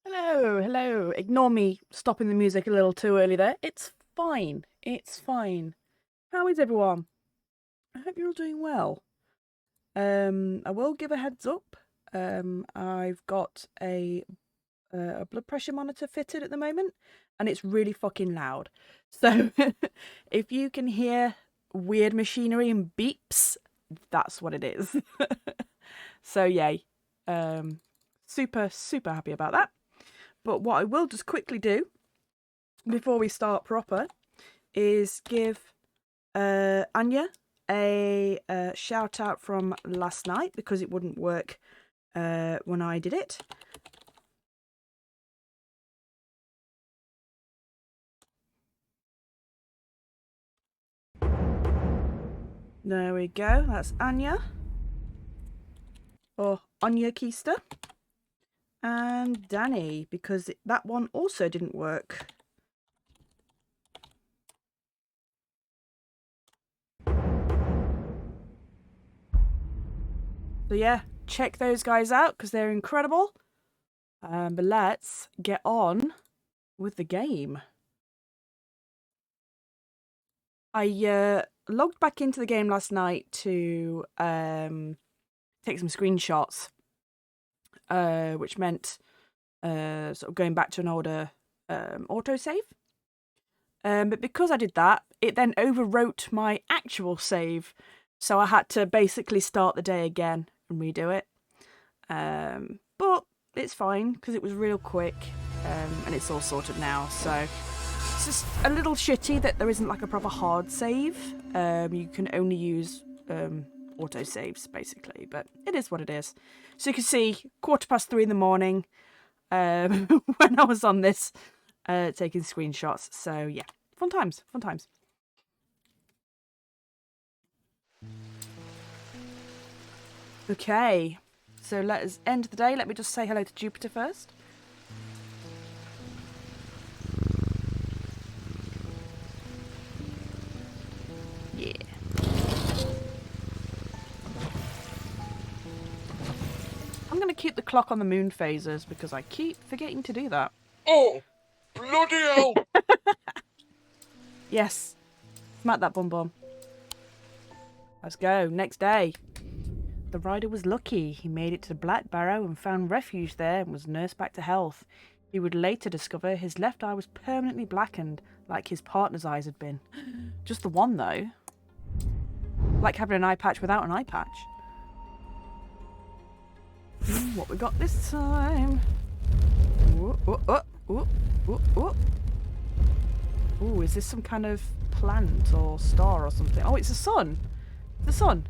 Hello, hello. Ignore me stopping the music a little too early there. It's fine. It's fine. How is everyone? I hope you're all doing well. I will give a heads up. I've got a blood pressure monitor fitted at the moment, and it's really fucking loud. So if you can hear weird machinery and beeps, that's what it is. So yay. Super happy about that. But what I will just quickly do before we start proper is give Anya a shout out from last night because it wouldn't work when I did it. There we go. That's Anya. Or Anya Keister. And Danny, because that one also didn't work. So yeah, check those guys out because they're incredible. But let's get on with the game. I logged back into the game last night to take some screenshots, which meant sort of going back to an older autosave. But because I did that, it then overwrote my actual save. So I had to basically start the day again and redo it. But it's fine because it was real quick and it's all sorted now. So it's just a little shitty that there isn't like a proper hard save. You can only use autosaves basically, but it is what it is. So you can see 3:15 in the morning when I was on this taking screenshots. So yeah, fun times. Okay, so let us end the day. Let me just say hello to Jupiter first. Yeah. keep the clock on the moon phases because I keep forgetting to do that. Oh, bloody hell! Yes. Smack that bum bum. Let's go. Next day. The rider was lucky. He made it to the Black Barrow and found refuge there and was nursed back to health. He would later discover his left eye was permanently blackened, like his partner's eyes had been. Just the one, though. Like having an eye patch without an eye patch. What we got this time? Ooh, is this some kind of plant or star or something? Oh, it's the sun. The sun.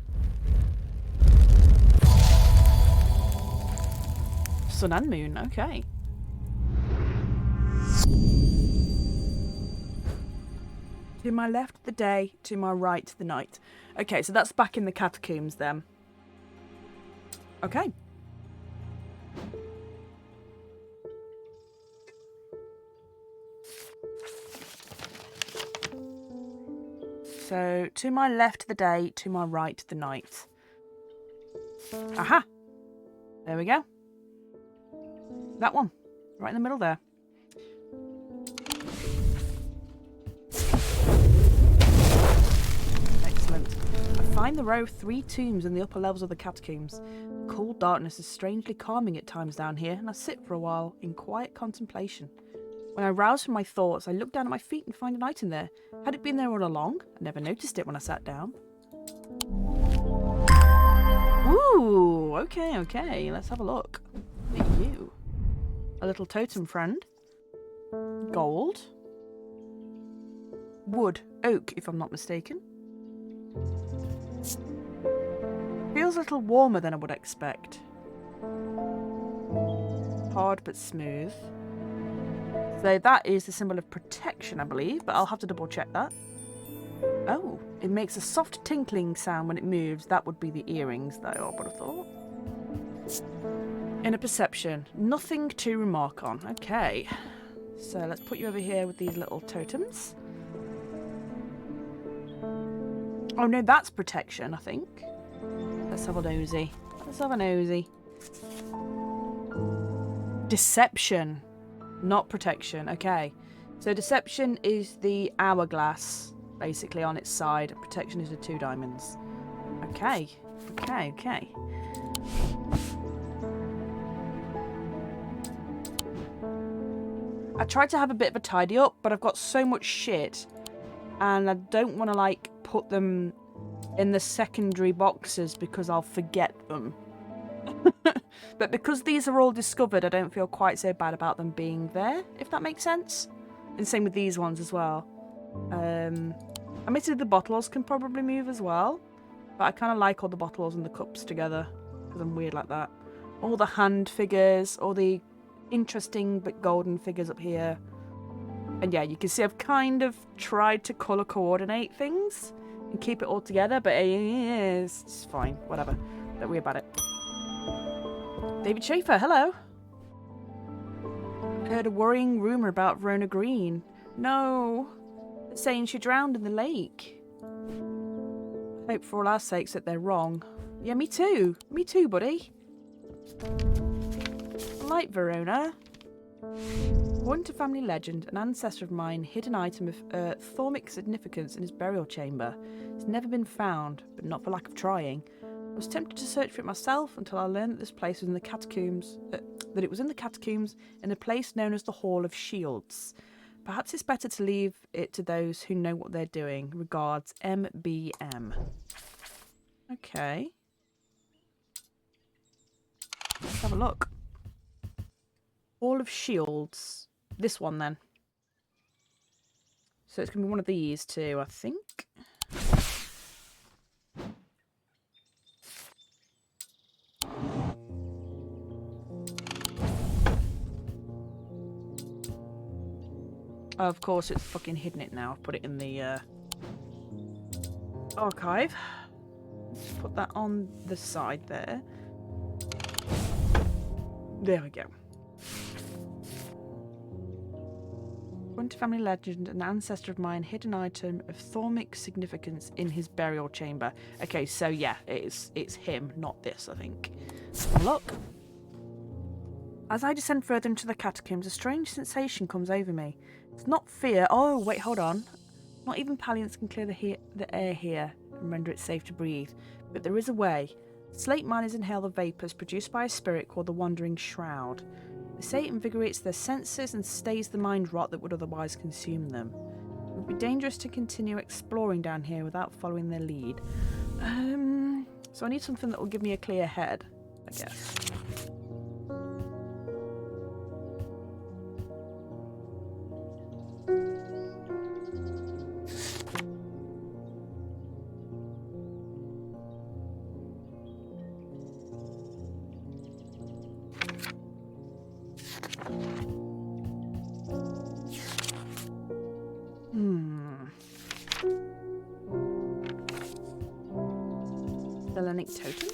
Sun and moon, okay. To my left, the day. To my right, the night. Okay, so that's back in the catacombs then. Okay. So, to my left, the day. To my right, the night. Aha! There we go. That one. Right in the middle there. Excellent. I find the row of 3 tombs in the upper levels of the catacombs. The cool darkness is strangely calming at times down here, and I sit for a while in quiet contemplation. When I rouse from my thoughts, I look down at my feet and find an item there. Had it been there all along? I never noticed it when I sat down. Ooh, okay. Let's have a look. Look at you. A little totem friend. Gold. Wood. Oak, if I'm not mistaken. Feels a little warmer than I would expect. Hard but smooth. So that is the symbol of protection, I believe, but I'll have to double check that. Oh, it makes a soft tinkling sound when it moves. That would be the earrings, though, I would have thought. Inner perception. Nothing to remark on. Okay. So let's put you over here with these little totems. Oh no, that's protection, I think. Let's have a nosy. Let's have a nosy. Deception. Not protection. Okay. So deception is the hourglass, basically, on its side. Protection is the 2 diamonds. Okay. Okay. I tried to have a bit of a tidy up, but I've got so much shit, and I don't want to, like, put them in the secondary boxes because I'll forget them. But because these are all discovered, I don't feel quite so bad about them being there, if that makes sense. And same with these ones as well. Admittedly, the bottles can probably move as well, but I kind of like all the bottles and the cups together because I'm weird like that. All the hand figures, all the interesting but golden figures up here. And yeah, you can see I've kind of tried to colour coordinate things and keep it all together, but it's fine, whatever. Don't worry about it. David Schaefer, hello. Heard a worrying rumour about Verona Green. No, they're saying she drowned in the lake. Hope for all our sakes that they're wrong. Yeah, me too. Me too, buddy. Like Verona. According to family legend, an ancestor of mine hid an item of thaumic significance in his burial chamber. It's never been found, but not for lack of trying. I was tempted to search for it myself until I learned that this place was in the catacombs, that it was in the catacombs in a place known as the Hall of Shields. Perhaps it's better to leave it to those who know what they're doing. Regards, MBM. Okay. Let's have a look. Hall of Shields. This one then. So it's going to be one of these two, I think. Oh, of course, it's fucking hidden it now. I've put it in the archive. Let's put that on the side there. There we go. According to family legend, an ancestor of mine hid an item of thaumic significance in his burial chamber. Okay, so yeah, it's him, not this, I think. Let's have a look. As I descend further into the catacombs, a strange sensation comes over me. It's not fear. Oh, wait, hold on. Not even Palliance can clear the air here and render it safe to breathe. But there is a way. Slate miners inhale the vapours produced by a spirit called the Wandering Shroud. They say it invigorates their senses and stays the mind rot that would otherwise consume them. It would be dangerous to continue exploring down here without following their lead. So I need something that will give me a clear head, I guess. Selenic totem?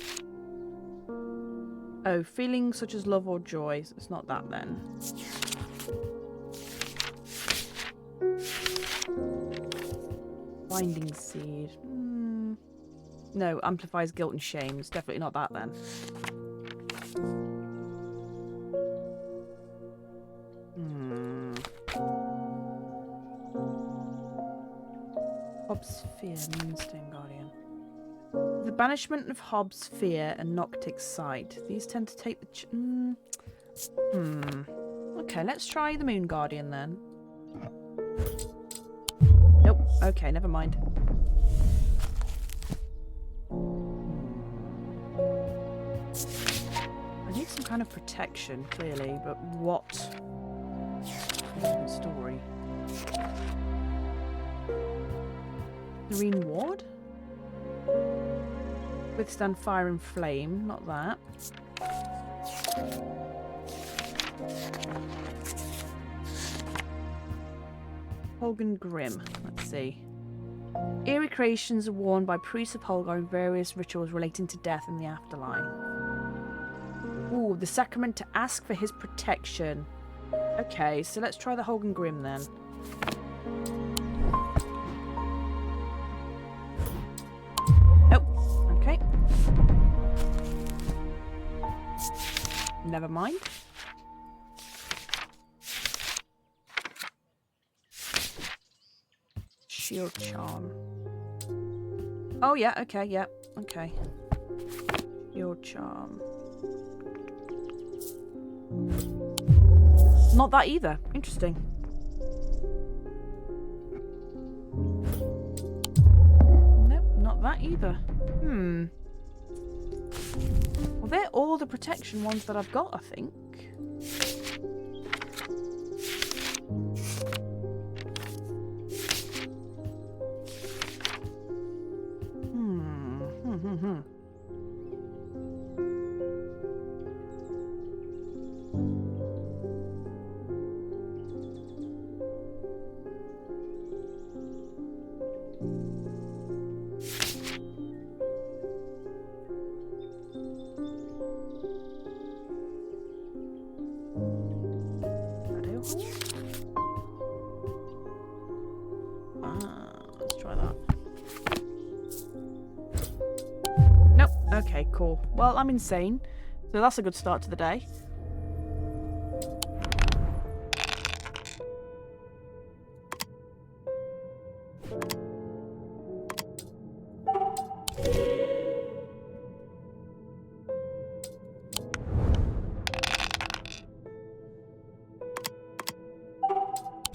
Oh, feelings such as love or joy. It's not that then. Binding seed. No, amplifies guilt and shame. It's definitely not that then. Hobbs' fear, Moonstone Guardian. The banishment of Hobbs' fear and Noctic's sight. These tend to take the... Okay, let's try the Moon Guardian then. Nope. Okay, never mind. I need some kind of protection, clearly, but what? Different story. Serene Ward? Withstand fire and flame, not that. Holgar Grim, let's see. Eerie creations are worn by priests of Holgar in various rituals relating to death in the afterlife. Ooh, the sacrament to ask for his protection. Okay, so let's try the Holgar Grim then. Okay. Never mind. Shield charm. Oh yeah, okay, yeah, okay. Shield charm. Not that either. Interesting. Nope, not that either. Well, they're all the protection ones that I've got, I think. Let's try that. Nope. Okay, cool. Well, I'm insane, so that's a good start to the day.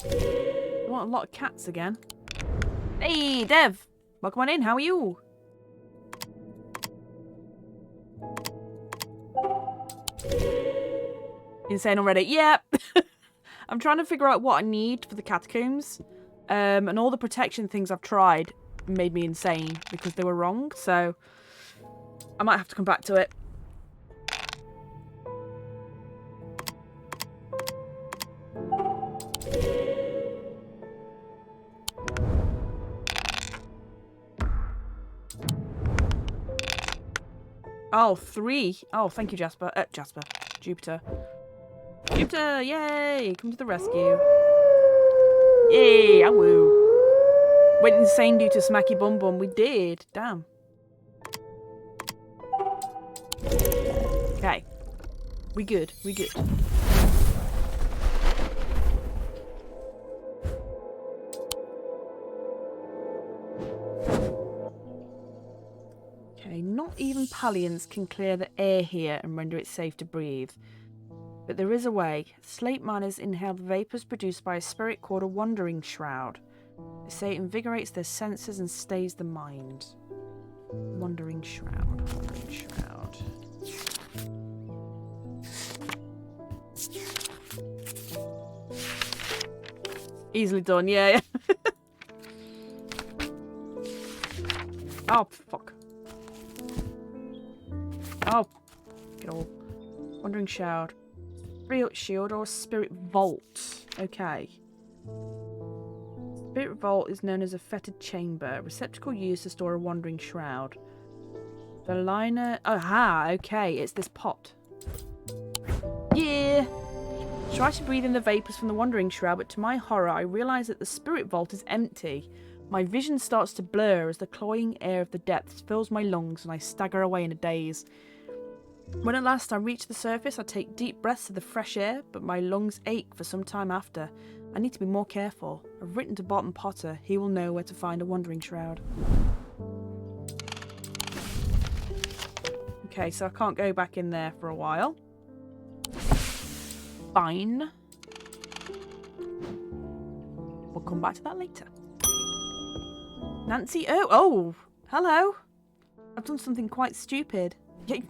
I want a lot of cats again. Hey, Dev! Welcome on in, how are you? Insane already? Yep! I'm trying to figure out what I need for the catacombs. And all the protection things I've tried made me insane because they were wrong, so I might have to come back to it. Oh, 3. Oh, thank you, Jasper. Jupiter. Jupiter, yay! Come to the rescue. Yay, awoo. Went insane due to Smacky Bum Bum. We did. Damn. Okay. We good. inhalants can clear the air here and render it safe to breathe. But there is a way. Slate miners inhale the vapours produced by a spirit called a wandering shroud. They say it invigorates their senses and stays the mind. Wandering shroud. Wandering shroud. Easily done, yeah. Oh, fuck. Oh, get all. Wandering shroud. Spirit shield or spirit vault. Okay. Spirit vault is known as a fetid chamber, a receptacle used to store a wandering shroud. The liner. Aha, okay, it's this pot. Yeah! Try to breathe in the vapours from the wandering shroud, but to my horror, I realise that the spirit vault is empty. My vision starts to blur as the cloying air of the depths fills my lungs and I stagger away in a daze. When at last I reach the surface, I take deep breaths of the fresh air, but my lungs ache for some time after. I need to be more careful. I've written to Barton Potter. He will know where to find a wandering shroud. Okay, so I can't go back in there for a while. Fine. We'll come back to that later. Nancy, oh, hello. I've done something quite stupid. I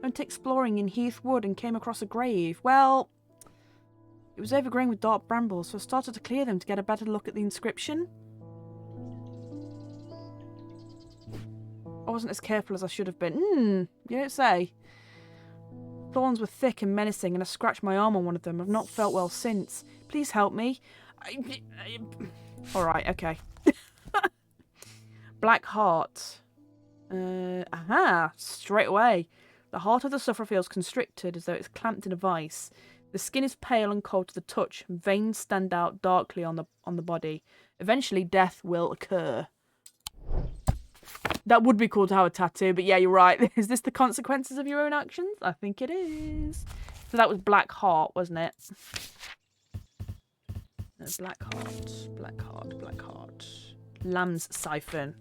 went exploring in Heath Wood and came across a grave. Well, it was overgrown with dark brambles, so I started to clear them to get a better look at the inscription. I wasn't as careful as I should have been. You don't say. Thorns were thick and menacing, and I scratched my arm on one of them. I've not felt well since. Please help me. Alright, okay. Black heart. Aha! Straight away. The heart of the sufferer feels constricted, as though it's clamped in a vice. The skin is pale and cold to the touch, and veins stand out darkly on the body. Eventually, death will occur. That would be cool to have a tattoo, but yeah, you're right. Is this the consequences of your own actions? I think it is. So that was Black Heart, wasn't it? No, Black Heart, Black Heart, Black Heart. Lamb's siphon.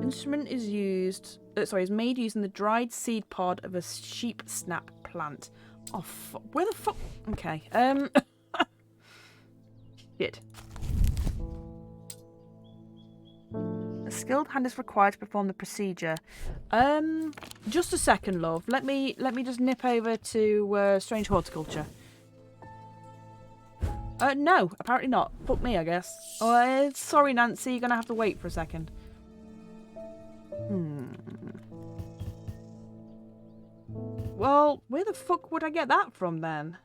Instrument is used. Is made using the dried seed pod of a sheep snap plant. Oh, where the fuck? Okay. Shit. A skilled hand is required to perform the procedure. Just a second, love. Let me just nip over to Strange Horticulture. No, apparently not. Fuck me, I guess. Oh, sorry, Nancy. You're gonna have to wait for a second. Well, where the fuck would I get that from then?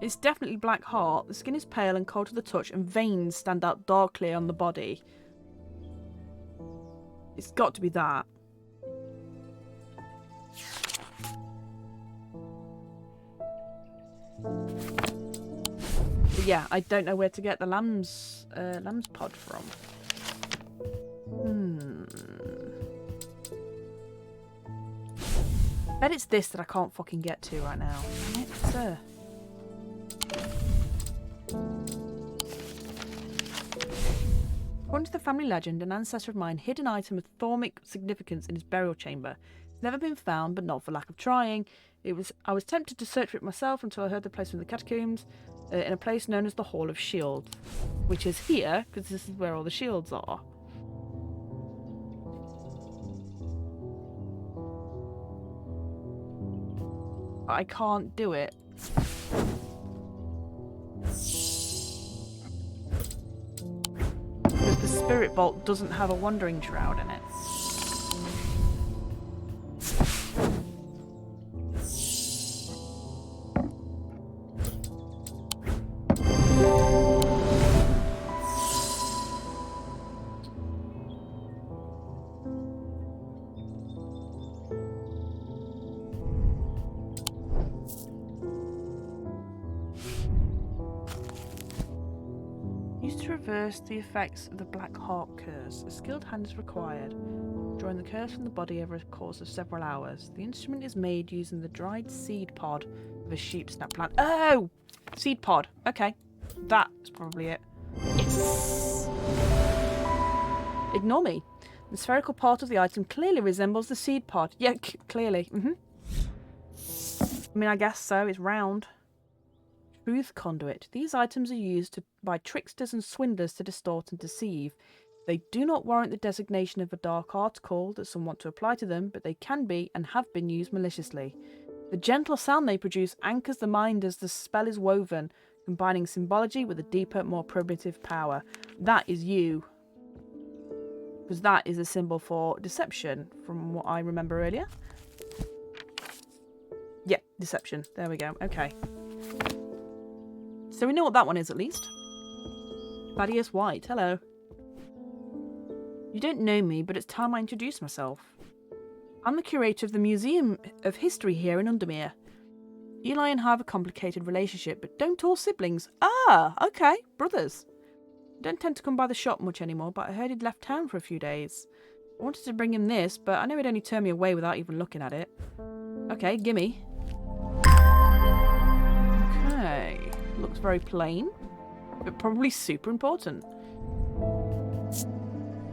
It's definitely Black Heart. The skin is pale and cold to the touch, and veins stand out darkly on the body. It's got to be that. But yeah, I don't know where to get the lamb's pod from. Bet it's this that I can't fucking get to right now. Damn it, sir. According to the family legend, an ancestor of mine hid an item of thaumic significance in his burial chamber. It's never been found, but not for lack of trying. I was tempted to search for it myself until I heard the place from the catacombs, in a place known as the Hall of Shields, which is here, because this is where all the shields are. I can't do it. Because the Spirit Vault doesn't have a Wandering Shroud in it. Reverse the effects of the Black Heart curse. A skilled hand is required, drawing the curse from the body over a course of several hours. The instrument is made using the dried seed pod of a sheep snap plant. Oh! Seed pod. Okay. That is probably it. Yes! Ignore me. The spherical part of the item clearly resembles the seed part. Yeah, clearly. I mean, I guess so. It's round. Truth conduit. These items are used by tricksters and swindlers to distort and deceive. They do not warrant the designation of a dark article that some want to apply to them, but they can be and have been used maliciously. The gentle sound they produce anchors the mind as the spell is woven, combining symbology with a deeper, more probative power. That is you. Because that is a symbol for deception, from what I remember earlier. Yeah, deception. There we go. Okay. So we know what that one is, at least. Thaddeus White. Hello. You don't know me, but it's time I introduce myself. I'm the curator of the Museum of History here in Undermere. Eli and I have a complicated relationship, but don't all siblings? Ah, okay. Brothers. I don't tend to come by the shop much anymore, but I heard he'd left town for a few days. I wanted to bring him this, but I know he'd only turn me away without even looking at it. Okay, gimme. Okay. Looks very plain, but probably super important.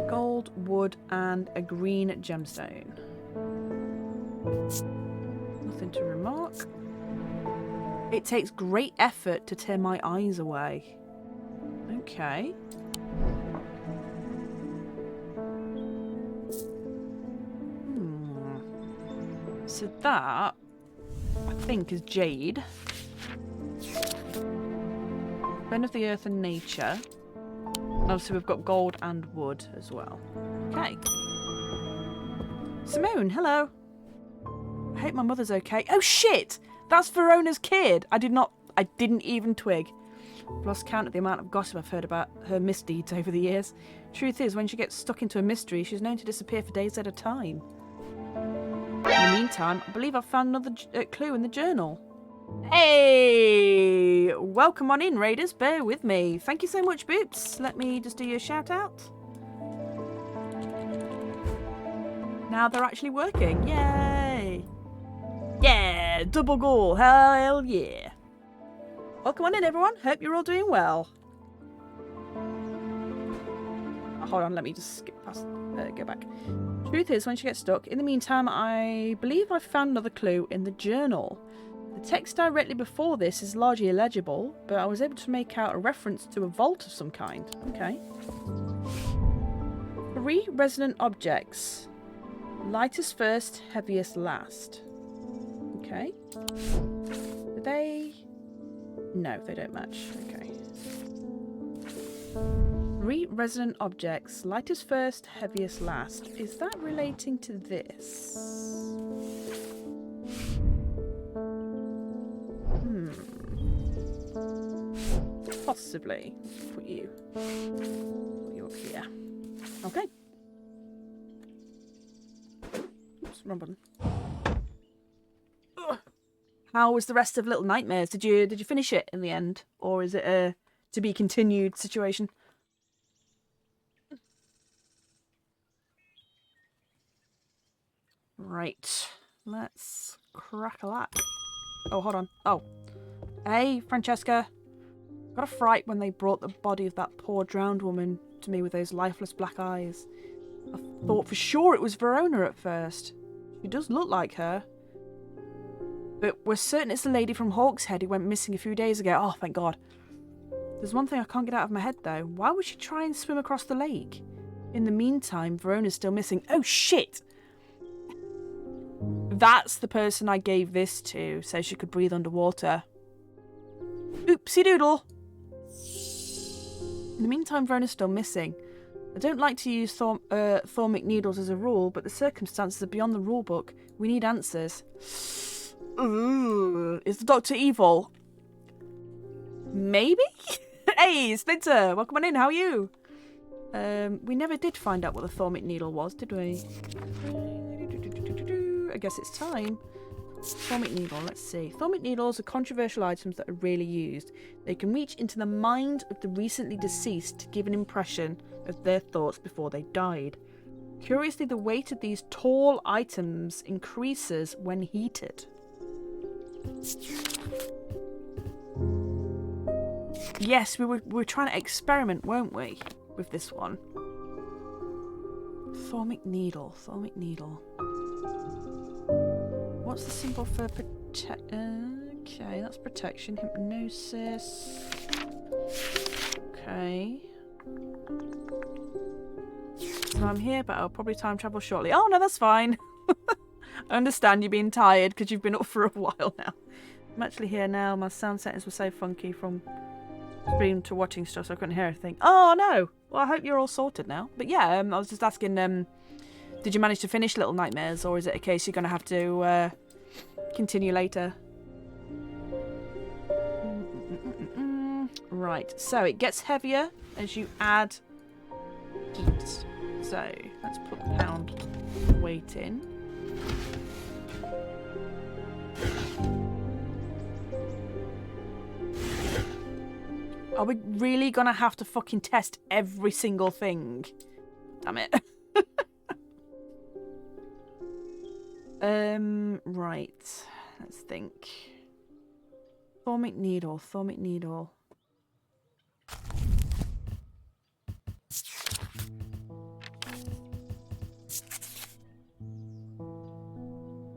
Gold, wood, and a green gemstone. Nothing to remark. It takes great effort to tear my eyes away. Okay. So that, I think, is jade. Friend of the earth and nature. Obviously, we've got gold and wood as well. Okay. Simone, hello. I hope my mother's okay. Oh shit! That's Verona's kid. I didn't even twig. I've lost count of the amount of gossip I've heard about her misdeeds over the years. Truth is, when she gets stuck into a mystery, she's known to disappear for days at a time. In the meantime, I believe I've found another clue in the journal. Hey! Welcome on in, Raiders. Bear with me. Thank you so much, Boops. Let me just do your shout out. Now they're actually working. Yay! Yeah! Double goal. Hell yeah. Welcome on in, everyone. Hope you're all doing well. Oh, hold on, let me just skip past. Go back. Truth is, when she gets stuck. In the meantime, I believe I found another clue in the journal. The text directly before this is largely illegible, but I was able to make out a reference to a vault of some kind. Okay. 3 resonant objects. Lightest first, heaviest last. Okay. Do they... No, they don't match. Okay. 3 resonant objects. Lightest first, heaviest last. Is that relating to this? Possibly. Put you up here. Okay. Oops, wrong button. Ugh. How was the rest of Little Nightmares? Did you finish it in the end, or is it a to be continued situation? Right. Let's crack a lack. Oh, hold on. Oh. Hey, Francesca. Got a fright when they brought the body of that poor drowned woman to me with those lifeless black eyes. I thought for sure it was Verona at first. She does look like her. But we're certain it's the lady from Hawkshead who went missing a few days ago. Oh, thank God. There's one thing I can't get out of my head, though. Why would she try and swim across the lake? In the meantime, Verona's still missing. Oh, shit! That's the person I gave this to, so she could breathe underwater. Oopsie doodle! In the meantime, Verona's still missing. I don't like to use thormic needles as a rule, but the circumstances are beyond the rulebook. We need answers. Ooh, is the Doctor evil? Maybe? Hey, Splinter! Welcome on in, how are you? We never did find out what the thormic needle was, did we? I guess it's time. Thormic needle, let's see. Thormic needles are controversial items that are rarely used. They can reach into the mind of the recently deceased to give an impression of their thoughts before they died. Curiously, the weight of these tall items increases when heated. Yes, we were trying to experiment, weren't we, with this one? Formic needle. Formic needle. What's the symbol for protect? Okay, that's protection. Hypnosis. Okay. So I'm here, but I'll probably time travel shortly. Oh no, that's fine. I understand you being tired because you've been up for a while now. I'm actually here now. My sound settings were so funky from stream to watching stuff, so I couldn't hear anything. Oh no. Well, I hope you're all sorted now. But yeah, I was just asking. Did you manage to finish Little Nightmares, or is it a case you're going to have to continue later? Right. So it gets heavier as you add heat. So let's put the pound weight in. Are we really gonna have to fucking test every single thing? Damn it. Right. Let's think. Formic needle, formic needle.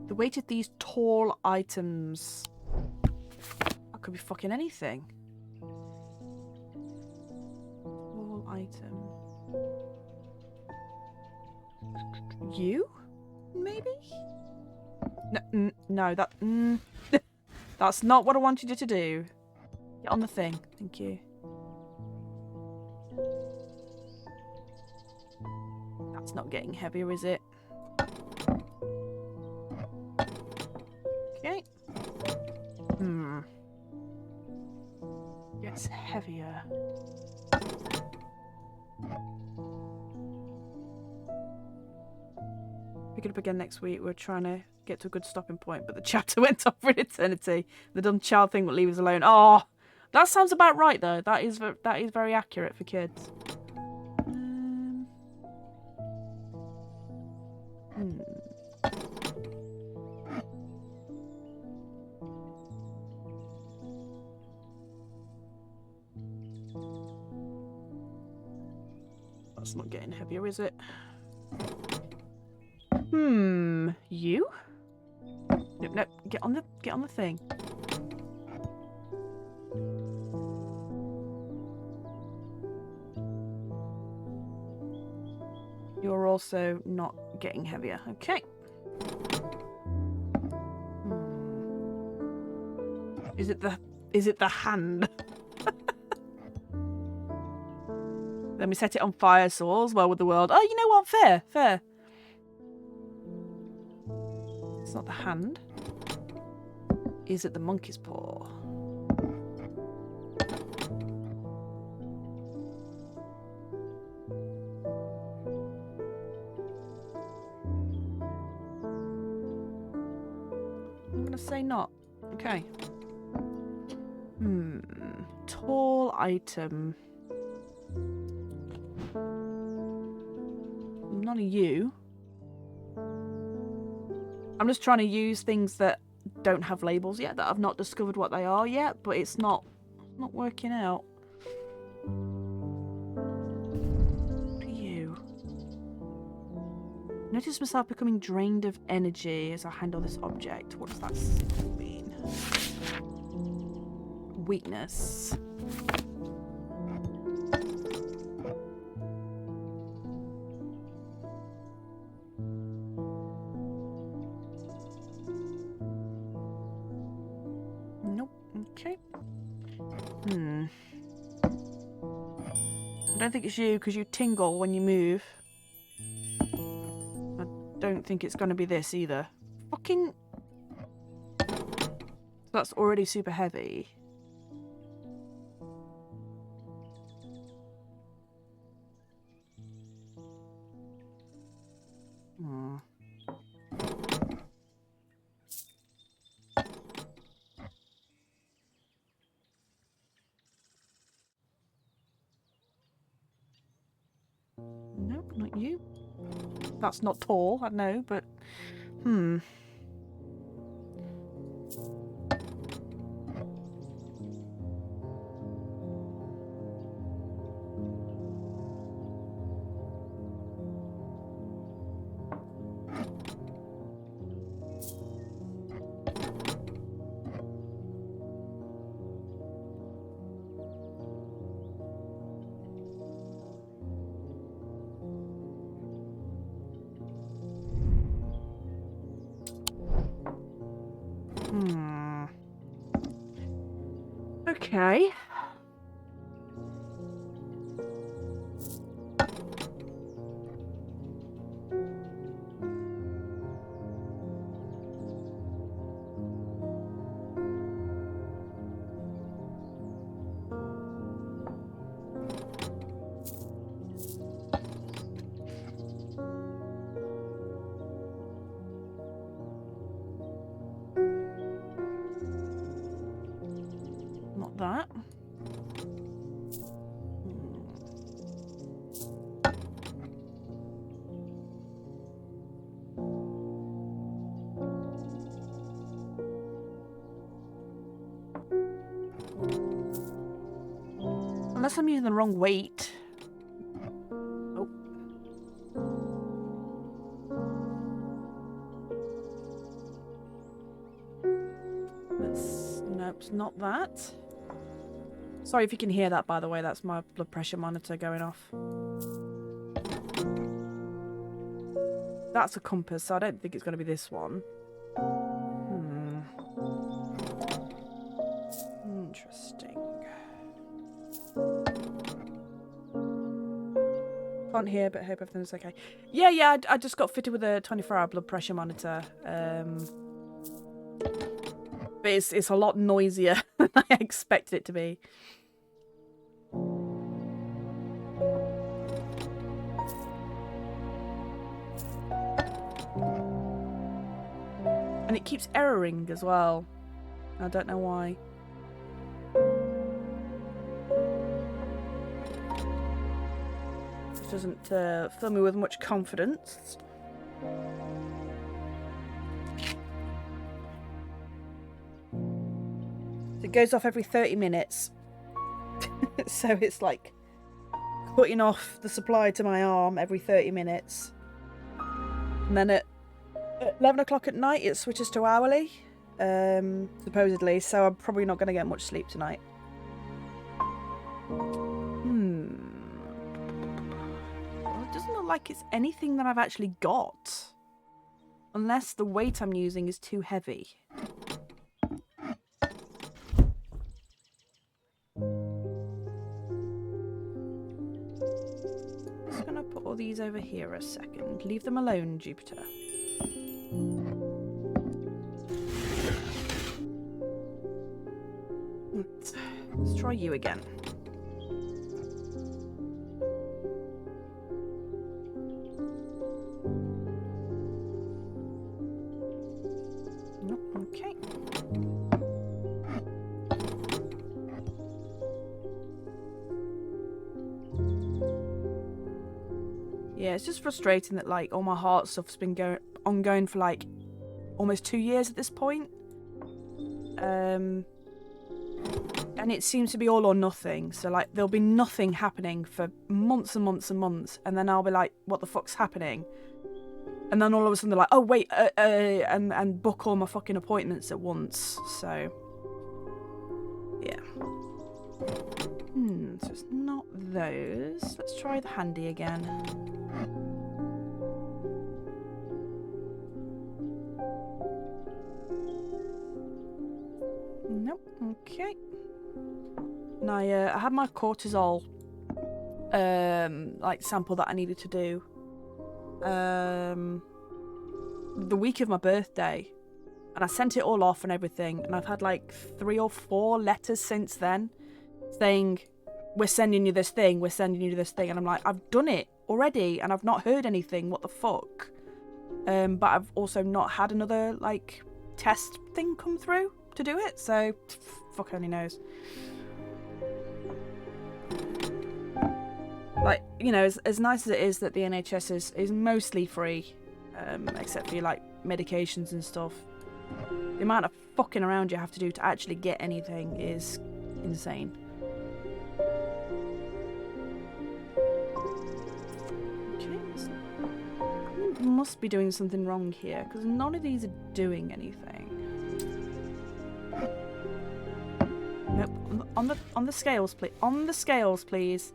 The weight of these tall items. That could be fucking anything. Item. You? Maybe? No, no, that... that's not what I wanted you to do. Get on the thing. Thank you. That's not getting heavier, is it? Okay. Gets heavier. Pick it up again next week. We're trying to get to a good stopping point, but the chapter went off for an eternity. The dumb child thing will leave us alone. Oh, that sounds about right though. That is very accurate for kids. That's not getting heavier, is it? You? Nope, nope. Get on the thing. You're also not getting heavier. Okay. Is it the hand? Then we set it on fire, so all's well with the world. Oh, you know what? Fair, fair. It's not the hand. Is it the monkey's paw? I'm gonna say not. Okay. Tall item. None of you. I'm just trying to use things that don't have labels yet, that I've not discovered what they are yet, but it's not working out. What are you? Notice myself becoming drained of energy as I handle this object. What does that mean? Weakness. Okay. I don't think it's you because you tingle when you move. I don't think it's going to be this either. Fucking... That's already super heavy. Nope, not you. That's not tall, I know, but... Okay. Not that. Unless I'm using the wrong weight. Oh. Nope, it's not that. Sorry if you can hear that, by the way. That's my blood pressure monitor going off. That's a compass, so I don't think it's going to be this one. Interesting. Can't hear, but hope everything's okay. Yeah, I just got fitted with a 24-hour blood pressure monitor. But it's a lot noisier than I expected it to be. And it keeps erroring as well. I don't know why. This doesn't fill me with much confidence. It goes off every 30 minutes. So it's like cutting off the supply to my arm every 30 minutes. And then at 11 o'clock at night it switches to hourly, supposedly, so I'm probably not going to get much sleep tonight. Well, it doesn't look like it's anything that I've actually got. Unless the weight I'm using is too heavy. Just going to put all these over here a second. Leave them alone, Jupiter. Let's try you again. Nope, okay. Yeah, it's just frustrating that like all my heart stuff's been ongoing for like almost 2 years at this point. And it seems to be all or nothing. So like there'll be nothing happening for months and months and months, and then I'll be like, what the fuck's happening? And then all of a sudden they're like, oh wait, and book all my fucking appointments at once. So yeah. So it's not those. Let's try the handy again. Nope. Okay. And I had my cortisol like sample that I needed to do the week of my birthday, and I sent it all off and everything, and I've had like 3 or 4 letters since then saying, we're sending you this thing, we're sending you this thing, and I'm like, I've done it already and I've not heard anything, what the fuck? But I've also not had another like test thing come through to do it, so fuck only knows. Like, you know, as nice as it is that the NHS is mostly free, except for your like medications and stuff, the amount of fucking around you have to do to actually get anything is insane. Okay, so I must be doing something wrong here, because none of these are doing anything. Nope, on the scales, please. On the scales, please.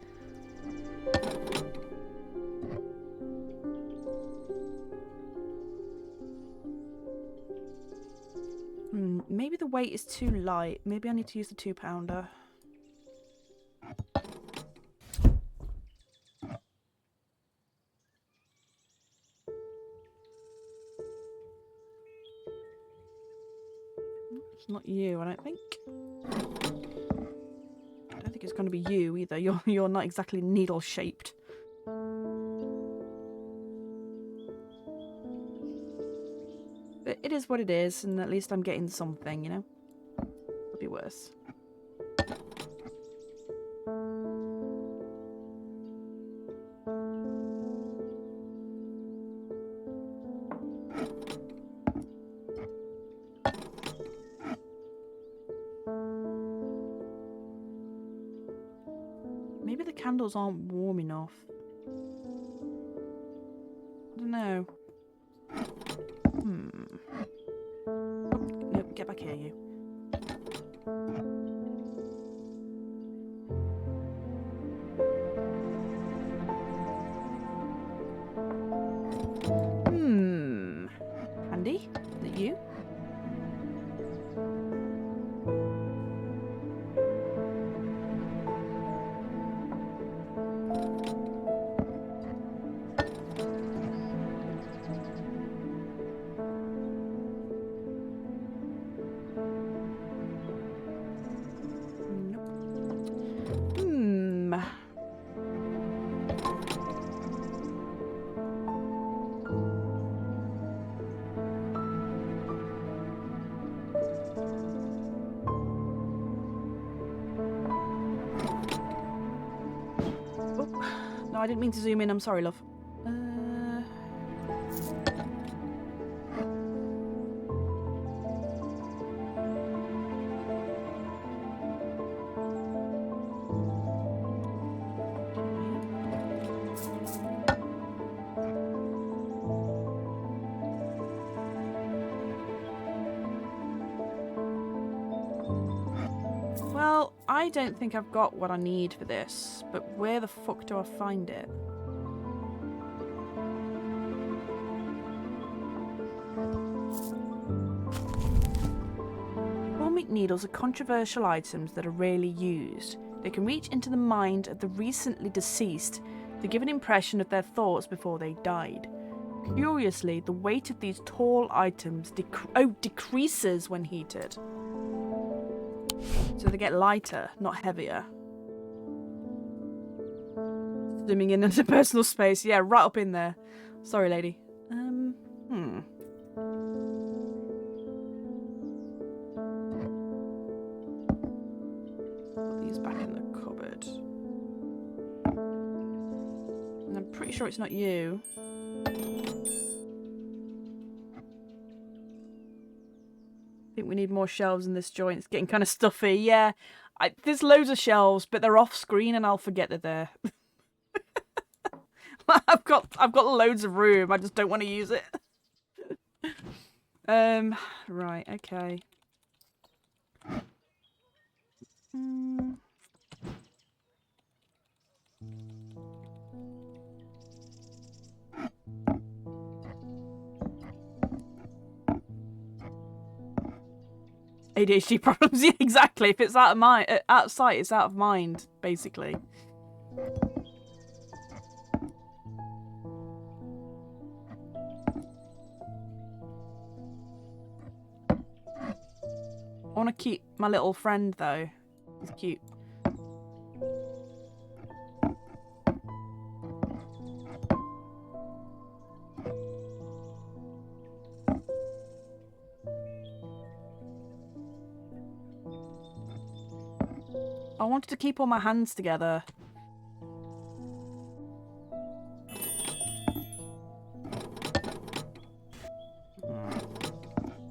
Maybe the weight is too light. Maybe I need to use the 2-pounder. It's not you, I don't think. I don't think it's going to be you either. You're not exactly needle shaped. But it is what it is, and at least I'm getting something, you know? Could be worse. Maybe the candles aren't warm enough. I don't know. Oh, nope, get back here, you. Andy? Is it you? I didn't mean to zoom in. I'm sorry, love. Well, I don't think I've got what I need for this, but where the fuck do I find it? Needles are controversial items that are rarely used. They can reach into the mind of the recently deceased to give an impression of their thoughts before they died. Curiously, the weight of these tall items decreases when heated. So they get lighter, not heavier. Zooming in into personal space. Yeah, right up in there. Sorry, lady. Pretty sure it's not you. I think we need more shelves in this joint. It's getting kind of stuffy. Yeah, there's loads of shelves, but they're off screen and I'll forget they're there. I've got loads of room. I just don't want to use it. Right, okay. ADHD problems, yeah, exactly. If it's out of sight, it's out of mind, basically. I want to keep my little friend, though. He's cute. I wanted to keep all my hands together.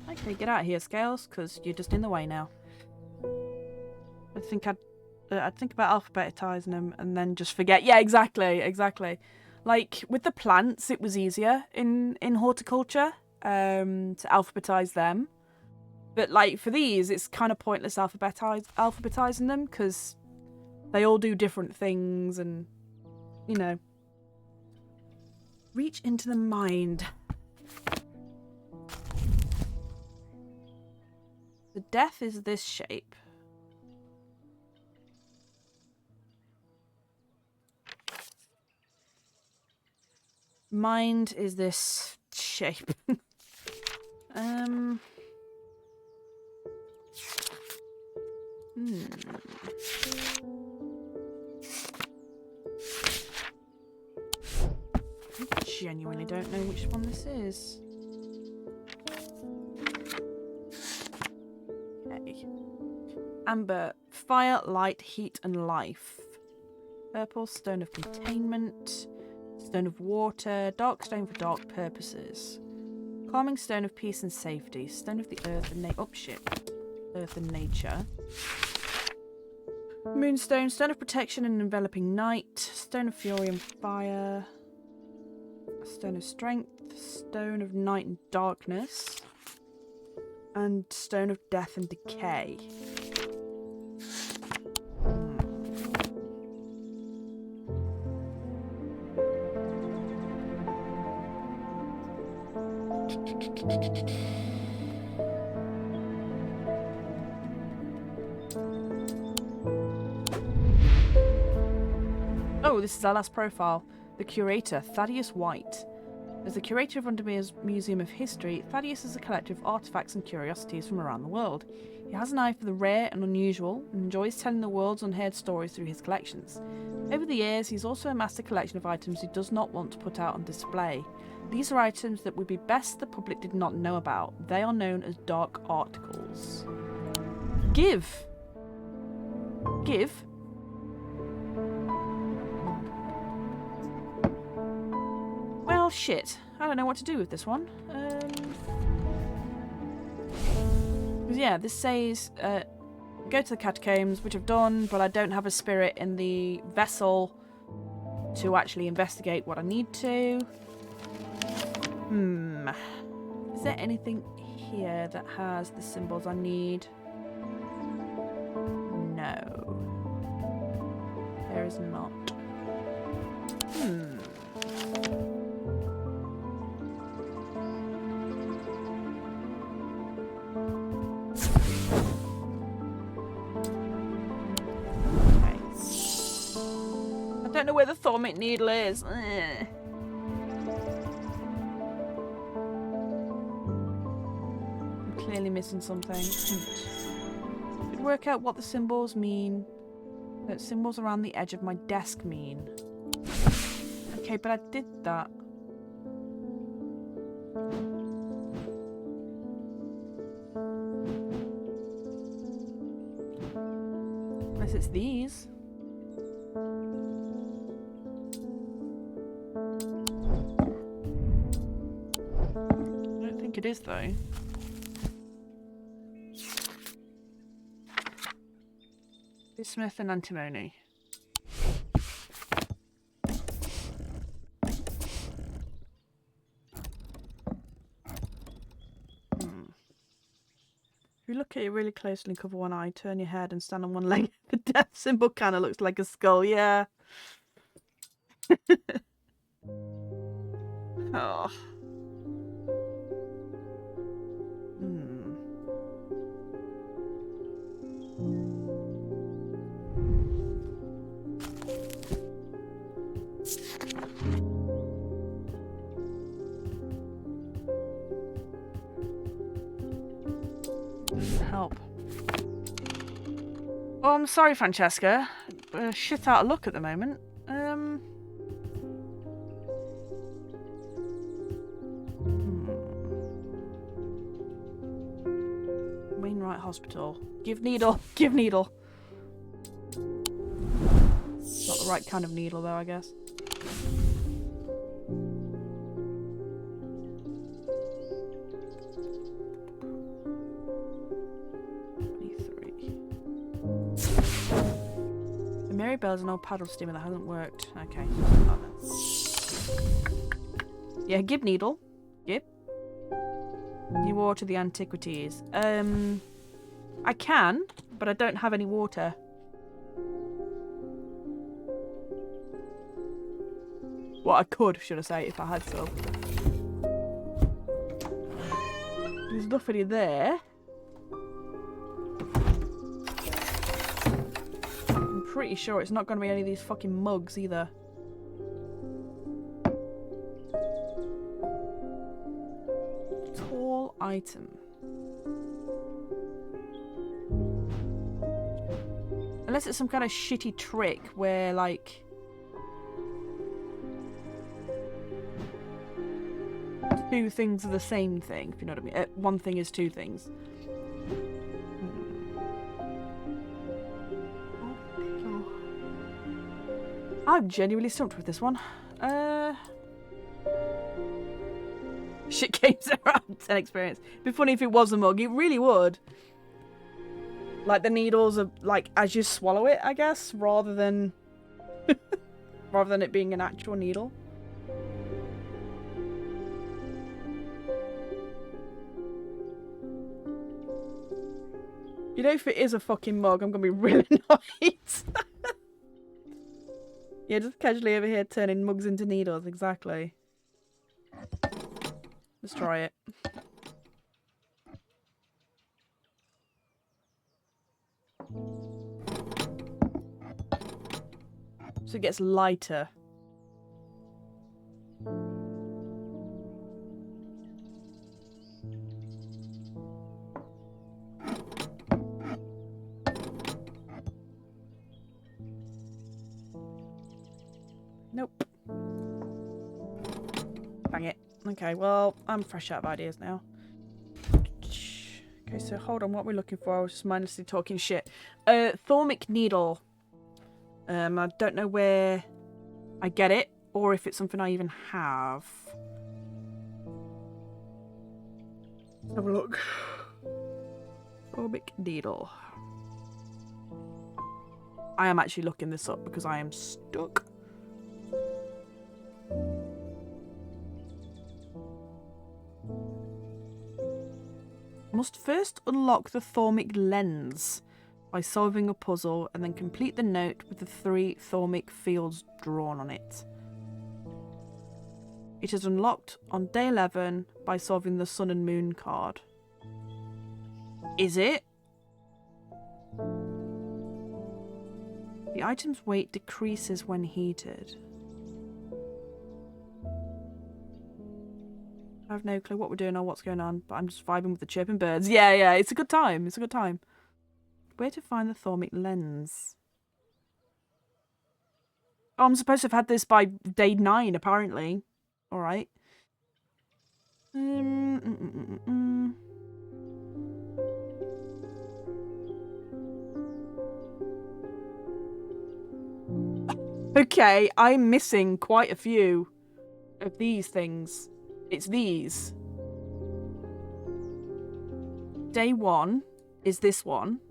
Okay, get out of here, Scales, because you're just in the way now. I think I'd think about alphabetizing them and then just forget. Yeah, exactly. Like with the plants, it was easier in horticulture to alphabetize them. But like for these, it's kind of pointless alphabetizing them because they all do different things and, you know. Reach into the mind. The death is this shape. Mind is this shape. I genuinely don't know which one this is. Okay. Amber, fire, light, heat, and life. Purple, stone of containment. Stone of water, dark stone for dark purposes. Calming stone of peace and safety. Stone of the earth and earth and nature. Moonstone, stone of protection and enveloping night. Stone of fury and fire. Stone of strength. Stone of night and darkness. And stone of death and decay. Oh, this is our last profile. The curator, Thaddeus White. As the curator of Undermere's Museum of History, Thaddeus is a collector of artefacts and curiosities from around the world. He has an eye for the rare and unusual, and enjoys telling the world's unheard stories through his collections. Over the years, he's also amassed a collection of items he does not want to put out on display. These are items that would be best the public did not know about. They are known as dark articles. Give. Give. Well, shit. I don't know what to do with this one. Yeah, this says go to the catacombs, which I've done, but I don't have a spirit in the vessel to actually investigate what I need to. Is there anything here that has the symbols I need? No. There is not. I don't know where the thormate needle is. Ugh. I'm clearly missing something. Could work out what the symbols mean. That symbols around the edge of my desk mean. Okay, but I did that. Unless it's these. It is though. Bismuth and antimony. If you look at it really closely and cover one eye, turn your head and stand on one leg, the death symbol kind of looks like a skull, yeah. Oh. Help. Oh, I'm sorry, Francesca. Shit out of luck at the moment. Wainwright Hospital. Give needle. Give needle. Not the right kind of needle, though, I guess. Mary Bell's an old paddle steamer that hasn't worked. Okay. Yeah, Gib needle. Gib. New water, the Antiquities. I can, but I don't have any water. Well, I could, should I say, if I had some. There's nothing in there. pretty sure it's not going to be any of these fucking mugs either. Tall item. Unless it's some kind of shitty trick where, like... two things are the same thing, if you know what I mean. One thing is two things. I'm genuinely stumped with this one. Shit games around 10 experience. It'd be funny if it was a mug. It really would. Like the needles are like as you swallow it, I guess, rather than rather than it being an actual needle. You know, if it is a fucking mug, I'm gonna be really annoyed. Yeah, just casually over here turning mugs into needles, exactly. Let's try it. So it gets lighter. Nope. Bang it. Okay, well, I'm fresh out of ideas now. Okay, so hold on, what we're looking for, I was just mindlessly talking shit. Thormic needle. I don't know where I get it, or if it's something I even have. Let's have a look. Thormic needle. I am actually looking this up because I am stuck. Must first unlock the Thormic lens by solving a puzzle and then complete the note with the 3 Thormic fields drawn on it. It is unlocked on day 11 by solving the Sun and Moon card. Is it? The item's weight decreases when heated. I have no clue what we're doing or what's going on, but I'm just vibing with the chirping birds. Yeah, it's a good time. It's a good time. Where to find the Thormic lens? Oh, I'm supposed to have had this by day 9, apparently. Alright. Okay, I'm missing quite a few of these things. It's these. Day 1 is this one.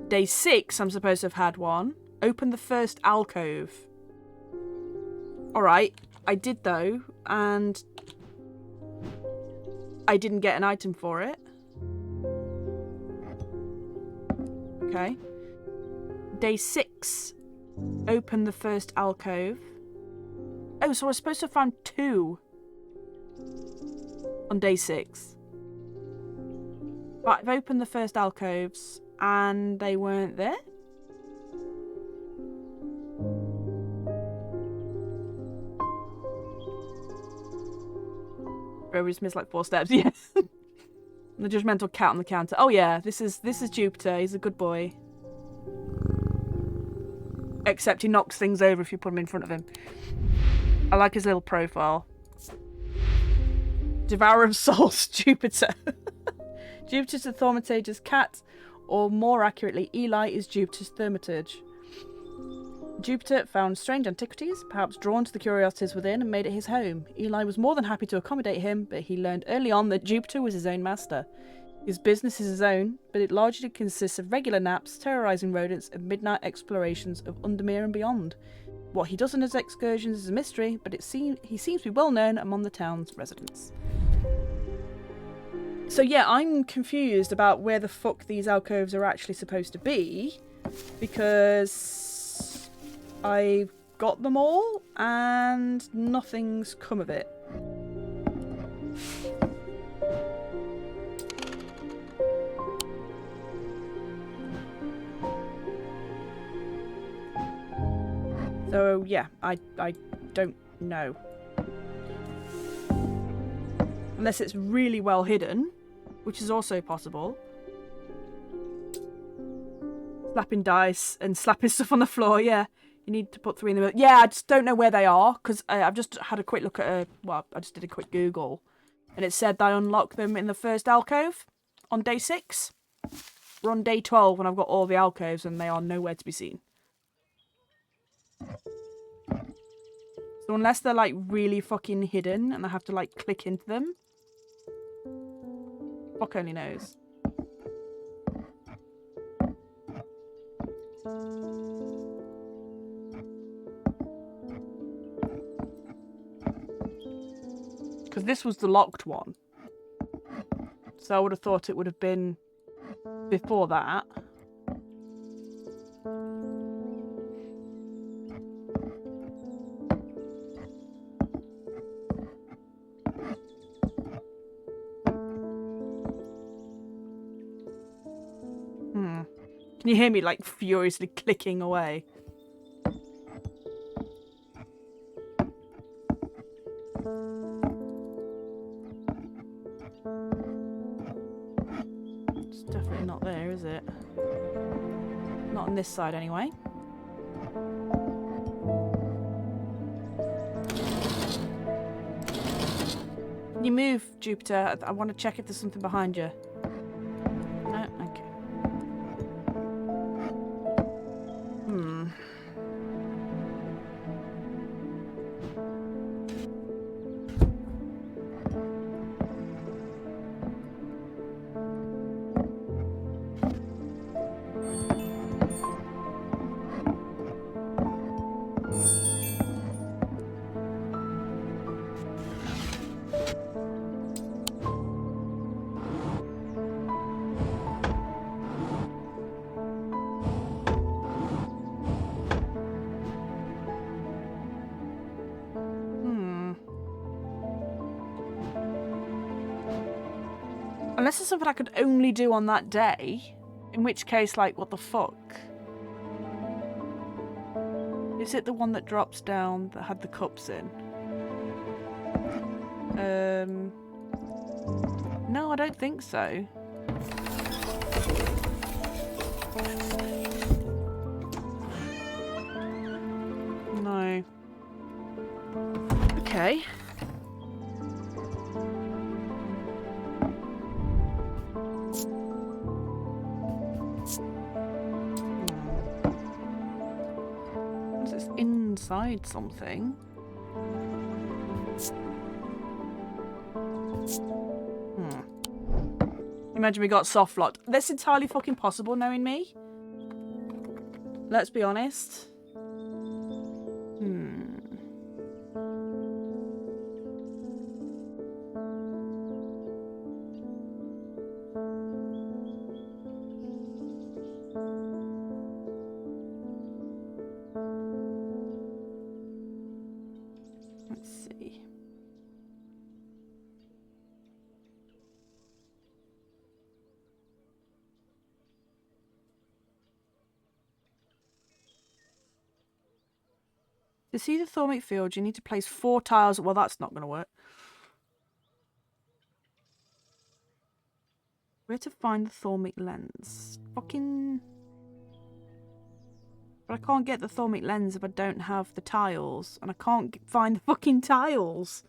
Day 6, I'm supposed to have had one. Open the first alcove. Alright, I did though, and I didn't get an item for it. Okay. Day 6, open the first alcove. Oh, so I was supposed to have found 2 on day 6. But I've opened the first alcoves and they weren't there. Bro, we just missed like 4 steps. Yeah. The judgmental cat on the counter. Oh yeah, this is Jupiter. He's a good boy. Except he knocks things over if you put him in front of him. I like his little profile. Devourer of Souls, Jupiter. Jupiter's the Thaumaturge's cat, or more accurately, Eli is Jupiter's thaumaturge. Jupiter found strange antiquities, perhaps drawn to the curiosities within, and made it his home. Eli was more than happy to accommodate him, but he learned early on that Jupiter was his own master. His business is his own, but it largely consists of regular naps, terrorising rodents, and midnight explorations of Undermere and beyond. What he does on his excursions is a mystery, but he seems to be well known among the town's residents. So yeah, I'm confused about where the fuck these alcoves are actually supposed to be, because I've got them all and nothing's come of it. So yeah, I don't know. Unless it's really well hidden, which is also possible. Slapping dice and slapping stuff on the floor, yeah. You need to put 3 in the middle. Yeah, I just don't know where they are, because I've just had a quick look at well, I just did a quick Google. And it said I unlocked them in the first alcove on day 6. We're on day 12 when I've got all the alcoves and they are nowhere to be seen. So unless they're like really fucking hidden and I have to like click into them. Fuck only knows. Because this was the locked one. So I would have thought it would have been before that. Can you hear me like furiously clicking away? It's definitely not there, is it? Not on this side anyway. Can you move, Jupiter? I want to check if there's something behind you. No? Okay. Unless it's something I could only do on that day, in which case, like, what the fuck? Is it the one that drops down that had the cups in? No, I don't think so. No. Okay. It's inside something. Imagine we got soft locked. That's entirely fucking possible, knowing me. Let's be honest. Let's see. To see the thormic field, you need to place 4 tiles. Well, that's not going to work. Where to find the thormic lens? Fucking... But I can't get the thormic lens if I don't have the tiles. And I can't find the fucking tiles.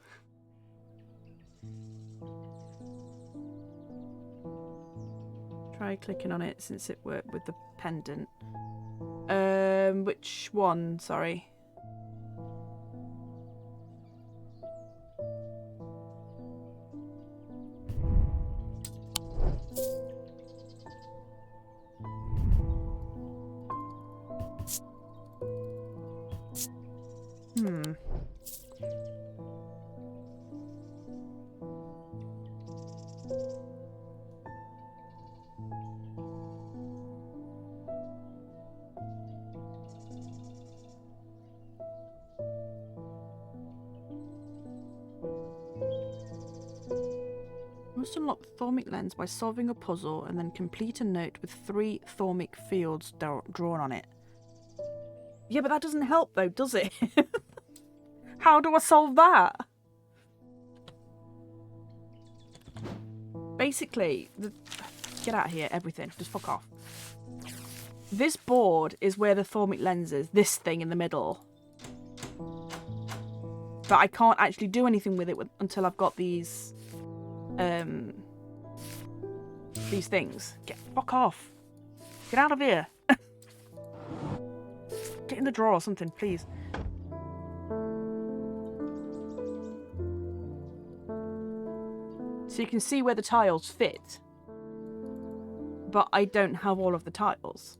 Try clicking on it since it worked with the pendant. Which one? Sorry. Must unlock the thormic lens by solving a puzzle and then complete a note with 3 thormic fields drawn on it. Yeah, but that doesn't help though, does it? How do I solve that? Basically, get out of here, everything. Just fuck off. This board is where the thermic lens is. This thing in the middle. But I can't actually do anything with it until I've got these things. Fuck off. Get out of here. Get in the drawer or something, please. So you can see where the tiles fit. But I don't have all of the tiles.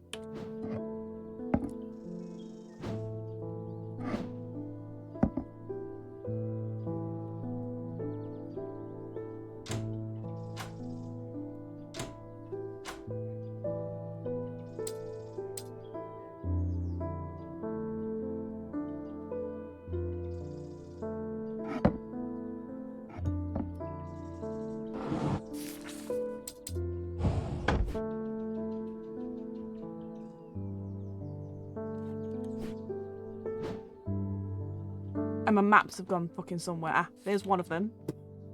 And my maps have gone fucking somewhere. Ah, there's one of them.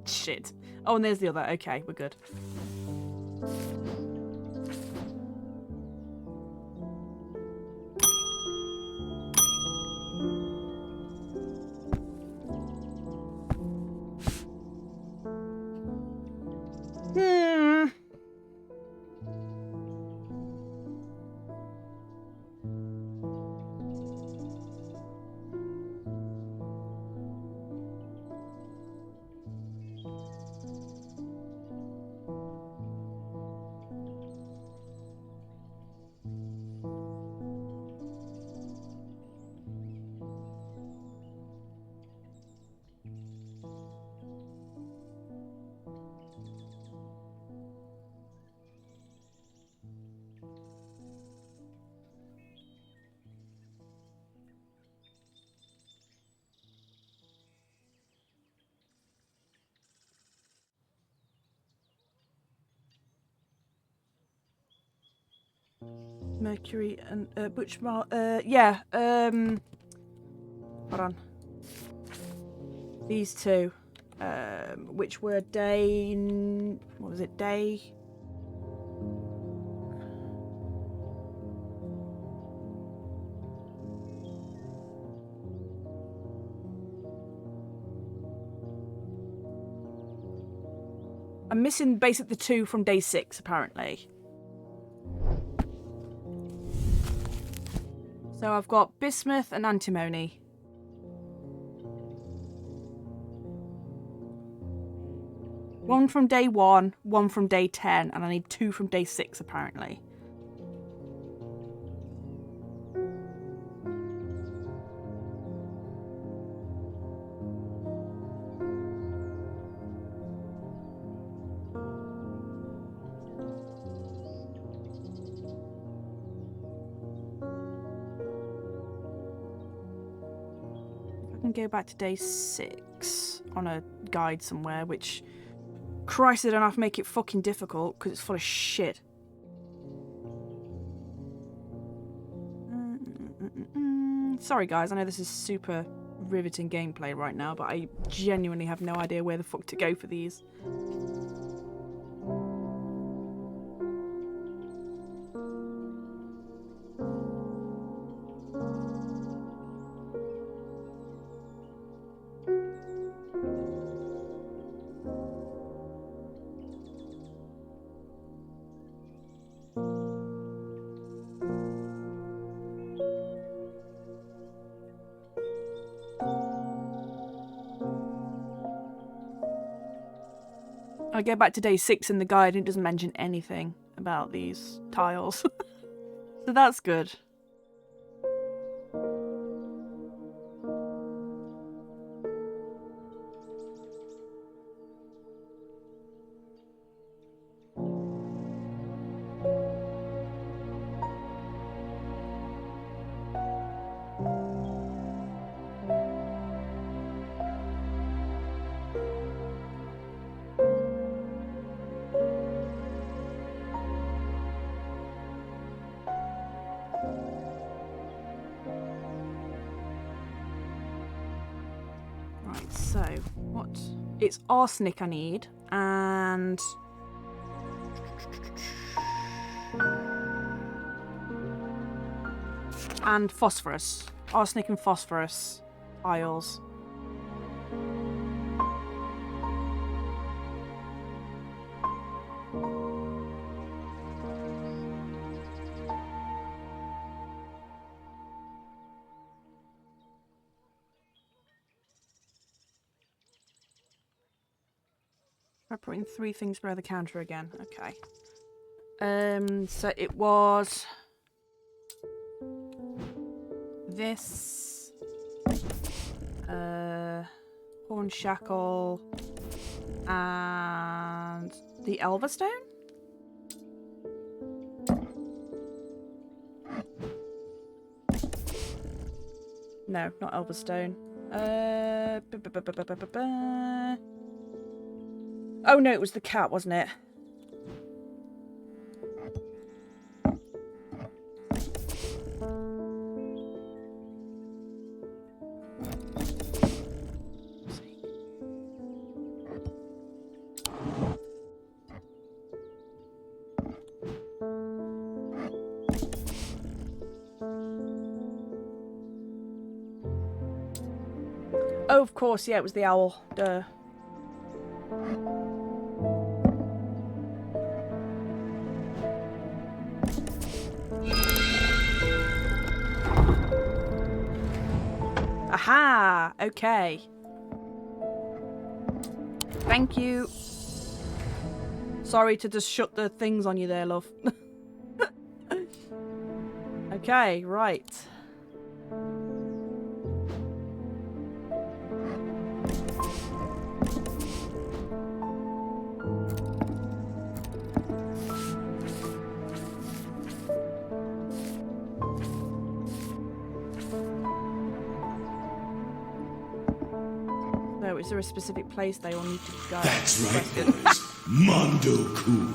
Shit. Oh, and there's the other. Okay, we're good. Mercury and yeah. Hold on. These two, which were day. What was it? Day. I'm missing basically the two from day 6, apparently. So I've got bismuth and antimony. One from day 1, one from day 10, and I need 2 from day 6, apparently. Go back to day 6 on a guide somewhere, which Christ, I don't have to make it fucking difficult because it's full of shit. Sorry guys, I know this is super riveting gameplay right now, but I genuinely have no idea where the fuck to go for these. I go back to day 6 in the guide and it doesn't mention anything about these tiles. So that's good. it's arsenic I need, and phosphorus. Arsenic and phosphorus tiles. Try putting 3 things below the counter again. Okay. So it was this horn shackle and the Elverstone? No, not Elverstone. Oh no, it was the cat, wasn't it? Oh, of course, yeah, it was the owl. Duh. Aha! Okay. Thank you. Sorry to just shut the things on you there, love. Okay, right. So, is there a specific place they all need to go? That's right, boys. Mondo cool.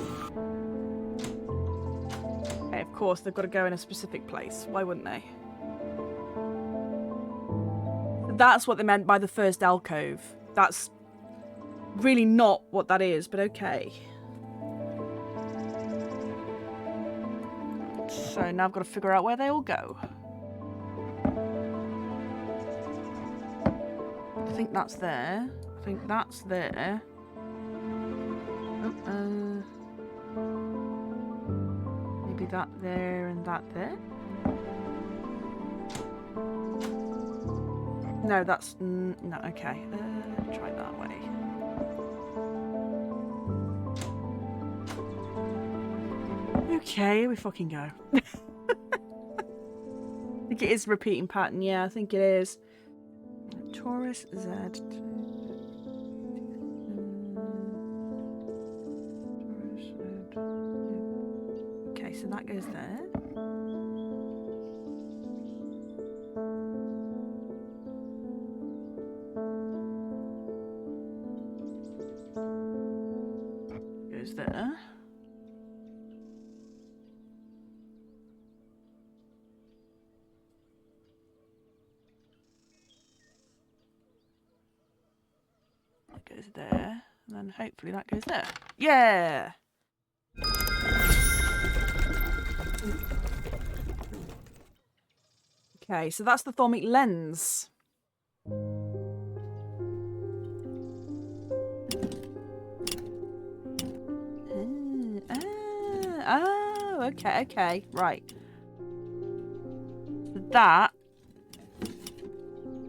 Okay, of course, they've got to go in a specific place. Why wouldn't they? That's what they meant by the first alcove. That's really not what that is, but okay. So now I've got to figure out where they all go. I think that's there. I think that's there. Maybe that there and that there. No, that's no. Okay, try that way. Okay, here we fucking go. I think it is a repeating pattern. Yeah, I think it is. Taurus Z. Okay, so that goes there. Goes there. That goes there. And then hopefully that goes there. Yeah! Okay, so that's the thermic lens. Oh, okay, right. So that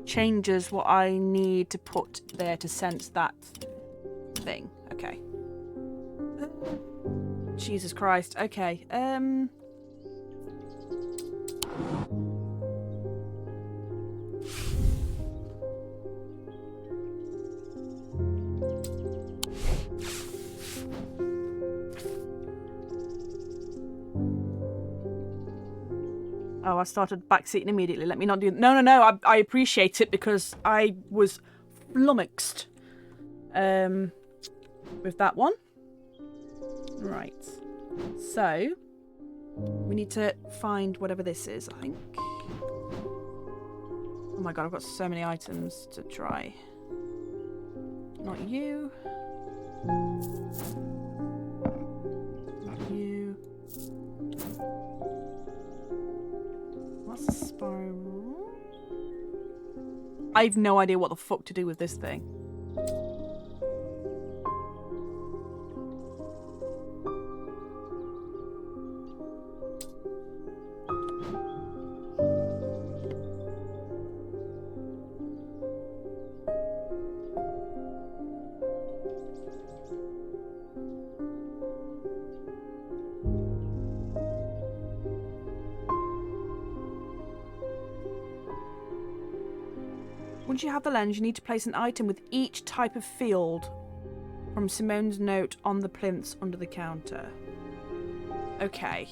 changes what I need to put there to sense that thing. Okay. Jesus Christ. Okay. Oh, I started backseating immediately. Let me not do... No. I appreciate it because I was flummoxed with that one. Right. So, we need to find whatever this is, I think. Oh my god, I've got so many items to try. Not you. Not you. What's the spiral? I've no idea what the fuck to do with this thing. Once you have the lens, you need to place an item with each type of field from Simone's note on the plinths under the counter. Okay.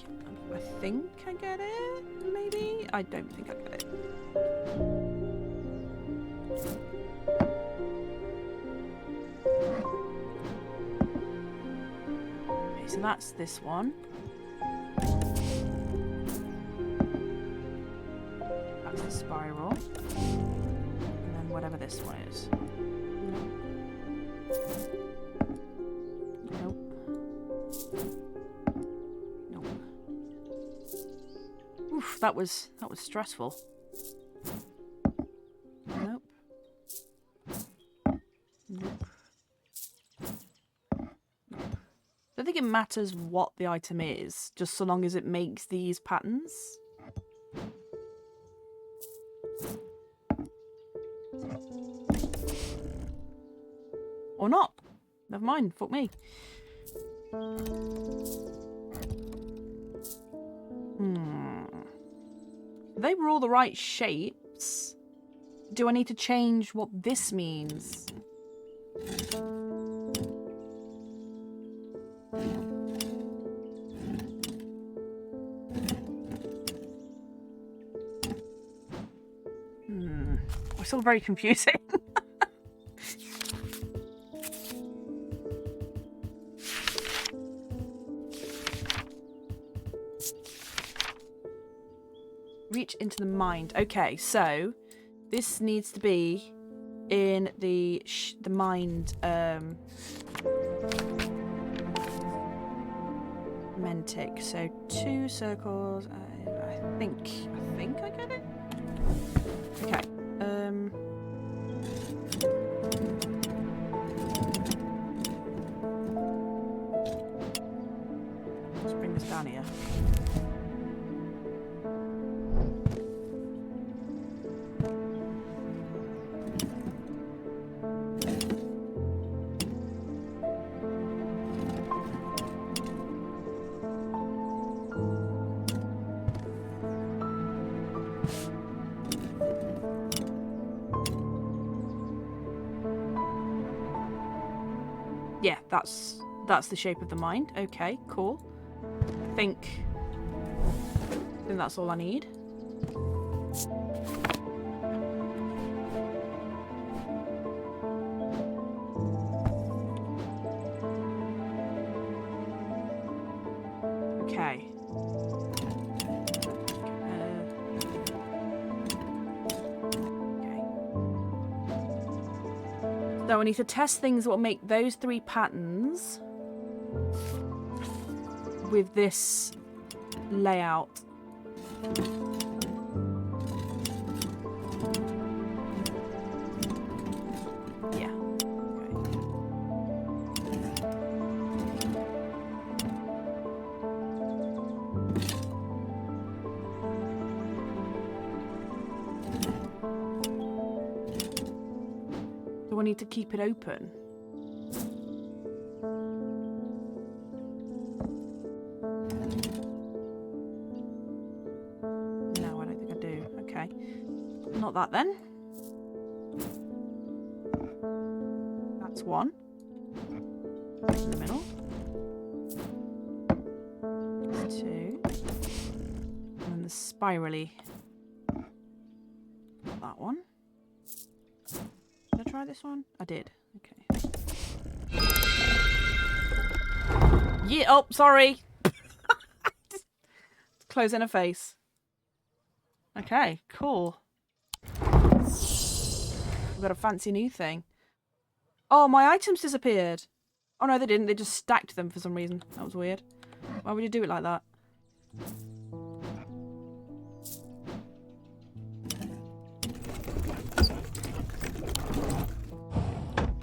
I think I get it, maybe? I don't think I get it. Okay, so that's this one. That's the spiral. Whatever this one is. Nope. Nope. Oof, that was stressful. Nope. Nope. I don't think it matters what the item is, just so long as it makes these patterns. Or not. Never mind. Fuck me. They were all the right shapes. Do I need to change what this means? It's all very confusing. Reach into the mind. Okay, so this needs to be in the mind mentic. So 2 circles. I think I get it. Okay. Let's bring this down here. Yeah, that's the shape of the mind. Okay, cool. I think that's all I need. Okay. So I need to test things that will make those 3 patterns with this layout. Yeah. Do I need to keep it open? No, I don't think I do. Okay. Not that then. That's 1. In the middle. That's 2. And then the spirally. Not that one. Did I try this one? I did. Okay. Yeah. Oh, sorry. Close in a face. Okay, cool. We've got a fancy new thing. Oh, my items disappeared. Oh no, they didn't. They just stacked them for some reason. That was weird. Why would you do it like that?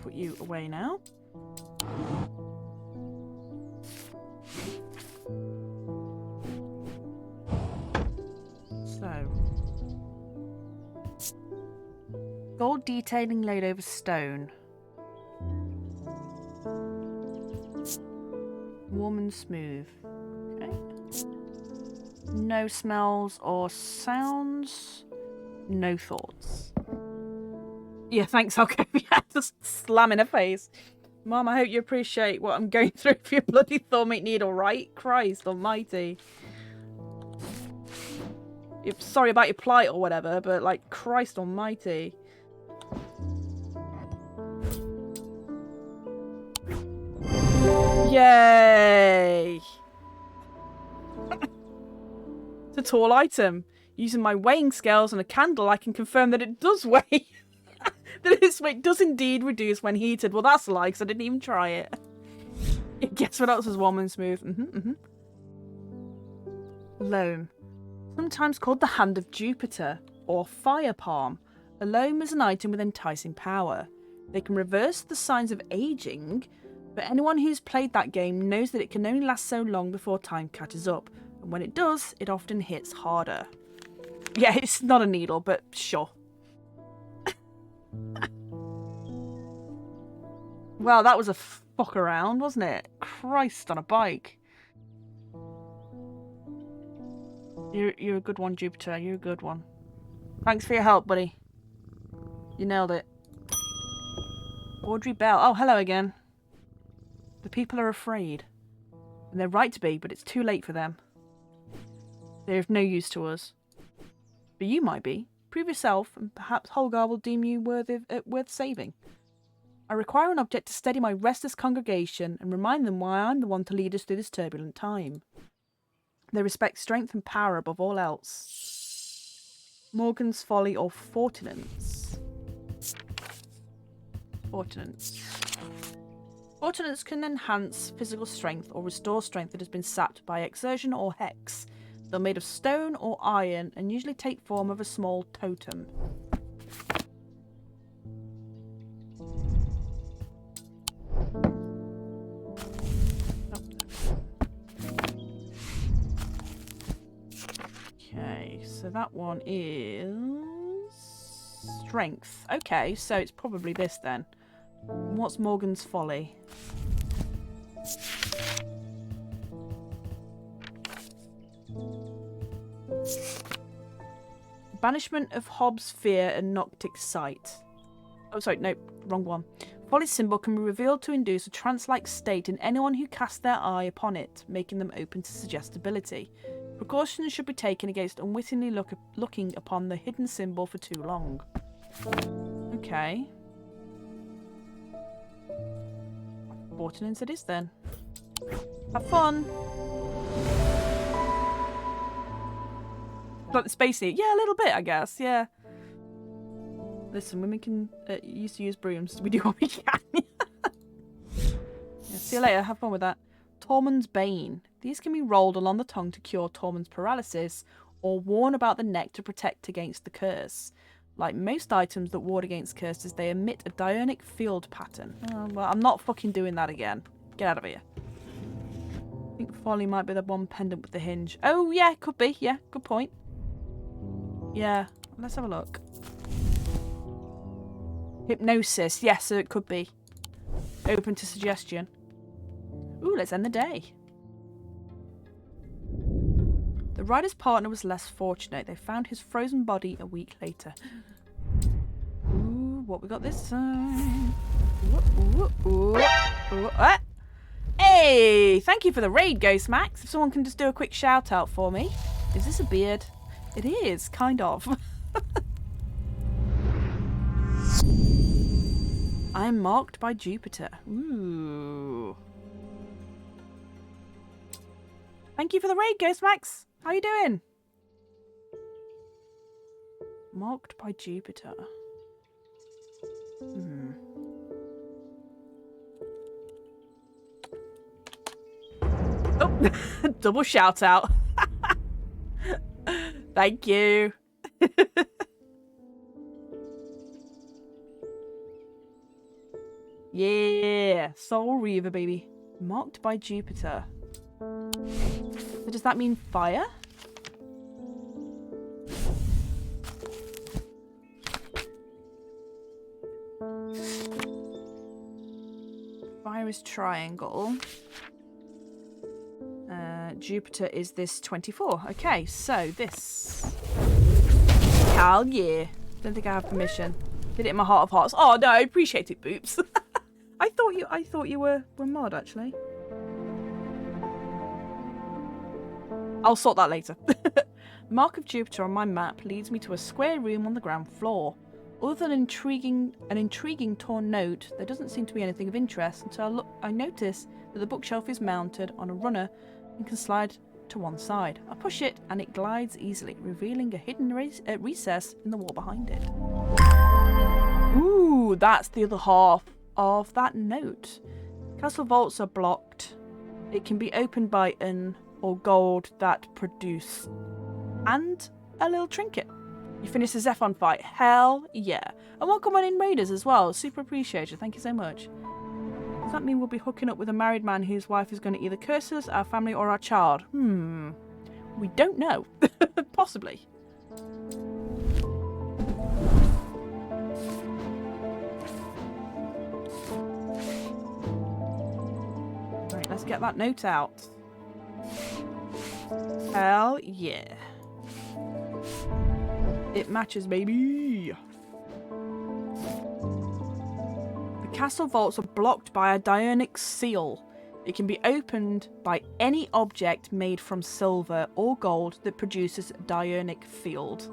Put you away now. So. Gold detailing laid over stone. Warm and smooth. Okay. No smells or sounds. No thoughts. Yeah, thanks, I'll go. Yeah, just slam in her face. Mom, I hope you appreciate what I'm going through for your bloody thornmeat needle, right? Christ almighty. Sorry about your plight or whatever, but like, Christ almighty. Yay! It's a tall item. Using my weighing scales and a candle, I can confirm that it does weigh. That its weight does indeed reduce when heated. Well, that's a lie, because I didn't even try it. Guess what else is warm and smooth? Loam. Sometimes called the Hand of Jupiter, or Fire Palm. A loam is an item with enticing power. They can reverse the signs of aging, but anyone who's played that game knows that it can only last so long before time catches up, and when it does, it often hits harder. Yeah, it's not a needle, but sure. Well, that was a fuck around, wasn't it? Christ on a bike. You're a good one, Jupiter. You're a good one. Thanks for your help, buddy. You nailed it. Audrey Bell. Oh, hello again. The people are afraid. And they're right to be, but it's too late for them. They're of no use to us. But you might be. Prove yourself, and perhaps Holgar will deem you worth saving. I require an object to steady my restless congregation and remind them why I'm the one to lead us through this turbulent time. They respect strength and power above all else. Morgan's Folly or Fortinance. Fortinance. Fortinance can enhance physical strength or restore strength that has been sapped by exertion or hex. They're made of stone or iron and usually take form of a small totem. Okay, so that one is strength. Okay, so it's probably this then. What's Morgan's Folly? Banishment of Hobbs' fear and Noctic sight. Oh, sorry, no, wrong one. Folly's symbol can be revealed to induce a trance-like state in anyone who casts their eye upon it, making them open to suggestibility. Precautions should be taken against unwittingly looking upon the hidden symbol for too long. Okay. Fortinance it is then. Have fun! Like the spacey? Yeah, a little bit, I guess, yeah. Listen, women can used to use brooms. We do what we can. Yeah, see you later, have fun with that. Tormund's Bane. These can be rolled along the tongue to cure Tormund's paralysis, or worn about the neck to protect against the curse. Like most items that ward against curses, they emit a diurnic field pattern. Oh, well, I'm not fucking doing that again. Get out of here. I think Folly might be the one pendant with the hinge. Oh, yeah, could be. Yeah, good point. Yeah, let's have a look. Hypnosis. Yes, so it could be. Open to suggestion. Ooh, let's end the day. The rider's partner was less fortunate. They found his frozen body a week later. Ooh, what we got this time? Ah! Hey, thank you for the raid, Ghost Max. If someone can just do a quick shout out for me. Is this a beard? It is, kind of. I'm marked by Jupiter. Ooh. Thank you for the raid, Ghost Max. How you doing? Marked by Jupiter. Double shout out. Thank you. Yeah, Soul Reaver, baby. Marked by Jupiter. So does that mean fire? Fire is triangle. Jupiter is this 24. Okay, so this. Hell yeah. Don't think I have permission. Did it in my heart of hearts. Oh no, I appreciate it, Boops. I thought you were mod actually. I'll sort that later. The mark of Jupiter on my map leads me to a square room on the ground floor. Other than an intriguing torn note, there doesn't seem to be anything of interest until I notice that the bookshelf is mounted on a runner and can slide to one side. I push it and it glides easily, revealing a hidden recess in the wall behind it. Ooh, that's the other half of that note. Castle vaults are blocked. It can be opened by an or gold that produce and a little trinket. You finished the Zephon fight. Hell yeah. And welcome on in Raiders as well. Super appreciated. Thank you so much. Does that mean we'll be hooking up with a married man whose wife is going to either curse us, our family, or our child? We don't know. Possibly. Right, let's get that note out. Hell yeah. It matches, baby. The castle vaults are blocked by a Dionic seal. It can be opened by any object made from silver or gold that produces a Dionic field.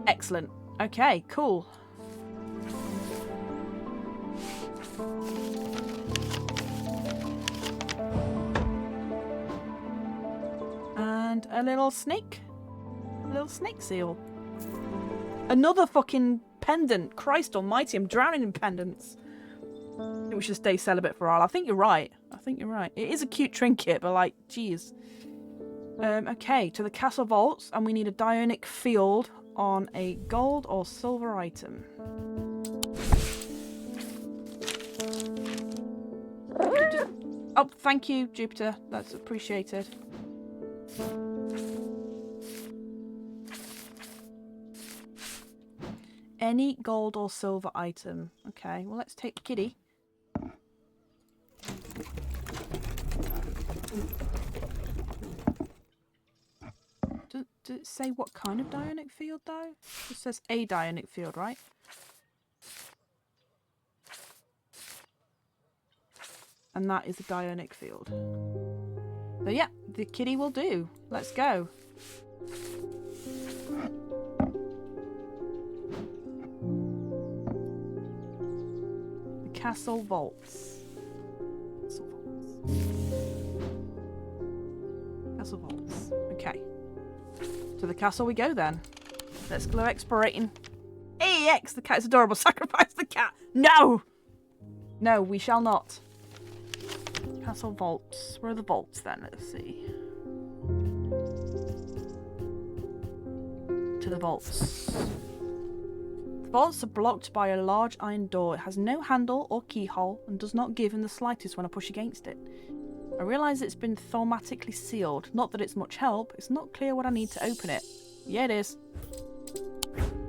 Excellent. Okay, cool. And a little snake. A little snake seal. Another fucking pendant. Christ almighty, I'm drowning in pendants. I think we should stay celibate for a while. I think you're right. It is a cute trinket, but like, geez. Okay, to the castle vaults, and we need a Dionic field on a gold or silver item. Oh, thank you, Jupiter. That's appreciated. Any gold or silver item. Okay, well, let's take the kitty. Does it say what kind of Dionic field, though? It says a Dionic field, right? And that is a Dionic field. So yeah, the kitty will do. Let's go. Castle vaults. Castle vaults. Okay. To the castle we go then. Let's go explorating. AEX, the cat is adorable. Sacrifice the cat. No! No, we shall not. Castle vaults. Where are the vaults then? Let's see. To the vaults. The vaults are blocked by a large iron door. It has no handle or keyhole and does not give in the slightest when I push against it. I realise it's been thaumatically sealed. Not that it's much help. It's not clear what I need to open it. Yeah, it is.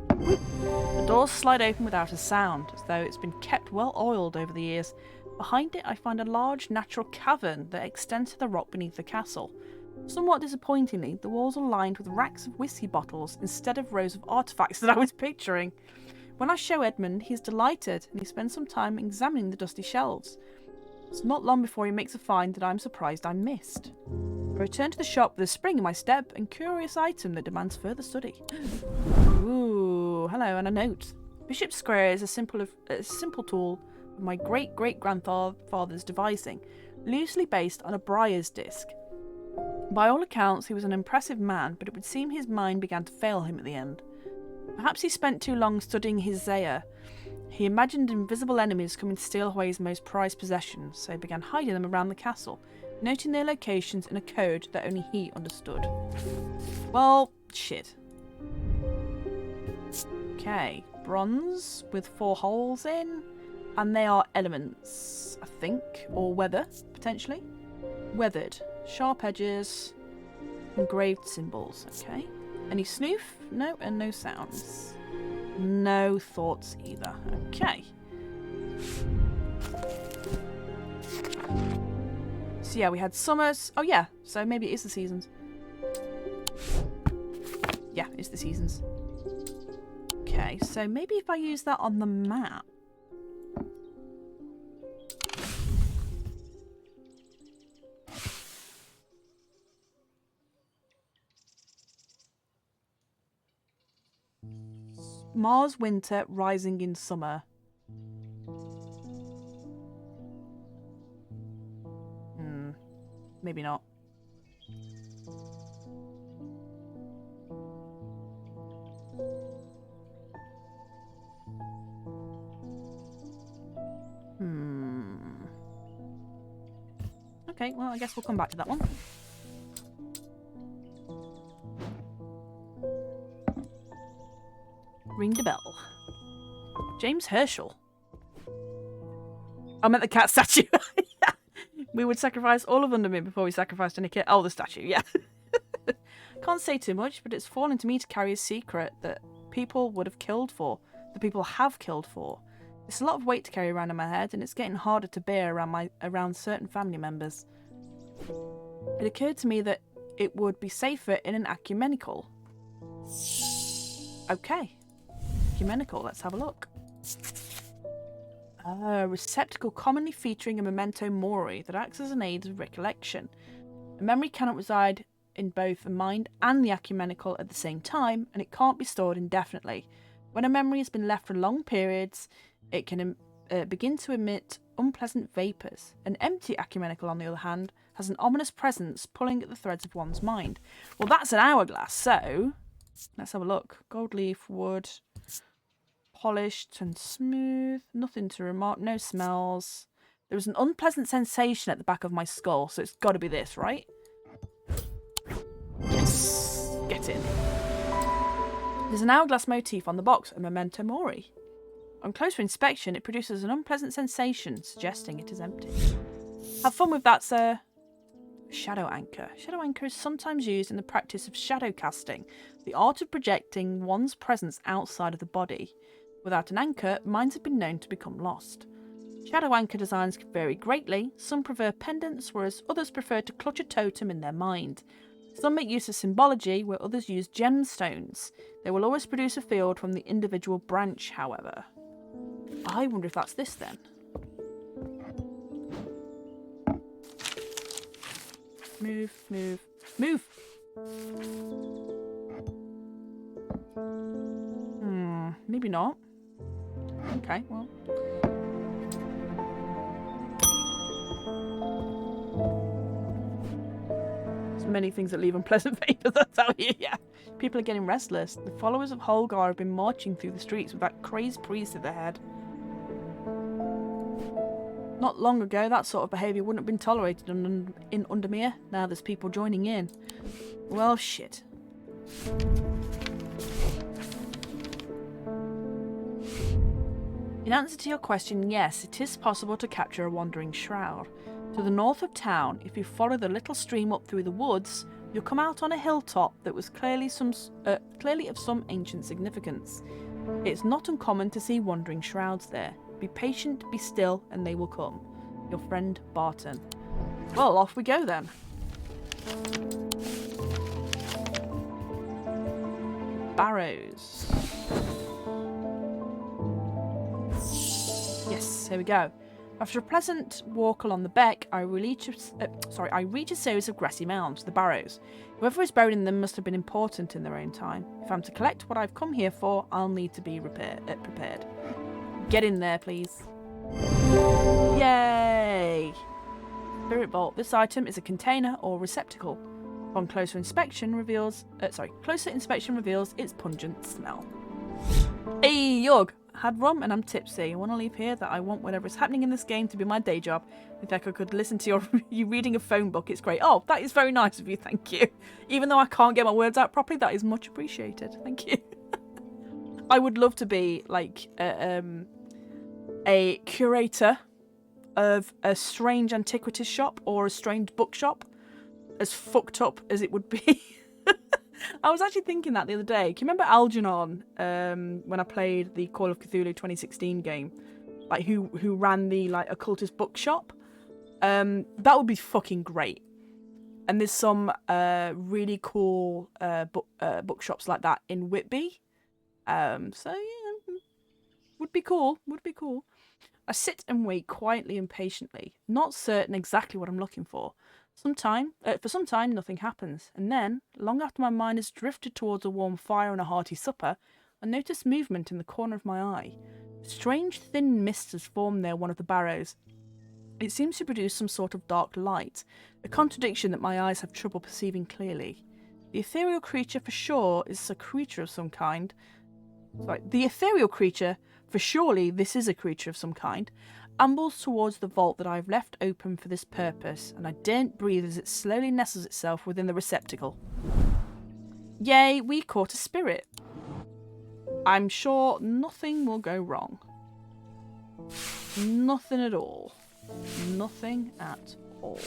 The doors slide open without a sound, as though it's been kept well oiled over the years. Behind it, I find a large natural cavern that extends to the rock beneath the castle. Somewhat disappointingly, the walls are lined with racks of whiskey bottles instead of rows of artefacts that I was picturing. When I show Edmund, he's delighted, and he spends some time examining the dusty shelves. It's not long before he makes a find that I'm surprised I missed. I return to the shop with a spring in my step and curious item that demands further study. Ooh, hello, and a note. Bishop's Square is a simple tool of my great-great-grandfather's devising, loosely based on a Briar's disc. By all accounts, he was an impressive man, but it would seem his mind began to fail him at the end. Perhaps he spent too long studying his Zaya. He imagined invisible enemies coming to steal away his most prized possessions, so he began hiding them around the castle. noting their locations in a code that only he understood. Well, shit. Okay, bronze with 4 holes in, and they are elements, I think, or weather, potentially. Weathered, sharp edges, engraved symbols, okay. Any snoof? No, and no sounds. No thoughts either, okay. So yeah, we had summers. Oh yeah, so maybe it is the seasons. Yeah, it's the seasons. Okay, so maybe if I use that on the map. Mars winter, rising in summer. Maybe not. Okay, well, I guess we'll come back to that one. Ring the bell. James Herschel. I meant the cat statue. Yeah. We would sacrifice all of Undermere before we sacrificed any kid. Oh, the statue, yeah. Can't say too much, but it's fallen to me to carry a secret that people would have killed for. That people have killed for. It's a lot of weight to carry around in my head, and it's getting harder to bear around certain family members. It occurred to me that it would be safer in an ecumenical. Okay. Ecumenical, let's have a look. A receptacle commonly featuring a memento mori that acts as an aid of recollection. A memory cannot reside in both the mind and the ecumenical at the same time, and it can't be stored indefinitely. When a memory has been left for long periods, it can begin to emit unpleasant vapours. An empty ecumenical, on the other hand, has an ominous presence pulling at the threads of one's mind. Well, that's an hourglass, so let's have a look. Gold leaf, wood, polished and smooth, nothing to remark, no smells. There was an unpleasant sensation at the back of my skull, so it's got to be this, right? Yes, get in. There's an hourglass motif on the box, a memento mori. On closer inspection, it produces an unpleasant sensation, suggesting it is empty. Have fun with that, sir. Shadow anchor. Shadow anchor is sometimes used in the practice of shadow casting, the art of projecting one's presence outside of the body. Without an anchor, minds have been known to become lost. Shadow anchor designs can vary greatly. Some prefer pendants, whereas others prefer to clutch a totem in their mind. Some make use of symbology, where others use gemstones. They will always produce a field from the individual branch, however. I wonder if that's this then. Move, move, move! Maybe not. Okay, well. There's many things that leave unpleasant vapors, I tell you, yeah. People are getting restless. The followers of Holgar have been marching through the streets with that crazed priest at their head. Not long ago, that sort of behaviour wouldn't have been tolerated in Undermere. Now there's people joining in. Well, shit. In answer to your question, yes, it is possible to capture a wandering shroud. To the north of town, if you follow the little stream up through the woods, you'll come out on a hilltop that was clearly of some ancient significance. It's not uncommon to see wandering shrouds there. Be patient, be still, and they will come. Your friend, Barton. Well, off we go then. Barrows. Yes, here we go. After a pleasant walk along the beck, I reach a series of grassy mounds, the Barrows. Whoever is buried in them must have been important in their own time. If I'm to collect what I've come here for, I'll need to be prepared. Get in there, please. Yay! Spirit Vault. This item is a container or receptacle. Upon closer inspection reveals its pungent smell. Hey, Yug! had rum and I'm tipsy. I want to leave here that I want whatever is happening in this game to be my day job. In fact, I could listen to you reading a phone book. It's great. Oh, that is very nice of you. Thank you. Even though I can't get my words out properly, that is much appreciated. Thank you. I would love to be like a curator of a strange antiquities shop or a strange bookshop, as fucked up as it would be. I was actually thinking that the other day. Can you remember Algernon when I played the Call of Cthulhu 2016 game? Like who ran the like occultist bookshop? That would be fucking great. And there's some really cool bookshops like that in Whitby. So yeah, would be cool. Would be cool. I sit and wait quietly and patiently, not certain exactly what I'm looking for. For some time, nothing happens, and then, long after my mind has drifted towards a warm fire and a hearty supper, I notice movement in the corner of my eye. A strange thin mist has formed near one of the barrows. It seems to produce some sort of dark light, a contradiction that my eyes have trouble perceiving clearly. The ethereal creature for sure is a creature of some kind. The ethereal creature, for surely this is a creature of some kind, ambles towards the vault that I have left open for this purpose, and I daren't breathe as it slowly nestles itself within the receptacle. Yay, we caught a spirit. I'm sure nothing will go wrong. Nothing at all. Nothing at all.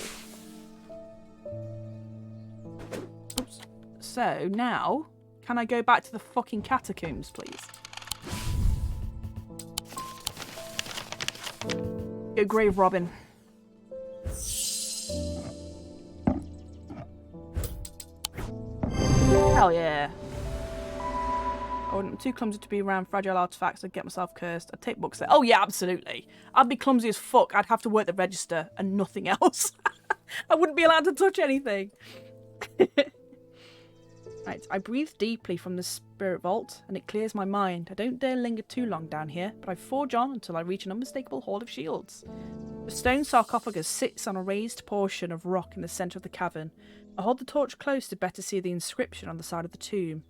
Oops. So now, can I go back to the fucking catacombs, please? Go grave robin. Hell yeah. I'm too clumsy to be around fragile artefacts. I'd get myself cursed. I'd take books there. Oh yeah, absolutely. I'd be clumsy as fuck. I'd have to work the register and nothing else. I wouldn't be allowed to touch anything. Right, I breathe deeply from the spirit vault, and it clears my mind. I don't dare linger too long down here, but I forge on until I reach an unmistakable hall of shields. The stone sarcophagus sits on a raised portion of rock in the centre of the cavern. I hold the torch close to better see the inscription on the side of the tomb.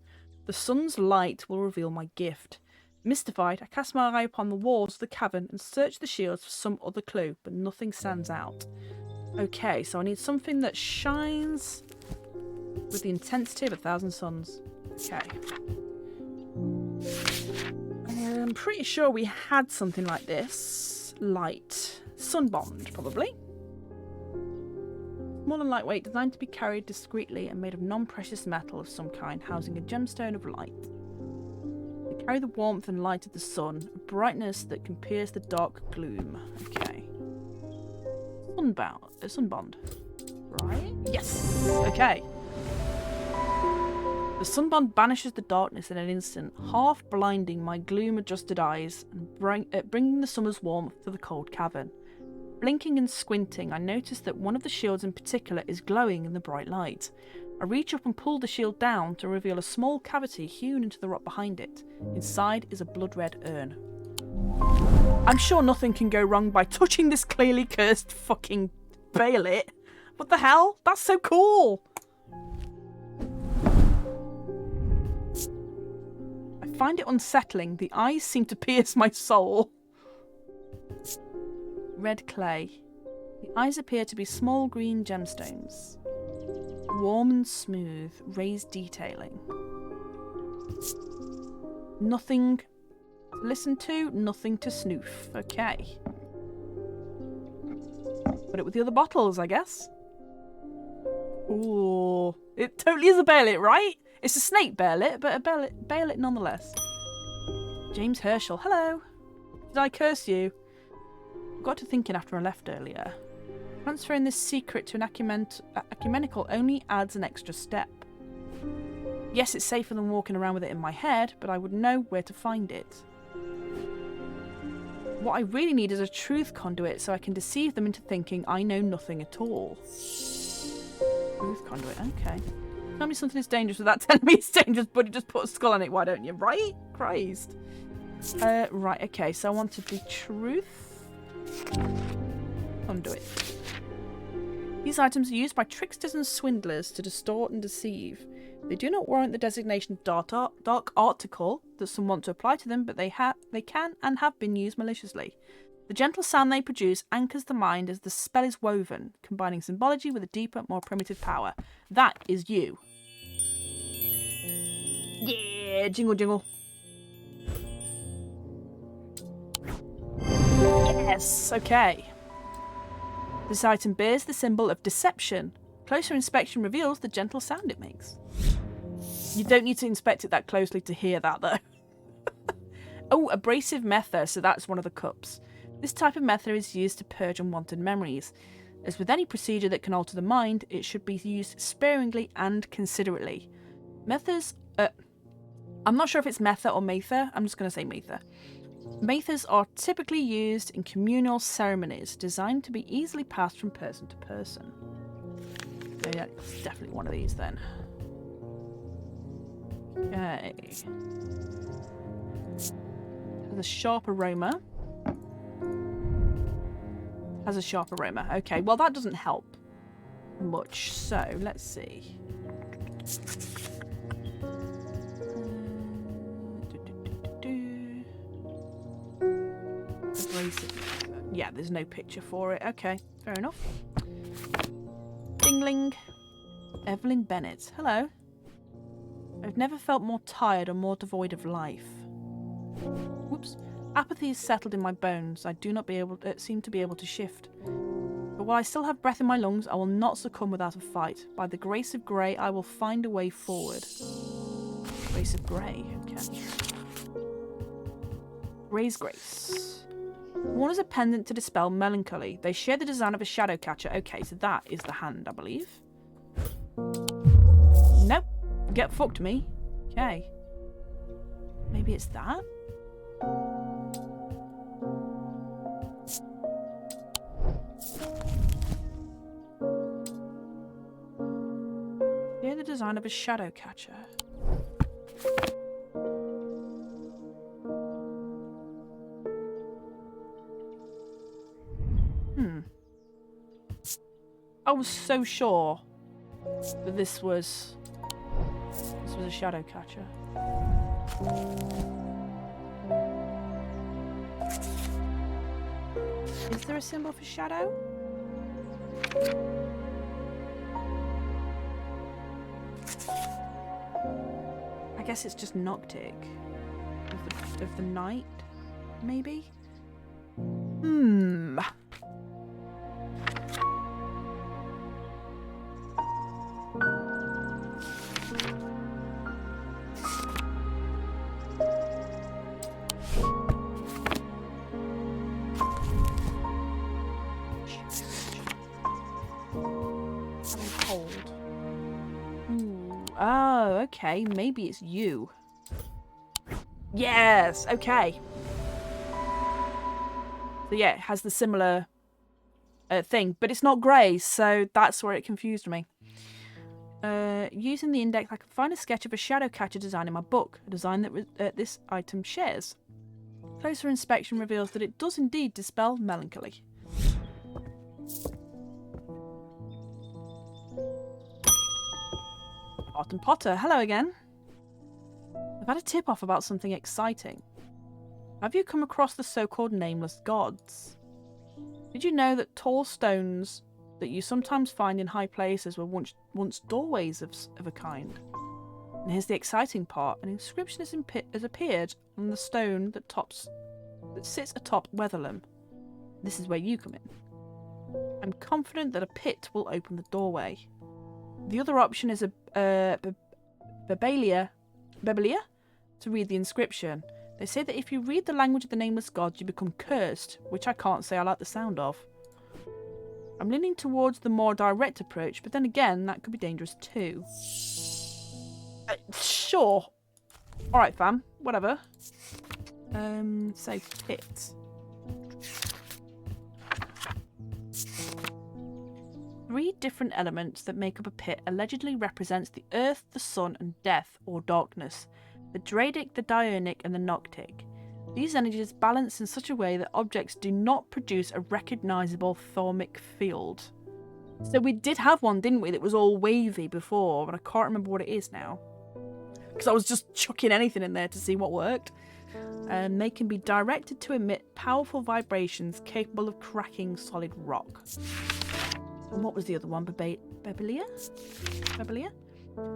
The sun's light will reveal my gift. Mystified, I cast my eye upon the walls of the cavern and search the shields for some other clue, but nothing stands out. Okay, so I need something that shines with the intensity of 1,000 suns. Okay. I'm pretty sure we had something like this. Light. Sunbond, probably. Small and lightweight, designed to be carried discreetly and made of non-precious metal of some kind, housing a gemstone of light. They carry the warmth and light of the sun, a brightness that can pierce the dark gloom. Okay. Sunbond. Right? Yes! Okay. The sunbond banishes the darkness in an instant, half blinding my gloom-adjusted eyes and bringing the summer's warmth to the cold cavern. Blinking and squinting, I notice that one of the shields in particular is glowing in the bright light. I reach up and pull the shield down to reveal a small cavity hewn into the rock behind it. Inside is a blood-red urn. I'm sure nothing can go wrong by touching this clearly cursed fucking Baelit. What the hell? That's so cool! I find it unsettling. The eyes seem to pierce my soul. Red clay. The eyes appear to be small green gemstones. Warm and smooth, raised detailing. Nothing to listen to, nothing to snoof. Okay. Put it with the other bottles, I guess. Ooh. It totally is a Baelit, right? It's a snake Baelit, but a Baelit nonetheless. James Herschel, hello. Did I curse you? I got to thinking after I left earlier. Transferring this secret to an ecumenical only adds an extra step. Yes, it's safer than walking around with it in my head, but I would know where to find it. What I really need is a truth conduit so I can deceive them into thinking I know nothing at all. Truth conduit, okay. Tell me something is dangerous without telling me it's dangerous, buddy. Just put a skull on it, why don't you? Right? Christ. Right, okay, so I wanted the truth conduit. These items are used by tricksters and swindlers to distort and deceive. They do not warrant the designation of dark article that some want to apply to them, but they they can and have been used maliciously. The gentle sound they produce anchors the mind as the spell is woven, combining symbology with a deeper, more primitive power. That is you. Yeah, jingle jingle. Yes, okay. This item bears the symbol of deception. Closer inspection reveals the gentle sound it makes. You don't need to inspect it that closely to hear that, though. Oh, abrasive mether, so that's one of the cups. This type of mether is used to purge unwanted memories. As with any procedure that can alter the mind, it should be used sparingly and considerately. Methers... I'm not sure if it's mether or mather. I'm just going to say mather. Mathers are typically used in communal ceremonies, designed to be easily passed from person to person. So yeah, it's definitely one of these then. Okay. Has a sharp aroma. Has a sharp aroma. Okay, well that doesn't help much. So let's see. Yeah, there's no picture for it. Okay, fair enough. Dingling. Evelyn Bennett. Hello. I've never felt more tired or more devoid of life. Whoops. Apathy is settled in my bones. I do not seem to be able to shift. But while I still have breath in my lungs, I will not succumb without a fight. By the grace of Grey, I will find a way forward. Grace of Grey. Okay. Grey's Grace. Worn as a pendant to dispel melancholy. They share the design of a shadow catcher. Okay, so that is the hand, I believe. Nope. Get fucked me. Okay. Maybe it's that? Share the design of a shadow catcher. I was so sure that this was a shadow catcher. Is there a symbol for shadow? I guess it's just Noctic of the night, maybe. Oh, okay. Maybe it's you. Yes. Okay. So yeah, it has the similar thing, but it's not grey, so that's where it confused me. Using the index, I can find a sketch of a shadow catcher design in my book, a design that this item shares. Closer inspection reveals that it does indeed dispel melancholy. Barton Potter, hello again. I've had a tip-off about something exciting. Have you come across the so-called nameless gods? Did you know that tall stones that you sometimes find in high places were once doorways of a kind? And here's the exciting part. An inscription has appeared on the stone that sits atop Weatherlam. This is where you come in. I'm confident that a pit will open the doorway. The other option is a Bebelia to read the inscription. They say that if you read the language of the nameless gods, you become cursed, which I can't say I like the sound of. I'm leaning towards the more direct approach, but then again, that could be dangerous too. Sure. Alright, fam. Whatever. Say pit. Three different elements that make up a pit allegedly represents the earth, the sun, and death, or darkness. The Dradic, the Diurnic, and the Noctic. These energies balance in such a way that objects do not produce a recognisable thaumic field. So we did have one, didn't we, that was all wavy before, but I can't remember what it is now. Because I was just chucking anything in there to see what worked. And they can be directed to emit powerful vibrations capable of cracking solid rock. And what was the other one? Babelia?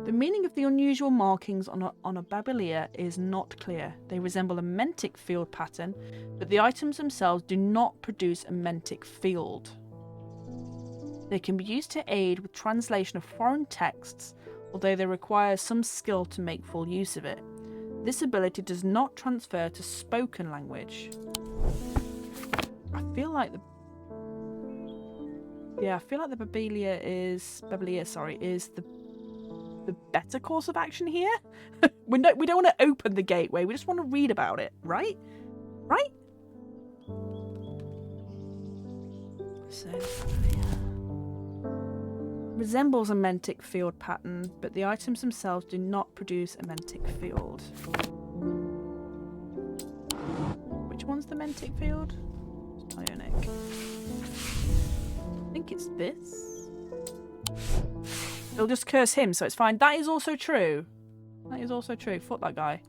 The meaning of the unusual markings on a Babelia is not clear. They resemble a mentic field pattern, but the items themselves do not produce a mentic field. They can be used to aid with translation of foreign texts, although they require some skill to make full use of it. This ability does not transfer to spoken language. I feel like the Babelia is the better course of action here. we don't want to open the gateway. We just want to read about it, right? Right? So resembles a mentic field pattern, but the items themselves do not produce a mentic field. Which one's the mentic field? It's Ionic. I think it's this. It'll just curse him, so it's fine. That is also true. That is also true. Fuck that guy.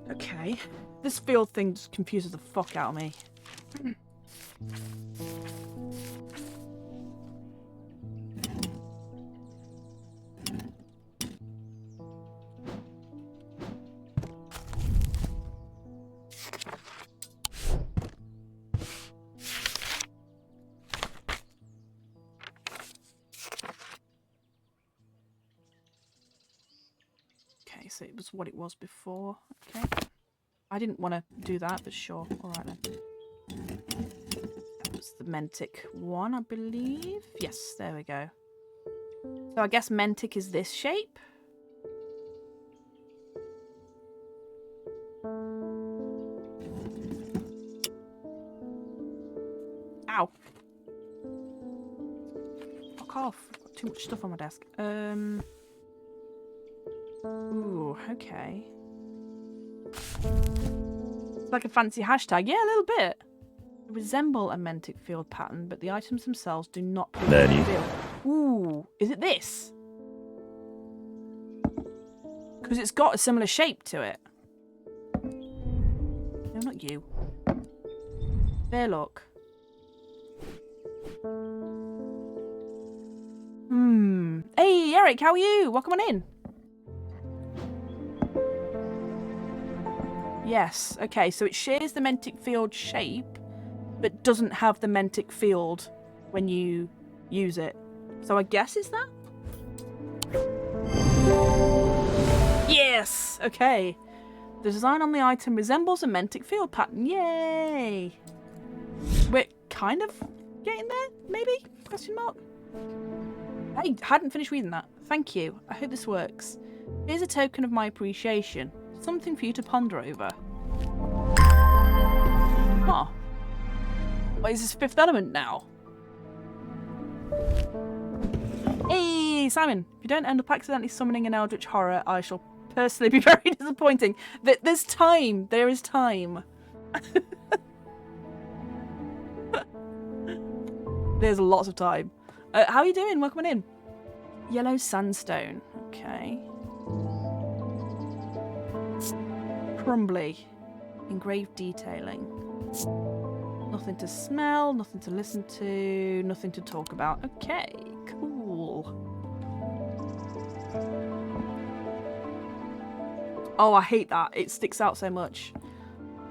Okay. This field thing just confuses the fuck out of me. Okay, so it was what it was before. Okay. I didn't want to do that, but sure. Alright then. That was the Mentic one, I believe. Yes, there we go. So I guess Mentic is this shape. Ow. Fuck off. I've got too much stuff on my desk. Ooh, okay. It's like a fancy hashtag. Yeah, a little bit. They resemble a mentic field pattern, but the items themselves do not produce a field. Ooh, is it this? Because it's got a similar shape to it. No, not you. There, look. Hey, Eric, how are you? Welcome on in. Yes, okay, so it shares the mentic field shape, but doesn't have the mentic field when you use it. So I guess it's that? Yes! Okay. The design on the item resembles a mentic field pattern. Yay! We're kind of getting there, maybe? Question mark? I hadn't finished reading that. Thank you. I hope this works. Here's a token of my appreciation. Something for you to ponder over. Huh. What is this Fifth Element now? Hey, Simon. If you don't end up accidentally summoning an eldritch horror, I shall personally be very disappointing. There's time. There is time. There's lots of time. How are you doing? Welcome on in. Yellow sandstone. Okay. Crumbly. Engraved detailing. Nothing to smell, nothing to listen to, nothing to talk about. Okay, cool. Oh, I hate that. It sticks out so much.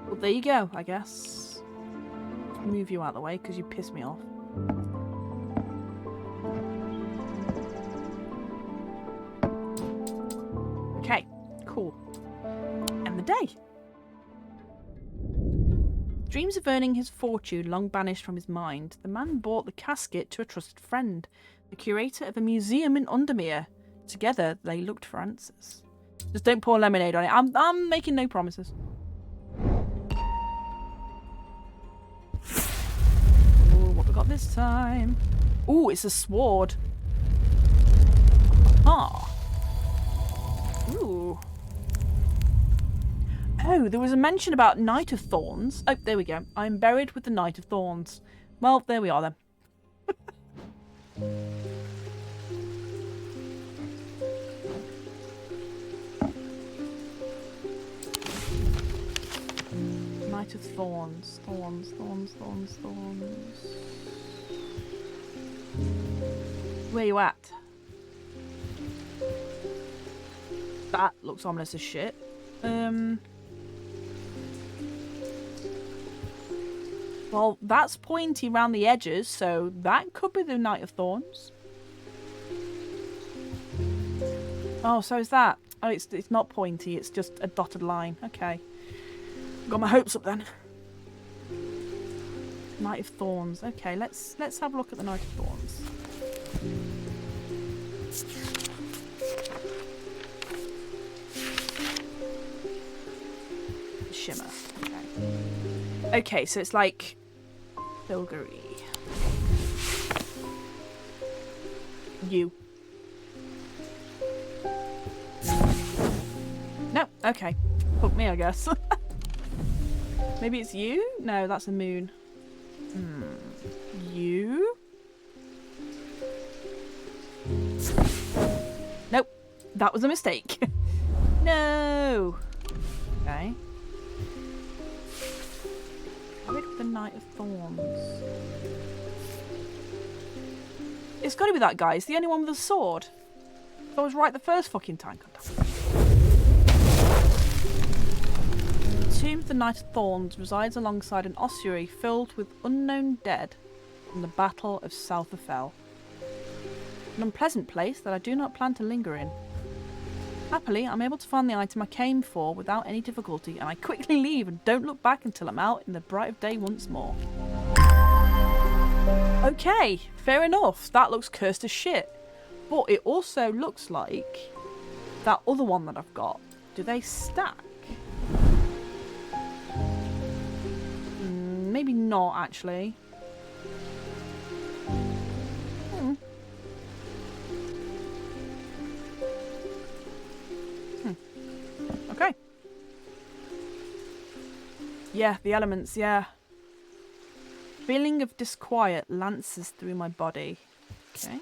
Well, there you go, I guess. Move you out of the way because you piss me off. Okay, cool. End the day. Dreams of earning his fortune long banished from his mind, the man brought the casket to a trusted friend, the curator of a museum in Undermere. Together, they looked for answers. Just don't pour lemonade on it. I'm making no promises. Ooh, what we got this time? Ooh, it's a sword. Ah. Ooh. Oh, there was a mention about Knight of Thorns. Oh, there we go. I'm buried with the Knight of Thorns. Well, there we are then. Knight of Thorns. Thorns, thorns, thorns, thorns. Where you at? That looks ominous as shit. Well, that's pointy around the edges, so that could be the Knight of Thorns. Oh, so is that? Oh, it's not pointy, it's just a dotted line. Okay. Got my hopes up then. Knight of Thorns. Okay, let's have a look at the Knight of Thorns. Shimmer. Okay. Okay, so it's like Filgery. You. No, okay. Fuck me, I guess. Maybe it's you? No, that's a moon. You? Nope. That was a mistake. No. Okay. Rid of the Knight of Thorns. It's got to be that guy. It's the only one with a sword. I was right the first fucking time. The tomb of the Knight of Thorns resides alongside an ossuary filled with unknown dead from the Battle of Southafell. An unpleasant place that I do not plan to linger in. Happily, I'm able to find the item I came for without any difficulty, and I quickly leave and don't look back until I'm out in the bright of day once more. Okay, fair enough. That looks cursed as shit. But it also looks like that other one that I've got. Do they stack? Maybe not, actually. Okay. Yeah, the elements, yeah. Feeling of disquiet lances through my body. Okay.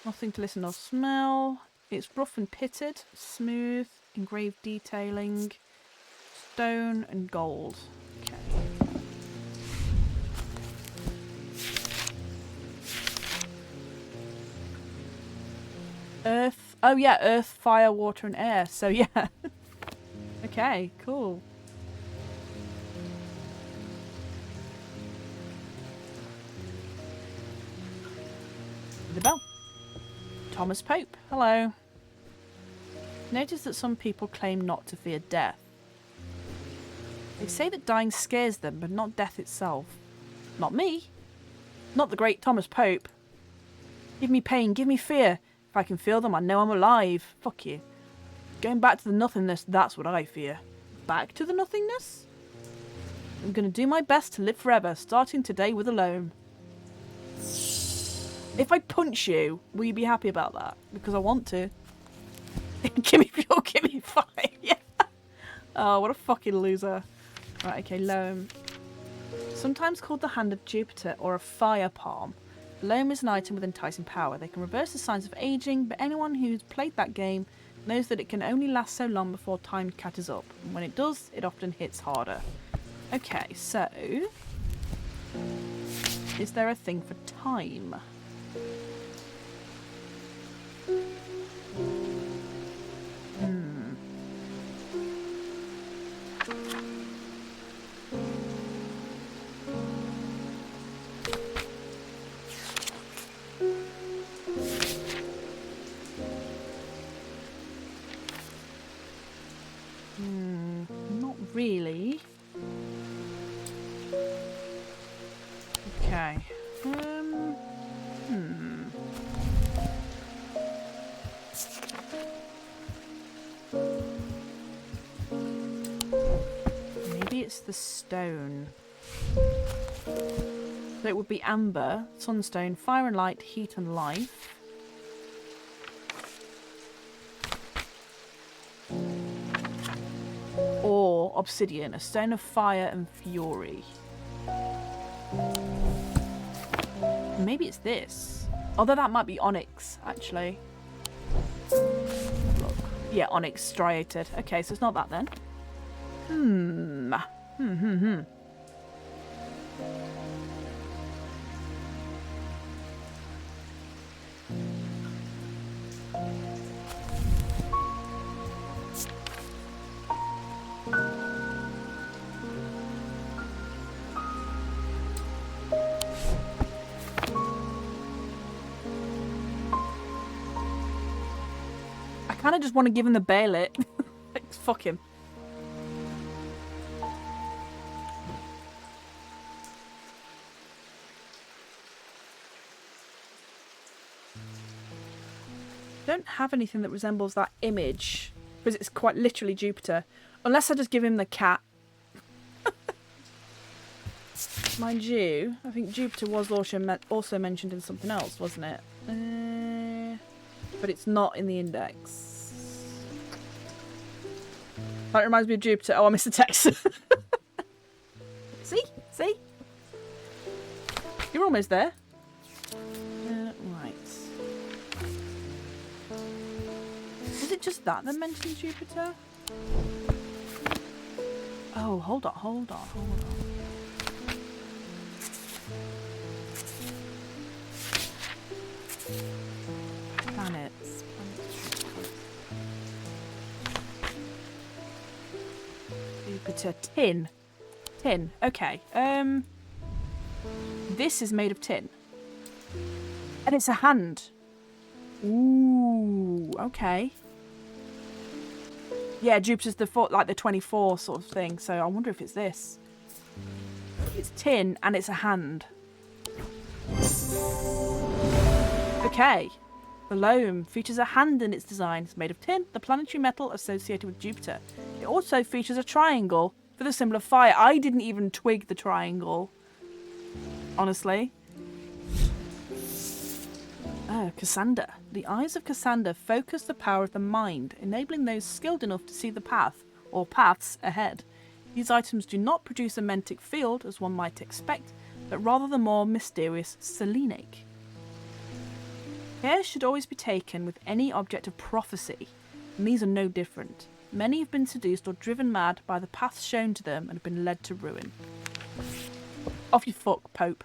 Nothing to listen or smell. It's rough and pitted, smooth, engraved detailing, stone and gold. Okay. Earth. Oh yeah, earth, fire, water and air. So yeah. Okay, cool. The bell. Thomas Pope. Hello. Notice that some people claim not to fear death. They say that dying scares them, but not death itself. Not me. Not the great Thomas Pope. Give me pain, give me fear. If I can feel them, I know I'm alive. Fuck you. Going back to the nothingness, that's what I fear. Back to the nothingness? I'm gonna do my best to live forever, starting today with alone. If I punch you, will you be happy about that? Because I want to. Give me 4, give me 5. Yeah. Oh, what a fucking loser. Right, okay, loam. Sometimes called the Hand of Jupiter or a fire palm. Loam is an item with enticing power. They can reverse the signs of aging, but anyone who's played that game knows that it can only last so long before time catches up. And when it does, it often hits harder. Okay, so... is there a thing for time? Not really. Okay. Maybe it's the stone. So it would be amber, sunstone, fire and light, heat and life. Or obsidian, a stone of fire and fury. Maybe it's this. Although that might be onyx, actually. Look. Yeah, onyx striated. Okay, so it's not that then. I kind of just want to give him the bayonet. Like, fuck him. Don't have anything that resembles that image because it's quite literally Jupiter. Unless I just give him the cat. Mind you, I think Jupiter was also mentioned in something else, wasn't it? But it's not in the index. That reminds me of Jupiter. Oh, I missed the text. See? See? You're almost there. Right. Was it just that mentioned Jupiter? Oh, hold on, hold on, hold on. Planets. Jupiter. Tin. Tin. Okay. This is made of tin. And it's a hand. Ooh, okay. Yeah, Jupiter's the 24 sort of thing, so I wonder if it's this. It's tin and it's a hand. Okay. The loam features a hand in its design. It's made of tin, the planetary metal associated with Jupiter. It also features a triangle for the symbol of fire. I didn't even twig the triangle. Honestly. Oh, Cassander. The eyes of Cassander focus the power of the mind, enabling those skilled enough to see the path, or paths, ahead. These items do not produce a mentic field, as one might expect, but rather the more mysterious selenake. Care should always be taken with any object of prophecy, and these are no different. Many have been seduced or driven mad by the paths shown to them and have been led to ruin. Off you fuck, Pope.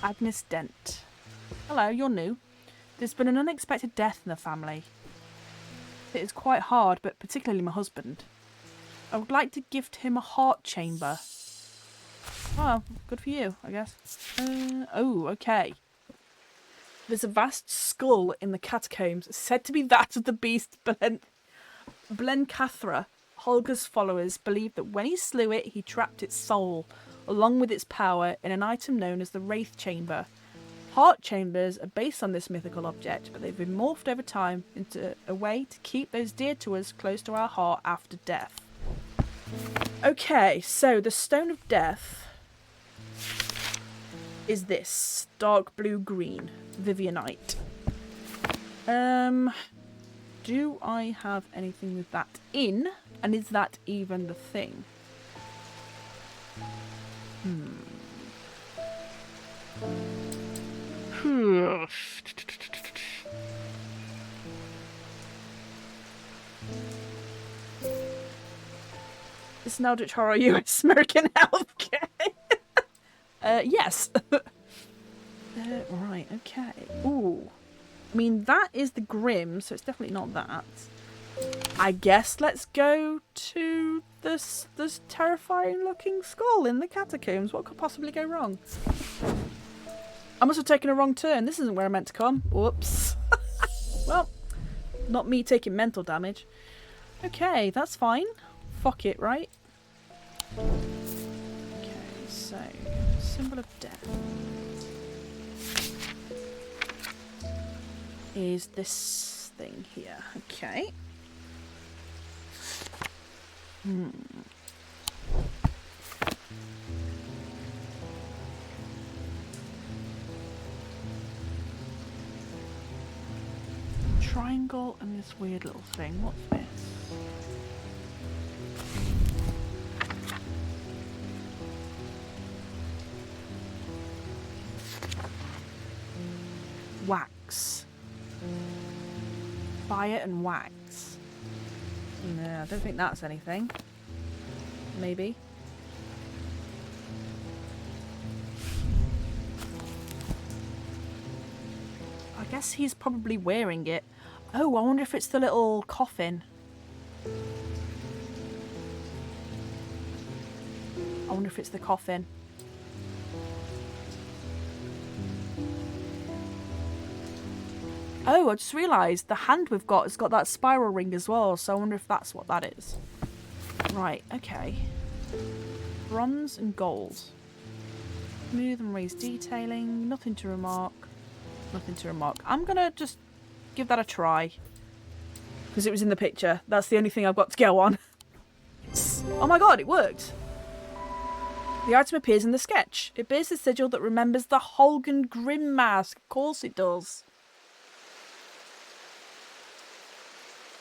Agnes Dent. Hello, you're new. There's been an unexpected death in the family. It is quite hard, but particularly my husband. I would like to gift him a heart chamber. Well, good for you, I guess. Oh, okay. There's a vast skull in the catacombs, said to be that of the beast Blencathra. Holgar's followers believe that when he slew it, he trapped its soul, along with its power, in an item known as the Wraith Chamber. Heart chambers are based on this mythical object, but they've been morphed over time into a way to keep those dear to us close to our heart after death. Okay, so the Stone of Death is this. Dark blue-green. Vivianite. Do I have anything with that in? And is that even the thing? This is an Eldritch Horror US American Healthcare. Yes. Right, okay. Ooh. I mean, that is the Grim, so it's definitely not that. I guess let's go to this terrifying looking skull in the catacombs. What could possibly go wrong? I must have taken a wrong turn. This isn't where I meant to come. Whoops. Well, not me taking mental damage. Okay, that's fine. Fuck it, right? Okay, so symbol of death is this thing here. Okay. Triangle and this weird little thing. What's this? Wax. Fire and wax. Nah, I don't think that's anything. Maybe. I guess he's probably wearing it. Oh, I wonder if it's the little coffin. I wonder if it's the coffin. Oh, I just realised the hand we've got has got that spiral ring as well, so I wonder if that's what that is. Right, okay. Bronze and gold. Smooth and raised detailing. Nothing to remark. Nothing to remark. I'm gonna just give that a try. Because it was in the picture. That's the only thing I've got to go on. Oh my god, it worked! The item appears in the sketch. It bears the sigil that remembers the Holgar Grim mask. Of course it does.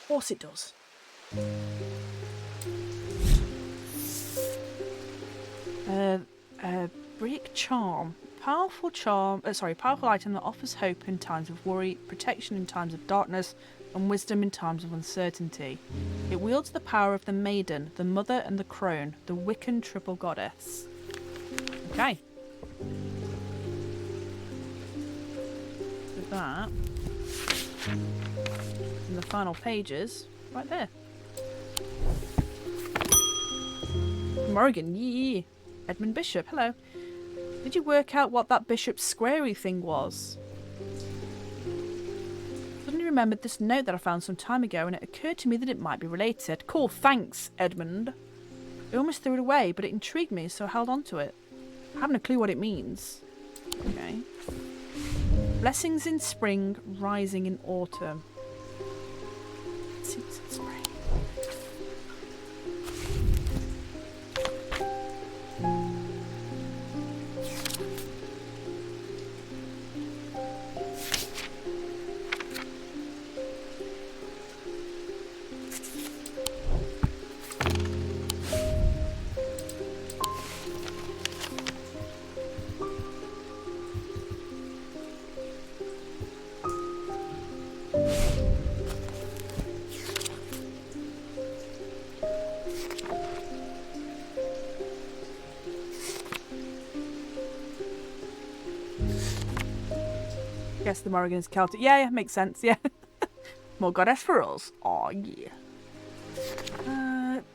Of course it does. Brick charm. Powerful item that offers hope in times of worry, protection in times of darkness, and wisdom in times of uncertainty. It wields the power of the maiden, the mother, and the crone, the Wiccan triple goddess. Okay. With that. And the final pages, right there. Morrigan, yee. Edmund Bishop, hello. Did you work out what that Bishop squarey thing was? Suddenly remembered this note that I found some time ago, and it occurred to me that it might be related. Cool, thanks, Edmund. I almost threw it away, but it intrigued me, so I held on to it. I haven't a clue what it means. Okay. Blessings in spring, rising in autumn. Blessings in spring. Guess the Morrigan is Celtic. Yeah, makes sense, yeah. More goddess for us. Oh, yeah.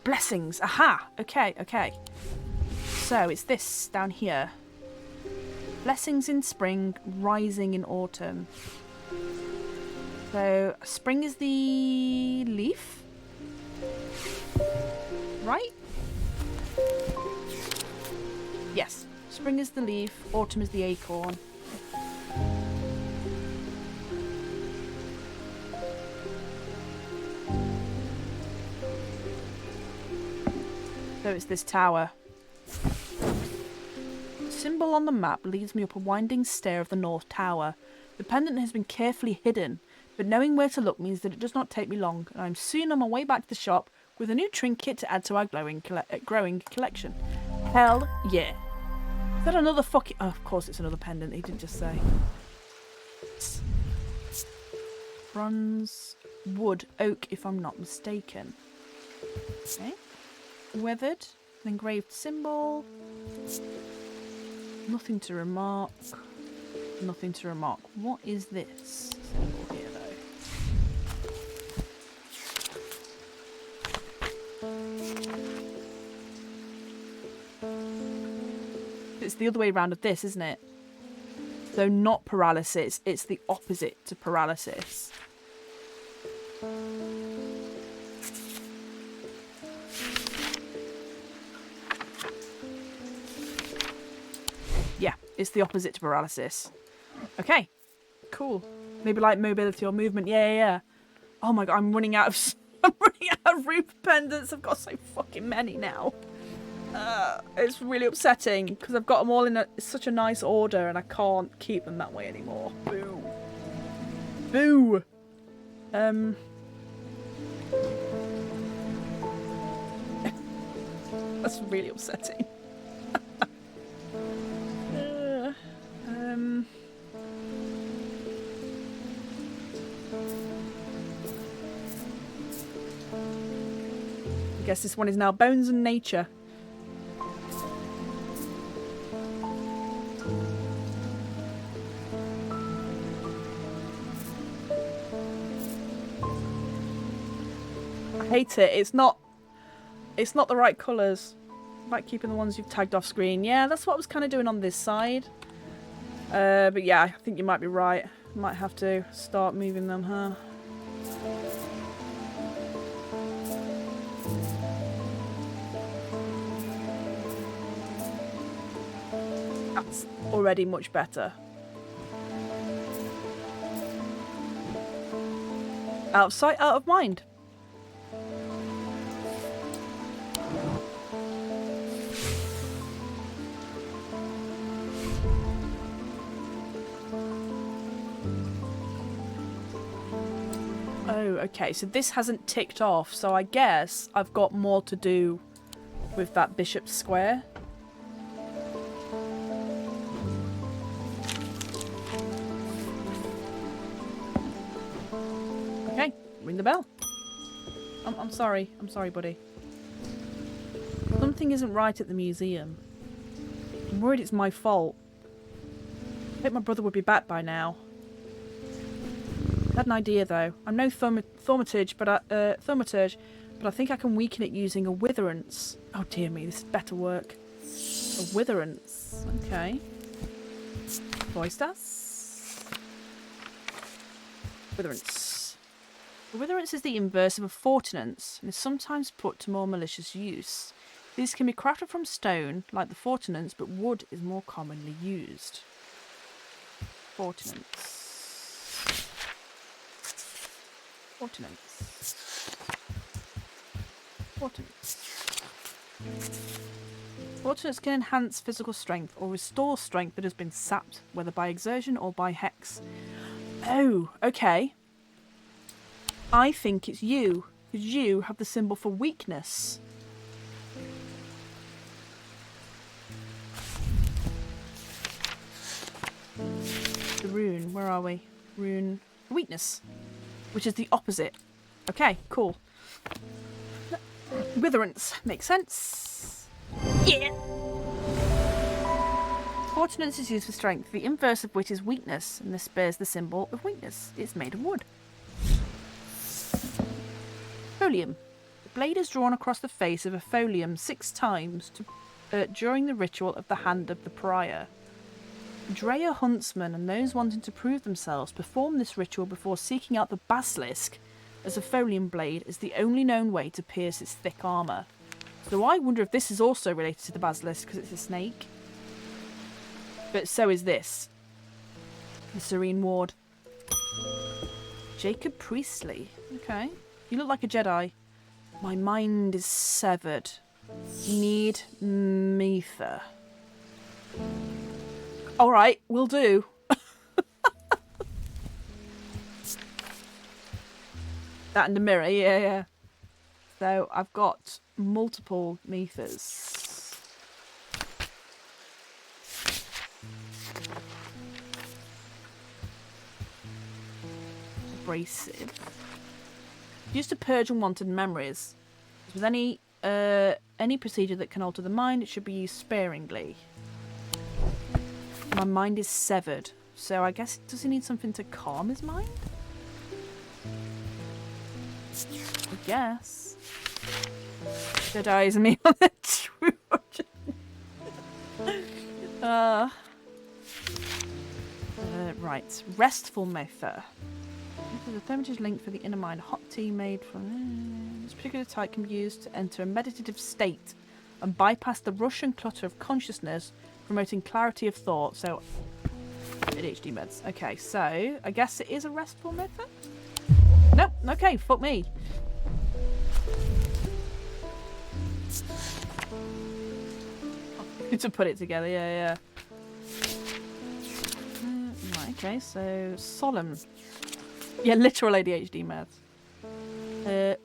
Blessings. Aha! Okay, okay. So, it's this down here. Blessings in spring, rising in autumn. So, spring is the leaf? Right? Yes. Spring is the leaf, autumn is the acorn. So it's this tower. The symbol on the map leads me up a winding stair of the North Tower. The pendant has been carefully hidden, but knowing where to look means that it does not take me long, and I'm soon on my way back to the shop with a new trinket to add to our growing collection. Hell yeah. Is that another fucking... Oh, of course it's another pendant, he didn't just say. Bronze, wood, oak, if I'm not mistaken. Okay. Weathered, an engraved symbol. Nothing to remark. Nothing to remark. What is this symbol here, though? It's the other way around of this, isn't it? So not paralysis, it's the opposite to paralysis. Yeah, it's the opposite to paralysis. Okay, cool. Maybe like mobility or movement. Yeah. Oh my god, I'm running out of Ruper pendants. I've got so fucking many now. It's really upsetting because I've got them all in such a nice order and I can't keep them that way anymore. Boo. Boo. That's really upsetting. guess this one is now Bones and Nature. I hate it. It's not the right colours. About keeping the ones you've tagged off screen. Yeah, that's what I was kind of doing on this side. But yeah, I think you might be right. Might have to start moving them, huh? That's already much better. Out of sight, out of mind. Oh, okay, so this hasn't ticked off, so I guess I've got more to do with that bishop's square. Okay, ring the bell. I'm sorry. I'm sorry, buddy. Something isn't right at the museum. I'm worried it's my fault. I hope my brother would be back by now. I had an idea though. I'm no thaumaturge, but I think I can weaken it using a witherance. Oh dear me, this had better work. A witherance. Okay. Voice Witherance. A witherance is the inverse of a fortinance and is sometimes put to more malicious use. These can be crafted from stone, like the fortinance, but wood is more commonly used. Fortinance. Fortinance can enhance physical strength or restore strength that has been sapped, whether by exertion or by hex. Oh, okay. I think it's you, because you have the symbol for weakness. The rune, where are we? Rune, weakness. Which is the opposite. Okay, cool. Witherance. Makes sense. Yeah! Fortinance is used for strength, the inverse of which is weakness, and this bears the symbol of weakness. It's made of wood. Folium. The blade is drawn across the face of a folium 6 times during the ritual of the Hand of the Prior. Dreyer huntsmen and those wanting to prove themselves perform this ritual before seeking out the basilisk, as a folium blade is the only known way to pierce its thick armour. So I wonder if this is also related to the basilisk because it's a snake. But so is this. The Serene Ward. Jacob Priestley. Okay. You look like a Jedi. My mind is severed. Need Mether. Alright, will do. That and the mirror, yeah. So I've got multiple Methers. Abrasive. Used to purge unwanted memories. With any procedure that can alter the mind, it should be used sparingly. My mind is severed, so I guess does he need something to calm his mind? I guess. Jedi's me on the true. Right, restful Mether. There's a thermatage link for the inner mind. Hot tea made from this particular type can be used to enter a meditative state and bypass the rush and clutter of consciousness, promoting clarity of thought. So, ADHD meds. Okay, so I guess it is a restful method. No, okay, fuck me. To put it together, yeah. Right, okay, so solemn. Yeah, literal ADHD meds.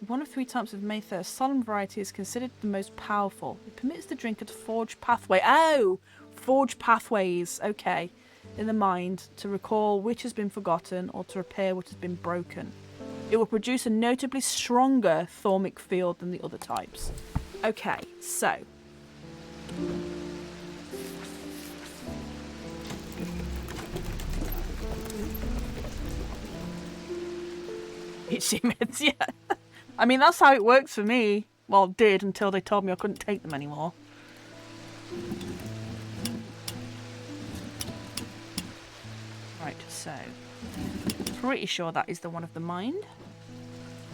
One of 3 types of Mether, solemn variety is considered the most powerful. It permits the drinker to forge pathway. Oh! Forge pathways, okay, in the mind to recall which has been forgotten or to repair what has been broken. It will produce a notably stronger thaumic field than the other types. Okay, so. Meds, yeah. I mean, that's how it works for me. Well, it did until they told me I couldn't take them anymore. Right, so. Pretty sure that is the one of the mind.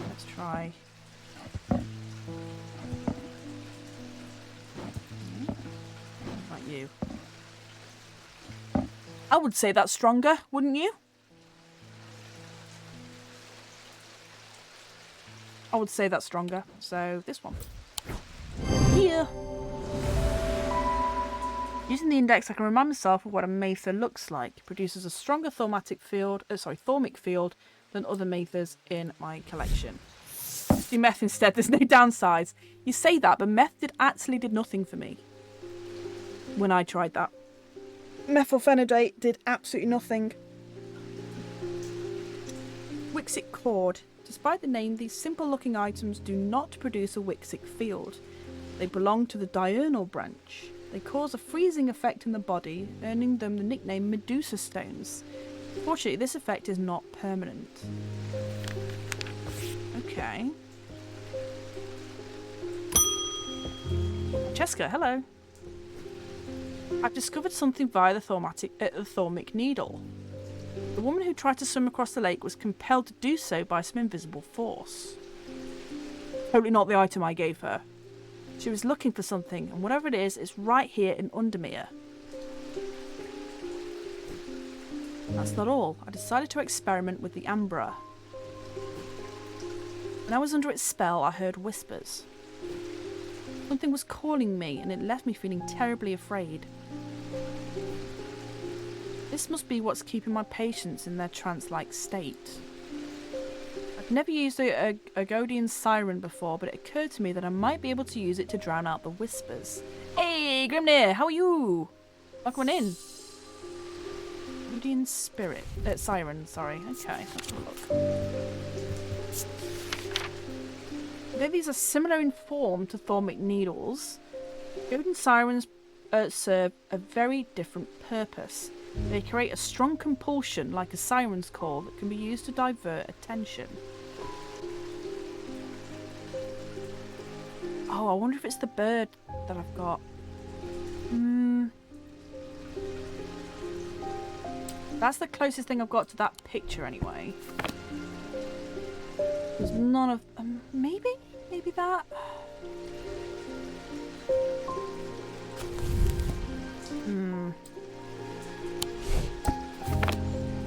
Let's try. Like you. I would say that's stronger, wouldn't you? I would say that's stronger. So this one. Here. Using the index, I can remind myself of what a Maether looks like. It produces a stronger thaumic field than other Maethers in my collection. Do meth instead. There's no downsides. You say that, but meth actually did nothing for me when I tried that. Methylphenidate did absolutely nothing. Wixic cord. Despite the name, these simple-looking items do not produce a Wixic field. They belong to the diurnal branch. They cause a freezing effect in the body, earning them the nickname Medusa Stones. Fortunately, this effect is not permanent. Okay. Cheska, hello. I've discovered something via the thaumic needle. The woman who tried to swim across the lake was compelled to do so by some invisible force. Totally not the item I gave her. She was looking for something, and whatever it is, it's right here in Undermere. That's not all. I decided to experiment with the Ambra. When I was under its spell, I heard whispers. Something was calling me, and it left me feeling terribly afraid. This must be what's keeping my patients in their trance-like state. I've never used a Godian siren before, but it occurred to me that I might be able to use it to drown out the whispers. Hey, Grimnir, how are you? Welcome in. Godian spirit. Siren, sorry. Okay, let's have a look. Though these are similar in form to thaumic needles, Godian sirens serve a very different purpose. They create a strong compulsion, like a siren's call, that can be used to divert attention. Oh, I wonder if it's the bird that I've got. That's the closest thing I've got to that picture, anyway. There's none of... maybe? Maybe that?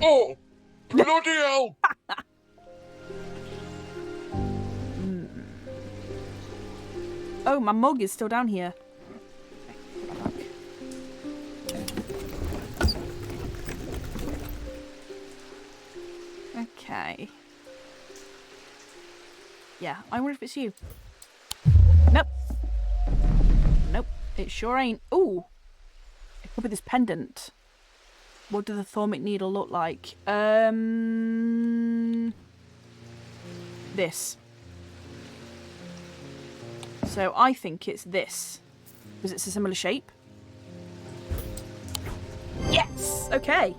Oh! Bloody hell! Oh, my mug is still down here. Okay. Yeah, I wonder if it's you. Nope. Nope, it sure ain't. Ooh! It could be this pendant. What does the thaumic needle look like? This. So I think it's this. Because it's a similar shape. Yes! Okay.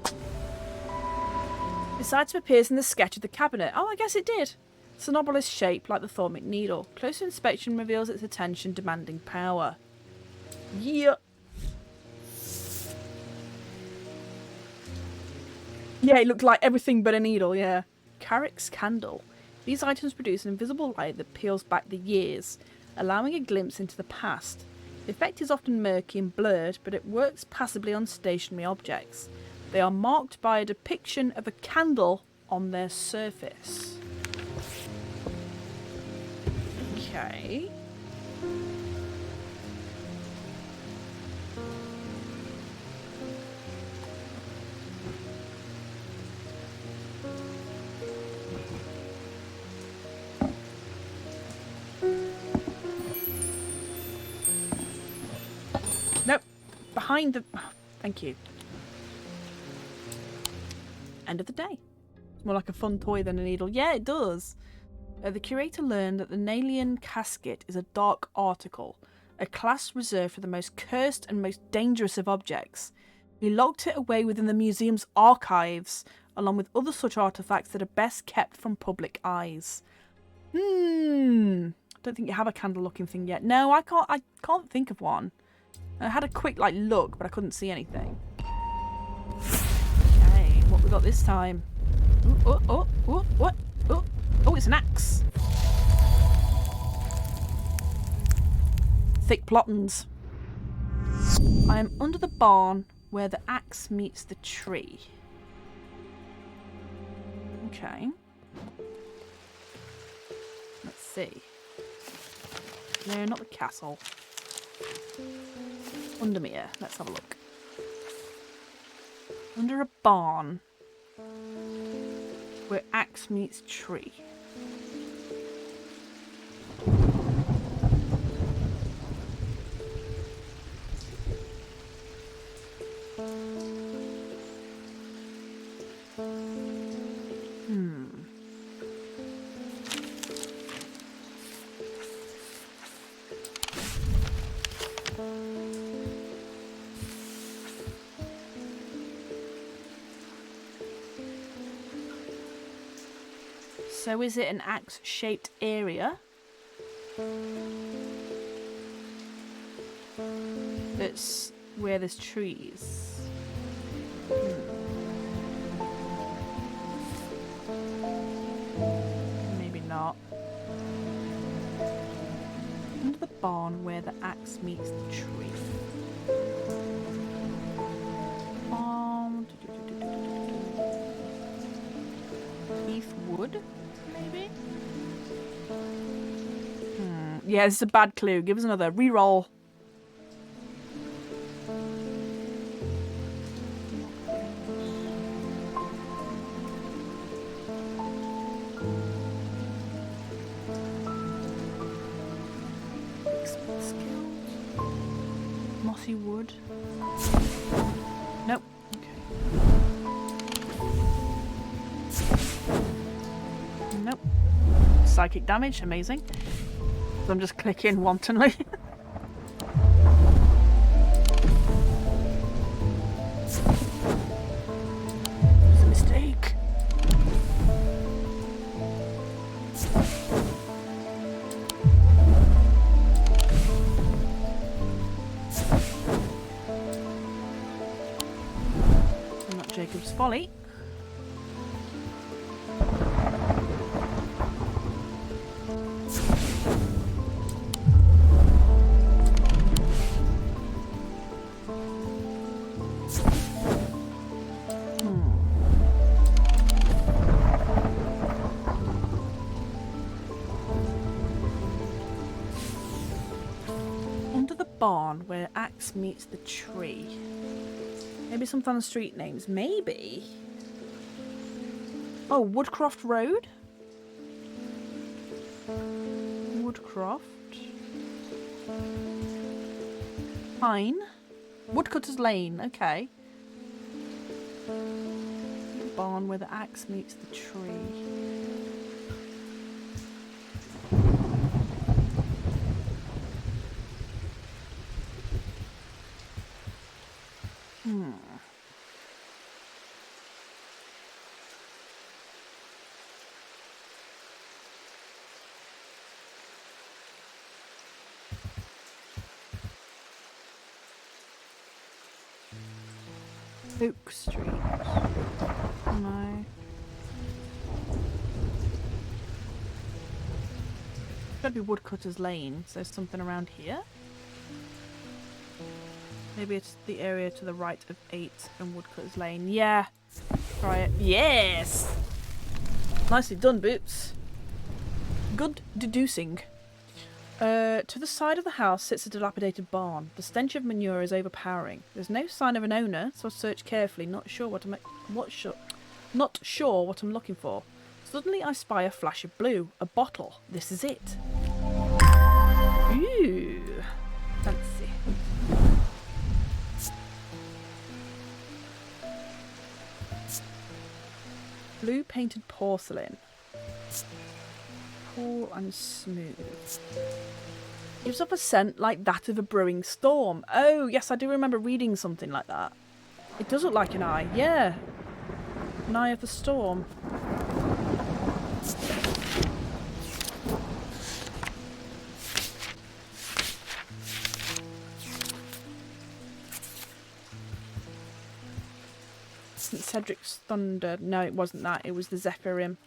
This item appears in the sketch of the cabinet. Oh, I guess it did. It's an obelisk shape like the thaumic needle. Closer inspection reveals its attention demanding power. Yeah. Yeah, it looked like everything but a needle, yeah. Carrick's candle. These items produce an invisible light that peels back the years, allowing a glimpse into the past. The effect is often murky and blurred, but it works passably on stationary objects. They are marked by a depiction of a candle on their surface. Okay. Nope. Behind the... Oh, thank you. End of the day. More like a fun toy than a needle. Yeah, it does. The curator learned that the Nalian casket is a dark article, a class reserved for the most cursed and most dangerous of objects. He locked it away within the museum's archives, along with other such artefacts that are best kept from public eyes. I don't think you have a candle-looking thing yet. No, I can't think of one. I had a quick look, but I couldn't see anything. Okay, what we got this time? What? Oh, it's an axe. Thick plottons. I am under the barn where the axe meets the tree. Okay. Let's see. No, not the castle. Undermere. Let's have a look. Under a barn where axe meets tree. So is it an axe-shaped area that's where there's trees? Maybe not. Under the barn where the axe meets the tree. Wood, maybe? Yeah, this is a bad clue. Give us another. Reroll. Mossy wood. Nope. Nope. Psychic damage, amazing. So I'm just clicking wantonly. It's a mistake. And not Jacob's folly. Barn where axe meets the tree. Maybe something on the street names. Maybe. Oh, Woodcroft Road. Woodcroft. Pine. Woodcutter's Lane. Okay. Barn where the axe meets the tree. Oak Street. No. Gotta be Woodcutter's Lane. So there's something around here. Maybe it's the area to the right of 8 and Woodcutter's Lane. Yeah. Try it. Yes! Nicely done, Boots. Good deducing. To the side of the house sits a dilapidated barn. The stench of manure is overpowering. There's no sign of an owner, so I search carefully, not sure what I'm looking for. Suddenly I spy a flash of blue. A bottle. This is it. Ooh. Fancy. Blue painted porcelain. Cool and smooth. Gives off a scent like that of a brewing storm. Oh, yes, I do remember reading something like that. It does look like an eye, yeah. An eye of the storm. St. Cedric's Thunder. No, it wasn't that. It was the Zephyrim.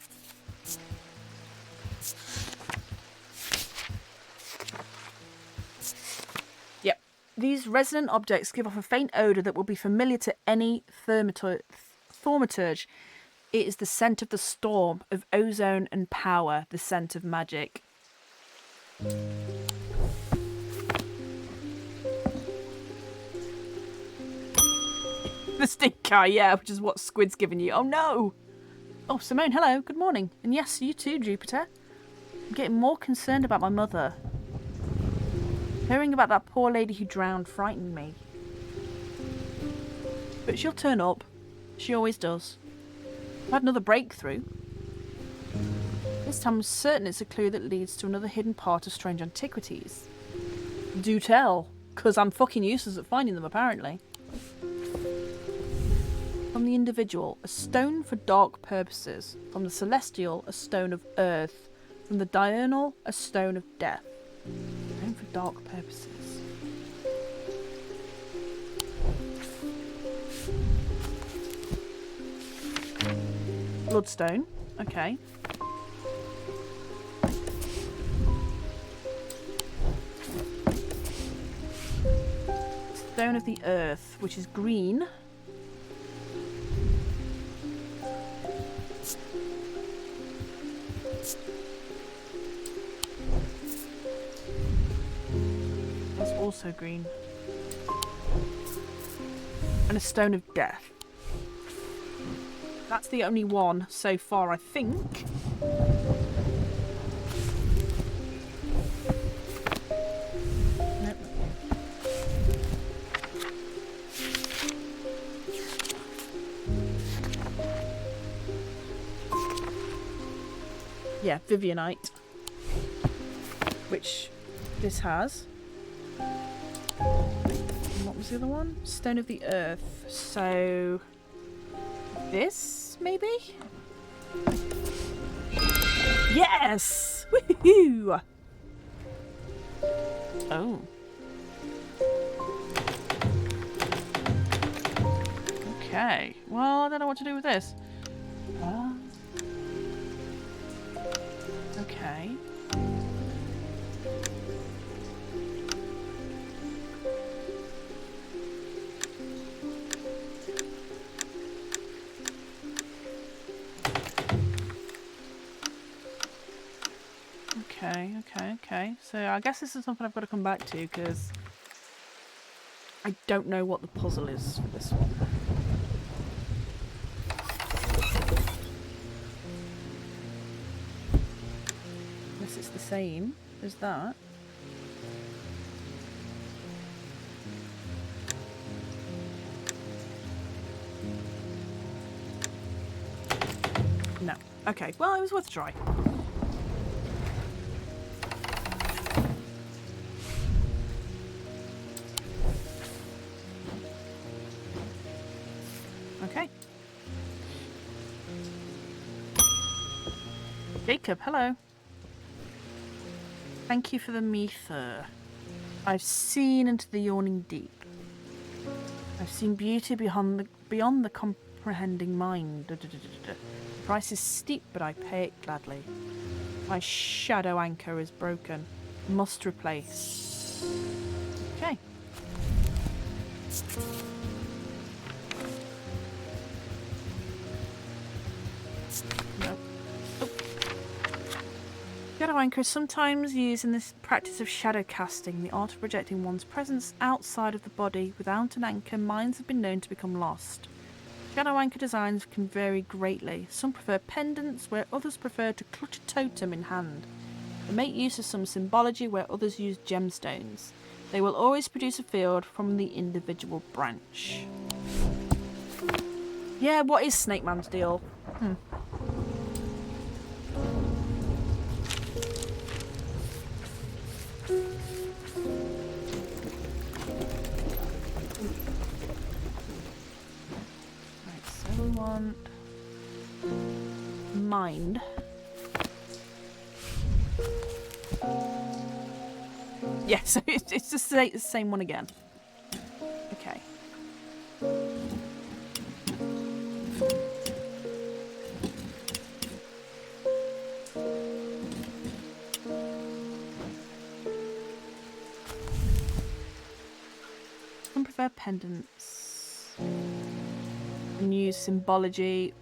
Yep. These resonant objects give off a faint odour that will be familiar to any thaumaturge. It is the scent of the storm, of ozone and power, the scent of magic. The stink eye, yeah, which is what Squid's given you. Oh no! Oh, Simone, hello, good morning. And yes, you too, Jupiter. I'm getting more concerned about my mother. Hearing about that poor lady who drowned frightened me. But she'll turn up. She always does. I've had another breakthrough. This time I'm certain it's a clue that leads to another hidden part of Strange Antiquities. Do tell, because I'm fucking useless at finding them apparently. From the individual, a stone for dark purposes. From the celestial, a stone of earth. From the diurnal, a stone of death. Stone for dark purposes. Bloodstone. Okay. Stone of the earth, which is green. That's also green. And a stone of death. That's the only one so far, I think. Nope. Yeah, Vivianite. Which this has. And what was the other one? Stone of the Earth. So this, maybe? Yes! Woohoo! Oh. Okay. Well, I don't know what to do with this. Okay. Okay. So I guess this is something I've got to come back to because I don't know what the puzzle is for this one. Unless it's the same as that. No. Okay, well, it was worth a try. Okay. Jacob, hello. Thank you for the mether. I've seen into the yawning deep. I've seen beauty beyond the comprehending mind. The price is steep, but I pay it gladly. My shadow anchor is broken. Must replace. Okay. Shadow anchor is sometimes used in this practice of shadow casting, the art of projecting one's presence outside of the body. Without an anchor, minds have been known to become lost. Shadow anchor designs can vary greatly. Some prefer pendants, where others prefer to clutch a totem in hand. They make use of some symbology, where others use gemstones. They will always produce a field from the individual branch. Yeah, what is Snake Man's deal? want mind. Yeah, so it's just the same one again. Okay. I prefer pendants. And use symbology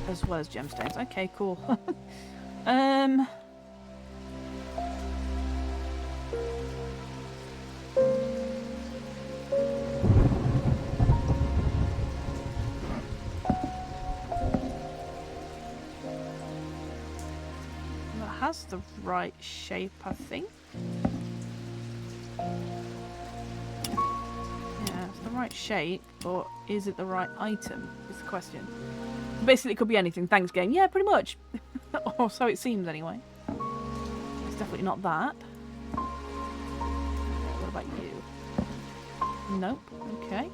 as well as gemstones. Okay, cool. That has the right shape, I think. Yeah, it's the right shape, but is it the right item? Is the question. Basically, it could be anything. Thanks, game. Yeah, pretty much. Or so it seems, anyway. It's definitely not that. What about you? Nope. Okay.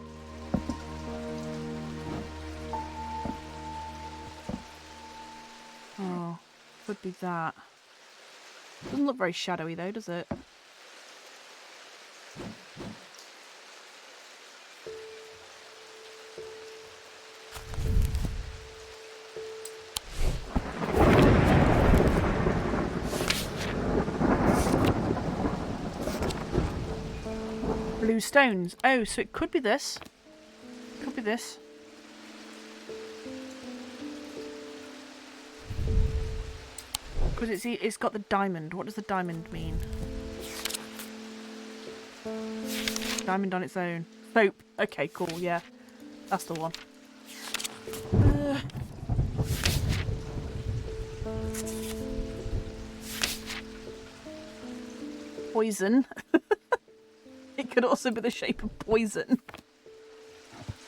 Oh, could be that. Doesn't look very shadowy, though, does it? Blue stones. Oh, so it could be this. Could be this. Because it's got the diamond. What does the diamond mean? Diamond on its own. Soap. Okay, cool. Yeah, that's the one. Poison. It could also be the shape of poison.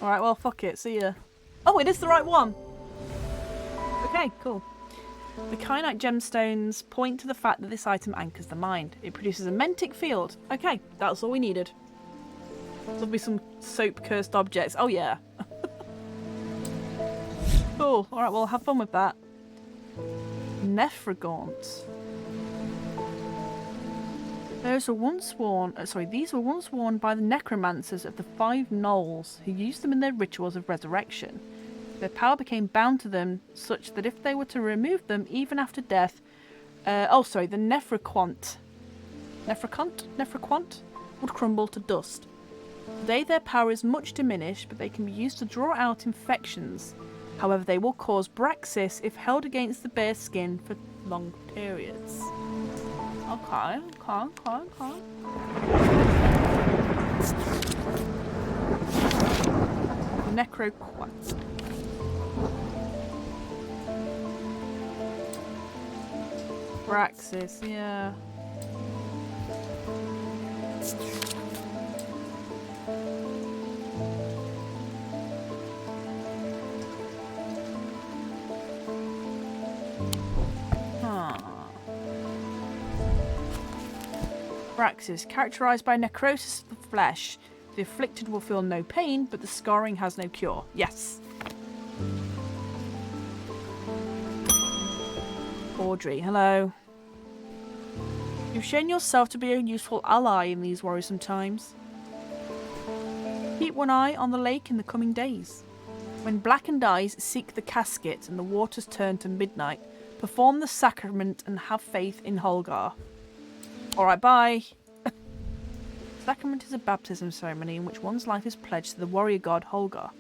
Alright, well, fuck it. See ya. Oh, it is the right one! Okay, cool. The kyanite gemstones point to the fact that this item anchors the mind. It produces a mentic field. Okay, that's all we needed. There'll be some soap-cursed objects. Oh, yeah. Cool. Alright, well, have fun with that. Nephragaunt. These were once worn by the necromancers of the Five Knolls, who used them in their rituals of resurrection. Their power became bound to them, such that if they were to remove them, even after death, the Nephragaunt would crumble to dust. Today their power is much diminished, but they can be used to draw out infections. However, they will cause Braxis if held against the bare skin for long periods. Okay. Necroquant. Braxis, yeah. Braxis, characterised by necrosis of the flesh. The afflicted will feel no pain, but the scarring has no cure. Yes. Audrey, hello. You've shown yourself to be a useful ally in these worrisome times. Keep one eye on the lake in the coming days. When blackened eyes seek the casket and the waters turn to midnight, perform the sacrament and have faith in Holgar. Alright, bye. Sacrament is a baptism ceremony in which one's life is pledged to the warrior god Holgar,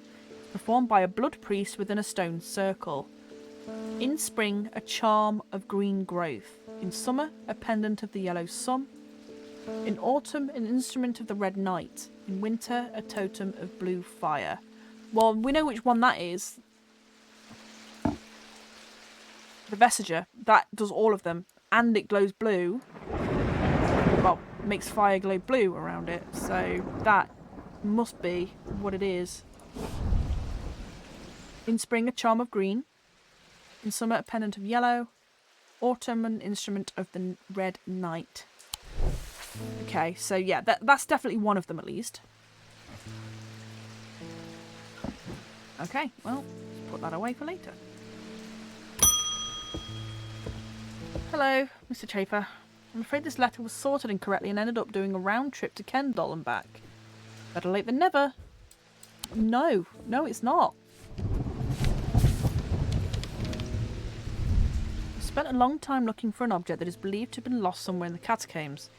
performed by a blood priest within a stone circle. In spring, a charm of green growth. In summer, a pendant of the yellow sun. In autumn, an instrument of the red night. In winter, a totem of blue fire. Well, we know which one that is. The Vestiger, that does all of them. And it glows blue. Well, makes fire glow blue around it. So that must be what it is. In spring, a charm of green. In summer, a pendant of yellow. Autumn, an instrument of the red night. Okay, so yeah, that's definitely one of them at least. Okay, well, let's put that away for later. Hello, Mr. Chafer. I'm afraid this letter was sorted incorrectly and ended up doing a round trip to Kendall and back. Better late than never. No, it's not. I spent a long time looking for an object that is believed to have been lost somewhere in the catacombs.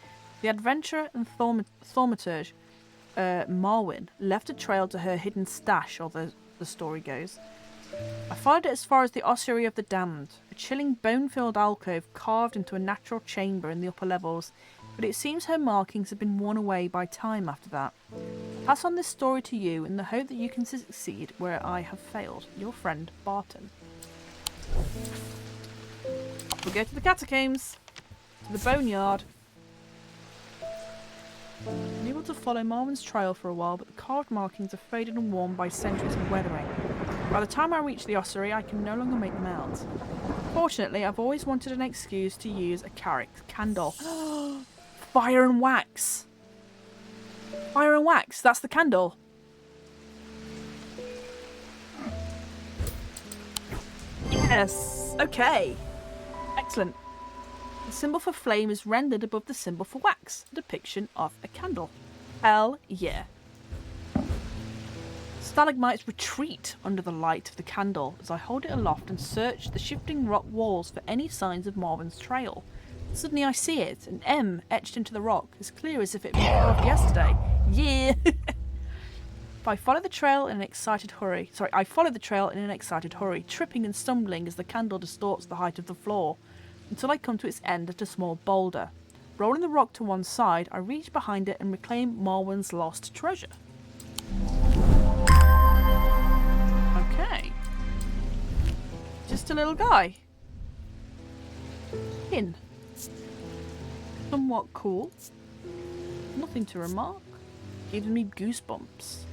The adventurer and thaumaturge, Marwyn, left a trail to her hidden stash, or the story goes. I followed it as far as the ossuary of the damned, a chilling bone-filled alcove carved into a natural chamber in the upper levels, but it seems her markings have been worn away by time after that. Pass on this story to you in the hope that you can succeed where I have failed. Your friend, Barton. We go to the catacombs, to the boneyard. I'm able to follow Marwyn's trail for a while, but the carved markings are faded and worn by centuries of weathering. By the time I reach the ossuary, I can no longer make them out. Fortunately, I've always wanted an excuse to use a candle. Fire and wax! Fire and wax, that's the candle. Yes, okay. Excellent. The symbol for flame is rendered above the symbol for wax, a depiction of a candle. Hell yeah. Stalagmites retreat under the light of the candle as I hold it aloft and search the shifting rock walls for any signs of Marwyn's trail. Suddenly I see it, an M etched into the rock, as clear as if it had been carved yesterday. Yeah! I follow the trail in an excited hurry, tripping and stumbling as the candle distorts the height of the floor, until I come to its end at a small boulder. Rolling the rock to one side, I reach behind it and reclaim Marwyn's lost treasure. Okay. Just a little guy. In. Somewhat cool. Nothing to remark. Gives me goosebumps.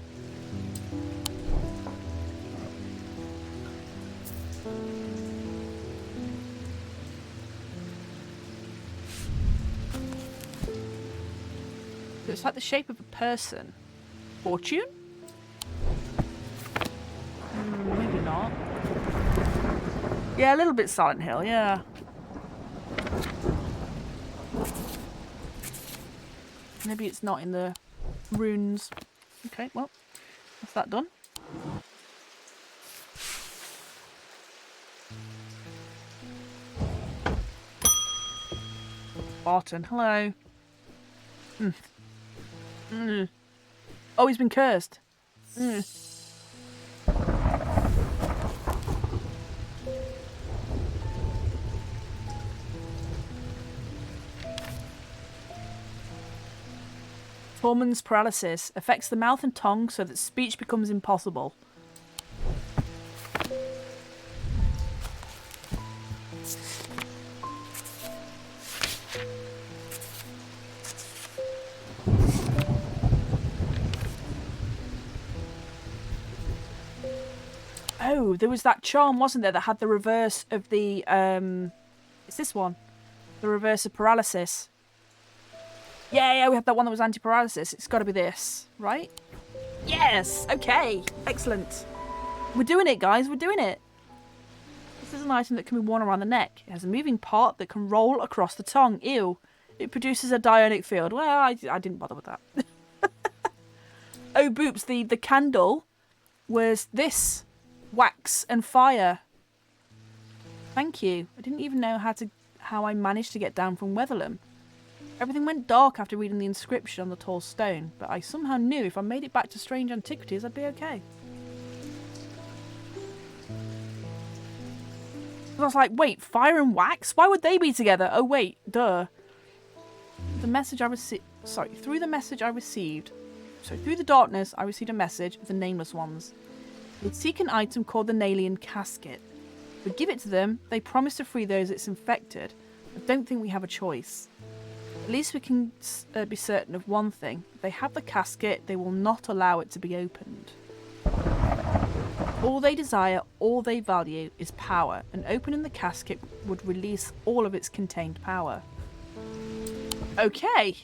It's like the shape of a person. Fortune? Maybe not. Yeah, a little bit Silent Hill, yeah. Maybe it's not in the runes. Okay, well, that's that done. Barton, hello. Oh, he's been cursed. Tormund's paralysis affects the mouth and tongue so that speech becomes impossible. Oh, there was that charm, wasn't there, that had the reverse of the, it's this one. The reverse of paralysis. Yeah, we had that one that was anti-paralysis. It's got to be this, right? Yes! Okay, excellent. We're doing it, guys, we're doing it. This is an item that can be worn around the neck. It has a moving part that can roll across the tongue. Ew. It produces a dionic field. Well, I didn't bother with that. Oh, boops, the candle was this. Wax and fire. Thank you. I didn't even know how I managed to get down from Weatherlam. Everything went dark after reading the inscription on the tall stone, but I somehow knew if I made it back to strange antiquities, I'd be okay. I was like, wait, fire and wax? Why would they be together? Oh wait, duh. Through the darkness, I received a message of the Nameless Ones. They'd seek an item called the Nalian Casket. If we give it to them, they promise to free those it's infected. I don't think we have a choice. At least we can be certain of one thing. If they have the casket, they will not allow it to be opened. All they desire, all they value, is power, and opening the casket would release all of its contained power. Okay.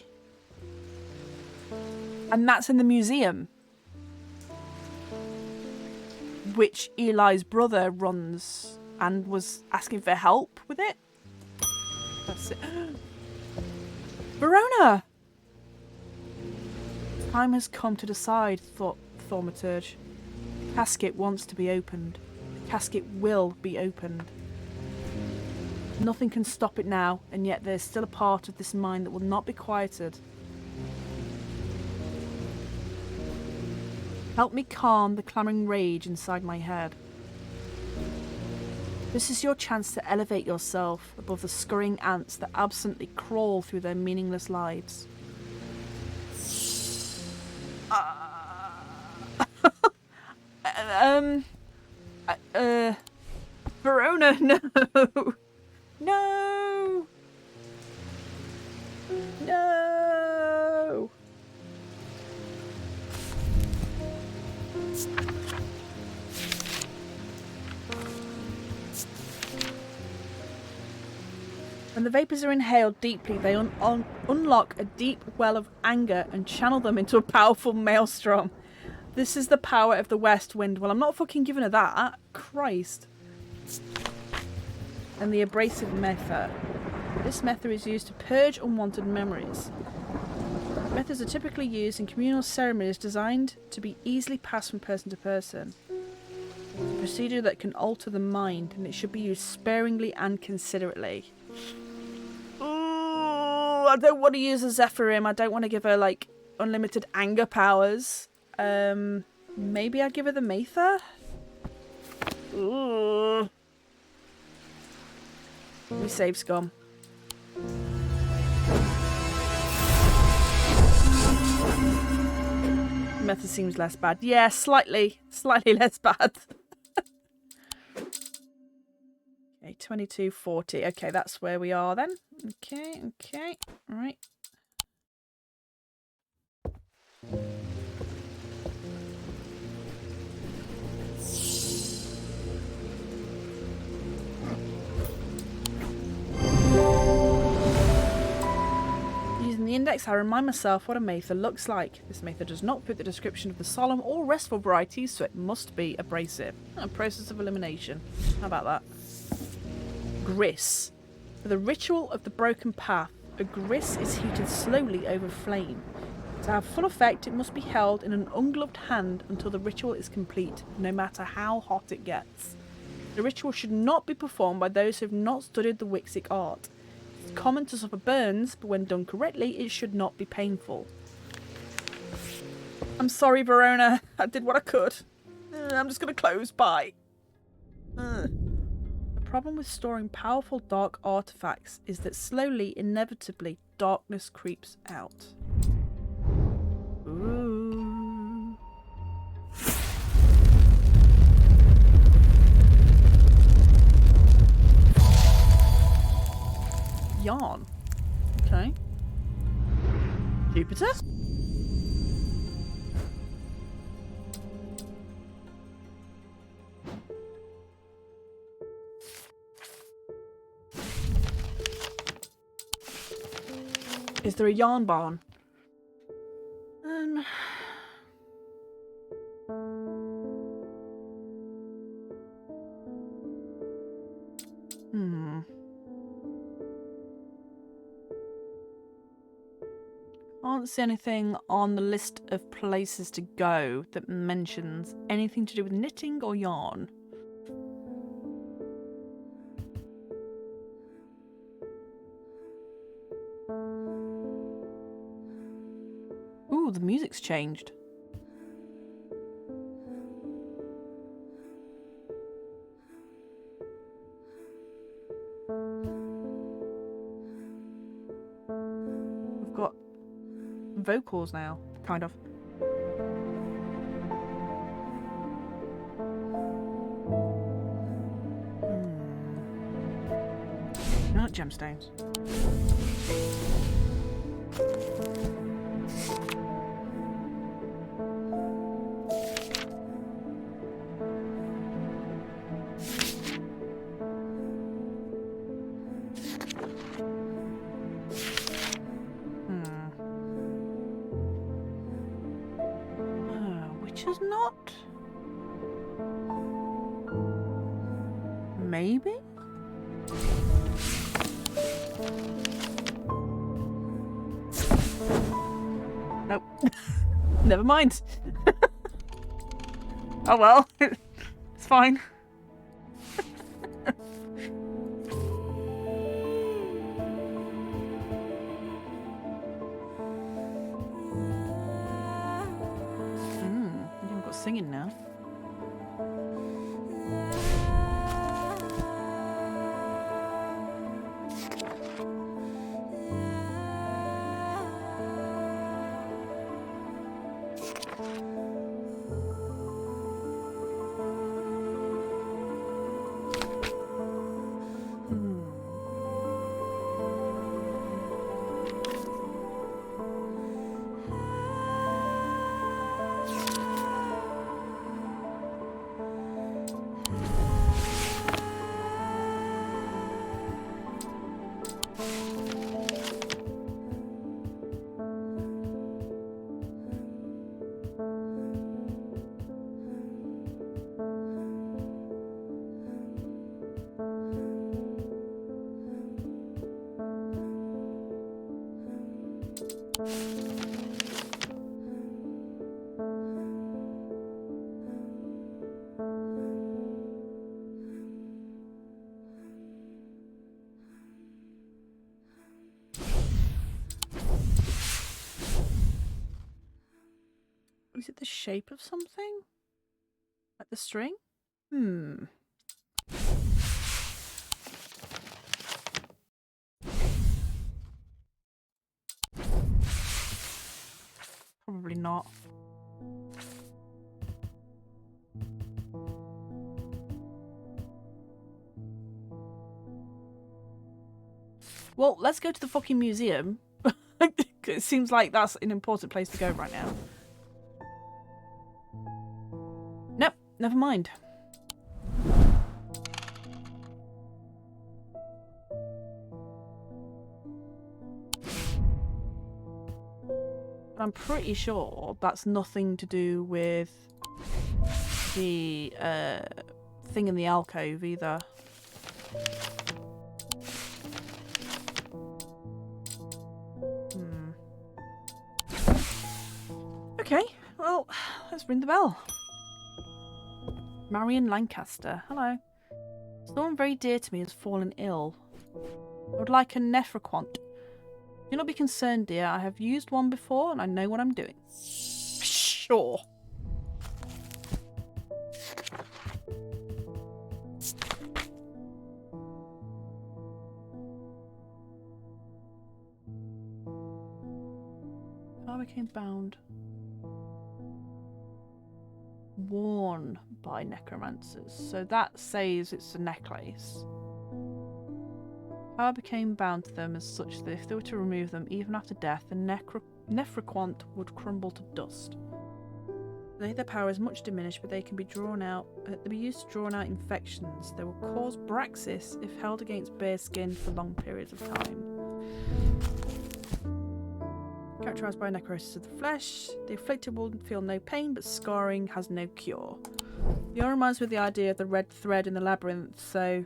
And that's in the museum. which Eli's brother runs and was asking for help with it. That's it. Verona! Time has come to decide, thought Thaumaturge. The casket wants to be opened. The casket will be opened. Nothing can stop it now, and yet there's still a part of this mind that will not be quieted. Help me calm the clamouring rage inside my head. This is your chance to elevate yourself above the scurrying ants that absently crawl through their meaningless lives. Verona, no! No! No! When the vapours are inhaled deeply, they unlock a deep well of anger and channel them into a powerful maelstrom. This is the power of the West Wind. Well, I'm not fucking giving her that. Christ. And the abrasive method. This method is used to purge unwanted memories. Methods are typically used in communal ceremonies designed to be easily passed from person to person. It's a procedure that can alter the mind, and it should be used sparingly and considerately. Ooh, I don't want to use a Zephyrim. I don't want to give her, like, unlimited anger powers. Maybe I'll give her the Mather? Ooh. We save scum. Method seems less bad. Yeah, slightly less bad. Okay, 2240. Okay, that's where we are then. Okay, all right. Using the index, I remind myself what a Mather looks like. This Mather does not fit the description of the solemn or restful varieties, so it must be abrasive. A process of elimination. How about that? Gris. For the ritual of the broken path, a gris is heated slowly over flame. To have full effect, it must be held in an ungloved hand until the ritual is complete, no matter how hot it gets. The ritual should not be performed by those who have not studied the Wixic art. It's common to suffer burns, but when done correctly, it should not be painful. I'm sorry, Verona. I did what I could. I'm just going to close. Bye. The problem with storing powerful dark artifacts is that slowly, inevitably, darkness creeps out. Ooh. Yarn. Okay. Jupiter? Is there a yarn barn? Can't see anything on the list of places to go that mentions anything to do with knitting or yarn. Ooh, the music's changed. We've got vocals now, kind of. Not gemstones. Which is not. Maybe? Nope. Never mind. Oh well. It's fine. You've got singing now. Is it the shape of something? Like the string? Probably not. Well, let's go to the fucking museum. It seems like that's an important place to go right now. Nope, never mind. I'm pretty sure that's nothing to do with the thing in the alcove either. Okay, well, let's ring the bell. Marion Lancaster, hello. Someone very dear to me has fallen ill. I would like a nephroquant. Do not be concerned, dear. I have used one before and I know what I'm doing. Sure. I became bound. Worn by necromancers. So that says it's a necklace. Power became bound to them as such that if they were to remove them, even after death, the nephroquant would crumble to dust. Today their power is much diminished, but they can be drawn out. They be used to draw out infections. They will cause braxis if held against bare skin for long periods of time. Characterized by necrosis of the flesh, the afflicted will feel no pain, but scarring has no cure. The arm reminds me of the idea of the red thread in the labyrinth, so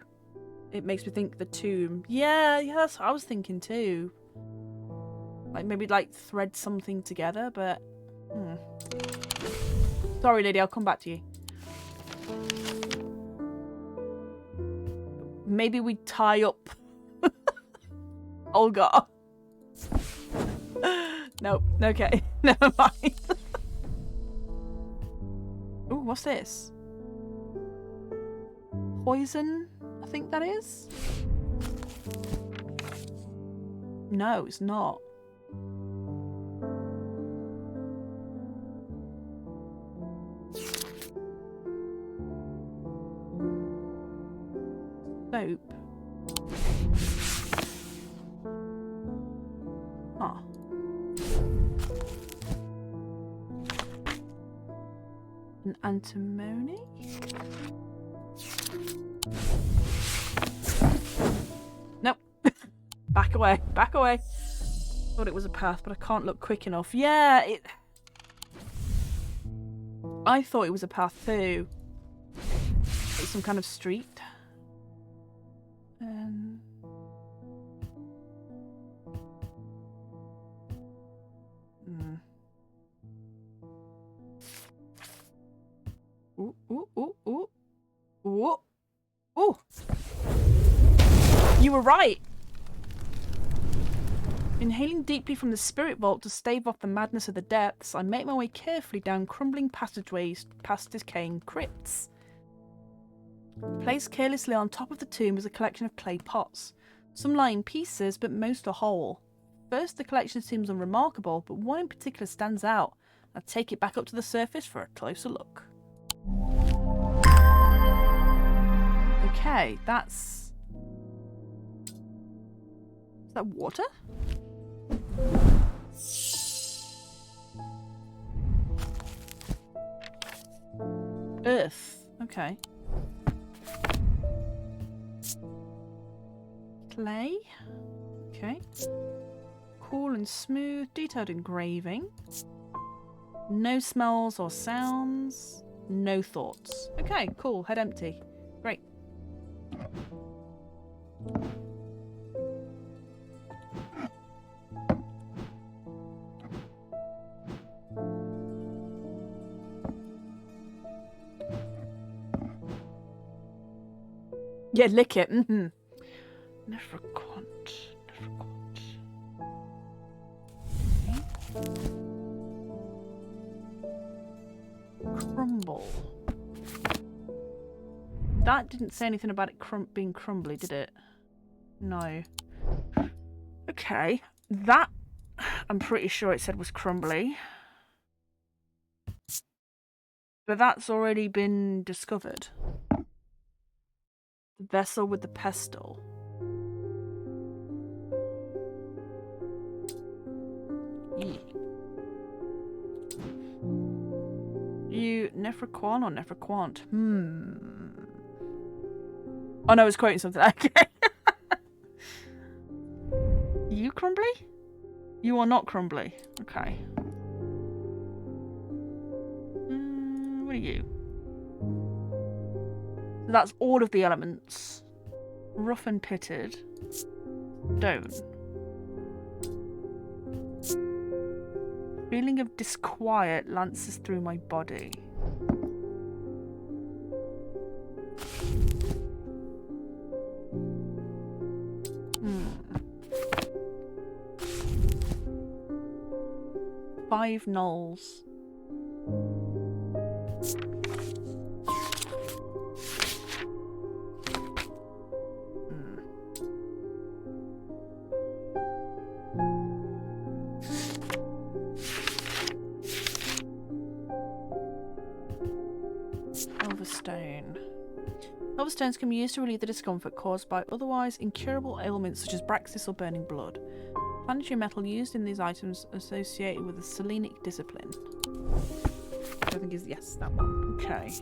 it makes me think the tomb. Yeah, that's what I was thinking too. Like maybe like thread something together, but sorry, lady, I'll come back to you. Maybe we tie up Holgar. Nope. Okay. Never mind. Ooh, what's this? Poison, I think that is? No, it's not. Soap. Huh. An antimony? Nope. Back away. Back away. Thought it was a path, but I can't look quick enough. Yeah, I thought it was a path too. Like some kind of street. Ooh, ooh, ooh, ooh. Ooh. Ooh. You were right. Inhaling deeply from the spirit vault to stave off the madness of the depths, I make my way carefully down crumbling passageways past decaying crypts. Placed carelessly on top of the tomb is a collection of clay pots. Some lie in pieces, but most are whole. First, the collection seems unremarkable, but one in particular stands out. I take it back up to the surface for a closer look. Okay, that's... Is that water? Earth. Okay. Clay. Okay. Cool and smooth, detailed engraving. No smells or sounds. No thoughts. Okay, cool. Head empty. Great. Yeah, lick it. Mm-hmm. Never quant. Crumble. That didn't say anything about it being crumbly, did it? No. Okay. That, I'm pretty sure it said was crumbly. But that's already been discovered. The vessel with the pestle. You Nephroquan or Nephroquant? Oh no, I was quoting something. Okay. You crumbly? You are not crumbly. Okay. What are you? So that's all of the elements. Rough and pitted. Stone. Feeling of disquiet lances through my body. Five knolls. Stones can be used to relieve the discomfort caused by otherwise incurable ailments such as braxis or burning blood. Planetary metal used in these items associated with the Selenic discipline. I think is yes, that one. Okay.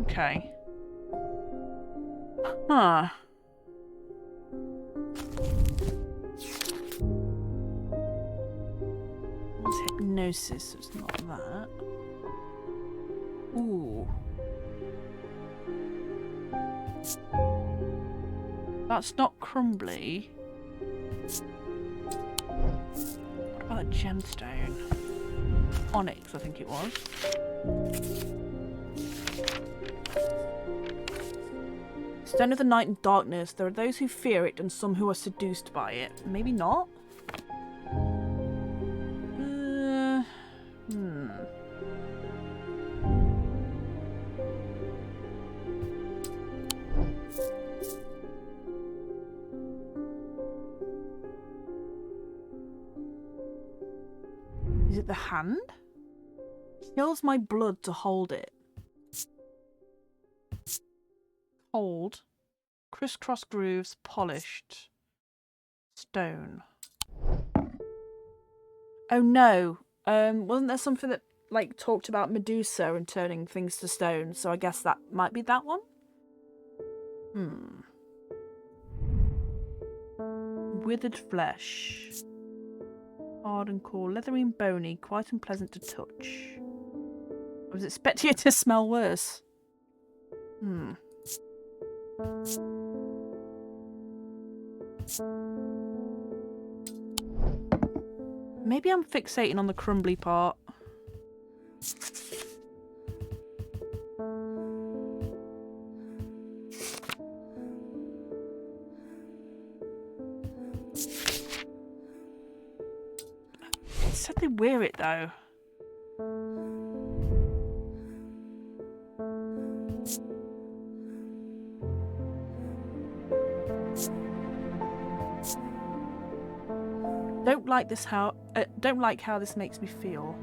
Okay. Huh. What's hypnosis? So it's not that. Ooh. That's not crumbly. What about a gemstone? Onyx, I think it was. Stone of the night and darkness. There are those who fear it and some who are seduced by it. Maybe not? Is it the hand? Kills my blood to hold it. Hold. Crisscross grooves, polished. Stone. Oh no. Wasn't there something that like talked about Medusa and turning things to stone? So I guess that might be that one? Withered flesh. Hard and cool, leathery and bony, quite unpleasant to touch. I was expecting it to smell worse. Maybe I'm fixating on the crumbly part. It said they wear it though. Don't like how this makes me feel.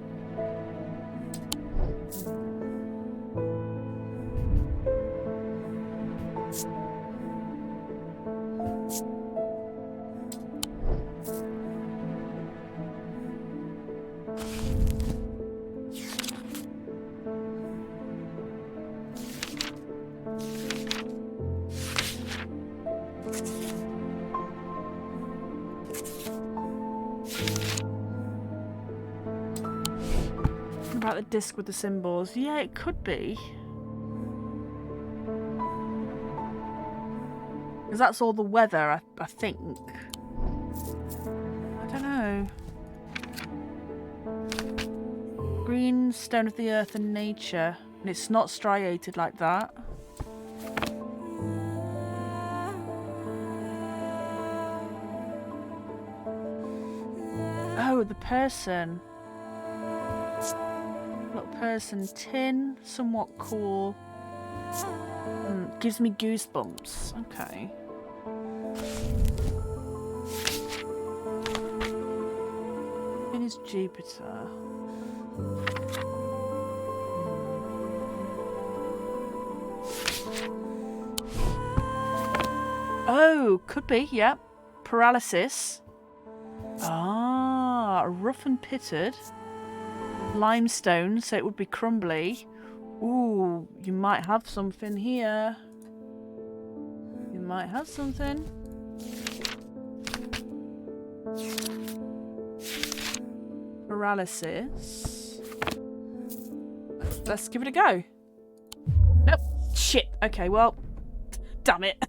About the disc with the symbols. Yeah, it could be. Because that's all the weather, I think. I don't know. Green, stone of the earth and nature. And it's not striated like that. Oh, the person. Person tin, somewhat cool. Gives me goosebumps. Okay. Tin is Jupiter. Oh, could be, yep. Paralysis. Ah, rough and pitted. Limestone, so it would be crumbly. Ooh, you might have something here. You might have something. Paralysis. Let's give it a go. Nope. Shit. Okay, well, damn it.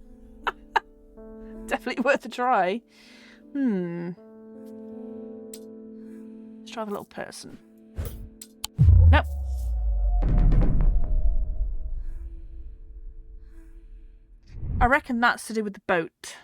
Definitely worth a try. Let's try the little person. Nope. I reckon that's to do with the boat.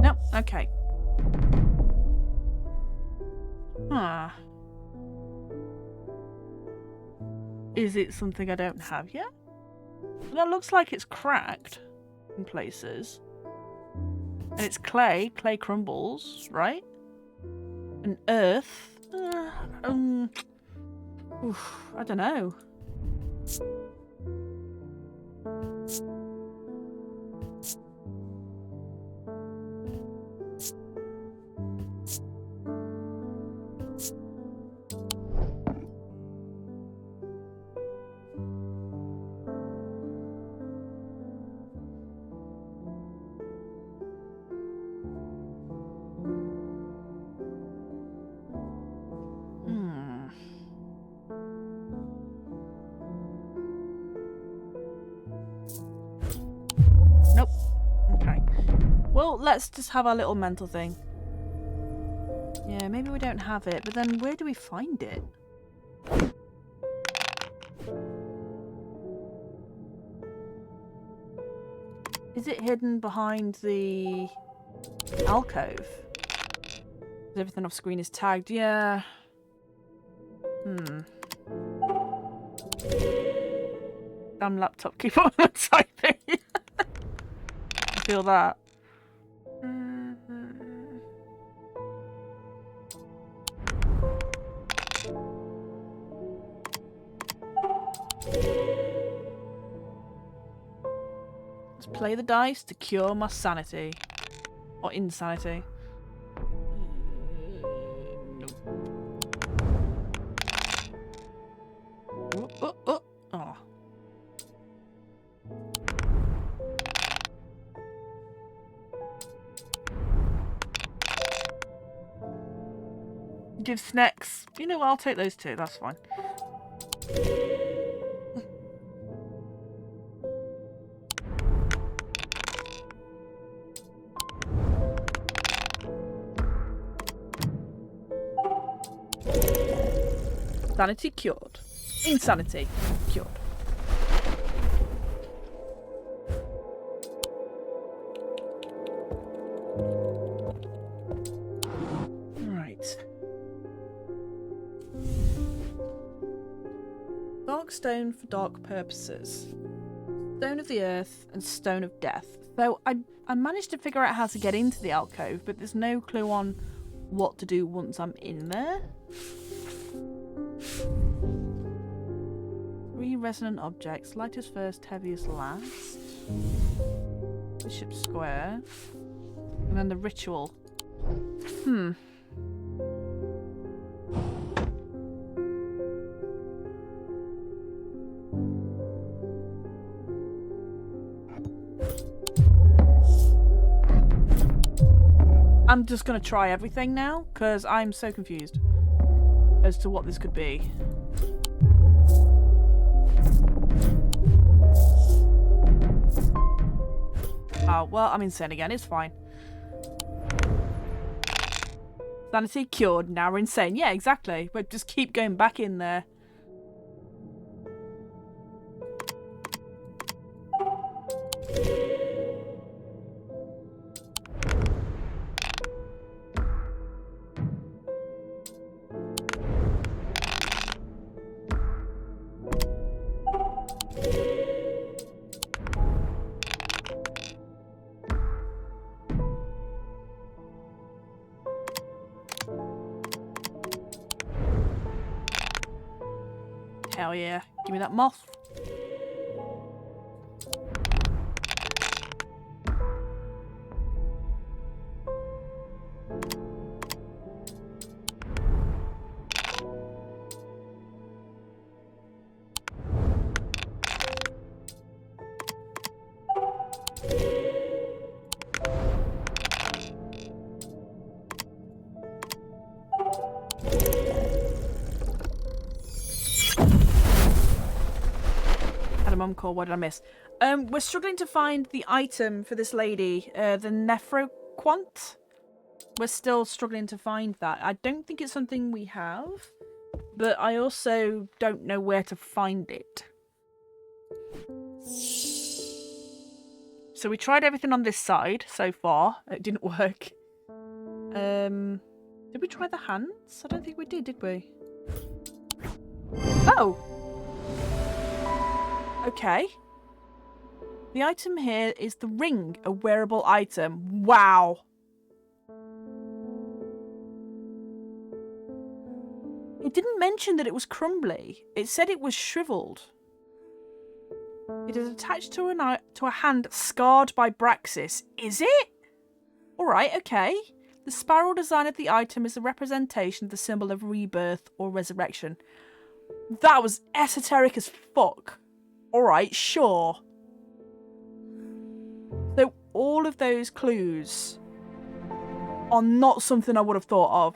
Nope. Okay. Is it something I don't have yet? That looks like it's cracked in places. And it's clay. Clay crumbles, right? And earth. I don't know. Nope. Okay. Well, let's just have our little mental thing. Yeah, maybe we don't have it, but then where do we find it? Is it hidden behind the alcove? Everything off screen is tagged. Yeah. Damn laptop, keep on typing. I feel that. Let's play the dice to cure my sanity. Or insanity. Oh. Give snacks. You know what? I'll take those two. That's fine. Sanity cured. Insanity cured. Right. Dark stone for dark purposes. Stone of the earth and stone of death. So I managed to figure out how to get into the alcove, but there's no clue on what to do once I'm in there. 3 resonant objects. Lightest first, heaviest last. Bishop square. And then the ritual. I'm just going to try everything now, because I'm so confused as to what this could be. Oh, well, I'm insane again. It's fine. Sanity cured. Now we're insane. Yeah, exactly. But just keep going back in there. Hell yeah. Give me that moth. Call. What did I miss? We're struggling to find the item for this lady, the Nephroquant. We're still struggling to find that. I don't think it's something we have, but I also don't know where to find it. So we tried everything on this side so far. It didn't work. Did we try the hands? I don't think we did we? Oh! Okay. The item here is the ring, a wearable item. Wow. It didn't mention that it was crumbly. It said it was shriveled. It is attached to a hand scarred by Braxis. Is it? Alright, okay. The spiral design of the item is a representation of the symbol of rebirth or resurrection. That was esoteric as fuck. Alright, sure. So all of those clues are not something I would have thought of.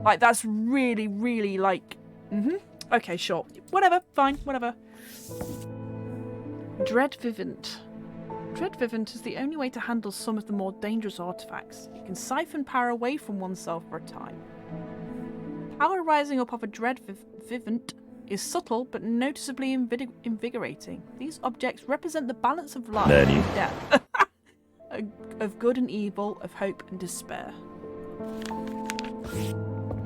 Like, that's really, really, like... Okay, sure. Whatever, fine, whatever. Dread Vivint. Dread Vivint is the only way to handle some of the more dangerous artefacts. You can siphon power away from oneself for a time. Power rising up off a Dread Vivint is subtle but noticeably invigorating. These objects represent the balance of life and death, of good and evil, of hope and despair.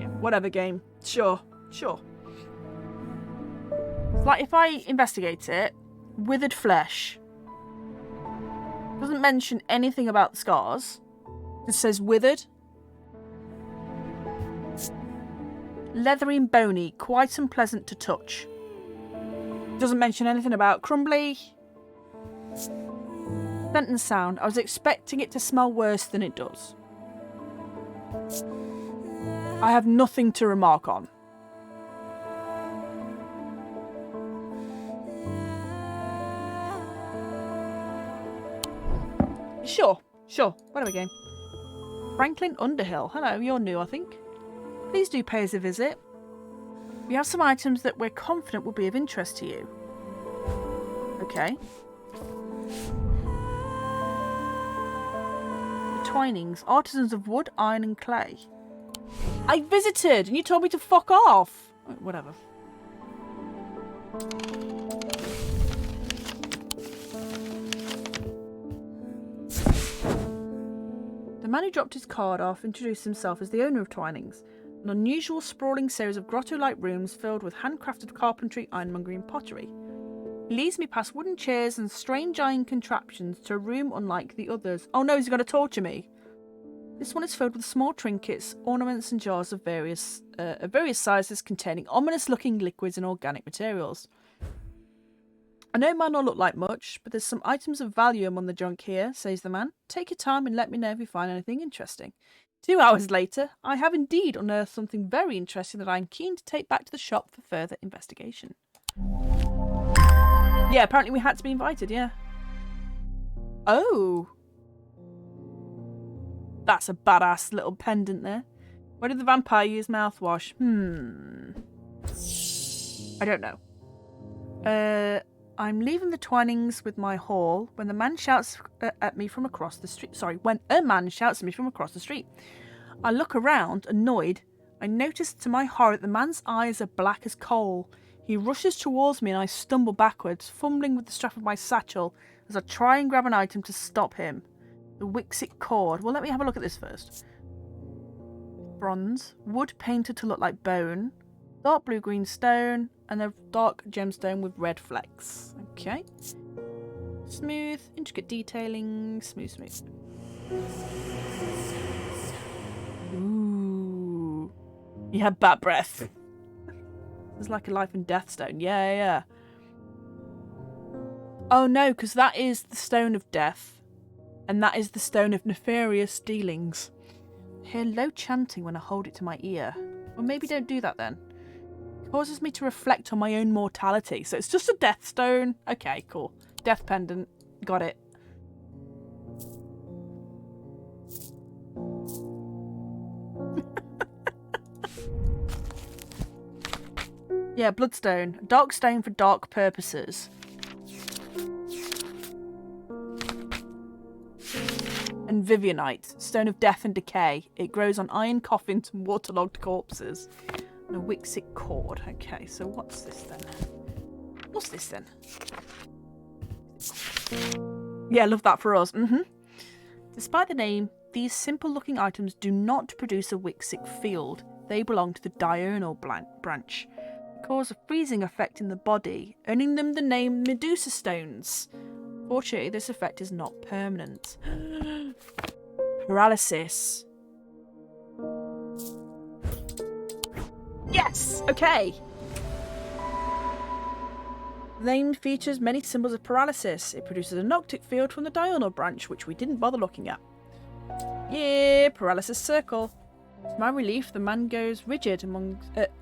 Yeah, whatever game. Sure. Sure. It's like if I investigate it, withered flesh. Doesn't mention anything about the scars. Just says withered. Leathery and bony, quite unpleasant to touch. Doesn't mention anything about crumbly. Scent and sound. I was expecting it to smell worse than it does. I have nothing to remark on. Sure. Whatever game. Franklin Underhill. Hello, you're new, I think. Please do pay us a visit. We have some items that we're confident will be of interest to you. Okay. The Twinings. Artisans of wood, iron and clay. I visited and you told me to fuck off. Whatever. The man who dropped his card off introduced himself as the owner of Twinings, an unusual sprawling series of grotto-like rooms filled with handcrafted carpentry, ironmongery and pottery. He leads me past wooden chairs and strange iron contraptions to a room unlike the others. Oh no, he's going to torture me. This one is filled with small trinkets, ornaments and jars of various sizes containing ominous-looking liquids and organic materials. I know it might not look like much, but there's some items of value among the junk here, says the man. Take your time and let me know if you find anything interesting. 2 hours later, I have indeed unearthed something very interesting that I'm keen to take back to the shop for further investigation. Yeah, apparently we had to be invited, yeah. Oh. That's a badass little pendant there. Where did the vampire use mouthwash? I don't know. I'm leaving the Twinings with my haul when the man shouts at me from across the street. Sorry, when a man shouts at me from across the street. I look around, annoyed. I notice to my horror that the man's eyes are black as coal. He rushes towards me and I stumble backwards, fumbling with the strap of my satchel as I try and grab an item to stop him. The Wixit cord. Well, let me have a look at this first. Bronze. Wood painted to look like bone. Dark blue-green stone. And a dark gemstone with red flecks. Okay. Smooth. Intricate detailing. Smooth. Ooh. He had bad breath. It's like a life and death stone. Yeah. Oh no, because that is the stone of death. And that is the stone of nefarious dealings. I hear low chanting when I hold it to my ear. Well, maybe don't do that then. Causes me to reflect on my own mortality. So it's just a death stone. Okay, cool. Death pendant. Got it. Yeah, bloodstone. Dark stone for dark purposes. And Vivianite. Stone of death and decay. It grows on iron coffins and waterlogged corpses. And a Wixit cord. Okay, so what's this then? Yeah, love that for us. Despite the name, these simple-looking items do not produce a Wixit field. They belong to the diurnal branch. They cause a freezing effect in the body, earning them the name Medusa Stones. Fortunately, this effect is not permanent. Paralysis. Yes! Okay! The name features many symbols of paralysis. It produces a noctic field from the diurnal branch, which we didn't bother looking at. Yeah, paralysis circle. To my relief, the man goes rigid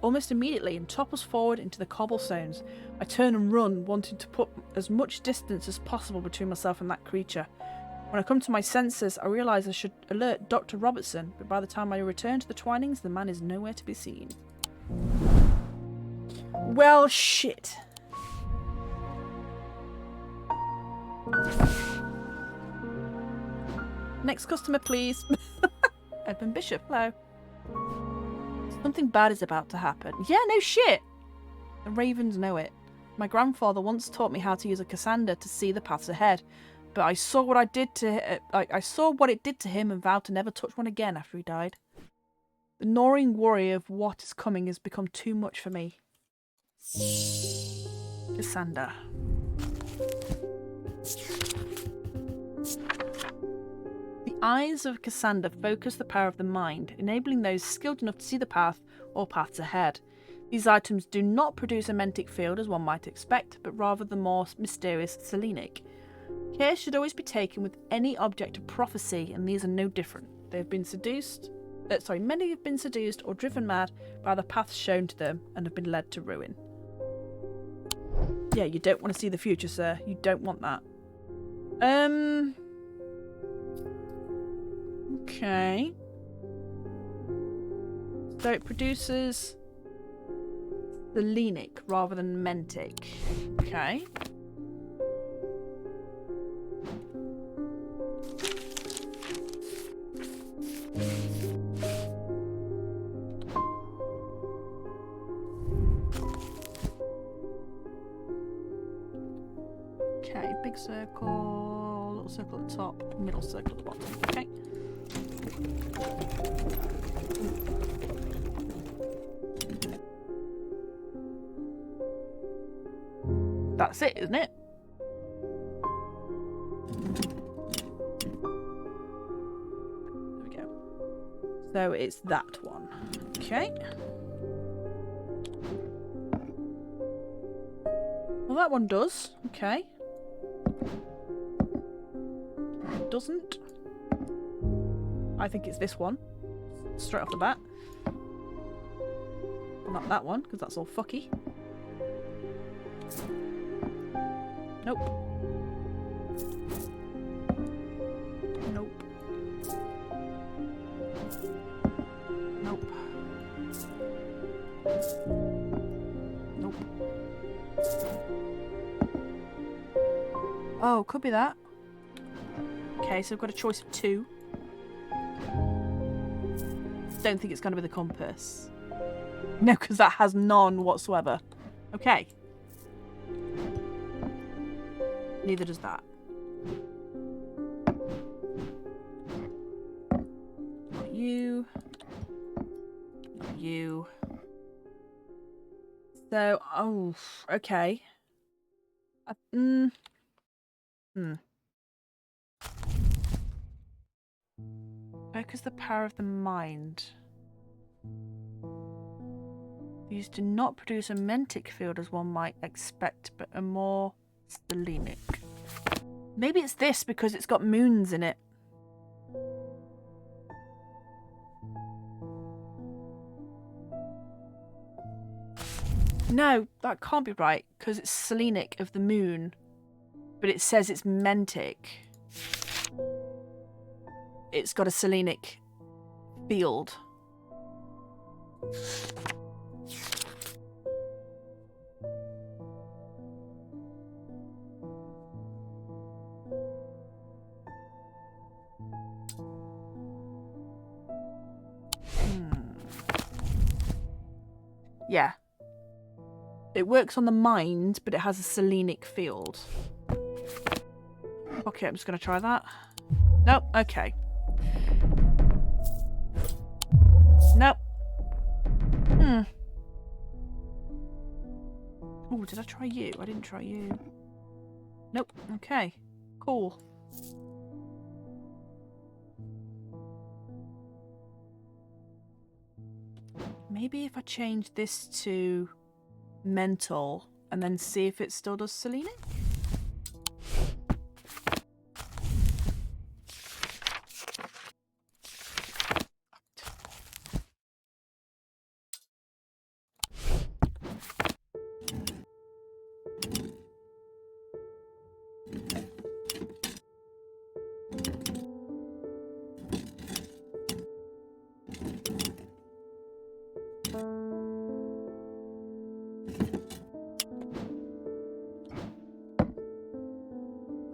almost immediately and topples forward into the cobblestones. I turn and run, wanting to put as much distance as possible between myself and that creature. When I come to my senses, I realise I should alert Dr. Robertson, but by the time I return to the Twinings, the man is nowhere to be seen. Well, shit. Next customer, please. Edmund Bishop, hello. Something bad is about to happen. Yeah, no shit. The ravens know it. My grandfather once taught me how to use a Cassander to see the paths ahead, but I saw what it did to him and vowed to never touch one again after he died. The gnawing worry of what is coming has become too much for me. Cassandra. The eyes of Cassandra focus the power of the mind, enabling those skilled enough to see the path or paths ahead. These items do not produce a mentic field as one might expect, but rather the more mysterious selenic. Care should always be taken with any object of prophecy, and these are no different. They have been seduced. Many have been seduced or driven mad by the paths shown to them and have been led to ruin. Yeah, you don't want to see the future, sir. You don't want that. Okay. So it produces selenic rather than mentic. Okay. Okay, big circle, little circle at the top, middle circle at the bottom. Okay. That's it, isn't it? There we go. So it's that one. Okay. Well, that one does. Okay. It doesn't. I think it's this one. Straight off the bat. Not that one, because that's all fucky. Nope. Nope. Nope. Nope. Oh, could be that. Okay, so I've got a choice of two. Don't think it's going to be the compass. No, because that has none whatsoever. Okay. Neither does that. Not you. Not you. So, oh, okay. Focus the power of the mind. These do not produce a mentic field as one might expect, but a more selenic. Maybe it's this because it's got moons in it. No, that can't be right because it's selenic of the moon, but it says it's mentic. It's got a selenic field. Yeah. It works on the mind, but it has a selenic field. Okay, I'm just going to try that. Nope, okay. Nope. Oh, did I try you? I didn't try you. Nope, okay. Cool. Maybe if I change this to mental and then see if it still does selenic?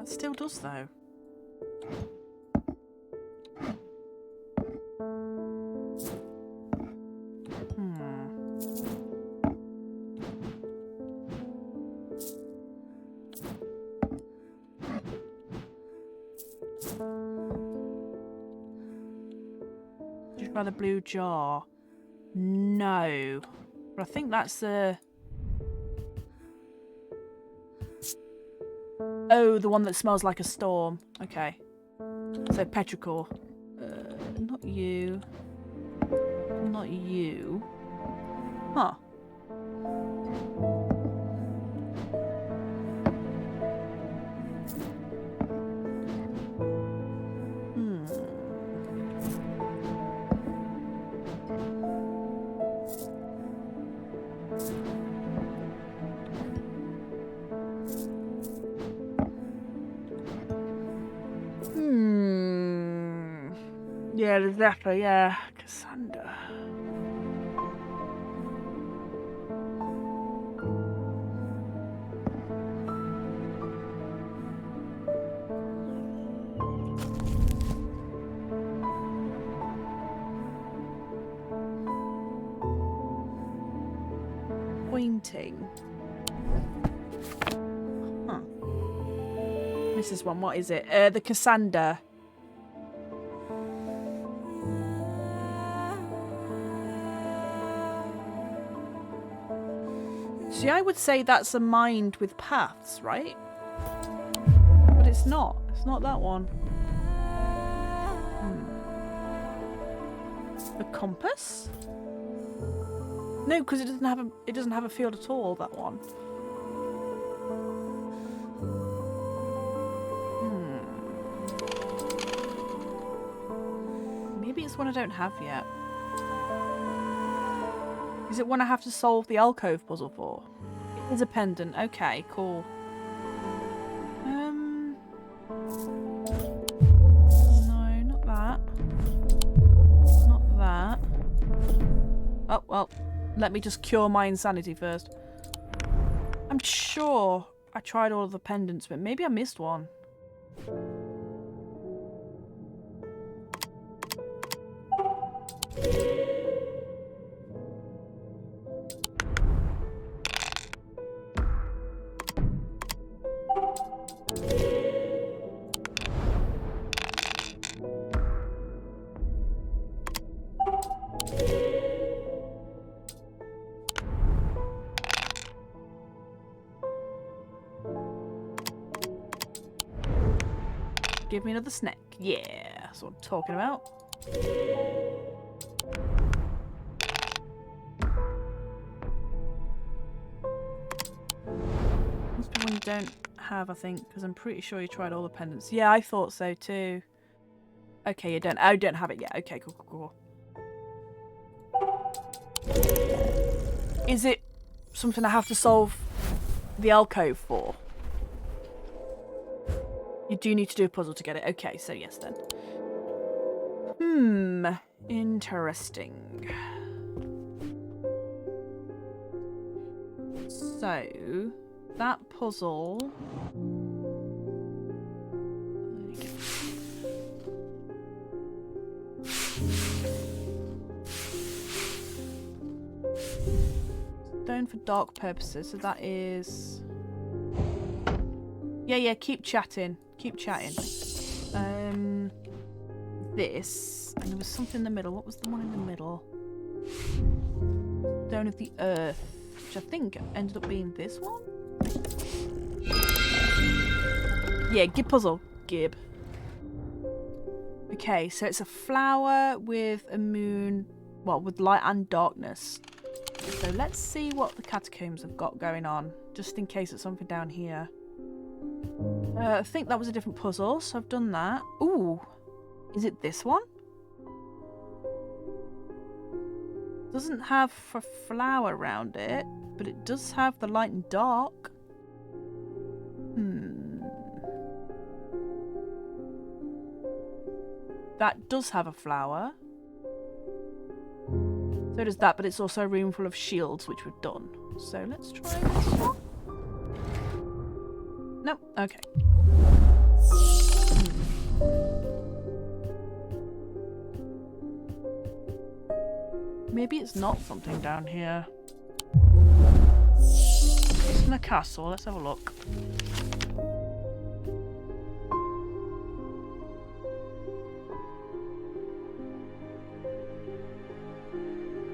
Still does though. Just by the blue jar. No. But I think that's the... Oh, the one that smells like a storm. Okay. So petrichor. Not you. Not you. Huh. Yeah, the Zephyr, yeah. Cassandra. Pointing. Huh. This is one. What is it? The Cassandra. See, I would say that's a mind with paths, right? But it's not. It's not that one. The compass? No, because it doesn't have a field at all, that one. Maybe it's one I don't have yet. Is it one I have to solve the alcove puzzle for? It is a pendant. Okay, cool. No, not that. Not that. Oh, well. Let me just cure my insanity first. I'm sure I tried all of the pendants, but maybe I missed one. Give me another snack. Yeah, that's what I'm talking about. Must be one you don't have, I think, because I'm pretty sure you tried all the pendants. Yeah, I thought so too. Okay, you don't. Oh, don't have it yet. Okay, cool, cool, cool. Is it something I have to solve the alcove for? You do need to do a puzzle to get it. Okay, so yes then. Interesting. So, that puzzle... Stone for dark purposes, so that is... Yeah, keep chatting. Keep chatting. This, and there was something in the middle. What was the one in the middle? Stone of the Earth, which I think ended up being this one. Yeah, Gib puzzle. Gib. Okay, so it's a flower with a moon, well, with light and darkness. So let's see what the catacombs have got going on, just in case it's something down here. I think that was a different puzzle, so I've done that. Ooh, is it this one? Doesn't have a flower around it, but it does have the light and dark. That does have a flower. So does that, but it's also a room full of shields, which we've done. So let's try this one. Nope, okay. Maybe it's not something down here. It's in a castle, let's have a look.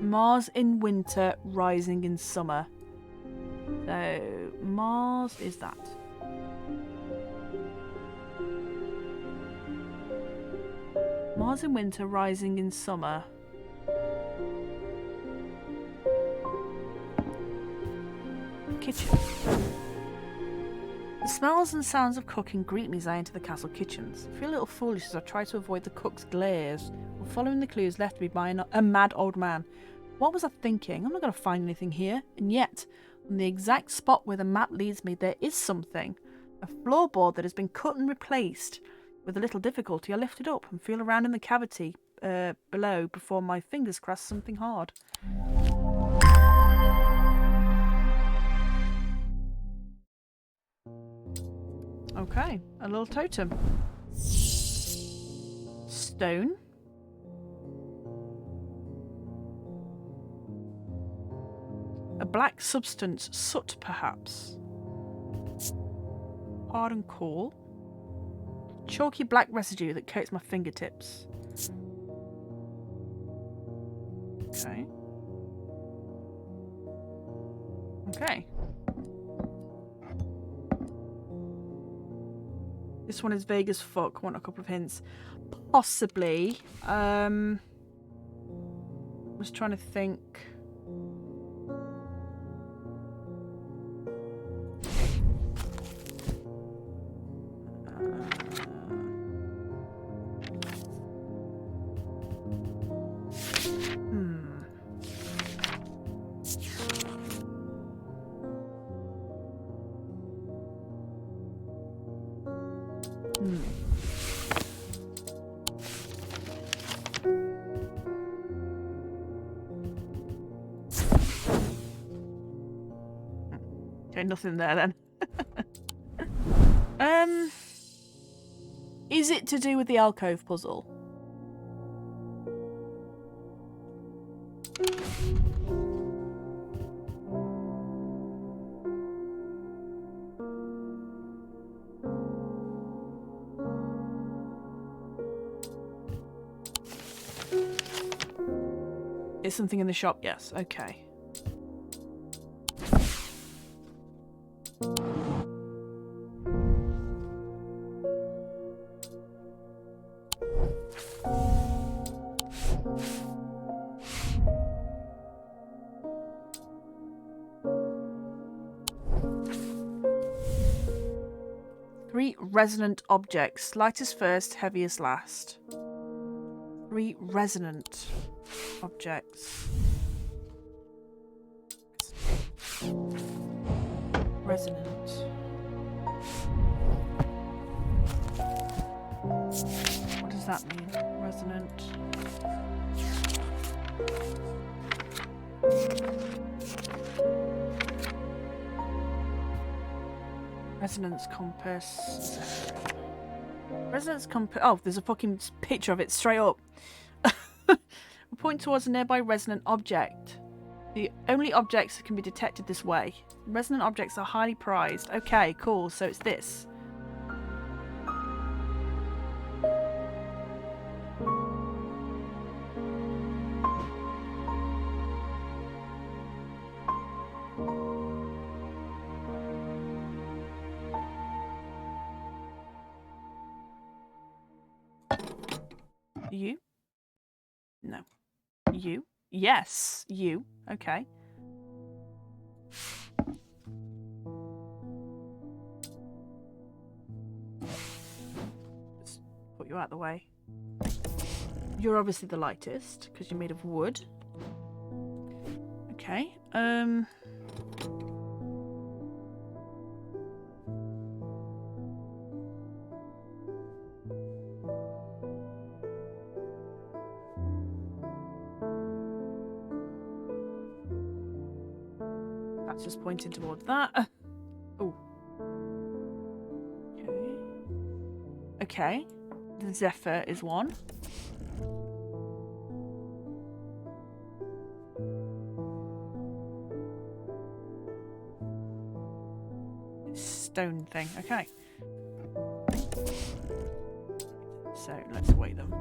Mars in winter, rising in summer. So Mars is that. Mars in winter, rising in summer. Kitchen. The smells and sounds of cooking greet me as I enter the castle kitchens. I feel a little foolish as I try to avoid the cook's glares, while following the clues left me by a mad old man. What was I thinking? I'm not going to find anything here. And yet, on the exact spot where the map leads me, there is something. A floorboard that has been cut and replaced. With a little difficulty, I lift it up and feel around in the cavity below before my fingers grasp something hard. Okay, a little totem. Stone. A black substance, soot perhaps. Hard and cool. Chalky black residue that coats my fingertips. Okay. Okay. This one is vague as fuck. Want a couple of hints. Possibly. I was trying to think. Okay, nothing there then. Is it to do with the alcove puzzle? Is something in the shop? Yes. Okay. Three resonant objects. Lightest first, heaviest last. Three resonant objects. Resonant. What does that mean? Resonant. Resonance compass. Resonance compass. Oh, there's a fucking picture of it straight up. We point towards a nearby resonant object. The only objects that can be detected this way. Resonant objects are highly prized. Okay, cool. So it's this. You? No. You? Yes, you. Okay. Just put you out of the way. You're obviously the lightest because you're made of wood. Okay. Just pointing towards that. Oh. Okay. Okay. The Zephyr is one. Stone thing. Okay. So let's weigh them.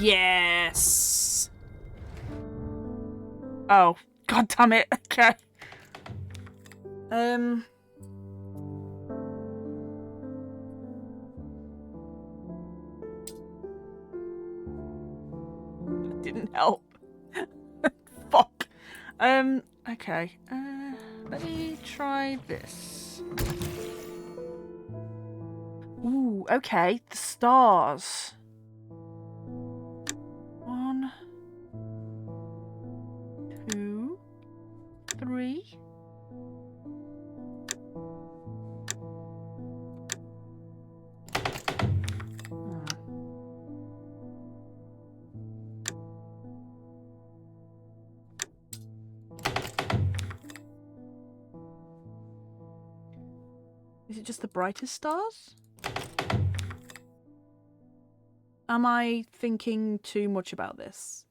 Yes. Oh, god damn it. Okay. That didn't help. Fuck. Okay. Let me try this. Ooh, okay. The stars. 1, 2, 3. Is it just the brightest stars? Am I thinking too much about this?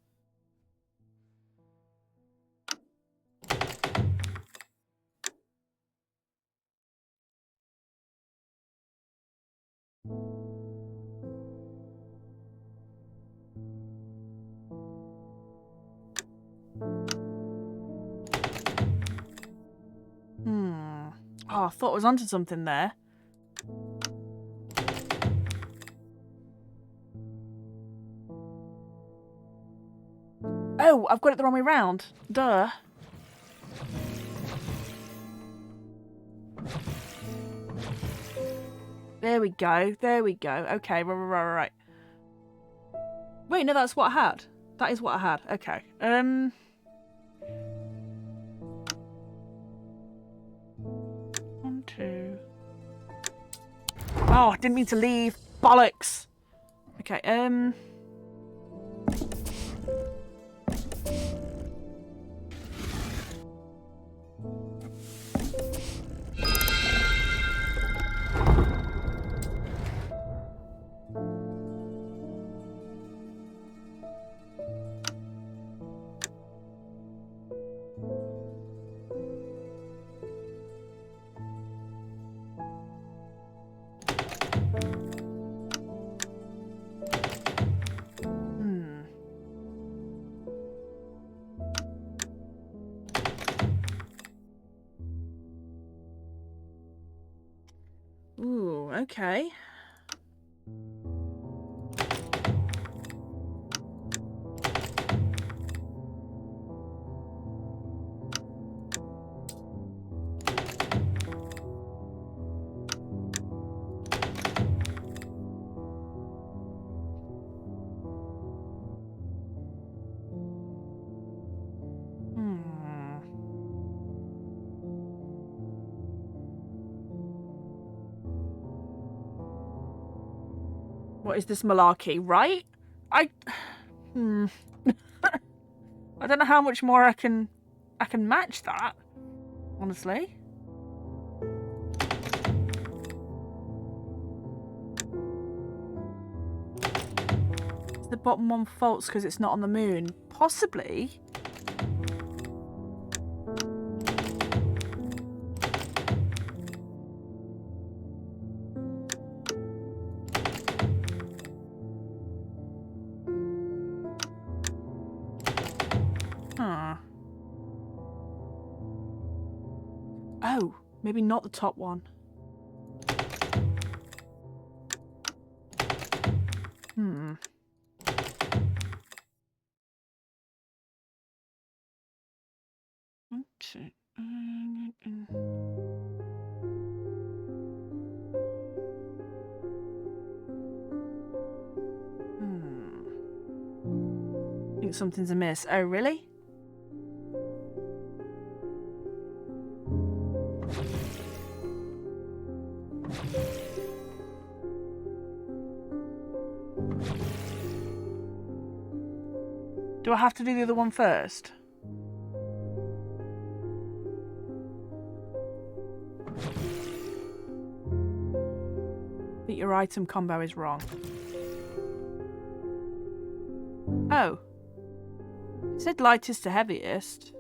Oh, I thought I was onto something there. Oh, I've got it the wrong way round. Duh. There we go. There we go. Okay, right. Wait, no, that's what I had. That is what I had. Okay. 1, 2. Oh, I didn't mean to leave. Bollocks. Okay, Ooh, okay. What is this malarkey, right? I don't know how much more I can match that, honestly. Is the bottom one false because it's not on the moon? Possibly. Oh, maybe not the top one. Okay. I think something's amiss. Oh, really? Do I have to do the other one first? I think your item combo is wrong. Oh. It said lightest to heaviest.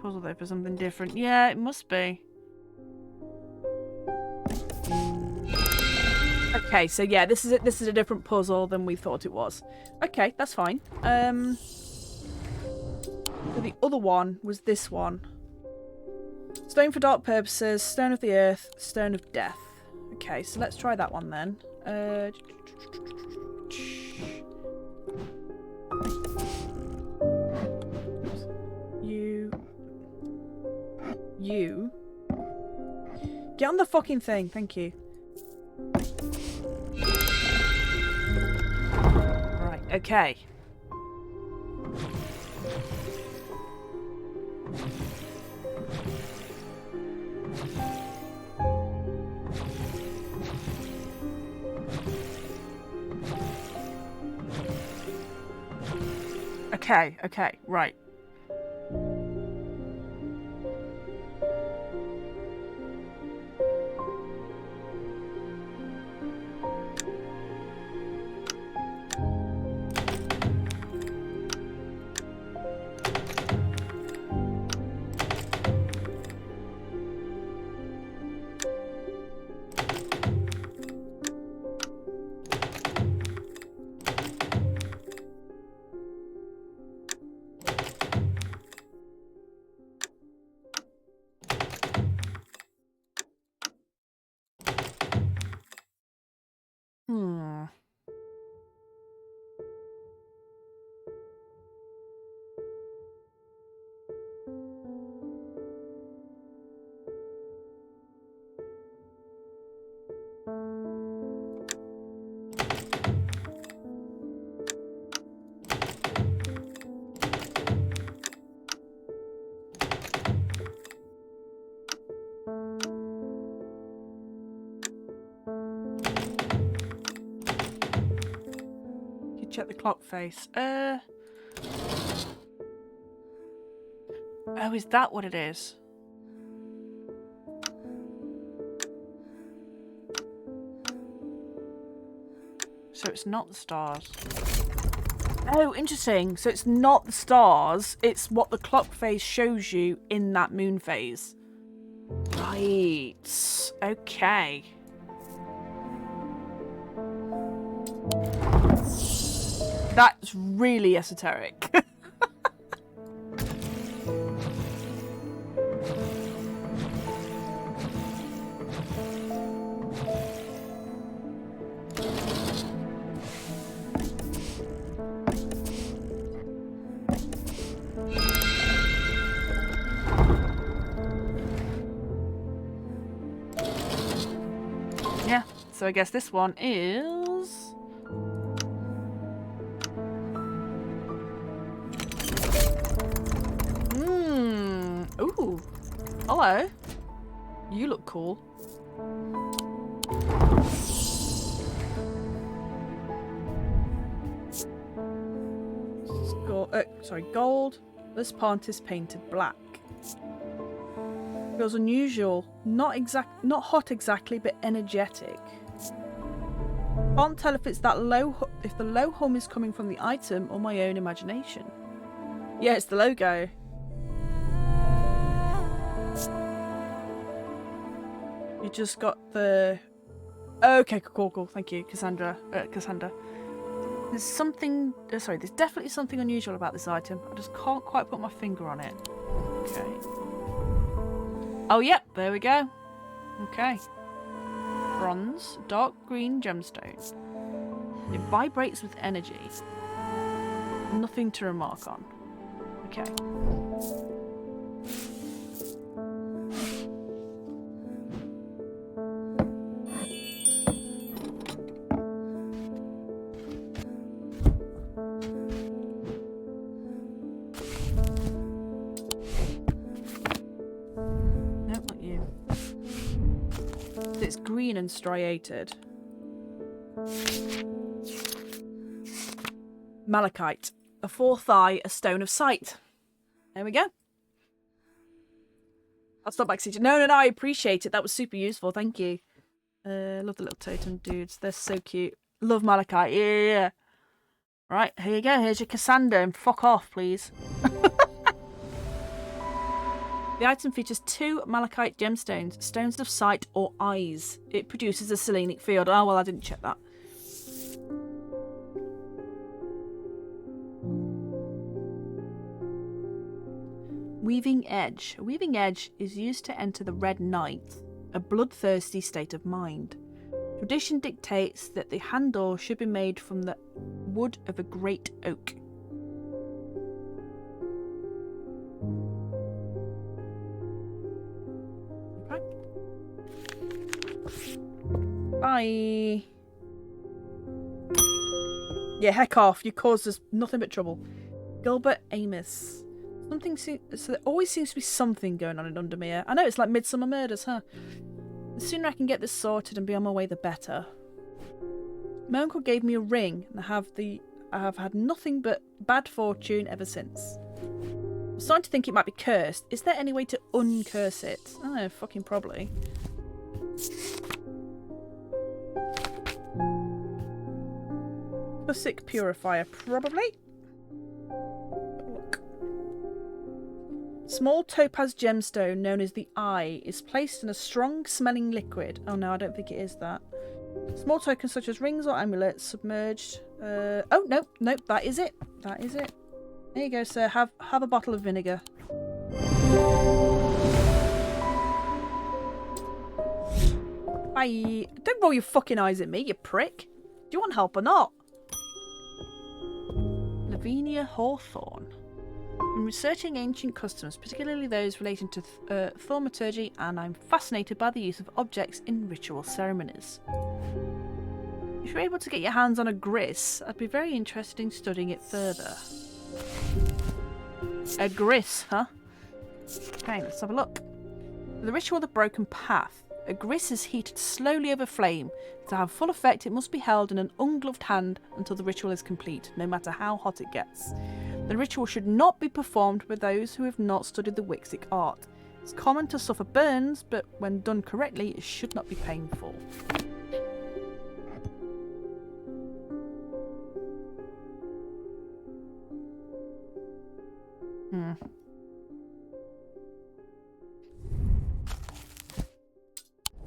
puzzle though for something different. Yeah, it must be. Okay, so yeah, this is a different puzzle than we thought it was. Okay, that's fine. So the other one was this one. Stone for dark purposes, stone of the earth, stone of death. Okay, so let's try that one then. You. Get on the fucking thing, thank you. Right, okay. Okay, right. Check the clock face. Oh, is that what it is? So it's not the stars. Oh, interesting. So it's not the stars, it's what the clock phase shows you in that moon phase. Right. Okay. That's really esoteric. Yeah, so I guess this one is... Ooh. Hello. You look cool. Gold. This part is painted black. Feels unusual. Not hot exactly, but energetic. Can't tell if it's that low. If the low hum is coming from the item or my own imagination. Yeah, it's the logo. You just got the... Okay, cool. Thank you, Cassandra. There's something... sorry, there's definitely something unusual about this item. I just can't quite put my finger on it. Okay. Oh, yep, there we go. Okay. Bronze, dark green gemstone. It vibrates with energy. Nothing to remark on. Okay. It's green and striated. Malachite. A fourth eye, a stone of sight. There we go. I'll stop back. No, I appreciate it. That was super useful. Thank you. Love the little totem dudes. They're so cute. Love malachite. Yeah. Right, here you go. Here's your Cassandra and fuck off, please. The item features 2 malachite gemstones, stones of sight or eyes. It produces a selenic field. Oh, well, I didn't check that. Weaving Edge. A weaving edge is used to enter the Red Night, a bloodthirsty state of mind. Tradition dictates that the handle should be made from the wood of a great oak. Okay. Bye. Yeah, heck off. You caused us nothing but trouble. Gilbert Amos. So there always seems to be something going on in Undermere. I know it's like Midsummer Murders, huh? The sooner I can get this sorted and be on my way, the better. My uncle gave me a ring, and I have had nothing but bad fortune ever since. I'm starting to think it might be cursed. Is there any way to uncurse it? I don't know, fucking probably. Fusic Purifier, probably. Look. Small topaz gemstone known as the Eye is placed in a strong smelling liquid. Oh no, I don't think it is that. Small tokens such as rings or amulets submerged. Oh no, nope, that is it. That is it. There you go, sir. Have a bottle of vinegar. Bye. Don't roll your fucking eyes at me, you prick. Do you want help or not? Lavinia Hawthorne. I'm researching ancient customs, particularly those relating to thaumaturgy, and I'm fascinated by the use of objects in ritual ceremonies. If you're able to get your hands on a gris, I'd be very interested in studying it further. A gris, huh? Okay, let's have a look. The ritual of the broken path. A gris is heated slowly over flame. To have full effect, it must be held in an ungloved hand until the ritual is complete, no matter how hot it gets. The ritual should not be performed by those who have not studied the Wixic art. It's common to suffer burns, but when done correctly, it should not be painful.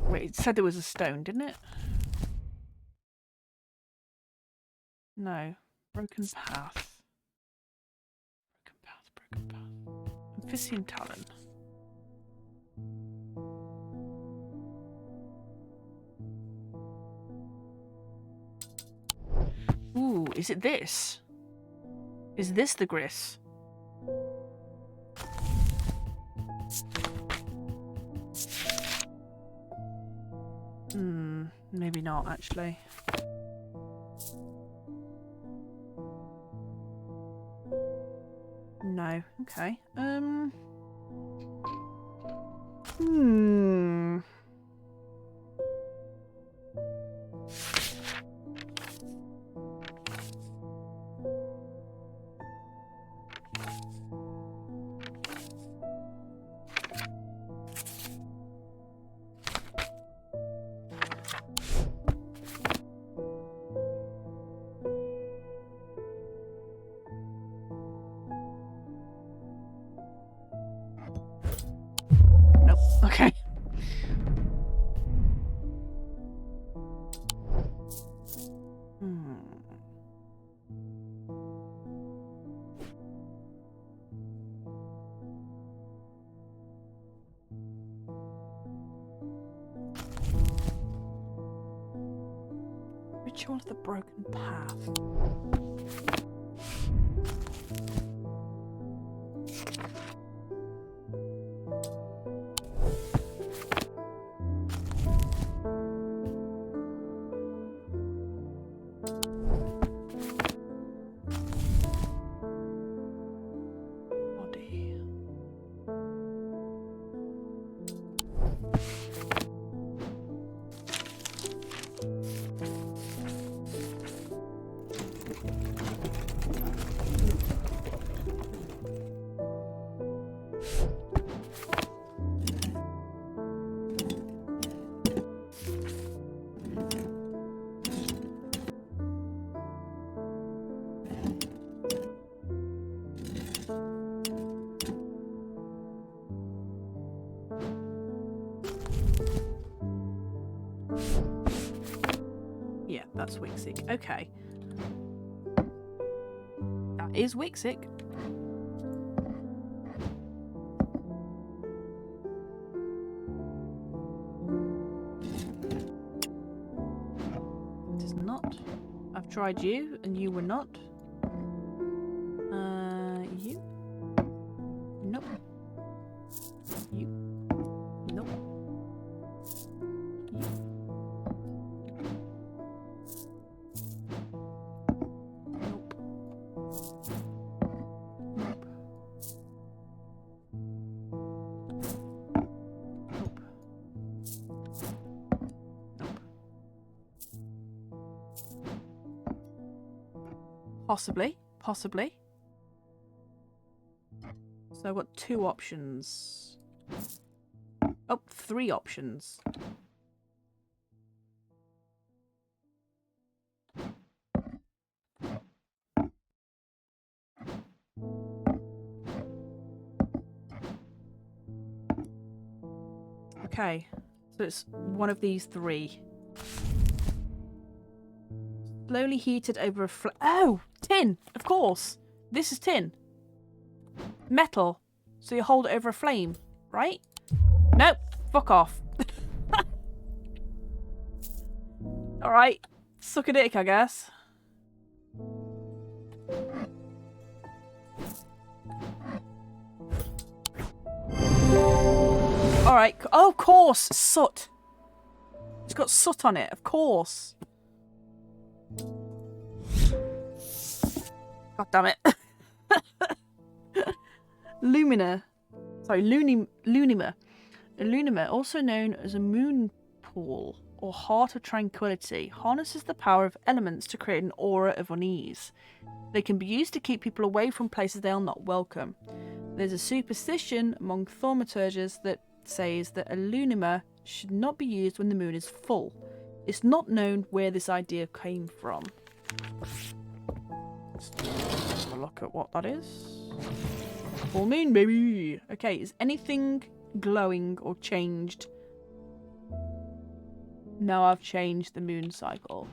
Wait, it said there was a stone, didn't it? No. Broken path. Broken path. Amphissian talon. Ooh, is it this? Is this the gris? Maybe not, actually. No. Okay. Okay. Ritual of the Broken Path. That's Wixic. Okay. That is Wixic. It is not. I've tried you, and you were not. You? Nope. You? Nope. You? Nope. Nope. Nope. Nope. Possibly. Possibly. So I've got 2 options. Oh, 3 options. Okay, so it's one of these 3. Slowly heated over a oh, tin, of course. This is tin. Metal. So you hold it over a flame, right? Nope. Fuck off. Alright. Suck a dick, I guess. Alright. Oh, of course. Soot. It's got soot on it. Of course. God damn it. Lumina. Sorry, Lunima. A Lunima, also known as a moon pool or heart of tranquility, harnesses the power of elements to create an aura of unease. They can be used to keep people away from places they are not welcome. There's a superstition among thaumaturges that says that a Lunima should not be used when the moon is full. It's not known where this idea came from. Let's have a look at what that is. Full moon, baby! Okay, is anything glowing or changed? No, I've changed the moon cycle.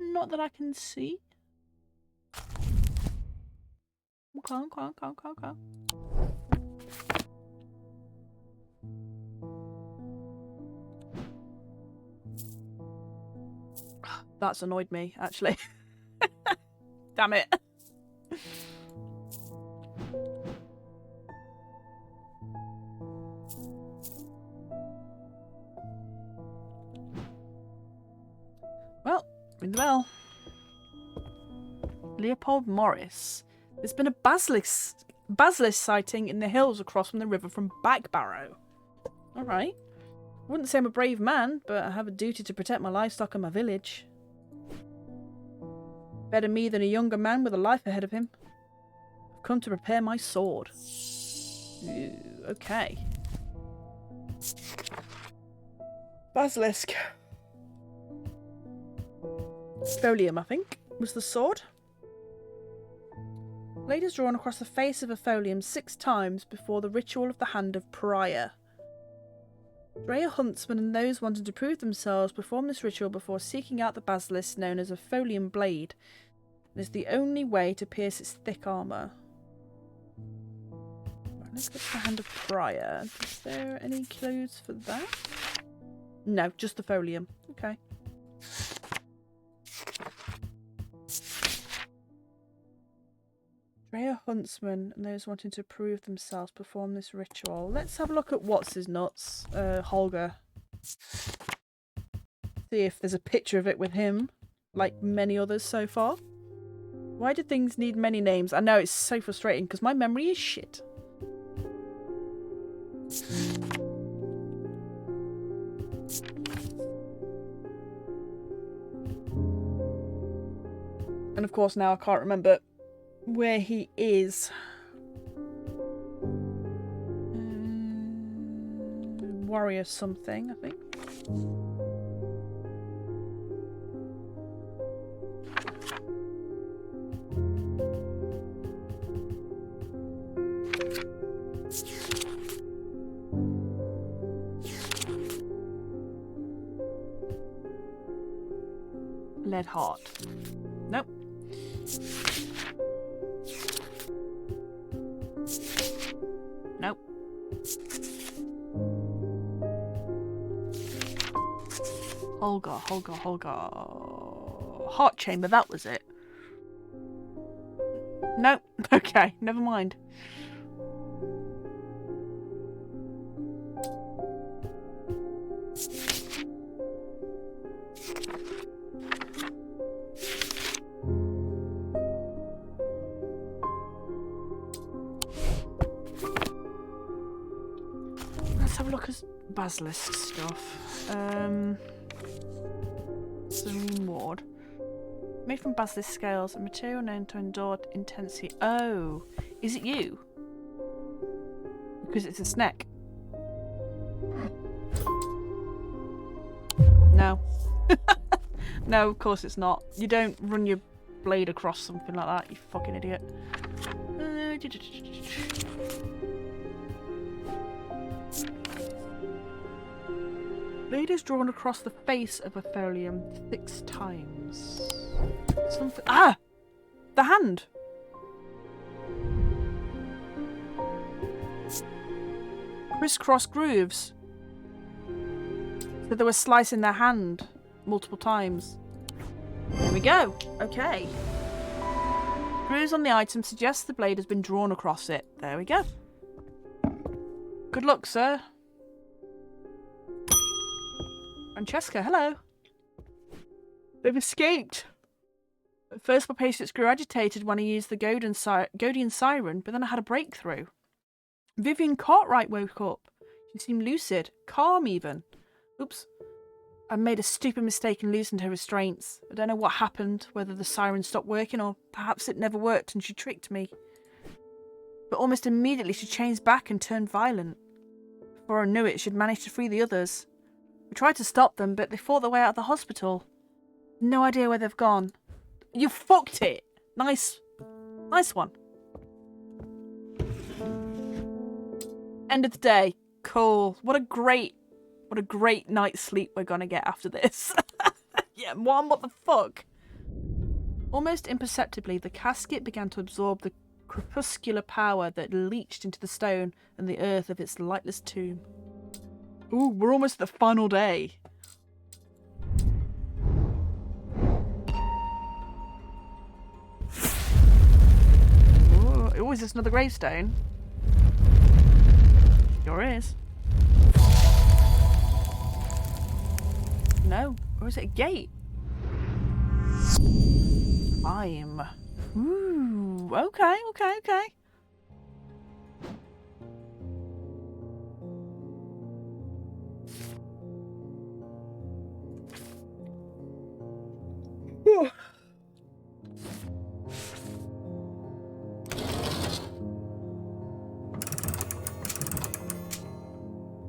Not that I can see. Okay. That's annoyed me, actually. Damn it. Well, ring the bell. Leopold Morris. There's been a basilisk sighting in the hills across from the river from Backbarrow. Alright. I wouldn't say I'm a brave man, but I have a duty to protect my livestock and my village. Better me than a younger man with a life ahead of him. I've come to prepare my sword. Ooh, okay. Basilisk. Folium, I think, was the sword. Blade is drawn across the face of a folium 6 times before the ritual of the Hand of Pariah. Rare huntsmen and those wanting to prove themselves perform this ritual before seeking out the basilisk known as a folium blade. It is the only way to pierce its thick armour. Right, let's get to the Hand of Pariah. Is there any clues for that? No, just the folium. Okay. Rare huntsmen and those wanting to prove themselves perform this ritual. Let's have a look at what's his nuts, Holgar. See if there's a picture of it with him, like many others so far. Why do things need many names? I know, it's so frustrating because my memory is shit. And of course now I can't remember where he is. Warrior something, I think. Lead heart. Nope. Nope. Holgar. Heart chamber, that was it. Nope. Okay, never mind. Let's have a look at basilisk stuff. Serene ward. Made from basilisk scales, a material known to endure intensity. Oh, is it you? Because it's a snake. No. No, of course it's not. You don't run your blade across something like that, you fucking idiot. Blade is drawn across the face of a tholium 6 times. Something. Ah! The hand! Crisscross grooves. So they were slicing their hand multiple times. There we go. Okay. Grooves on the item suggests the blade has been drawn across it. There we go. Good luck, sir. Francesca, hello. They've escaped. At first my patients grew agitated when I used the Godian siren, but then I had a breakthrough. Vivian Cartwright woke up. She seemed lucid, calm even. Oops. I made a stupid mistake and loosened her restraints. I don't know what happened, whether the siren stopped working or perhaps it never worked and she tricked me. But almost immediately she changed back and turned violent. Before I knew it, she'd managed to free the others. We tried to stop them, but they fought their way out of the hospital. No idea where they've gone. You fucked it! Nice one. End of the day. Cool. What a great night's sleep we're gonna get after this. Yeah, Mom, what the fuck? Almost imperceptibly, the casket began to absorb the crepuscular power that leached into the stone and the earth of its lightless tomb. Ooh, we're almost at the final day. Ooh, is this another gravestone? Sure is. No, or is it a gate? Climb. Ooh, okay. Whew.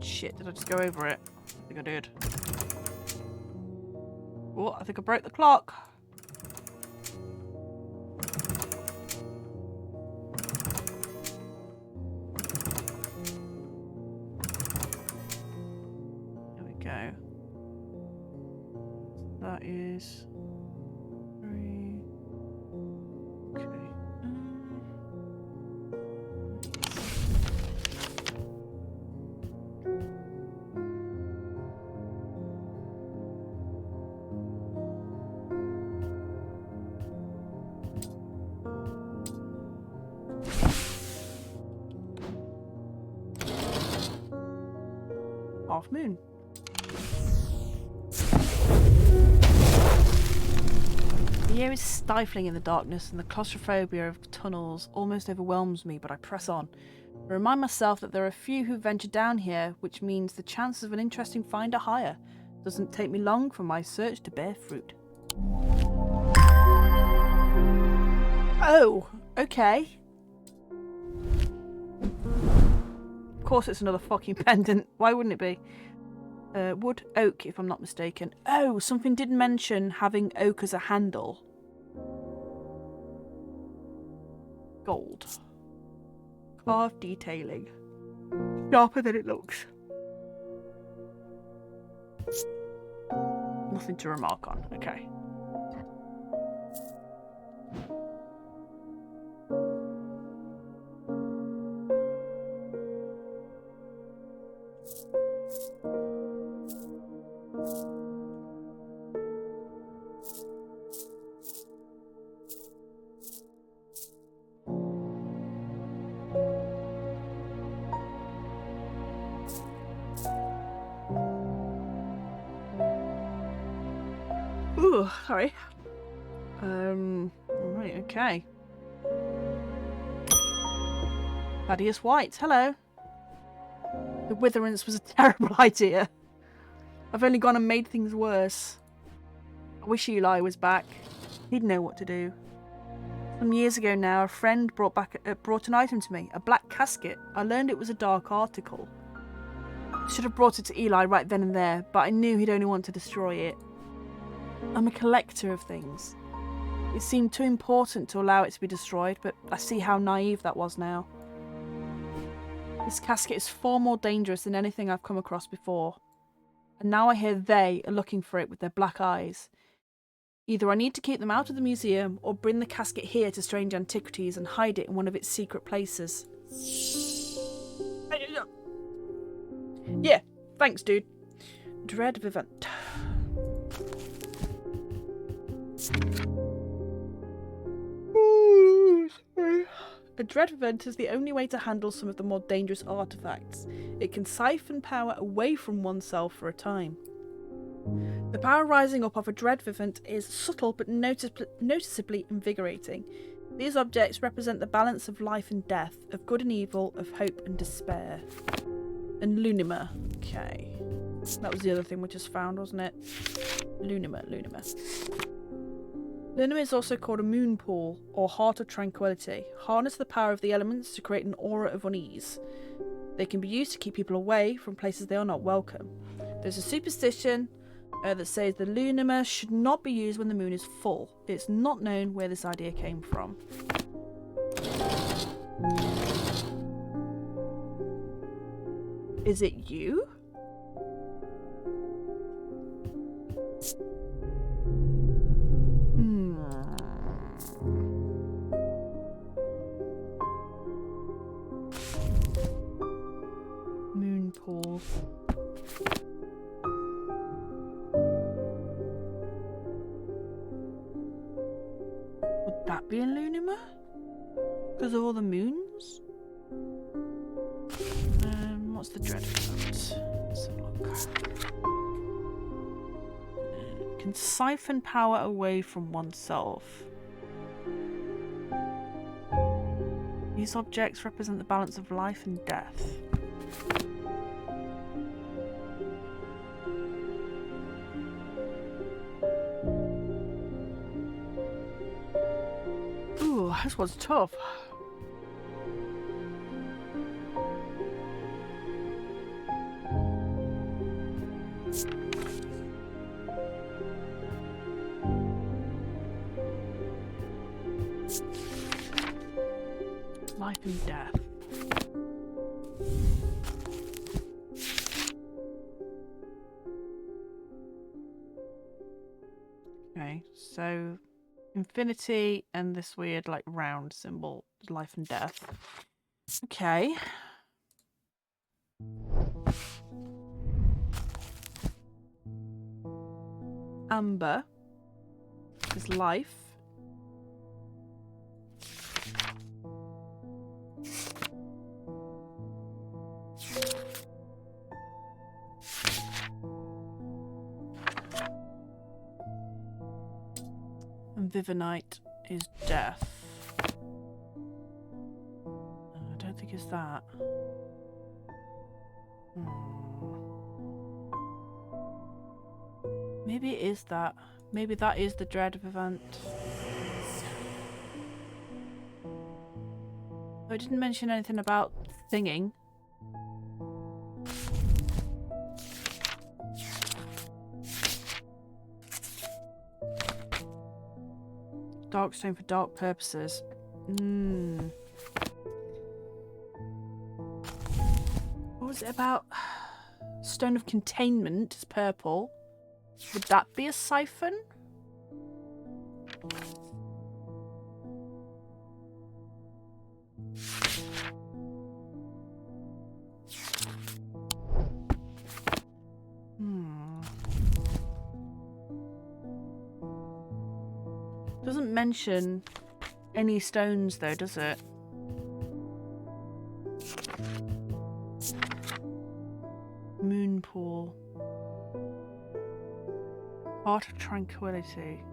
Shit, did I just go over it? I think I did. Oh, I think I broke the clock. There we go. That is 3. Okay. Half moon. The air is stifling in the darkness and the claustrophobia of tunnels almost overwhelms me, but I press on. I remind myself that there are a few who venture down here, which means the chances of an interesting find are higher. It doesn't take me long for my search to bear fruit. Oh, okay. Of course it's another fucking pendant. Why wouldn't it be? Wood oak, if I'm not mistaken. Oh, something did mention having oak as a handle. Gold. Carved detailing. Sharper than it looks. Nothing to remark on. Okay. Ooh, sorry. Right, okay. Thaddeus White, hello. The witherance was a terrible idea. I've only gone and made things worse. I wish Eli was back. He'd know what to do. Some years ago now, a friend brought an item to me, a black casket. I learned it was a dark article. I should have brought it to Eli right then and there, but I knew he'd only want to destroy it. I'm a collector of things. It seemed too important to allow it to be destroyed, but I see how naive that was now. This casket is far more dangerous than anything I've come across before. And now I hear they are looking for it with their black eyes. Either I need to keep them out of the museum or bring the casket here to Strange Antiquities and hide it in one of its secret places. Yeah, thanks, dude. Dread of event. Ooh, sorry. A dread event is the only way to handle some of the more dangerous artefacts. It can siphon power away from oneself for a time. The power rising up of a dread event is subtle but noticeably invigorating. These objects represent the balance of life and death, of good and evil, of hope and despair. And Lunima. Okay. That was the other thing we just found, wasn't it? Lunima. Lunima is also called a moon pool, or heart of tranquility. Harness the power of the elements to create an aura of unease. They can be used to keep people away from places they are not welcome. There's a superstition that says the Lunima should not be used when the moon is full. It's not known where this idea came from. Is it you? Moon pool. Would that be a Lunima? Because of all the moons? What's the dread event? Let's have a look. Can siphon power away from oneself. These objects represent the balance of life and death. Ooh, this one's tough. Life and death. Okay, so infinity and this weird like round symbol, life and death. Okay. Amber is life. And Vivinite is death. I don't think it's that. Maybe it is that. Maybe that is the dread of event. I didn't mention anything about singing. Dark stone for dark purposes. What was it about? Stone of containment is purple. Would that be a siphon? Doesn't mention any stones though, does it? Moon pool. Heart of Tranquility.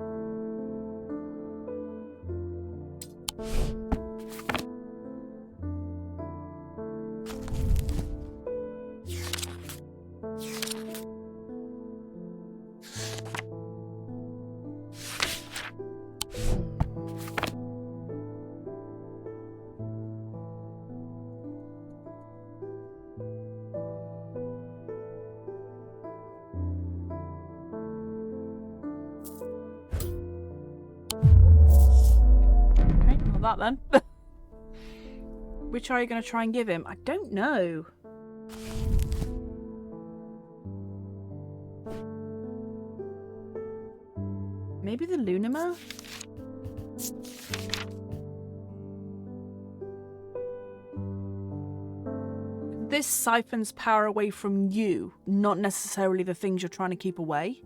That then. Which are you going to try and give him? I don't know. Maybe the Lunima? This siphons power away from you, not necessarily the things you're trying to keep away.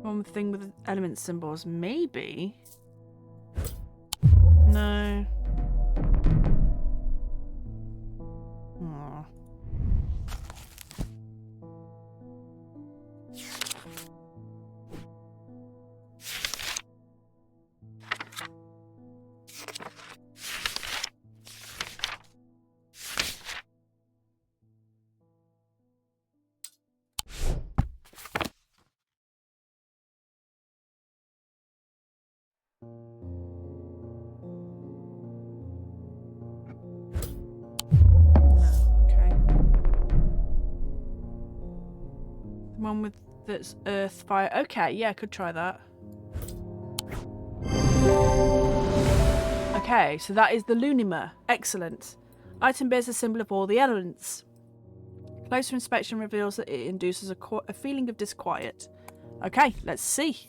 One thing with element symbols, maybe. No. Aw. One with that's earth, fire. Okay, yeah, I could try that. Okay, so that is the Lunima. Excellent. Item bears a symbol of all the elements. Closer inspection reveals that it induces a feeling of disquiet. Okay, let's see.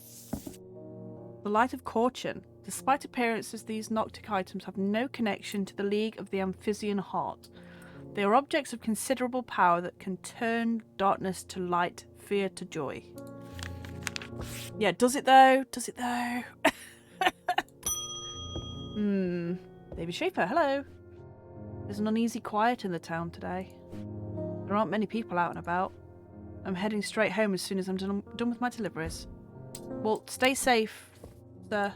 The Light of Caution. Despite appearances, these Noctic items have no connection to the League of the Amphisian Heart. They are objects of considerable power that can turn darkness to light, fear to joy. Yeah, does it though? Does it though? David Schaefer, hello. There's an uneasy quiet in the town today. There aren't many people out and about. I'm heading straight home as soon as I'm done with my deliveries. Well, stay safe, sir.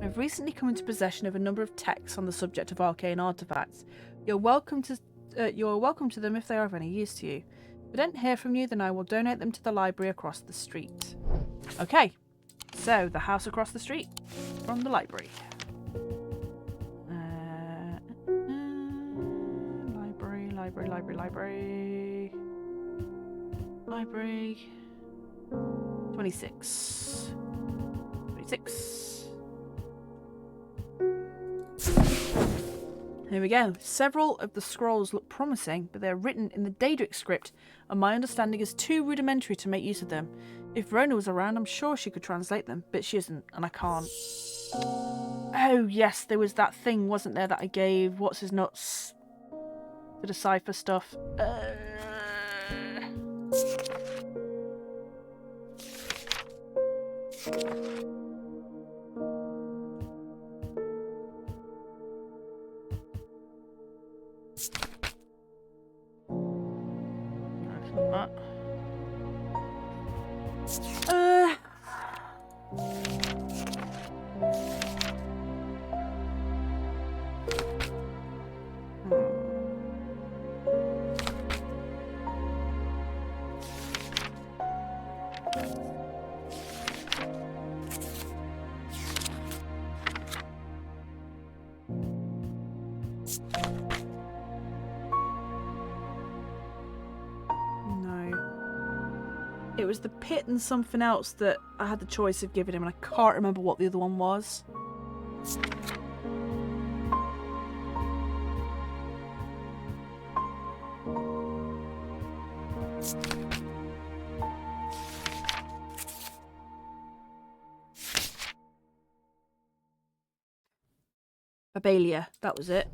I've recently come into possession of a number of texts on the subject of arcane artifacts. You're welcome to them if they are of any use to you. If I don't hear from you, then I will donate them to the library across the street. Okay, so the house across the street from the library. Library. 26. Here we go. Several of the scrolls look promising, but they're written in the Daedric script, and my understanding is too rudimentary to make use of them. If Rona was around, I'm sure she could translate them, but she isn't, and I can't. Oh, yes, there was that thing, wasn't there, that I gave What's-His-Nuts to decipher stuff. It was the pit and something else that I had the choice of giving him, and I can't remember what the other one was. Babalia, that was it.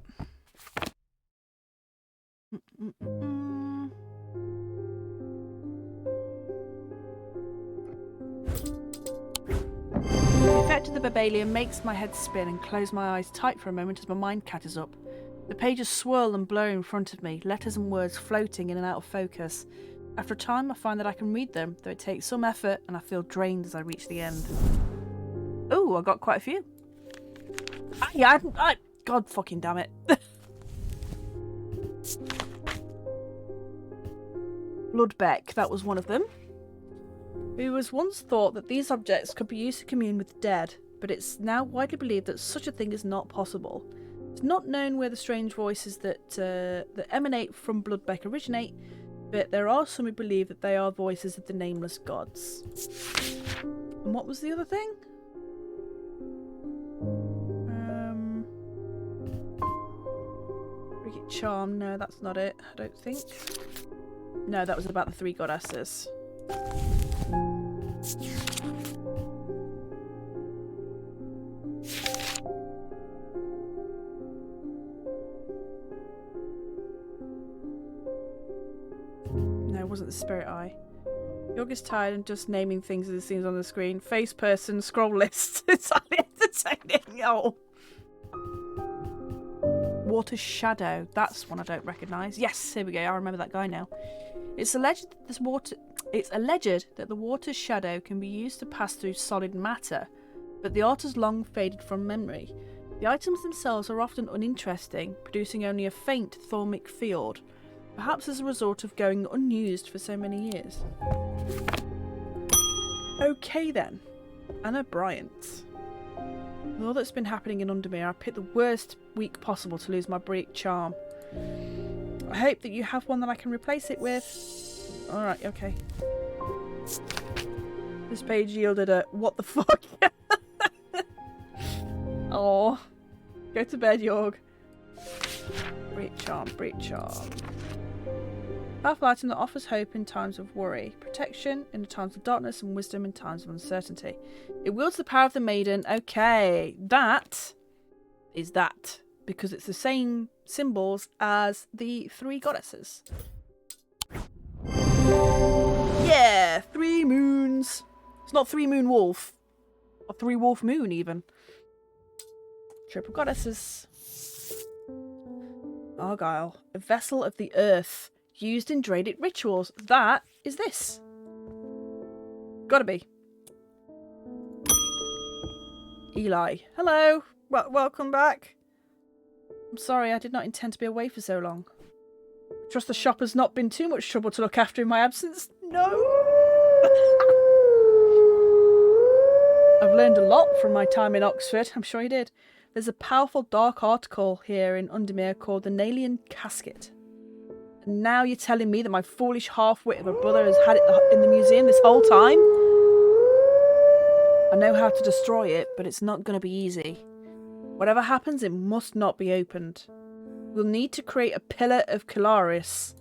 The effect of the Babalia makes my head spin and close my eyes tight for a moment as my mind catches up. The pages swirl and blur in front of me, letters and words floating in and out of focus. After a time, I find that I can read them, though it takes some effort, and I feel drained as I reach the end. Oh, I got quite a few. God fucking damn it. Bloodbeck, that was one of them. It was once thought that these objects could be used to commune with the dead, but it's now widely believed that such a thing is not possible. It's not known where the strange voices that emanate from Bloodbeck originate, but there are some who believe that they are voices of the nameless gods. And what was the other thing? Cricket Charm, no, that's not it, I don't think. No, that was about the 3 goddesses. No, it wasn't the spirit eye. York is tired and just naming things as it seems on the screen. Face person, scroll list. It's highly entertaining. Oh. Water's Shadow. That's one I don't recognise. Yes, here we go. I remember that guy now. It's alleged that the water's shadow can be used to pass through solid matter, but the art has long faded from memory. The items themselves are often uninteresting, producing only a faint thaumic field, perhaps as a result of going unused for so many years. Okay then, Anna Bryant. With all that's been happening in Undermere, I picked the worst week possible to lose my Break charm. I hope that you have one that I can replace it with. Alright, okay. This page yielded a what the fuck? Oh. Go to bed, Yorg. Break charm, break charm. Powerful item that offers hope in times of worry, protection in the times of darkness, and wisdom in times of uncertainty. It wields the power of the maiden. Okay, that is that, because it's the same symbols as the 3 goddesses. Yeah, 3 moons. It's not 3 moon wolf, or 3 wolf moon even. Triple goddesses. Argyle, a vessel of the earth. Used in Druidic rituals. That is this. Gotta be. Eli. Hello. Welcome back. I'm sorry, I did not intend to be away for so long. I trust the shop has not been too much trouble to look after in my absence. No. I've learned a lot from my time in Oxford. I'm sure you did. There's a powerful dark article here in Undermere called the Nalian Casket. And now you're telling me that my foolish half-wit of a brother has had it in the museum this whole time? I know how to destroy it, but it's not going to be easy. Whatever happens, it must not be opened. We'll need to create a pillar of Calaris.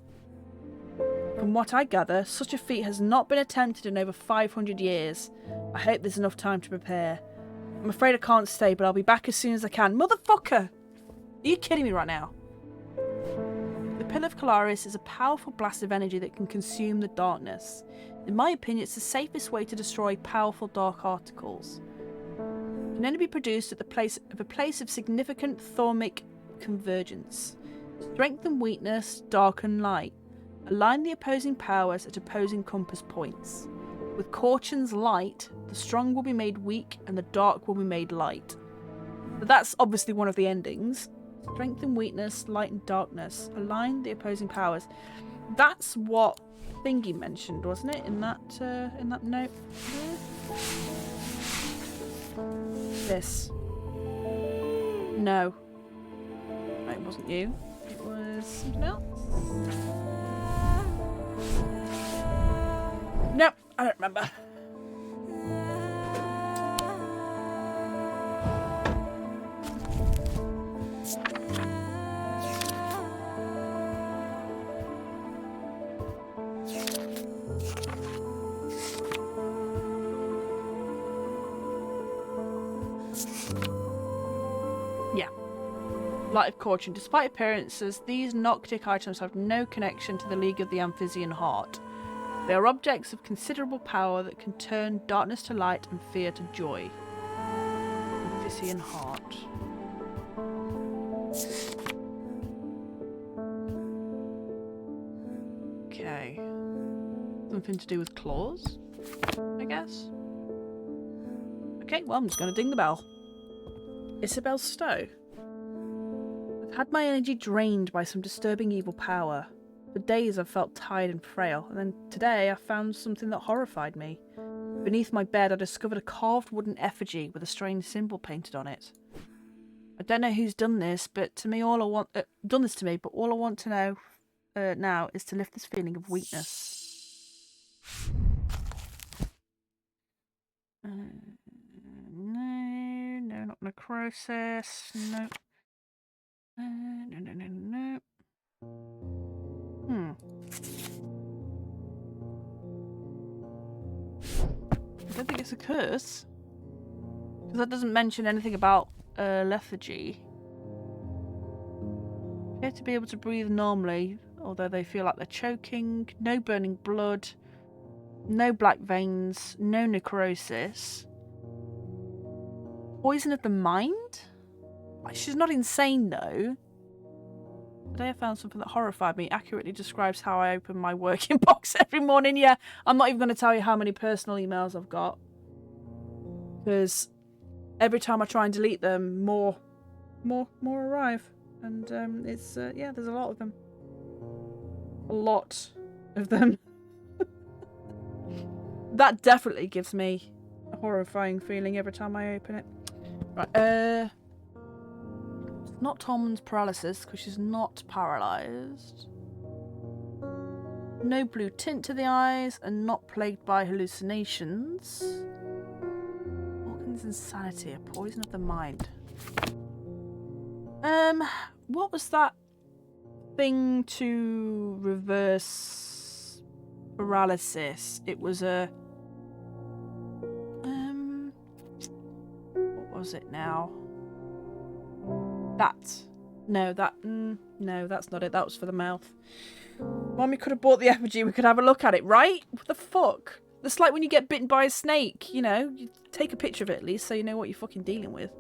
From what I gather, such a feat has not been attempted in over 500 years. I hope there's enough time to prepare. I'm afraid I can't stay, but I'll be back as soon as I can. Motherfucker! Are you kidding me right now? The Pillar of Calaris is a powerful blast of energy that can consume the darkness. In my opinion, it's the safest way to destroy powerful dark articles. It can only be produced at a place of significant thaumic convergence. Strength and weakness, dark and light. Align the opposing powers at opposing compass points. With Corchin's light, the strong will be made weak and the dark will be made light. But that's obviously one of the endings. Strength and weakness, light and darkness. Align the opposing powers. That's what Thingy mentioned, wasn't it? In that note. This. No. It wasn't you. It was something else. Nope, I don't remember. Yeah. Light of Caution. Despite appearances, these Noctic items have no connection to the League of the Amphibian Heart. They are objects of considerable power that can turn darkness to light and fear to joy. Amphibian Heart. Okay. Something to do with claws, I guess. Okay, well, I'm just going to ding the bell. Isabel Stowe. I've had my energy drained by some disturbing evil power. For days I've felt tired and frail, and then today I found something that horrified me. Beneath my bed I discovered a carved wooden effigy with a strange symbol painted on it. I don't know who's done this, but to me all I want but all I want to know now is to lift this feeling of weakness. No, not necrosis. No. No. I don't think it's a curse. Because that doesn't mention anything about lethargy. Appear to be able to breathe normally, although they feel like they're choking. No burning blood. No black veins. No necrosis. Poison of the mind? She's not insane though. Today I found something that horrified me. Accurately describes how I open my working box every morning. Yeah, I'm not even going to tell you how many personal emails I've got. Because every time I try and delete them, more arrive. And it's, yeah, there's a lot of them. A lot of them. That definitely gives me a horrifying feeling every time I open it. Right, it's not Tommen's paralysis, because she's not paralysed. No blue tint to the eyes, and not plagued by hallucinations. Hawkins' insanity, a poison of the mind. What was that thing to reverse paralysis? It was a... what was it now? No, that's not it. That was for the mouth. Mommy could have bought the effigy. We could have a look at it, right? What the fuck? That's like when you get bitten by a snake, you know? You take a picture of it at least so you know what you're fucking dealing with.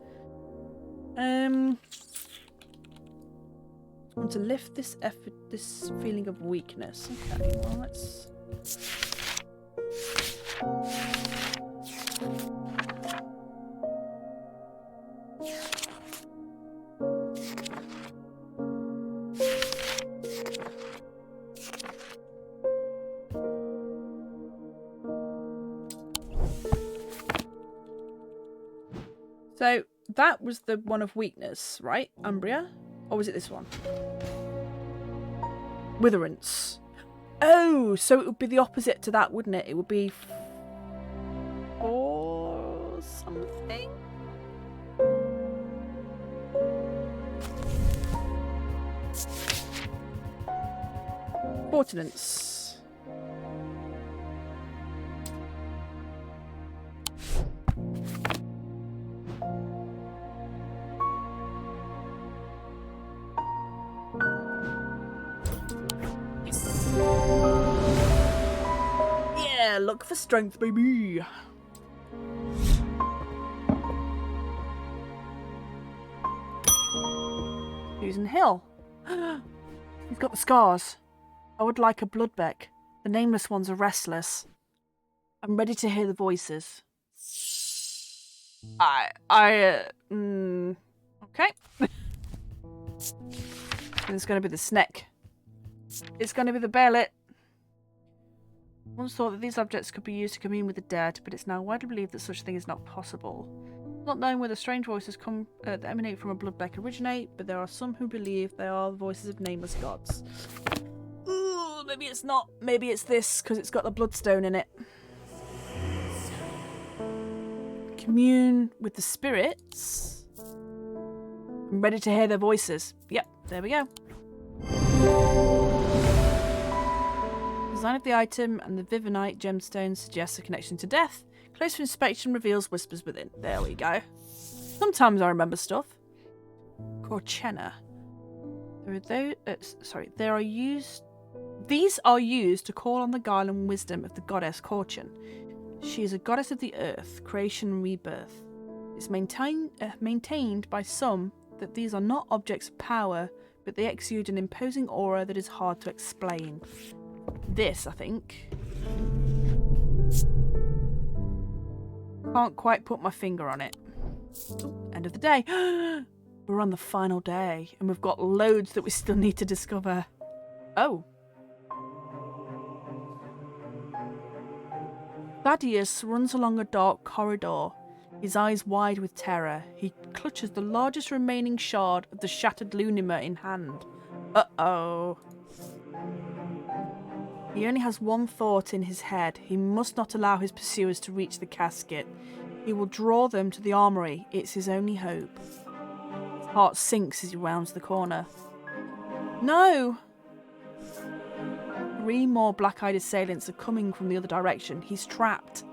I want to lift this feeling of weakness. Okay, well, let's... So, that was the one of weakness, right? Umbria? Or was it this one? Witherance. Oh, so it would be the opposite to that, wouldn't it? It would be... or something? Fortinance. Yeah, look for strength, baby. Susan Hill. He's got the scars. I would like a bloodbeck. The nameless ones are restless. I'm ready to hear the voices. Okay. It's going to be the snake. It's going to be the bearlet. Once thought that these objects could be used to commune with the dead, but it's now widely believed that such a thing is not possible. Not knowing where the strange voices come that emanate from a bloodbeck originate, but there are some who believe they are the voices of nameless gods. Ooh, maybe it's not. Maybe it's this, because it's got the bloodstone in it. Commune with the spirits. I'm ready to hear their voices. Yep, there we go. Design of the item and the Vivinite gemstone suggests a connection to death. Closer inspection reveals whispers within. There we go. Sometimes I remember stuff. Corchenna. There are used. These are used to call on the guile and wisdom of the goddess Corchin. She is a goddess of the earth, creation and rebirth. It's maintained by some that these are not objects of power, but they exude an imposing aura that is hard to explain. This, I think. Can't quite put my finger on it. Ooh, end of the day. We're on the final day, and we've got loads that we still need to discover. Oh. Thaddeus runs along a dark corridor, his eyes wide with terror. He clutches the largest remaining shard of the shattered Lunima in hand. Uh-oh. He only has one thought in his head. He must not allow his pursuers to reach the casket. He will draw them to the armory. It's his only hope. His heart sinks as he rounds the corner. No! 3 more black-eyed assailants are coming from the other direction. He's trapped.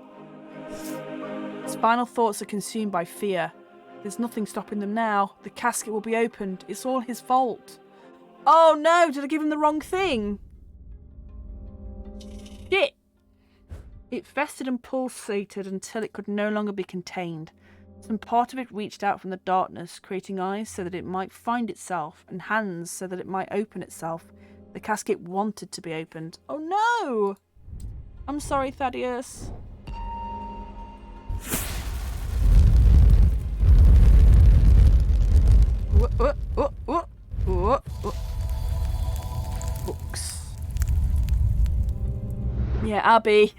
His final thoughts are consumed by fear. There's nothing stopping them now. The casket will be opened. It's all his fault. Oh no! Did I give him the wrong thing? Shit! It festered and pulsated until it could no longer be contained. Some part of it reached out from the darkness, creating eyes so that it might find itself, and hands so that it might open itself. The casket wanted to be opened. Oh no! I'm sorry, Thaddeus. Books. Yeah, Abby.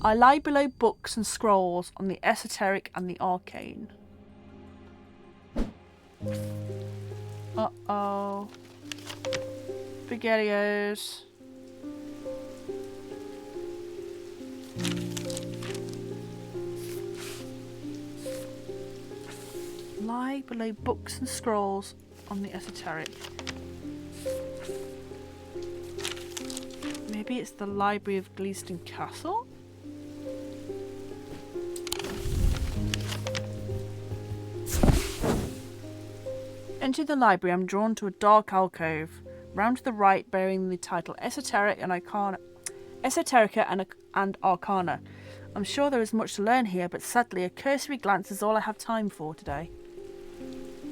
I lie below books and scrolls on the esoteric and the arcane. Uh-oh. SpaghettiOs. Lie below books and scrolls on the esoteric. Maybe it's the Library of Gleeston Castle? Entering the library, I'm drawn to a dark alcove. Round to the right, bearing the title Esoterica and Arcana. I'm sure there is much to learn here, but sadly a cursory glance is all I have time for today.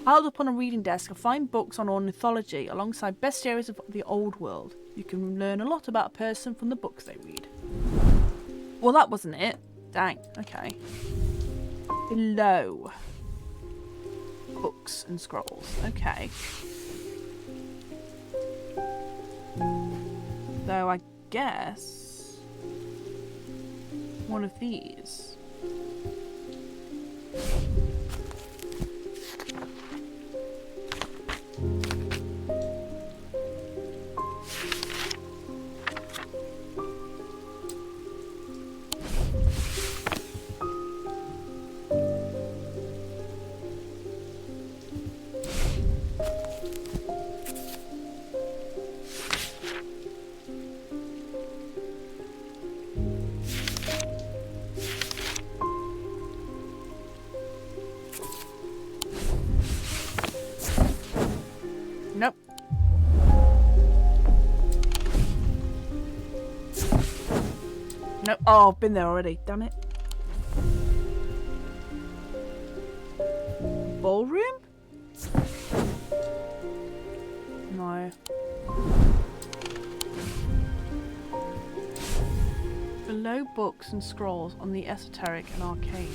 Piled up on a reading desk, I find books on ornithology alongside bestiaries of the old world. You can learn a lot about a person from the books they read. Well, that wasn't it. Dang, okay. Below. Books and scrolls, okay. Though I guess one of these. Nope. Nope. Oh, I've been there already. Damn it. Ballroom? No. Below books and scrolls on the esoteric and arcane.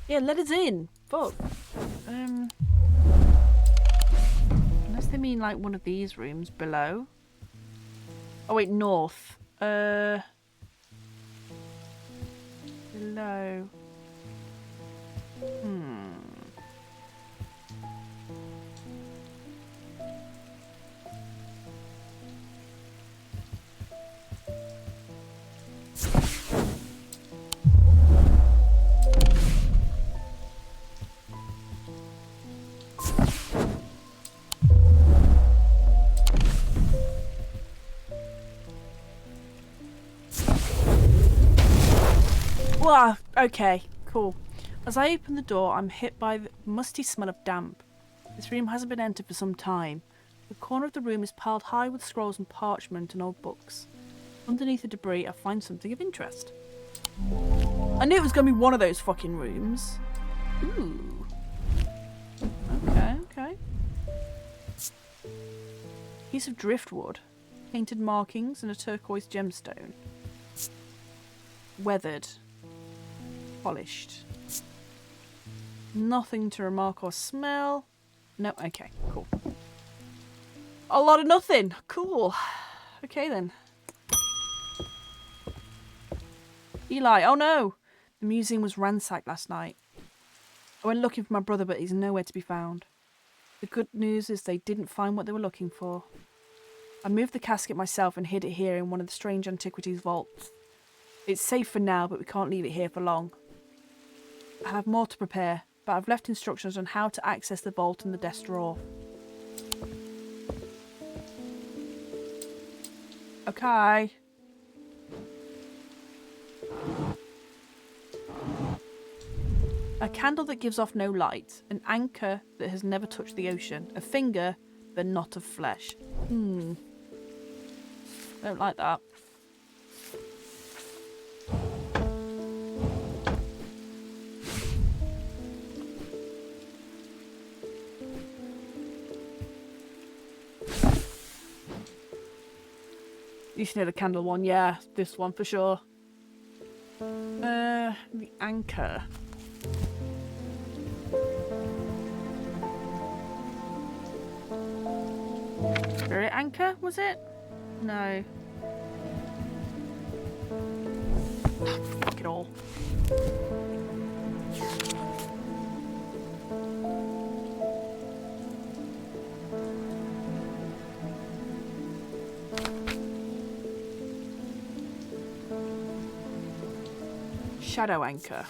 Yeah, let us in. Fuck. Unless they mean like one of these rooms below. Oh wait, north. Below. Wow, okay, cool. As I open the door, I'm hit by the musty smell of damp. This room hasn't been entered for some time. The corner of the room is piled high with scrolls and parchment and old books. Underneath the debris, I find something of interest. I knew it was going to be one of those fucking rooms. Ooh. Okay, okay. Piece of driftwood. Painted markings and a turquoise gemstone. Weathered. Polished. Nothing to remark or smell. No, okay, cool. A lot of nothing. Cool. Okay then. Eli, oh no! The museum was ransacked last night. I went looking for my brother, but he's nowhere to be found. The good news is they didn't find what they were looking for. I moved the casket myself and hid it here in one of the strange antiquities vaults. It's safe for now, but we can't leave it here for long. I have more to prepare, but I've left instructions on how to access the vault and the desk drawer. Okay. A candle that gives off no light, an anchor that has never touched the ocean, a finger but not of flesh. Don't like that. You should know the candle one, yeah, this one for sure. The anchor. Spirit anchor, was it? No. Fuck it all. Shadow anchor.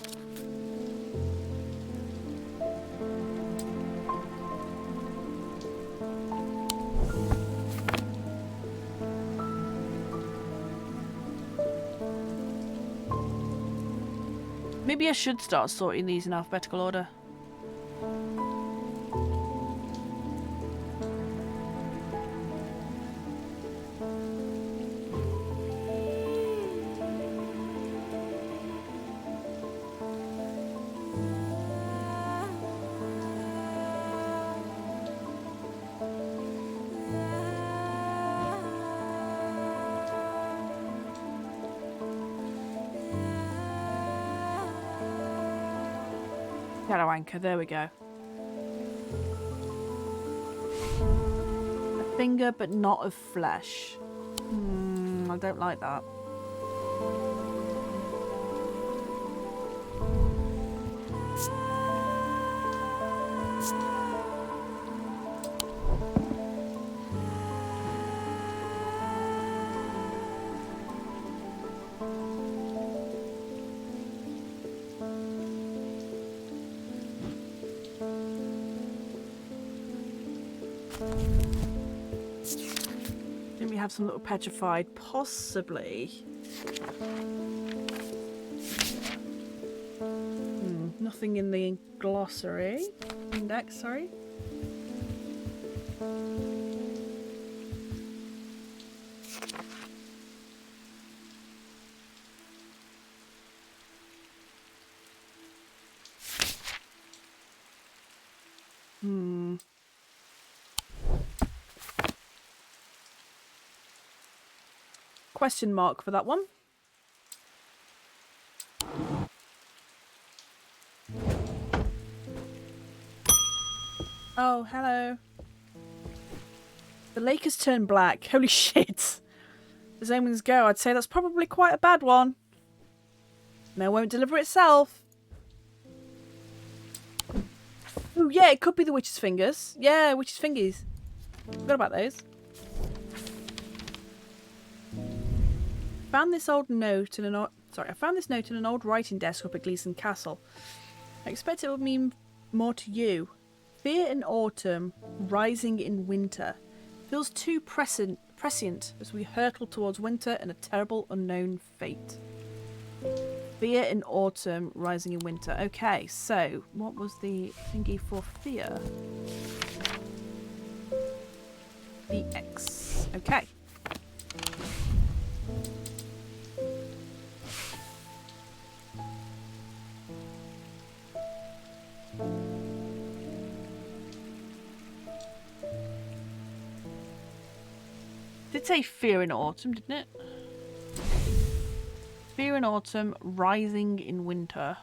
Maybe I should start sorting these in alphabetical order. Shadow anchor, there we go. A finger but not of flesh. I don't like that. Didn't we have some little petrified? Possibly. Nothing in the glossary. Index, sorry. Question mark for that one. Oh, hello. The lake has turned black. Holy shit. As omens go, I'd say that's probably quite a bad one. Mail won't deliver itself. Oh yeah, it could be the witch's fingers. Yeah, witch's fingers. Forgot about those. I found this note in an old writing desk up at Gleeson Castle. I expect it will mean more to you. Fear in autumn, rising in winter. Feels too prescient as we hurtle towards winter and a terrible unknown fate. Fear in autumn, rising in winter. Okay, so what was the thingy for fear? The X. Okay. Did say fear in autumn, didn't it? Fear in autumn, rising in winter.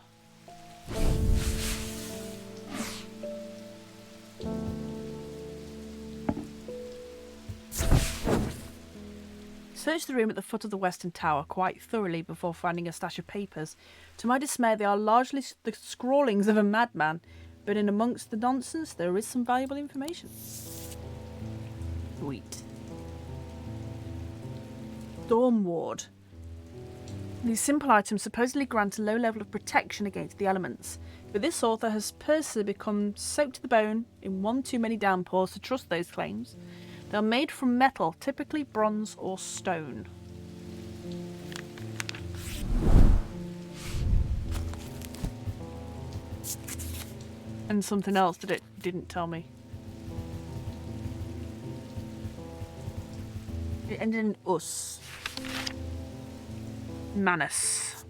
Searched the room at the foot of the western tower quite thoroughly before finding a stash of papers. To my dismay, they are largely the scrawlings of a madman, but in amongst the nonsense, there is some valuable information. Sweet. Storm Ward. These simple items supposedly grant a low level of protection against the elements, but this author has personally become soaked to the bone in one too many downpours to trust those claims. They are made from metal, typically bronze or stone. And something else that it didn't tell me. It ended in us. Manus.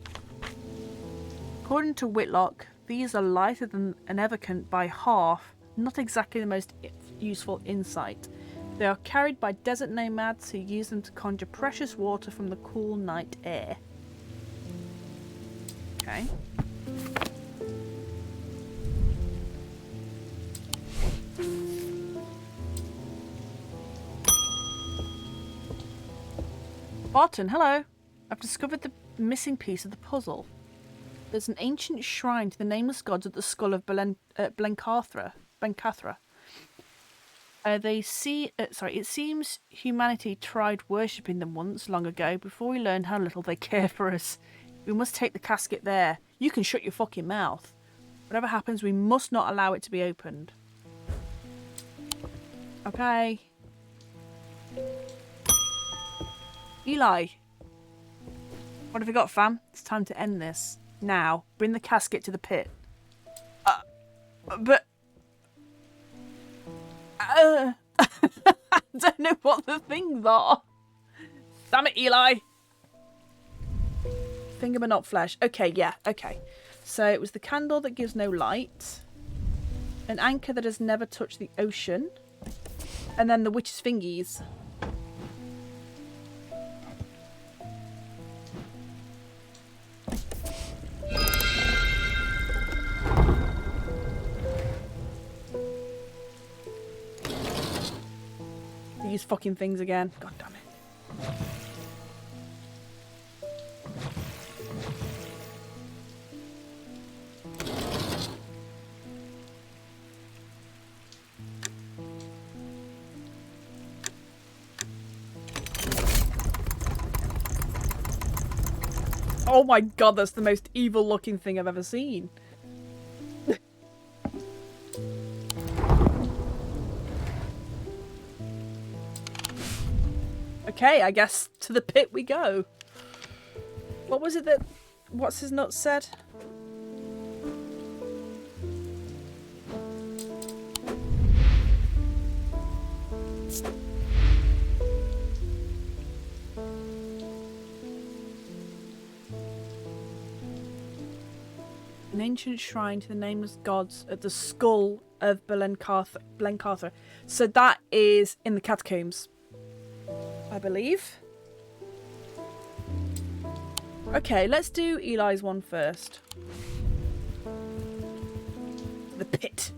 According to Whitlock, these are lighter than an Evocant by half, not exactly the most useful insight. They are carried by desert nomads who use them to conjure precious water from the cool night air. Okay. Barton, hello. I've discovered the missing piece of the puzzle. There's an ancient shrine to the nameless gods at the skull of Blencathra. It seems humanity tried worshipping them once, long ago, before we learned how little they care for us. We must take the casket there. You can shut your fucking mouth. Whatever happens, we must not allow it to be opened. Okay. Eli. What have you got, fam? It's time to end this. Now, bring the casket to the pit. But... I don't know what the things are. Damn it, Eli. Finger but not flesh. Okay, yeah, okay. So it was the candle that gives no light. An anchor that has never touched the ocean. And then the witch's fingies. These fucking things again. God damn it. Oh my god, that's the most evil looking thing I've ever seen. Okay, I guess to the pit we go. What was it that What's His Nuts said? An ancient shrine to the nameless gods at the skull of Blencathra. So that is in the catacombs, I believe. Okay, let's do Eli's one first. The pit.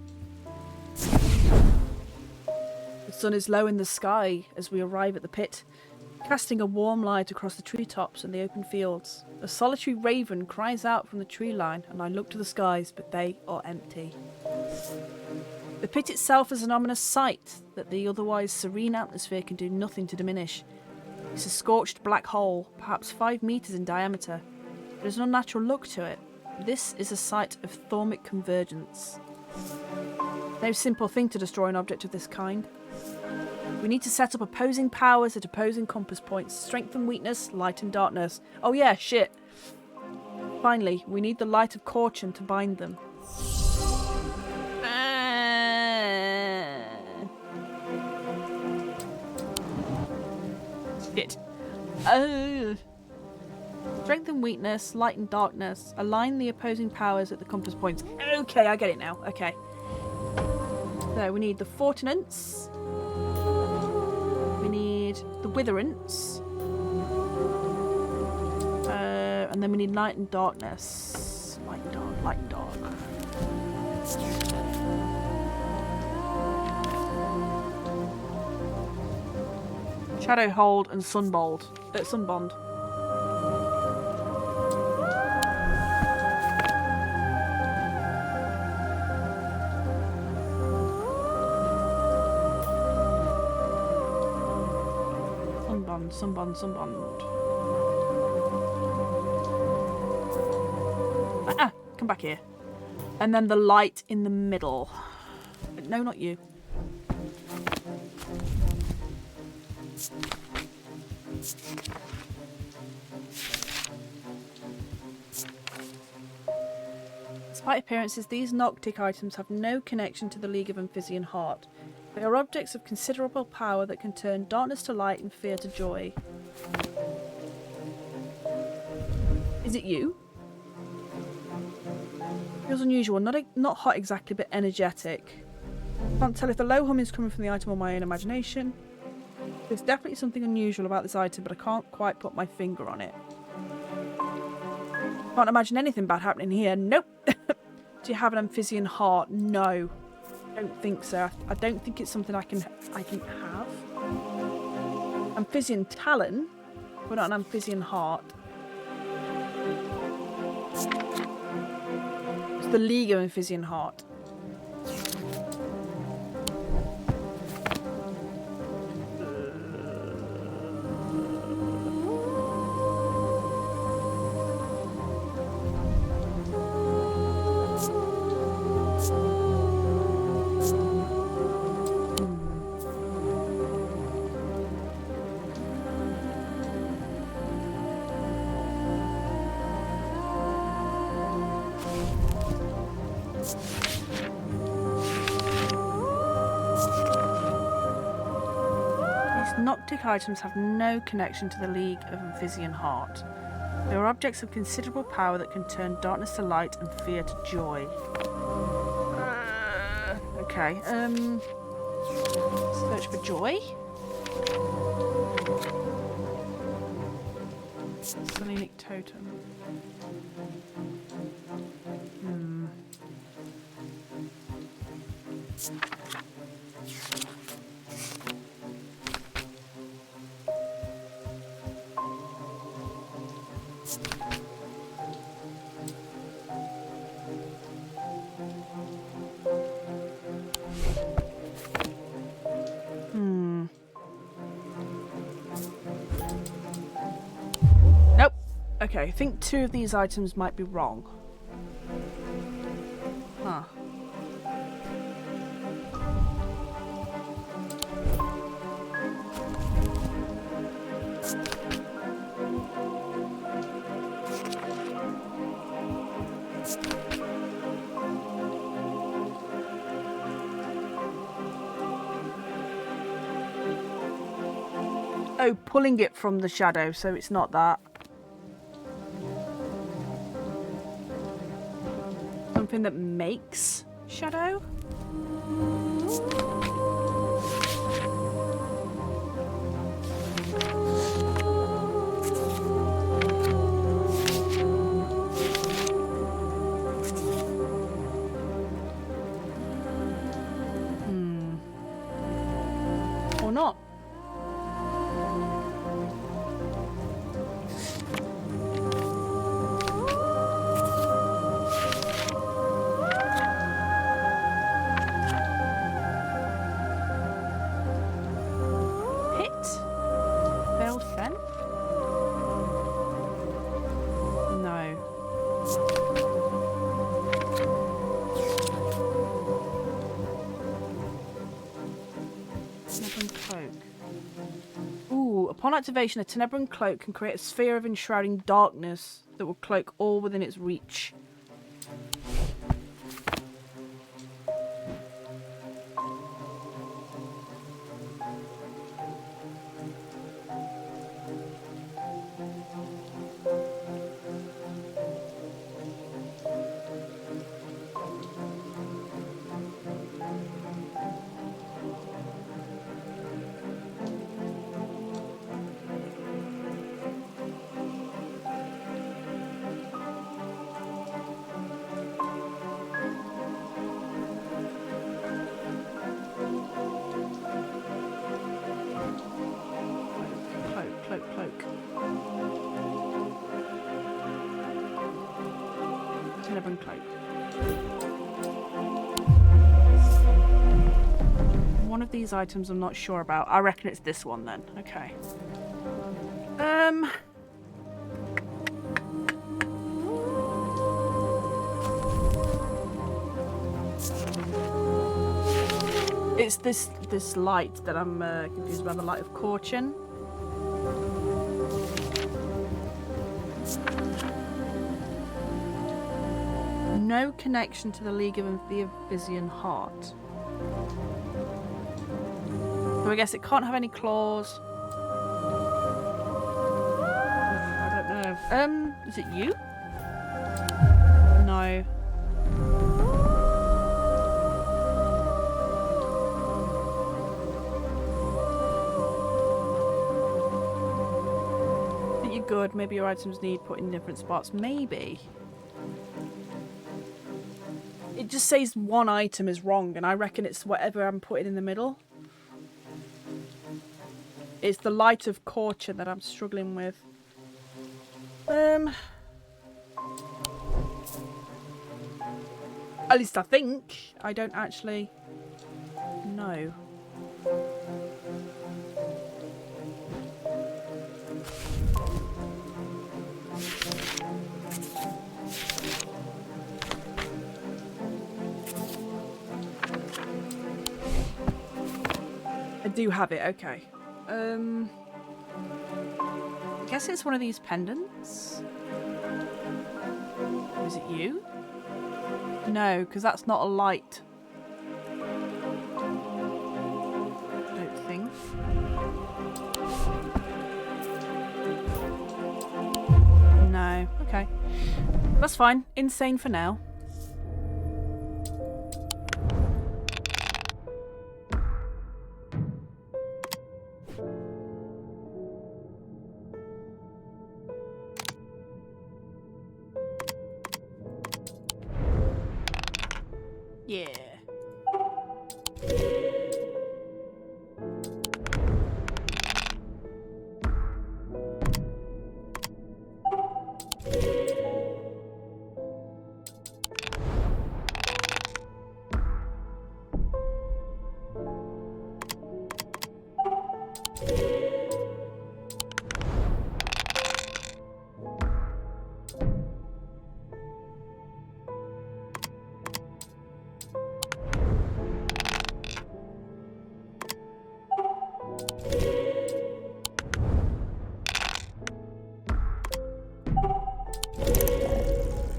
The sun is low in the sky as we arrive at the pit, casting a warm light across the treetops and the open fields. A solitary raven cries out from the tree line, and I look to the skies, but they are empty. The pit itself is an ominous sight that the otherwise serene atmosphere can do nothing to diminish. It's a scorched black hole, perhaps 5 meters in diameter. There's an unnatural look to it. This is a site of thormic convergence. No simple thing to destroy an object of this kind. We need to set up opposing powers at opposing compass points. Strength and weakness, light and darkness. Oh yeah, shit. Finally, we need the light of caution to bind them. Shit. Strength and weakness, light and darkness. Align the opposing powers at the compass points. Okay, I get it now. Okay. So we need the Fortinance. We need the Witherance. And then we need light and darkness. Light and dark, light and dark. Shadow Hold and Sunbond. Sunbond. Sunbond. Come back here. And then the light in the middle. No, not you. Despite appearances, these Noctic items have no connection to the League of Amphibian Heart. They are objects of considerable power that can turn darkness to light and fear to joy. Is it you? Feels unusual, not hot exactly, but energetic. Can't tell if the low hum is coming from the item or my own imagination. There's definitely something unusual about this item, but I can't quite put my finger on it. Can't imagine anything bad happening here. Nope. Do you have an Amphibian Heart? No. I don't think so. I don't think it's something I can have. Amphibian Talon, but not an Amphibian Heart. It's the League of Amphibian Heart. Noctic items have no connection to the League of Amphibian Heart. They are objects of considerable power that can turn darkness to light and fear to joy. Okay, search for joy. Selenic Totem. Okay, I think two of these items might be wrong. Huh. Oh, pulling it from the shadow, so it's not that. Something that makes shadow? Or not. So, upon activation, a Tenebran cloak can create a sphere of enshrouding darkness that will cloak all within its reach. Cloak. Tenebran cloak. One of these items I'm not sure about. I reckon it's this one then. Okay. It's this light that I'm confused about, the light of Corchin. No connection to the League of the Abyssian Heart. So I guess it can't have any claws. I don't know. Is it you? No. I think you're good. Maybe your items need put in different spots. Maybe. It just says one item is wrong, and I reckon it's whatever I'm putting in the middle. It's the light of Corchin that I'm struggling with. At least I think. I don't actually know. I do have it, okay. I guess it's one of these pendants. Is it you? No, because that's not a light. I don't think. No, okay. That's fine. Insane for now. Yeah.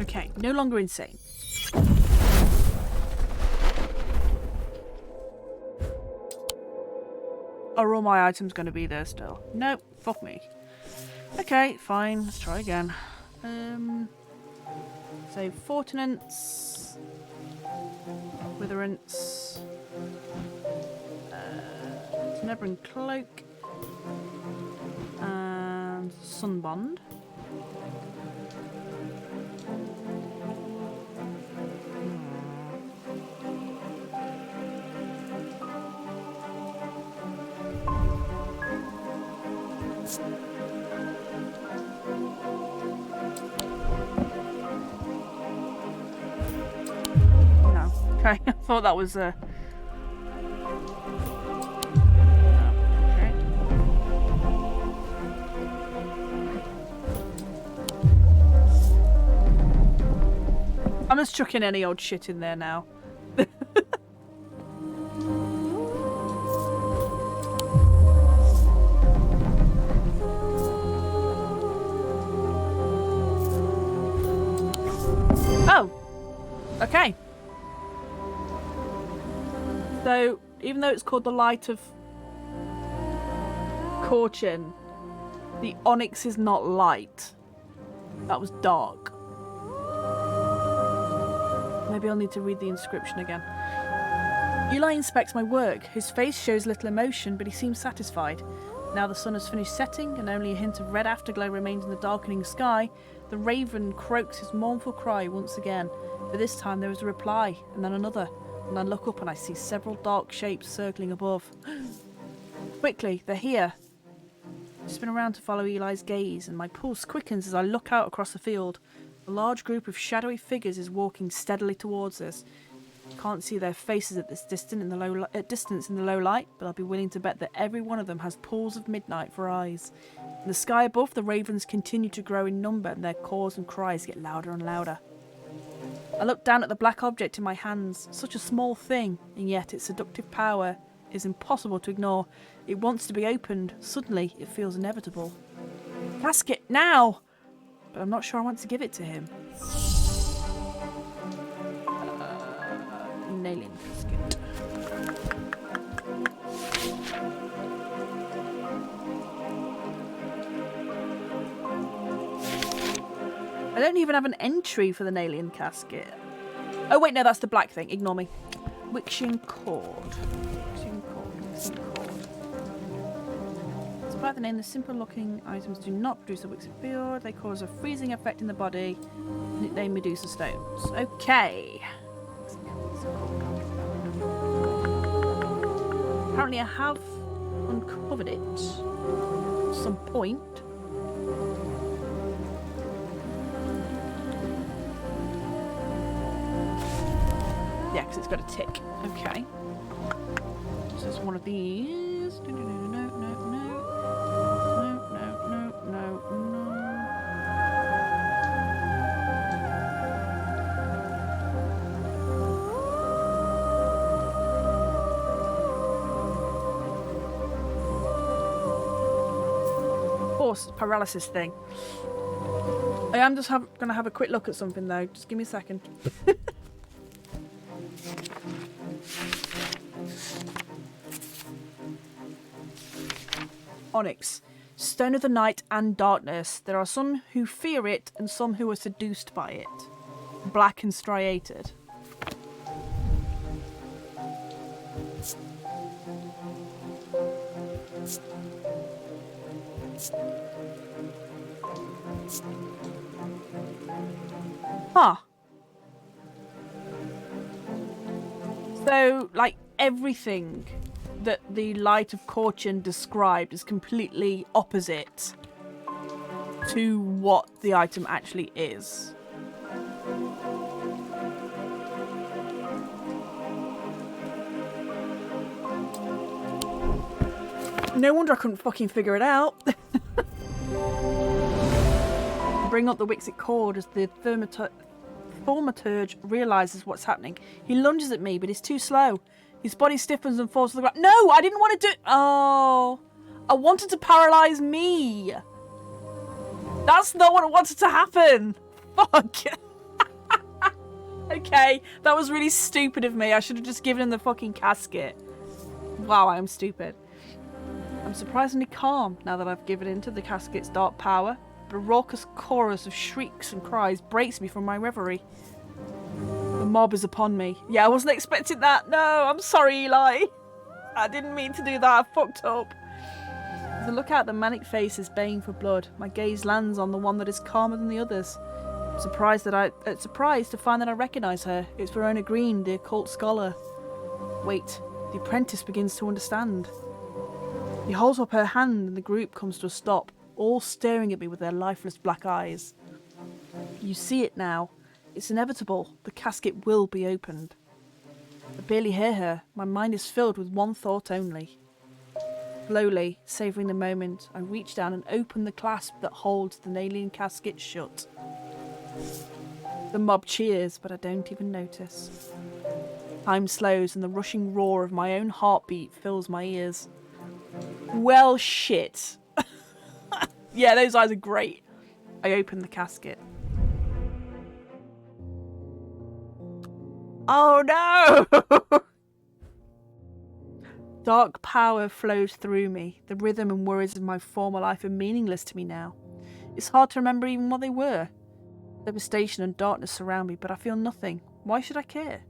Okay, no longer insane. Are all my items going to be there still? Nope, fuck me. Okay, fine, let's try again. So, Fortinance, Witherance, Tenebran Cloak, and Sunbond. No. Okay, I thought that was no. Okay. I'm just chucking any old shit in there now. Even though it's called the Light of Corchin, the onyx is not light. That was dark. Maybe I'll need to read the inscription again. Eli inspects my work. His face shows little emotion, but he seems satisfied. Now the sun has finished setting, and only a hint of red afterglow remains in the darkening sky. The raven croaks his mournful cry once again, but this time there is a reply, and then another. And I look up and I see several dark shapes circling above. Quickly, they're here. I spin around to follow Eli's gaze, and my pulse quickens as I look out across the field. A large group of shadowy figures is walking steadily towards us. Can't see their faces at this distance in the low light, but I'll be willing to bet that every one of them has pools of midnight for eyes. In the sky above, the ravens continue to grow in number, and their calls and cries get louder and louder. I look down at the black object in my hands. Such a small thing, and yet its seductive power is impossible to ignore. It wants to be opened. Suddenly, it feels inevitable. Casket, now! But I'm not sure I want to give it to him. Alien casket. I don't even have an entry for the alien casket. Oh wait, no, that's the black thing. Ignore me. Wixian cord. Wixian cord. Despite the name, the simple-looking items do not produce a Wixit field. They cause a freezing effect in the body. Nicknamed Medusa stones. Okay. Apparently I have uncovered it at some point. Yeah, because it's got a tick. Okay. So it's one of these. No. Paralysis thing. I am just gonna have a quick look at something though. Just give me a second. Onyx. Stone of the night and darkness. There are some who fear it and some who are seduced by it. Black and striated. Huh. So, like, everything that the Light of Corchin described is completely opposite to what the item actually is. No wonder I couldn't fucking figure it out. Bring up the Wixit cord as the thaumaturge realises what's happening. He lunges at me, but he's too slow. His body stiffens and falls to the ground. No, I didn't want to do it. Oh, I wanted to paralyse me. That's not what I wanted to happen. Fuck. Okay, that was really stupid of me. I should have just given him the fucking casket. Wow, I am stupid. I'm surprisingly calm now that I've given in to the casket's dark power. But a raucous chorus of shrieks and cries breaks me from my reverie. The mob is upon me. Yeah, I wasn't expecting that. No, I'm sorry, Eli. I didn't mean to do that. I fucked up. As I look out, the manic face is baying for blood. My gaze lands on the one that is calmer than the others. I'm surprised to find that I recognise her. It's Verona Green, the occult scholar. Wait, the apprentice begins to understand. He holds up her hand and the group comes to a stop, all staring at me with their lifeless black eyes. You see it now. It's inevitable. The casket will be opened. I barely hear her. My mind is filled with one thought only. Slowly, savouring the moment, I reach down and open the clasp that holds the alien casket shut. The mob cheers, but I don't even notice. Time slows and the rushing roar of my own heartbeat fills my ears. Well, shit. Yeah, those eyes are great. I open the casket. Oh no! Dark power flows through me. The rhythm and worries of my former life are meaningless to me now. It's hard to remember even what they were. Devastation and darkness surround me, but I feel nothing. Why should I care?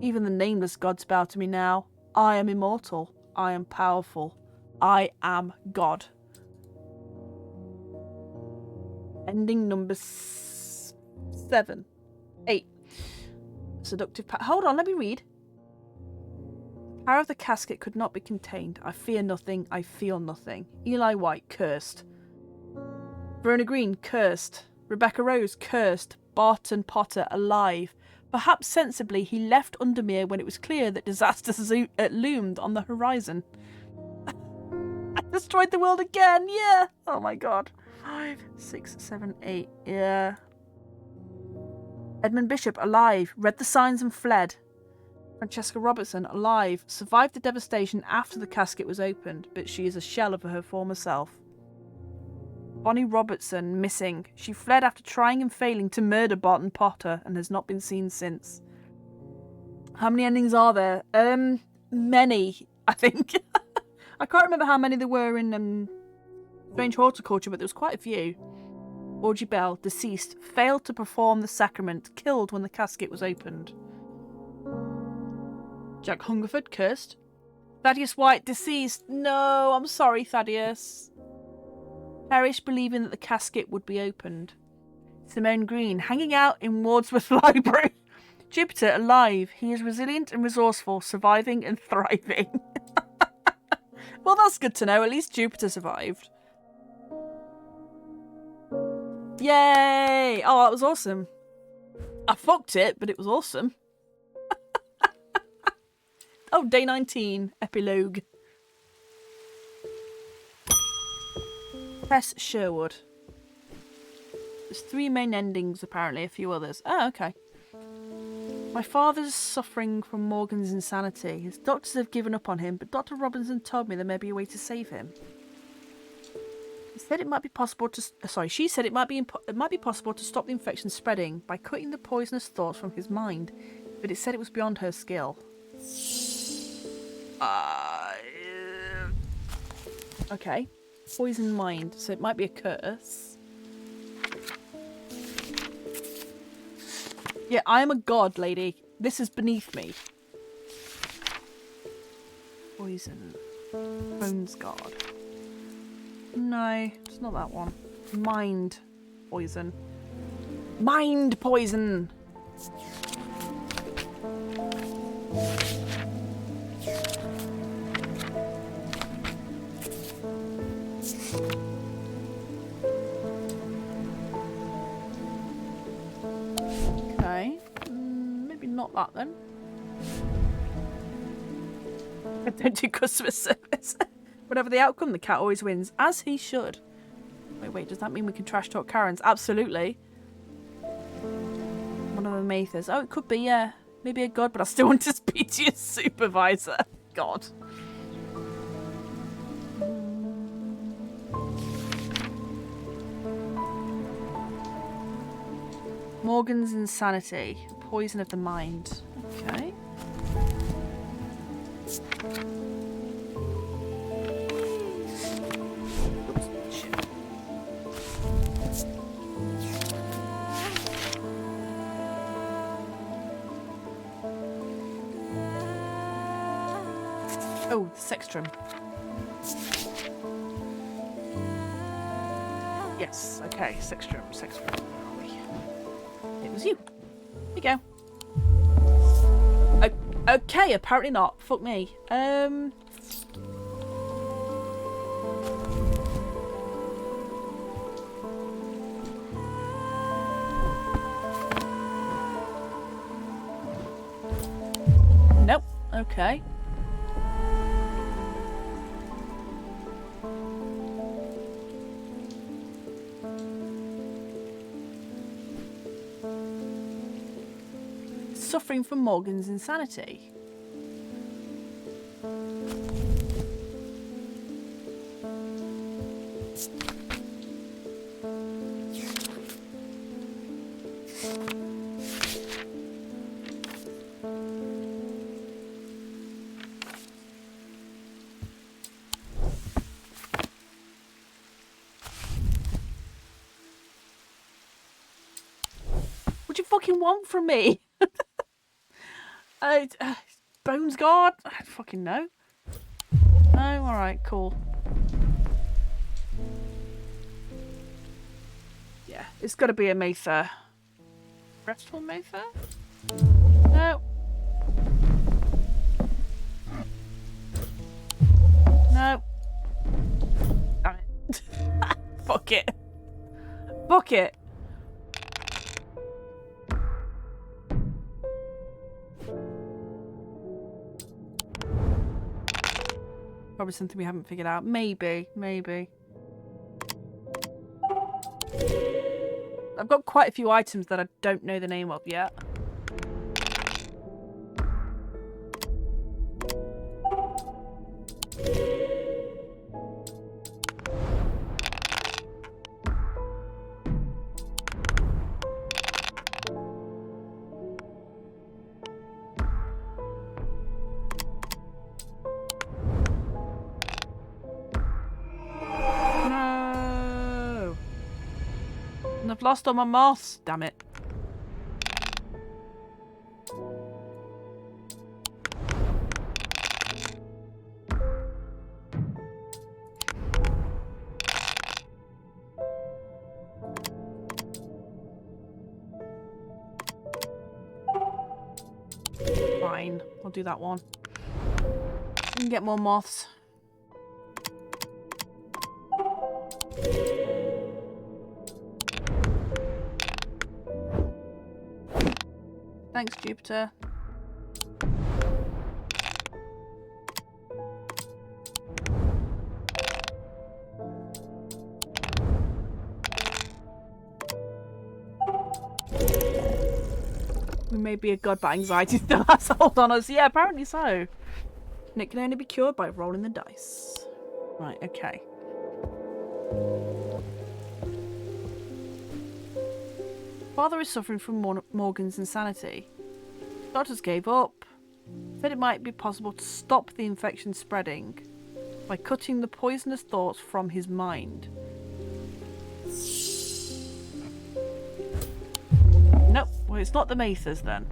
Even the nameless gods bow to me now. I am immortal. I am powerful. I am God. Ending number 7. 8. Seductive power. Hold on, let me read. The power of the casket could not be contained. I fear nothing. I feel nothing. Eli White, cursed. Verona Green, cursed. Rebecca Rose, cursed. Barton Potter, alive. Perhaps sensibly, he left Undermere when it was clear that disaster loomed on the horizon. I destroyed the world again, yeah! Oh my god. 5, 6, 7, 8, yeah. Edmund Bishop, alive. Read the signs and fled. Francesca Robertson, alive. Survived the devastation after the casket was opened, but she is a shell of her former self. Bonnie Robertson, missing. She fled after trying and failing to murder Barton Potter and has not been seen since. How many endings are there? Many, I think. I can't remember how many there were in Strange Horticulture, but there was quite a few. Orgy Bell, deceased, failed to perform the sacrament, killed when the casket was opened. Jack Hungerford, cursed. Thaddeus White, deceased. No, I'm sorry, Thaddeus. Perish believing that the casket would be opened. Simone Green, hanging out in Wordsworth Library. Jupiter, alive. He is resilient and resourceful, surviving and thriving. Well, that's good to know. At least Jupiter survived. Yay! Oh, that was awesome. I fucked it, but it was awesome. Oh, day 19, Epilogue. Tess Sherwood. There's 3 main endings, apparently, a few others. Oh, okay. My father's suffering from Morgan's insanity. His doctors have given up on him, but Dr. Robinson told me there may be a way to save him. He said it might be possible to... She said it might be possible to stop the infection spreading by cutting the poisonous thoughts from his mind, but it said it was beyond her skill. Okay. Poison mind, so it might be a curse. Yeah, I am a god, lady. This is beneath me. Poison. Bones god. No, it's not that one. Mind poison. Mind poison! Okay. Maybe not that then. I don't do customer service. Whatever the outcome, the cat always wins. As he should. Wait, does that mean we can trash talk Karens? Absolutely. One of the Mathers. Oh, it could be, yeah. Maybe a god, but I still want to speak to your supervisor. God. Morgan's insanity. Poison of the mind. Okay. Oops, shit. Oh, Sextrum. Yes, okay, Sextrum. Where are we? It was you. There you go. Okay, apparently not. Fuck me. Nope. Okay. Suffering from Morgan's insanity. What do you fucking want from me? Bones guard? I don't fucking know. No? Alright, cool. Yeah, it's gotta be a Mather. Restful Mather? No. No. Damn it. Fuck it. Fuck it. Probably something we haven't figured out. Maybe. I've got quite a few items that I don't know the name of yet. I've lost all my moss. Damn it. Fine. I'll do that one. We can get more moths. Thanks, Jupiter. We may be a god, but anxiety still has hold on us. Yeah, apparently so. And it can only be cured by rolling the dice. Right, okay. Father is suffering from Morgan's insanity. Doctors gave up. Said it might be possible to stop the infection spreading by cutting the poisonous thoughts from his mind. Nope. Well, it's not the Mathers then.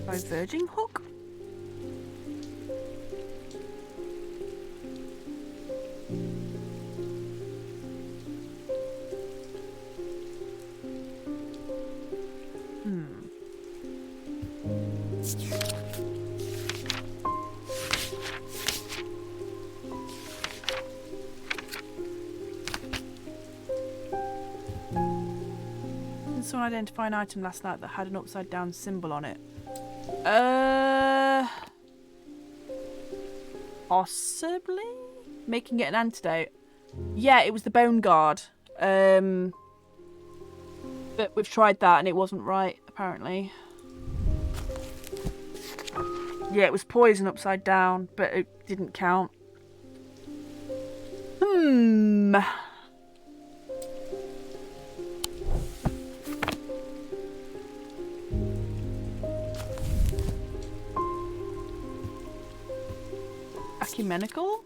Diverging hook? Did someone identify an item last night that had an upside down symbol on it? Possibly? Making it an antidote. Yeah, it was the bone guard. But we've tried that and it wasn't right, apparently. Yeah, it was poison upside down, but it didn't count. Ecumenical?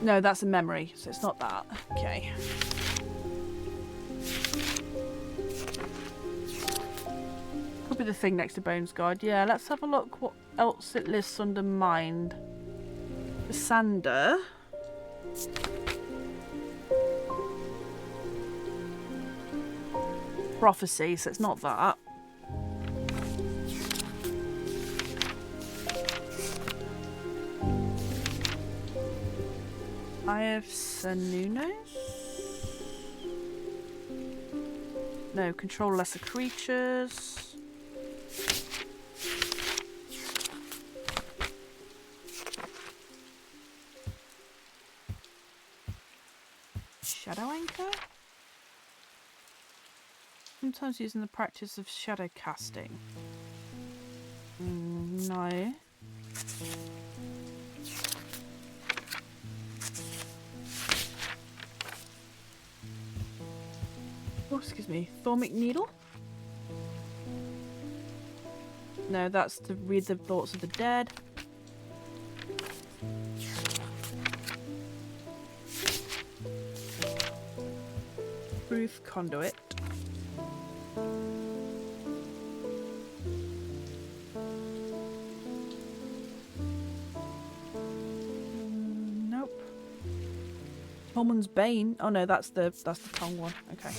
No, that's a memory, so it's not that. Okay. Could be the thing next to Bones Guard. Yeah, let's have a look what else it lists under mind. Sander. Prophecy, so it's not that. I have Sanunos. No, control lesser creatures. Shadow Anchor? Sometimes using the practice of shadow casting. No. excuse me. Thormic needle? No, that's to read the thoughts of the dead. Truth conduit. Nope. Holman's Bane. Oh no, that's the tongue one. Okay.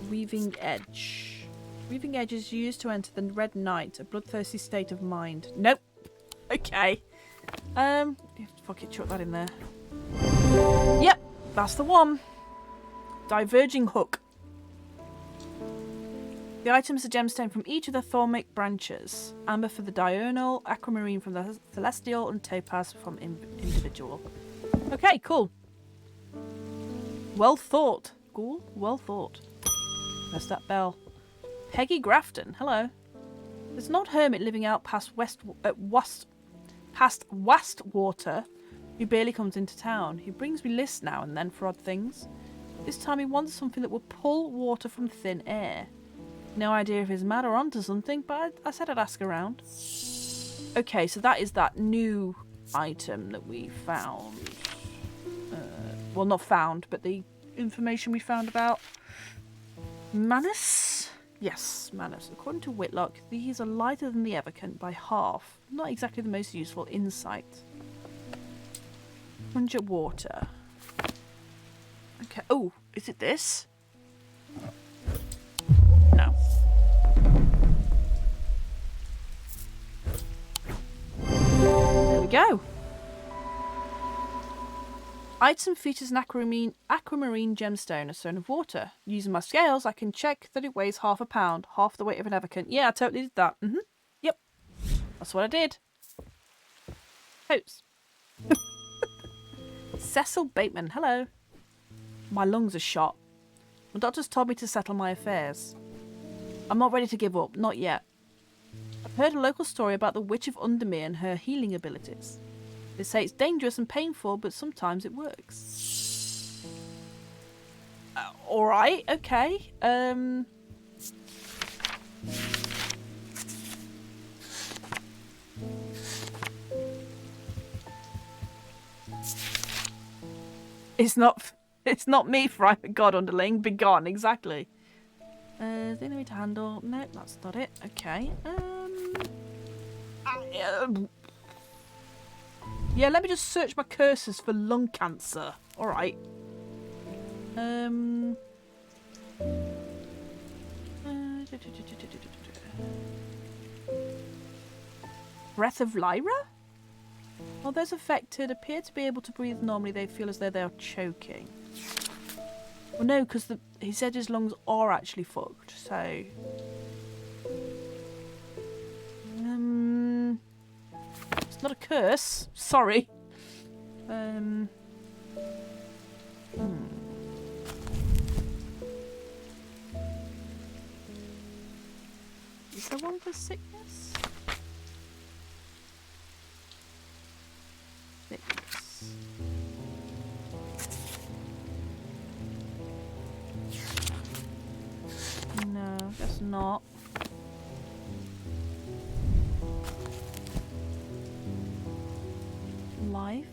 Weaving Edge. Weaving Edge is used to enter the Red Knight, a bloodthirsty state of mind. Nope. Okay. Fuck it, chuck that in there. Yep, that's the one. Diverging Hook. The item is a gemstone from each of the Thormic branches. Amber for the diurnal, aquamarine from the celestial, and topaz from individual. Okay, cool. Well thought. Cool. Well thought. Press that bell. Peggy Grafton. Hello. There's an old hermit living out past Wastwater who barely comes into town. He brings me lists now and then for odd things. This time he wants something that will pull water from thin air. No idea if he's mad or onto something, but I said I'd ask around. Okay, so that is that new item that we found. Well, not found, but the information we found about Manus? Yes, Manus. According to Whitlock, these are lighter than the Evercant by half. Not exactly the most useful insight. Conjure water. Okay. Oh, is it this? No. There we go. Item features an aquamarine gemstone, a stone of water. Using my scales, I can check that it weighs half a pound, half the weight of an Evercant. Yeah, I totally did that. Yep. That's what I did. Hopes. Cecil Bateman, hello. My lungs are shot. My doctor's told me to settle my affairs. I'm not ready to give up, not yet. I've heard a local story about the Witch of Undermere and her healing abilities. They say it's dangerous and painful, but sometimes it works. Alright, okay. It's not me, for I'm a god underling. Begone, exactly. Is there any way to handle? No, that's not it. Okay. Yeah, let me just search my cursors for lung cancer. Alright. Breath of Lyra? While those affected appear to be able to breathe normally, they feel as though they are choking. Well, no, because he said his lungs are actually fucked, so... It's not a curse. Sorry. Is there one for sickness? Sickness. No, guess not. Life.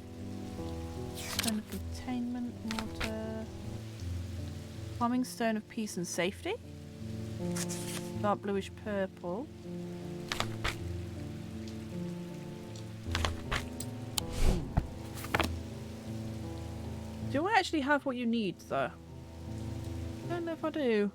Stone of containment, water. Calming stone of peace and safety. Dark bluish purple. Do I actually have what you need, though? I don't know if I do.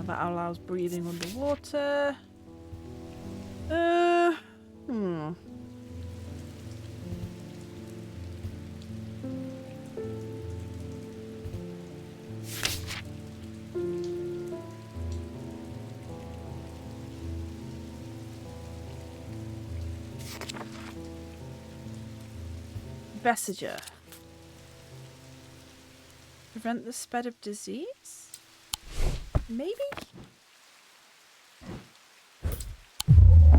That allows breathing underwater. Vessenger. Prevent the spread of disease? Maybe?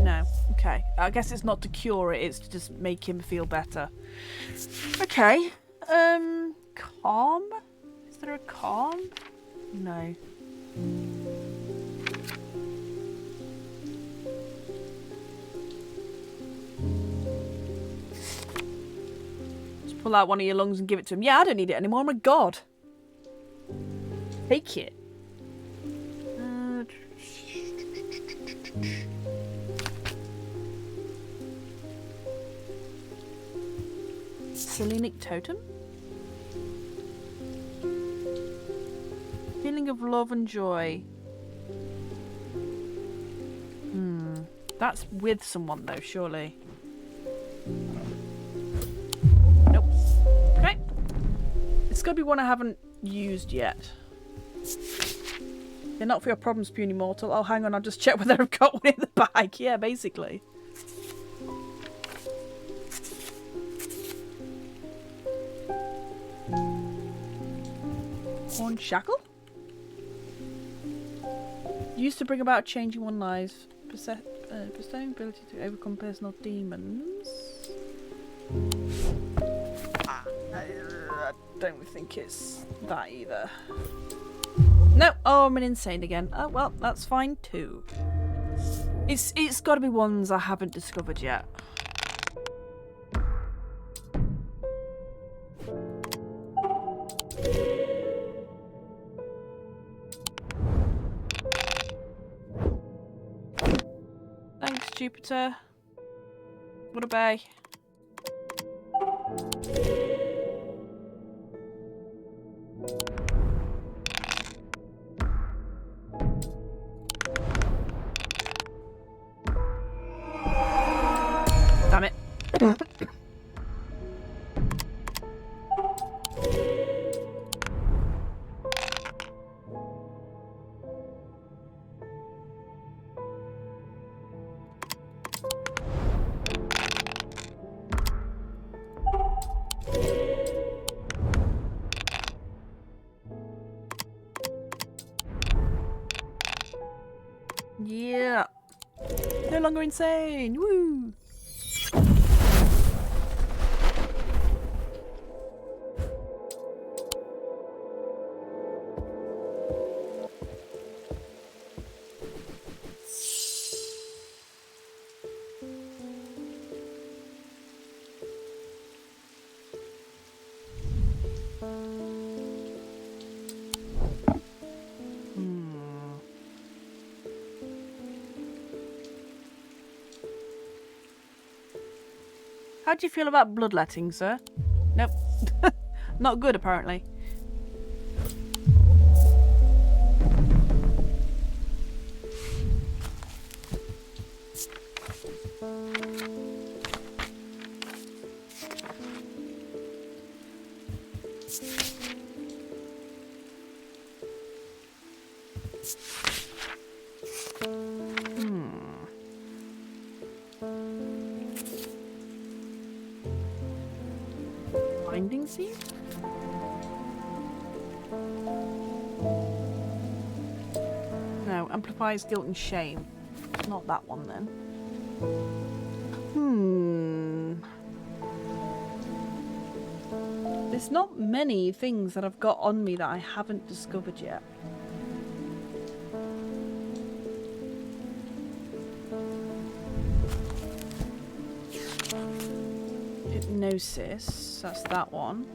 No. Okay. I guess it's not to cure it, it's to just make him feel better. Okay. Calm? Is there a calm? No. Just pull out one of your lungs and give it to him. Yeah, I don't need it anymore. Oh my god. Take it. Selenic totem? Feeling of love and joy. That's with someone though, surely. Nope. Okay. It's gotta be one I haven't used yet. They're not for your problems, puny mortal. Oh, hang on, I'll just check whether I've got one in the bag. Yeah, basically. Horn shackle? Used to bring about changing one's lives. Bestowing ability to overcome personal demons. I don't think it's that either. No, oh, I'm an insane again. Oh well, that's fine too. It's got to be ones I haven't discovered yet. Thanks, Jupiter. What a bay. Damn it. Yeah. No longer insane. Woo. How do you feel about bloodletting, sir? Nope. Not good, apparently. Binding seed? No, amplifies guilt and shame. Not that one then. There's not many things that I've got on me that I haven't discovered yet. Hypnosis, that's that one.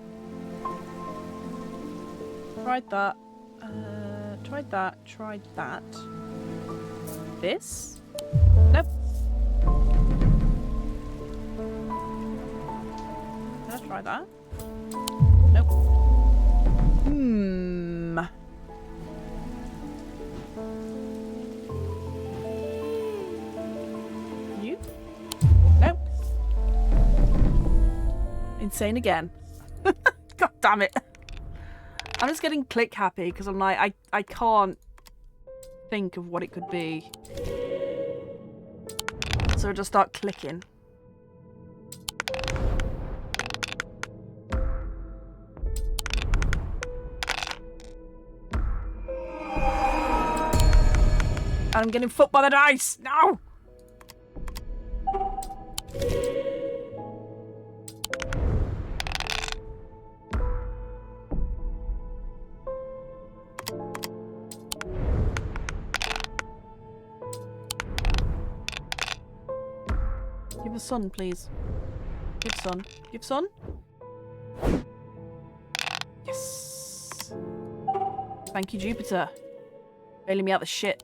Tried that. Tried that. This? Nope. Did I try that? Nope. You? Nope. Insane again. God damn it. I'm just getting click happy because I'm like, I can't think of what it could be. So I just start clicking. I'm getting fucked by the dice. No. Give us sun, please. Give sun. Give sun. Yes. Thank you, Jupiter. Bailing me out the shit.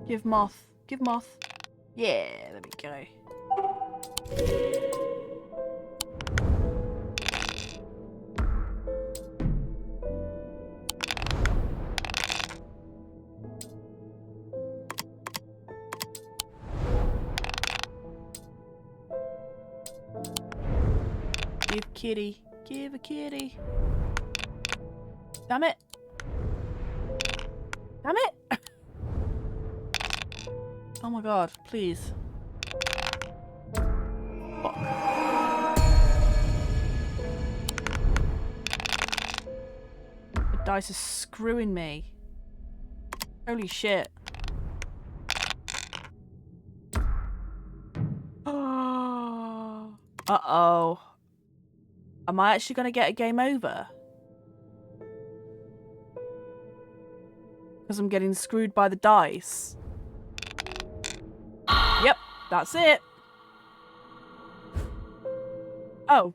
Give moth. Give moth. Yeah, there we go. Give kitty. Give a kitty. Damn it. Damn it. Oh my god, please. Fuck. The dice is screwing me. Holy shit. Uh-oh. Am I actually going to get a game over? Because I'm getting screwed by the dice. Yep, that's it. Oh.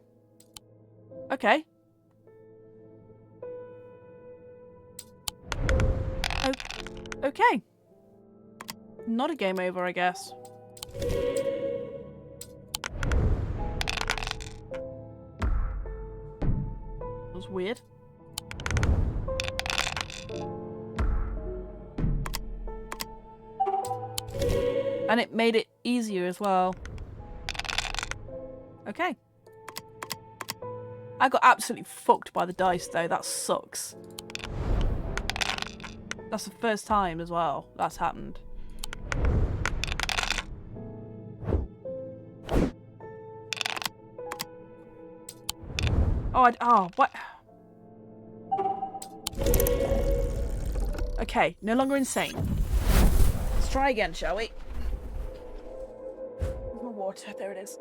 Okay. Okay. Not a game over, I guess. That was weird. And it made it easier as well. Okay. I got absolutely fucked by the dice though. That sucks. That's the first time as well that's happened. Oh, what? Okay, no longer insane. Let's try again, shall we? More water, there it is.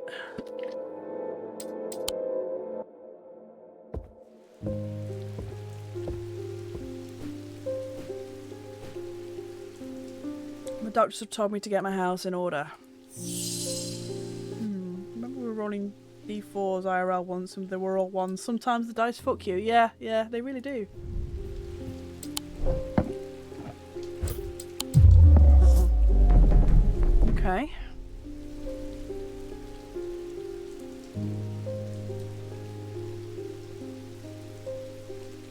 The doctors have told me to get my house in order. Remember we were rolling D4s IRL once and they were all ones. Sometimes the dice fuck you. Yeah, they really do. Okay.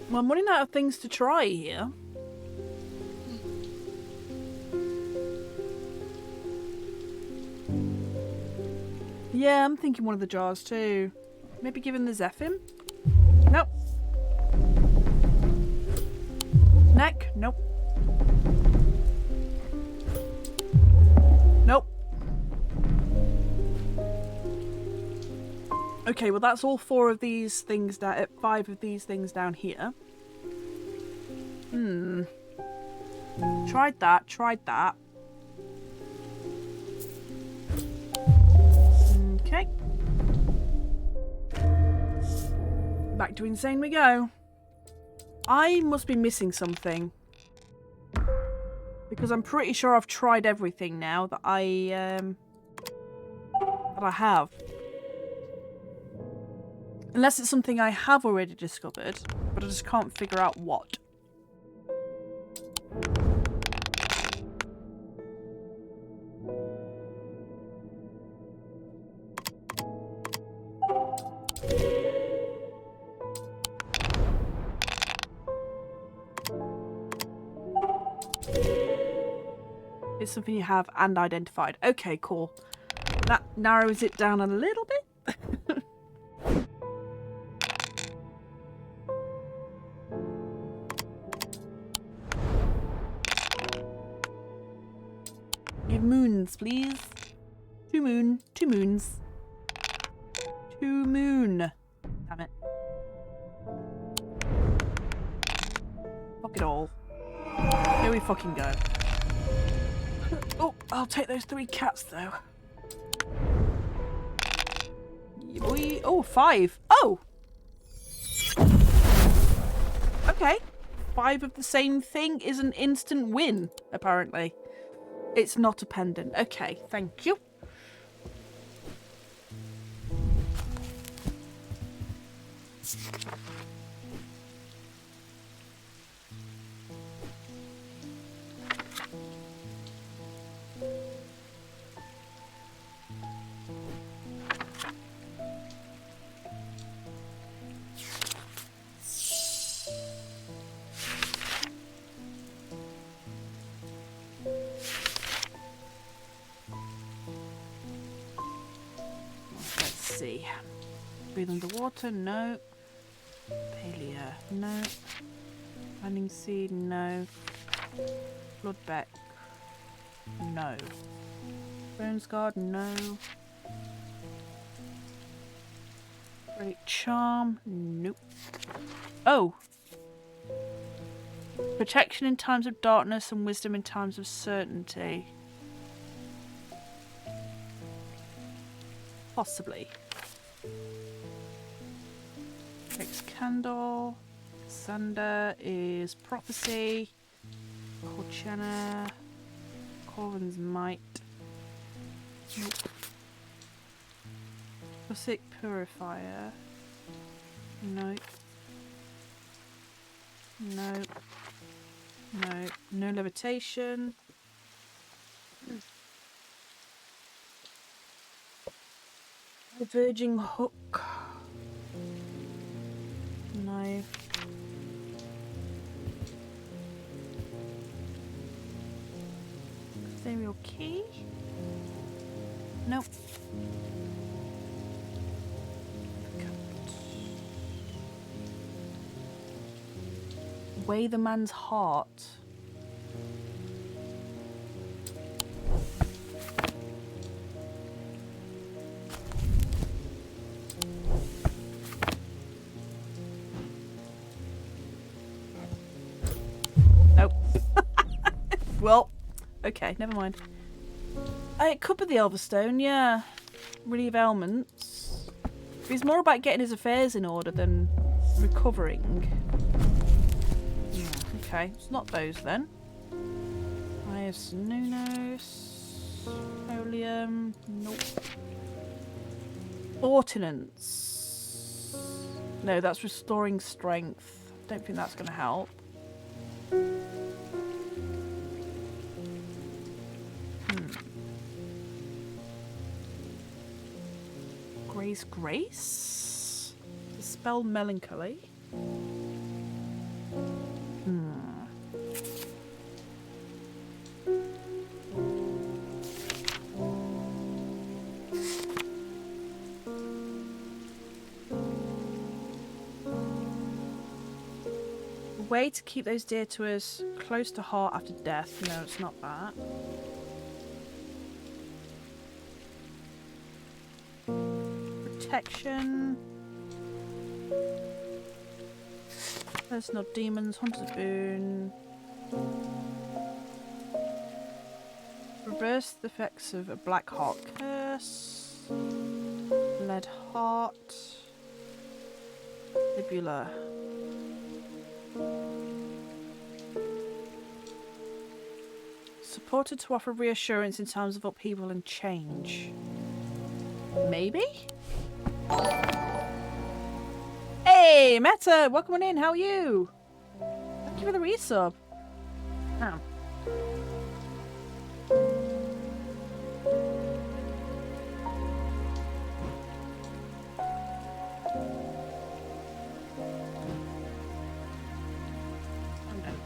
Well, I'm running out of things to try here. Yeah, I'm thinking one of the jars too. Maybe giving the Zephim? Nope. Neck? Nope. Nope. Okay, well that's all 4 of these things down, 5 of these things down here. Tried that, tried that. Okay. Back to insane we go. I must be missing something. Because I'm pretty sure I've tried everything now that I have. Unless it's something I have already discovered, but I just can't figure out what. It's something you have and identified. Okay, cool. That narrows it down a little bit. moons, please. 2 moon. 2 moons. 2 moon. Damn it. Fuck it all. Here we fucking go. Oh, I'll take those 3 cats though. Yeah, boy. Oh, 5. Oh! Okay. 5 of the same thing is an instant win, apparently. It's not a pendant. Okay, thank you. See. Breathe underwater, no. Palea, no. Running seed, no. Bloodbeck, no. Bones guard, no. Great charm, nope. Oh! Protection in times of darkness and wisdom in times of certainty. Possibly. Next candle. Sander is prophecy. Corchena. Corvin's might. Nope. Physic purifier. Nope. Nope. No. No levitation. Diverging hook. No. Ethereal key. Nope. Weigh the man's heart. Nope. Well, okay, never mind. It could be the Elverstone, yeah. Relieve ailments. But he's more about getting his affairs in order than recovering. Okay, it's not those then. Ias Nunos. Oleum. Nope. Ordinance. No, that's restoring strength. Don't think that's going to help. Gray's Grace? Dispel melancholy. Way to keep those dear to us close to heart after death. No, it's not that. Protection. Personal demons, Hunters of Boon. Reverse the effects of a black heart curse. Lead heart. Libula. Supported to offer reassurance in times of upheaval and change. Maybe? Hey, Meta! Welcome on in, how are you? Thank you for the resub. Oh.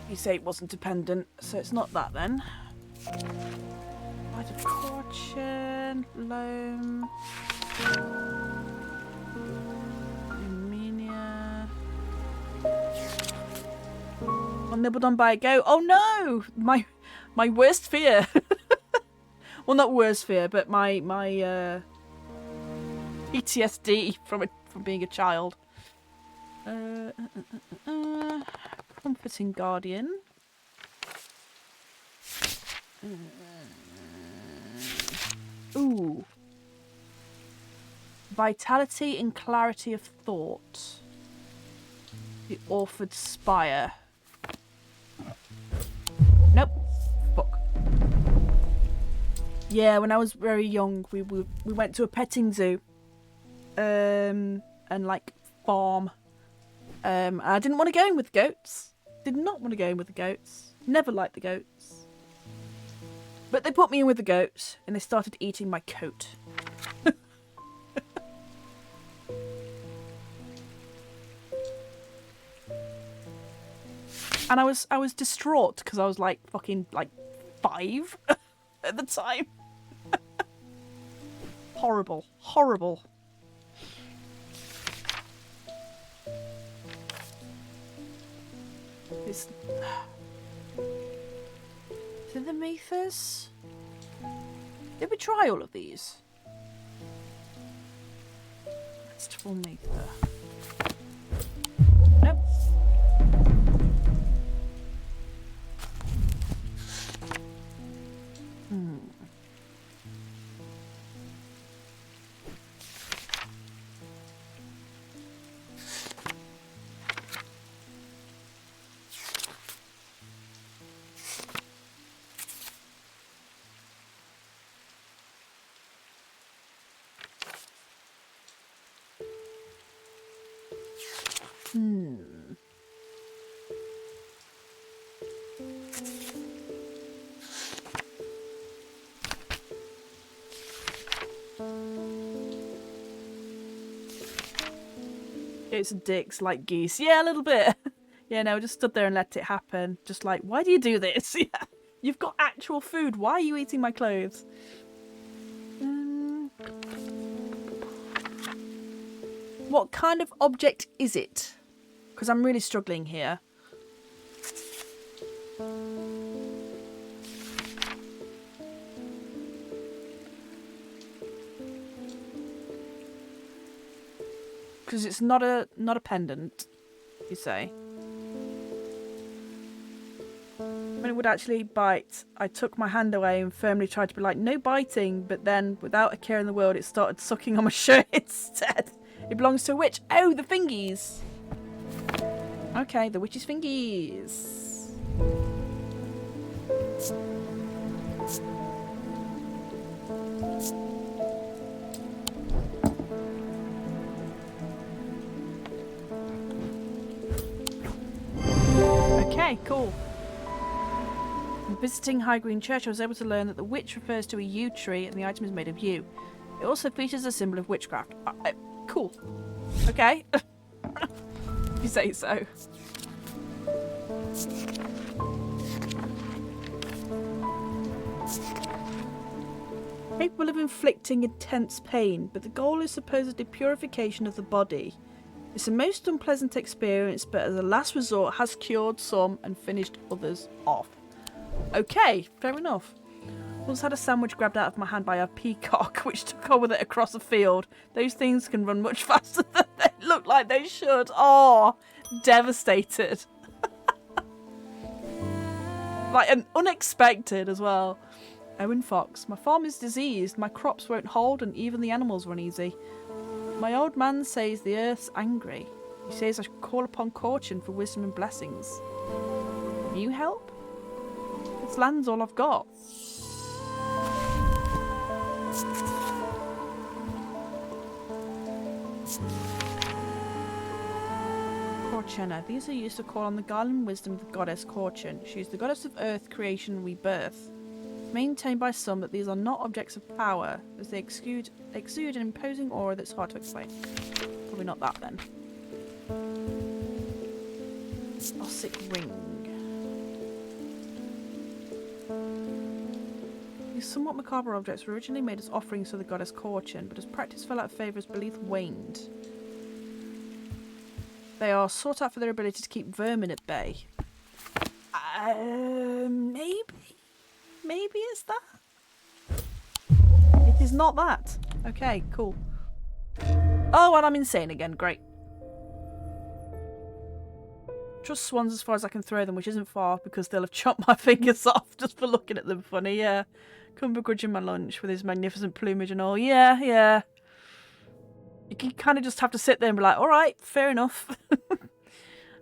You say it wasn't dependent, so it's not that then. Light of Caution, Loam, Armenia. Well, nibbled on by a goat. Oh no! My worst fear. Well, not worst fear, but my PTSD from being a child. Comforting Guardian. Ooh. Vitality and clarity of thought. The Orphered Spire. Nope. Fuck. Yeah, when I was very young, we went to a petting zoo. And like farm. I didn't want to go in with the goats. Did not want to go in with the goats. Never liked the goats. But they put me in with the goats and they started eating my coat. And I was distraught because I was like fucking like 5 at the time. Horrible. Horrible. Is it the Meathers? Did we try all of these? Vegetable Meather. Nope. It's dicks like geese. Yeah, a little bit. Yeah, no, just stood there and let it happen. Just like, why do you do this? Yeah, you've got actual food. Why are you eating my clothes? What kind of object is it? Because I'm really struggling here. Because it's not a pendant, you say. When it would actually bite, I took my hand away and firmly tried to be like, no biting, but then, without a care in the world, it started sucking on my shirt instead. It belongs to a witch. Oh, the fingies. Okay, the witch's fingies. Okay, cool. When visiting High Green Church, I was able to learn that the witch refers to a yew tree and the item is made of yew. It also features a symbol of witchcraft. Cool. Okay. You say so. Capable of inflicting intense pain, but the goal is supposedly purification of the body. It's a most unpleasant experience, but as a last resort has cured some and finished others off. Okay, fair enough. Once had a sandwich grabbed out of my hand by a peacock, which took on with it across a field. Those things can run much faster than they look like they should. Oh, devastated. Like, and unexpected as well. Owen Fox, my farm is diseased, my crops won't hold, and even the animals run easy. My old man says the earth's angry. He says I should call upon Corchin for wisdom and blessings. Can you help? This land's all I've got. Corchina. These are used to call on the guardian wisdom of the goddess Corchin. She is the goddess of earth, creation, and rebirth. Maintained by some that these are not objects of power, as they exude an imposing aura that's hard to explain. Probably not that then. Ossic ring. These somewhat macabre objects were originally made as offerings to the goddess Corchin, but as practice fell out of favour as belief waned. They are sought out for their ability to keep vermin at bay. Maybe it's that? is not that. Okay, cool. Oh, and I'm insane again. Great. Trust swans as far as I can throw them, which isn't far because they'll have chopped my fingers off just for looking at them funny. Yeah. Couldn't begrudging my lunch with his magnificent plumage and all. Yeah, yeah. You can kind of just have to sit there and be like, all right, fair enough.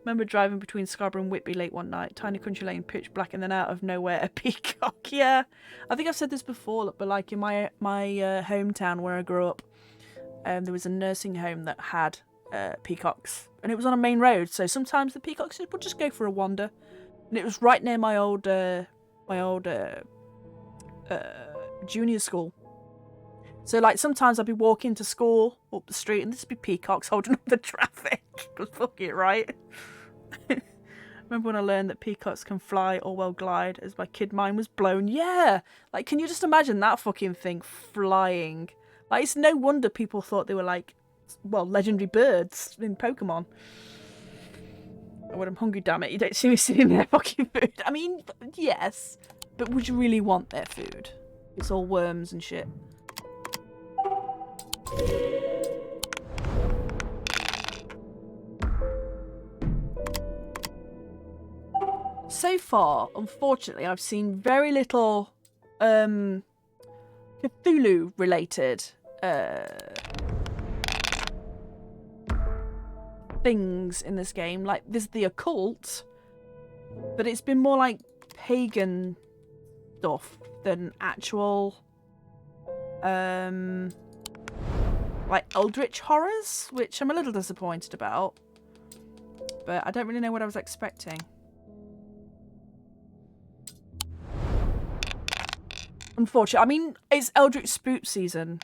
Remember driving between Scarborough and Whitby late one night, tiny country lane, pitch black, and then out of nowhere a peacock. Yeah, I think I've said this before, but like in my hometown where I grew up, there was a nursing home that had peacocks, and it was on a main road. So sometimes the peacocks would just go for a wander, and it was right near my old junior school. So like sometimes I'd be walking to school up the street, and there'd be peacocks holding up the traffic. Because fuck it, right? Remember when I learned that peacocks can fly or well glide as my kid mind was blown? Yeah! Like, can you just imagine that fucking thing flying? Like, it's no wonder people thought they were like, well, legendary birds in Pokemon. Oh, when I'm hungry, damn it, you don't see me sitting there fucking food. I mean, yes, but would you really want their food? It's all worms and shit. So far, unfortunately, I've seen very little Cthulhu-related things in this game. Like, there's the occult, but it's been more like pagan stuff than actual like eldritch horrors, which I'm a little disappointed about. But I don't really know what I was expecting. Unfortunately, I mean, it's Eldritch Spoop season,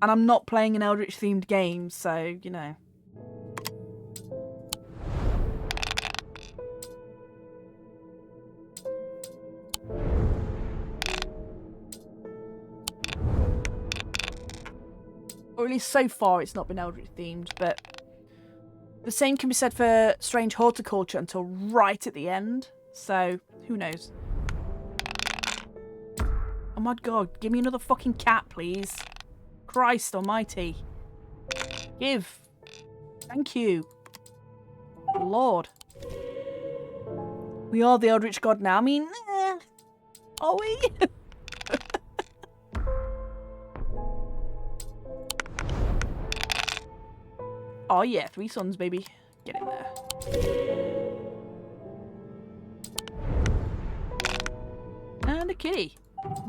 and I'm not playing an Eldritch themed game, so, you know. Or at least so far it's not been Eldritch themed, but the same can be said for Strange Horticulture until right at the end, so who knows. Oh my god, give me another fucking cat, please. Christ almighty. Give. Thank you. Lord. We are the Eldritch God now. I mean, are we? Oh yeah, 3 sons, baby. Get in there. And a kitty.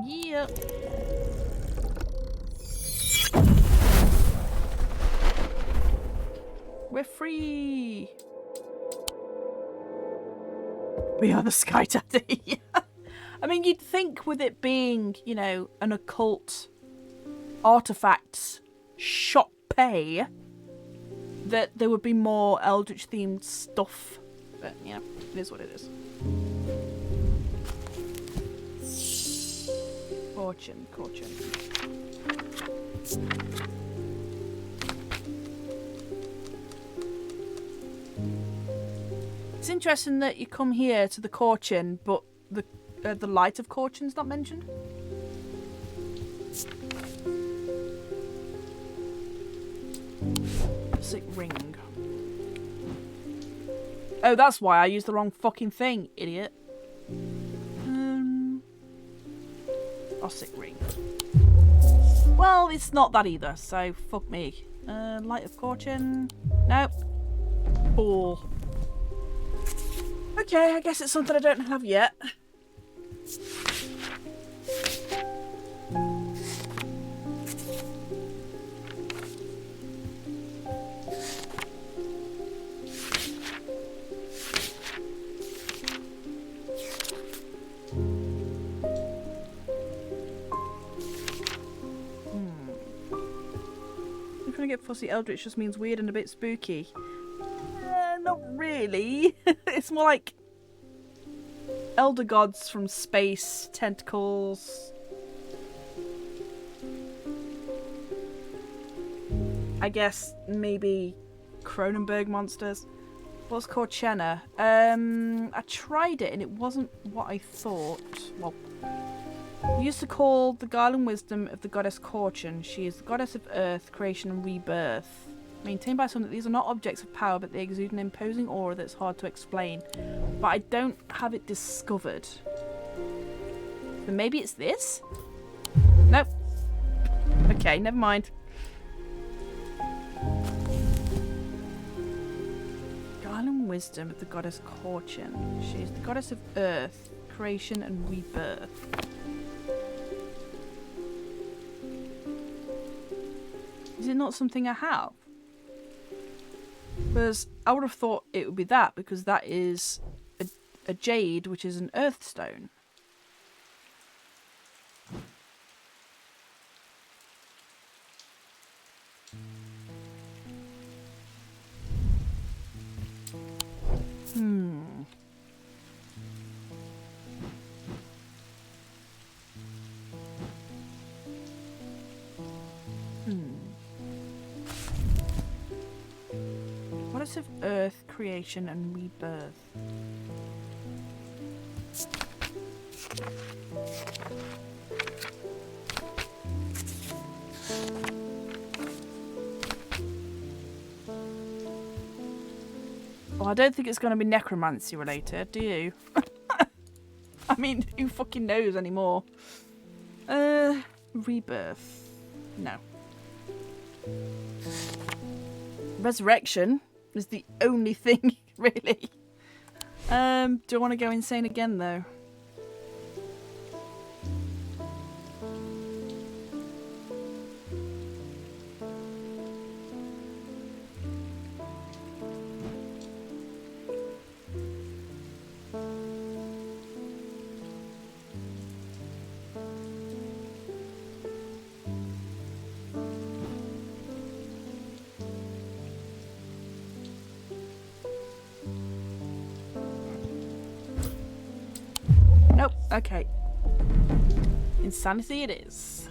Yep. We're free. We are the Sky Daddy. I mean, you'd think with it being, you know, an occult artifacts shop that there would be more Eldritch themed stuff. But yeah, it is what it is. Fortune. It's interesting that you come here to the Corchin, but the light of Corchin's not mentioned. Sick ring. Oh, that's why I used the wrong fucking thing, idiot. Sick ring. Well, it's not that either, so fuck me. Light of Corchin. Nope. Cool. Okay, I guess it's something I don't have yet. Get fussy, Eldritch just means weird and a bit spooky. Not really. It's more like elder gods from space, tentacles. I guess maybe Cronenberg monsters. What's called Chenna? I tried it and it wasn't what I thought. Well, used to call the guile and wisdom of the goddess Corchon. She is the goddess of earth, creation and rebirth. Maintained by some that these are not objects of power, but they exude an imposing aura that's hard to explain. But I don't have it discovered. So maybe it's this? Nope. Okay, never mind. Guile and wisdom of the goddess Corchon. She is the goddess of earth, creation and rebirth. Is it not something I have? Because I would have thought it would be that, because that is a jade, which is an earth stone. Goddess of earth, creation and rebirth. Well, I don't think it's going to be necromancy related, do you? I mean, who fucking knows anymore? Rebirth. No. Resurrection is the only thing, really. Do I want to go insane again, though? Nope. Okay. Insanity it is.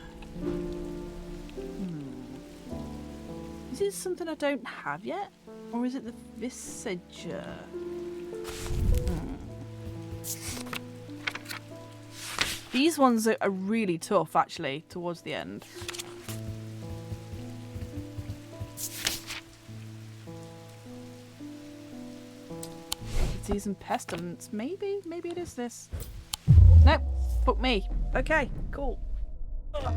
Is it something I don't have yet? Or is it the Visager? These ones are really tough, actually, towards the end. Disease and pestilence. Maybe it is this. Nope. Fuck me. Okay, cool. Ugh.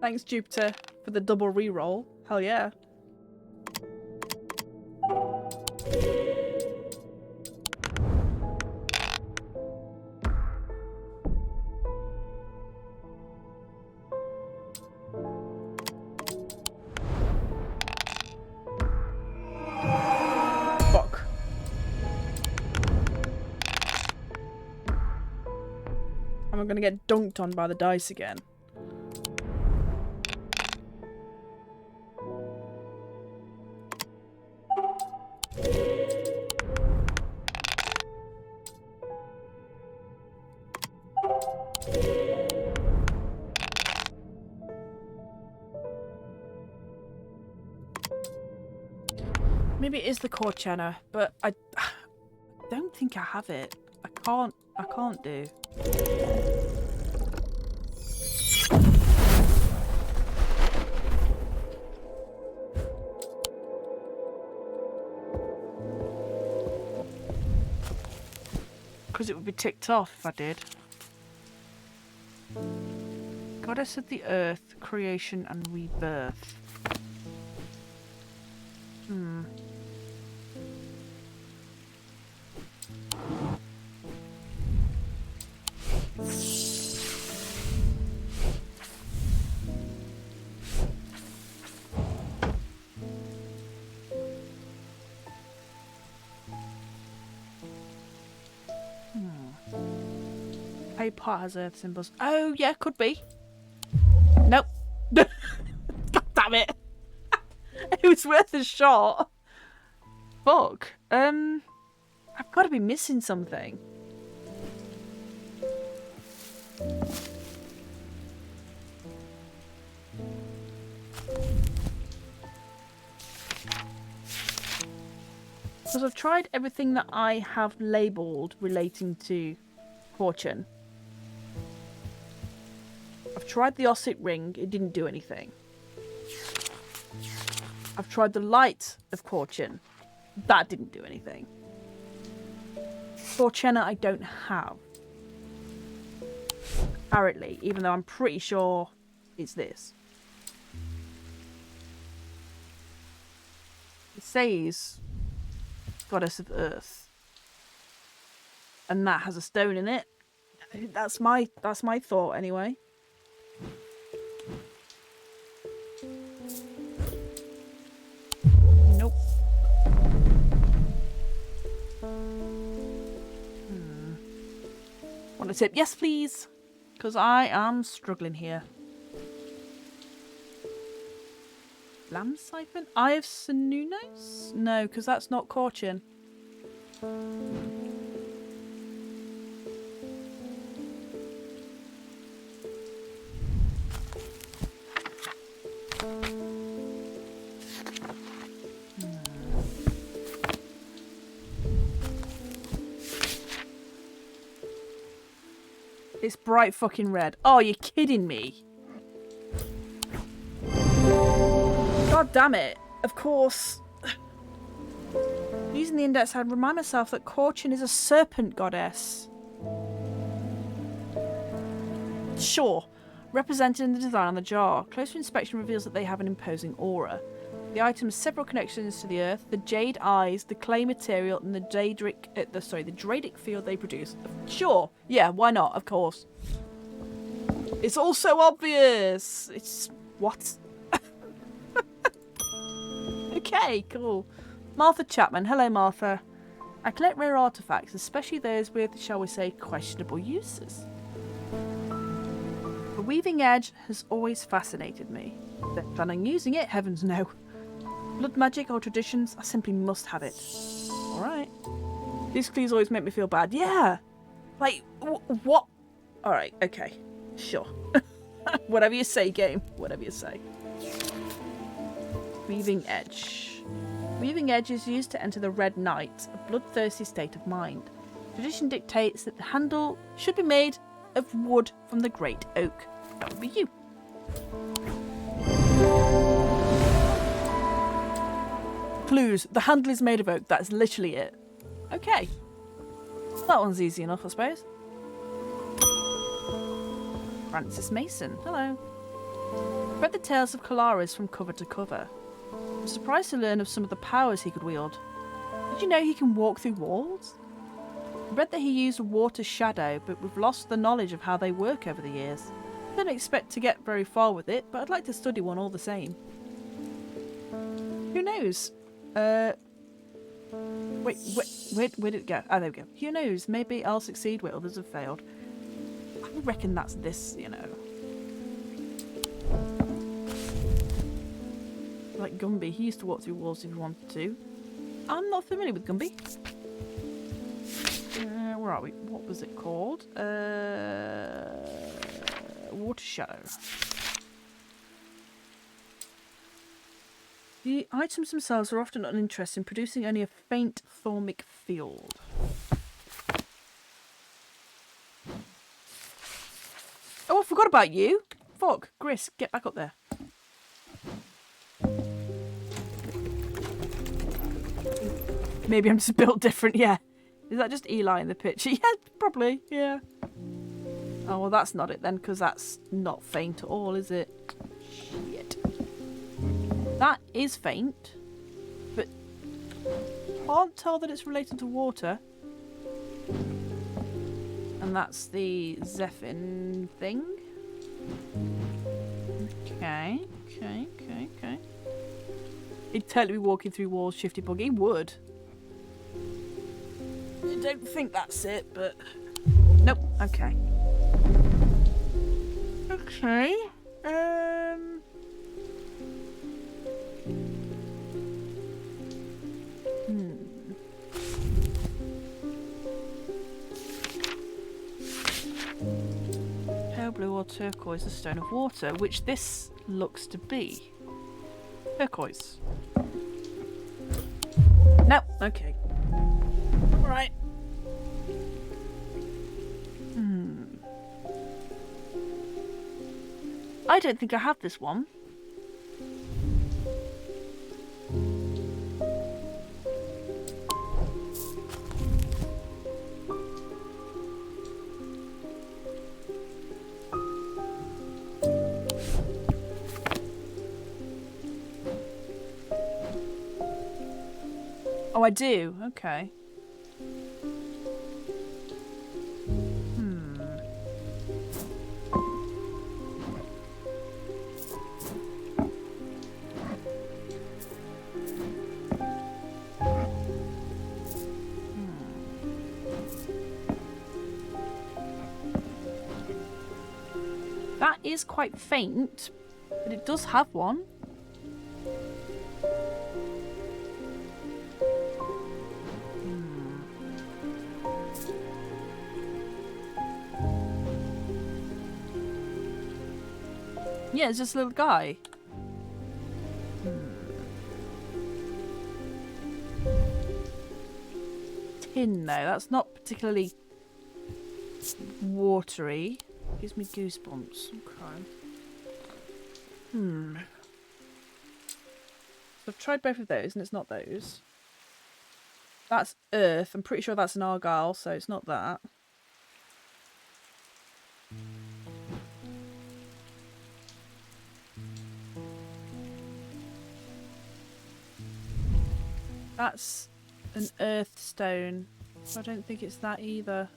Thanks, Jupiter, for the double reroll. Hell yeah. Fuck. I'm gonna get dunked on by the dice again. Maybe it is the Corchana, but I don't think I have it. I can't do. Because it would be ticked off if I did. Goddess of the earth, creation and rebirth. A part has earth symbols. Oh yeah, could be. Nope. God damn it. It was worth a shot. Fuck. I've got to be missing something. Because I've tried everything that I have labelled relating to Fortune. I've tried the Osset ring, it didn't do anything. I've tried the light of Fortune, that didn't do anything. Fortuna I don't have. Apparently, even though I'm pretty sure it's this. It says Goddess of Earth. And that has a stone in it. That's my thought anyway. Nope. Want a tip? Yes, please. Because I am struggling here. Lamb siphon? Eye of Senunos? No, because that's not Corchin. It's bright fucking red. Oh, you're kidding me. God damn it. Of course. Using the index, I'd remind myself that Corchin is a serpent goddess. Sure. Represented in the design on the jar. Closer inspection reveals that they have an imposing aura. The item has several connections to the earth, the jade eyes, the clay material, and the Dradic field they produce. Sure. Yeah, why not? Of course. It's all so obvious. It's... what? Okay, cool. Martha Chapman. Hello, Martha. I collect rare artefacts, especially those with, shall we say, questionable uses. The weaving edge has always fascinated me. Don't plan on using it, heavens no. Blood magic or traditions, I simply must have it. Alright. These clues always make me feel bad. Yeah! Like, what? Alright, okay. Sure. Whatever you say, game. Whatever you say. Weaving edge. Weaving edge is used to enter the Red Night, a bloodthirsty state of mind. Tradition dictates that the handle should be made of wood from the great oak. That would be you. Clues. The handle is made of oak. That's literally it. Okay. That one's easy enough, I suppose. Francis Mason. Hello. Read the tales of Calaris from cover to cover. I'm surprised to learn of some of the powers he could wield. Did you know he can walk through walls? I read that he used water's shadow, but we've lost the knowledge of how they work over the years. I don't expect to get very far with it, but I'd like to study one all the same. Who knows? Wait, where did it go? Oh, there we go. Who knows? Maybe I'll succeed where others have failed. I reckon that's this, you know. Like Gumby, he used to walk through walls if he wanted to. I'm not familiar with Gumby. Where are we? What was it called? Water Shadow. The items themselves are often uninteresting, producing only a faint thaumic field. Oh, I forgot about you. Fuck, Gris, get back up there. Maybe I'm just built different, yeah. Is that just Eli in the picture? Yeah, probably, yeah. Oh, well, that's not it then, because that's not faint at all, is it? Shit. That is faint, but can't tell that it's related to water. And that's the Zephyr thing. Okay. He'd totally be walking through walls, shifty bug. He would. I don't think that's it, but... Nope. Okay. Okay. Pale blue or turquoise, the stone of water, which this looks to be. Turquoise. Nope. Okay. I don't think I have this one. Oh, I do. Okay. That is quite faint, but it does have one. Yeah, it's just a little guy. Tin, though. That's not particularly watery. Gives me goosebumps. Okay. So I've tried both of those, and it's not those. That's earth. I'm pretty sure that's an argyle, so it's not that. That's an earth stone. So I don't think it's that either.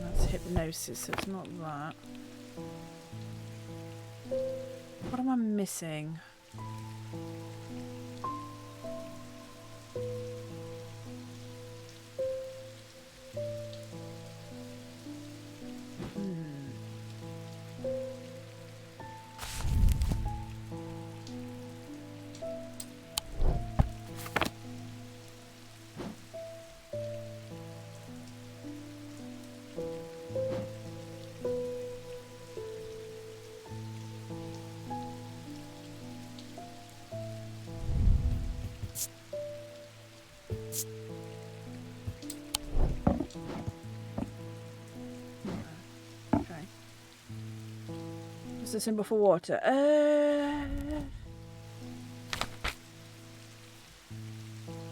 That's hypnosis, so it's not that. What am I missing? The symbol for water.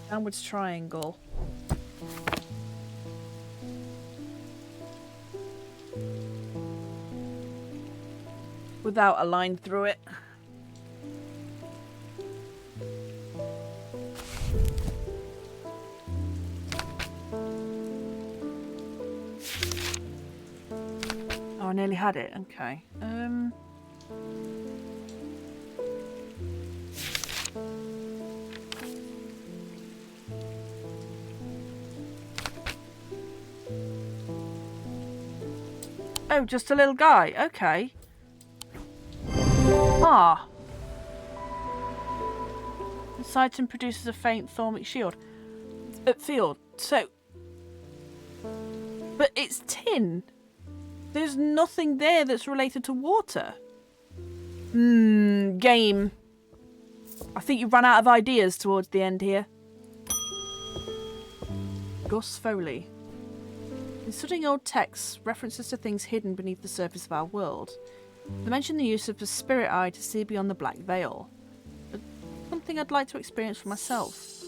Downwards triangle. Without a line through it. Oh, I nearly had it. Okay. Oh, just a little guy. Okay. Ah. This item produces a faint thermic shield. Field. So. But it's tin. There's nothing there that's related to water. Game. I think you ran out of ideas towards the end here. Gus Foley. In studying old texts, references to things hidden beneath the surface of our world, they mention the use of the spirit eye to see beyond the black veil. Something I'd like to experience for myself.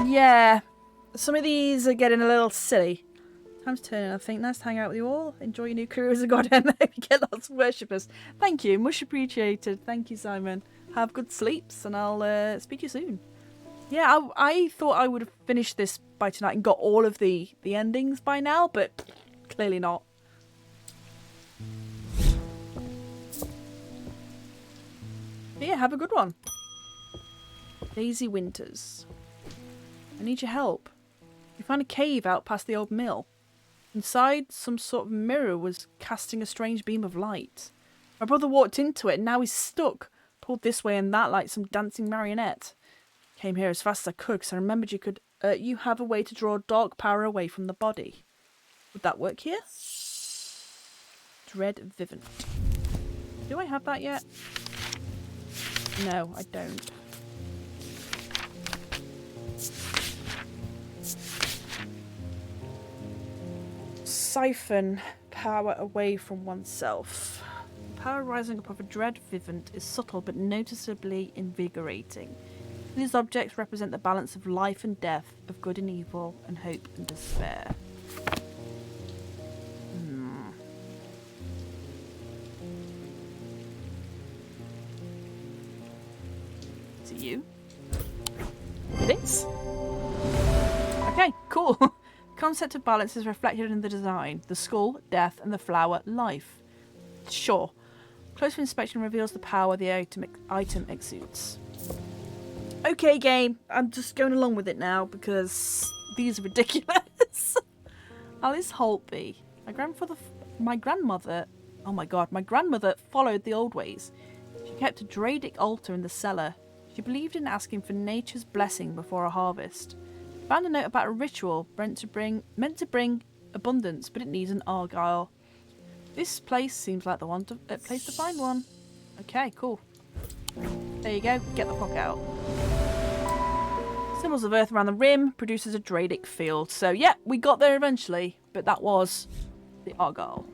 Yeah, some of these are getting a little silly. Time's turning, I think. Nice to hang out with you all. Enjoy your new career as a god and maybe get lots of worshippers. Thank you, much appreciated. Thank you, Simon. Have good sleeps, and I'll speak to you soon. Yeah, I thought I would have finished this by tonight and got all of the endings by now, but clearly not. But yeah, have a good one. Daisy Winters. I need your help. We found a cave out past the old mill. Inside, some sort of mirror was casting a strange beam of light. My brother walked into it and now he's stuck, pulled this way and that like some dancing marionette. Came here as fast as I could because I remembered you have a way to draw dark power away from the body. Would that work here? Dread Vivant. Do I have that yet? No, I don't. Siphon power away from oneself. Power rising above a dread vivant is subtle but noticeably invigorating. These objects represent the balance of life and death, of good and evil, and hope and despair. Is it you? It is. Okay, cool. The concept of balance is reflected in the design. The skull, death, and the flower, life. Sure. Closer inspection reveals the power the item exudes. Okay, game. I'm just going along with it now because these are ridiculous. Alice Holtby. My grandmother. Oh my god, my grandmother followed the old ways. She kept a Dradic altar in the cellar. She believed in asking for nature's blessing before a harvest. Found a note about a ritual meant to bring abundance, but it needs an Argyle. This place seems like the place to find one. Okay, cool. There you go. Get the fuck out. Symbols of Earth around the rim produces a Dradic field. So yeah, we got there eventually, but that was the Argyle.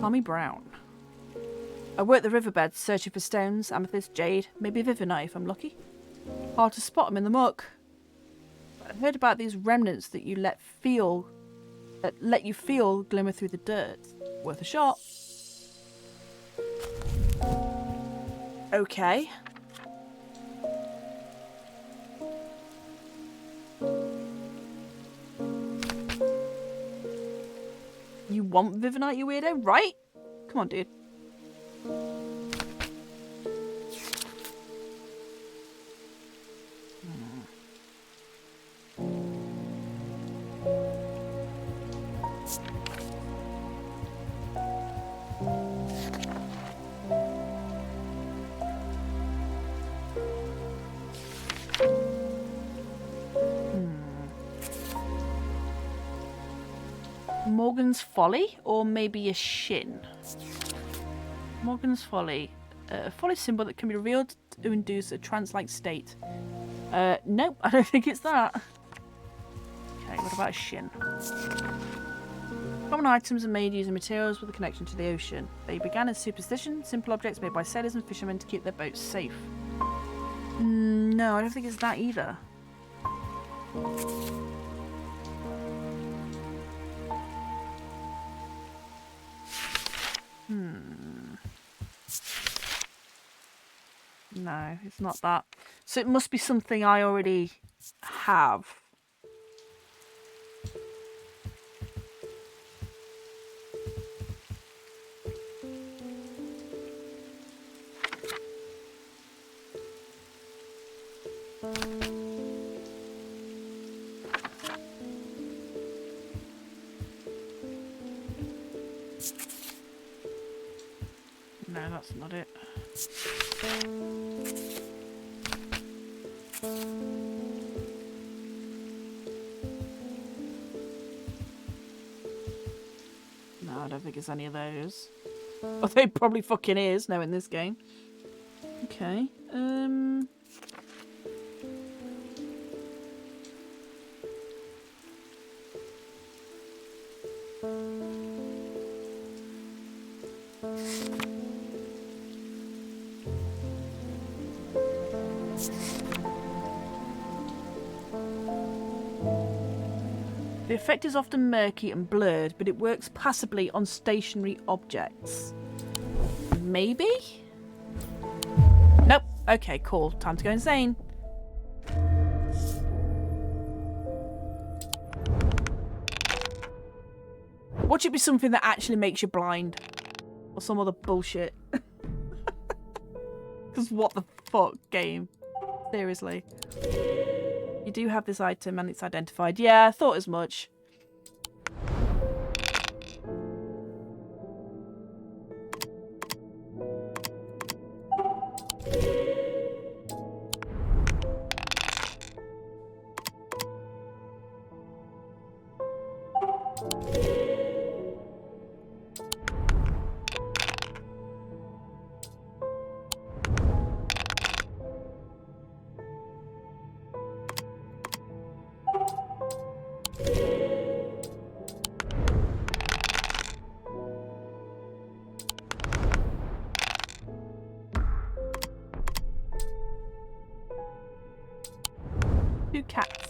Tommy Brown. I work the riverbed searching for stones, amethyst, jade, maybe Vivina if I'm lucky. Hard to spot them in the muck. But I've heard about these remnants that let you feel glimmer through the dirt. Worth a shot. Okay. You want Vivinite, you weirdo? Right? Come on, dude. Morgan's Folly, or maybe a shin. Morgan's Folly. A folly symbol that can be revealed to induce a trance-like state. Nope, I don't think it's that. Okay, what about a shin? Common items are made using materials with a connection to the ocean. They began as superstition, simple objects made by sailors and fishermen to keep their boats safe. No, I don't think it's that either. No, it's not that. So it must be something I already have. No, that's not it. No, I don't think it's any of those. Well, they probably fucking is, knowing this game. Okay, the effect is often murky and blurred, but it works passably on stationary objects. Maybe? Nope. Okay, cool. Time to go insane. Watch it be something that actually makes you blind. Or some other bullshit. Because what the fuck, game? Seriously. You do have this item and it's identified. Yeah, I thought as much.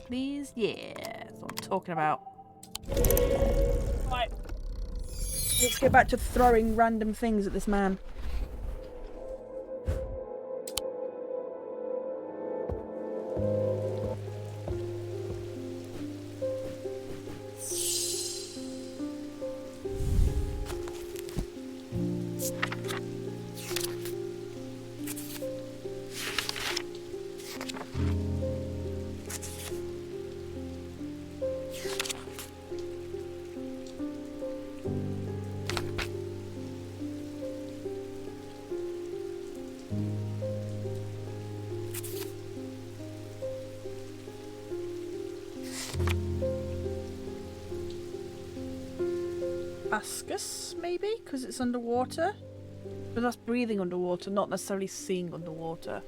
please? Yeah, that's what I'm talking about. Right. Let's get back to throwing random things at this man. Ascus, maybe? Because it's underwater? But that's breathing underwater, not necessarily seeing underwater.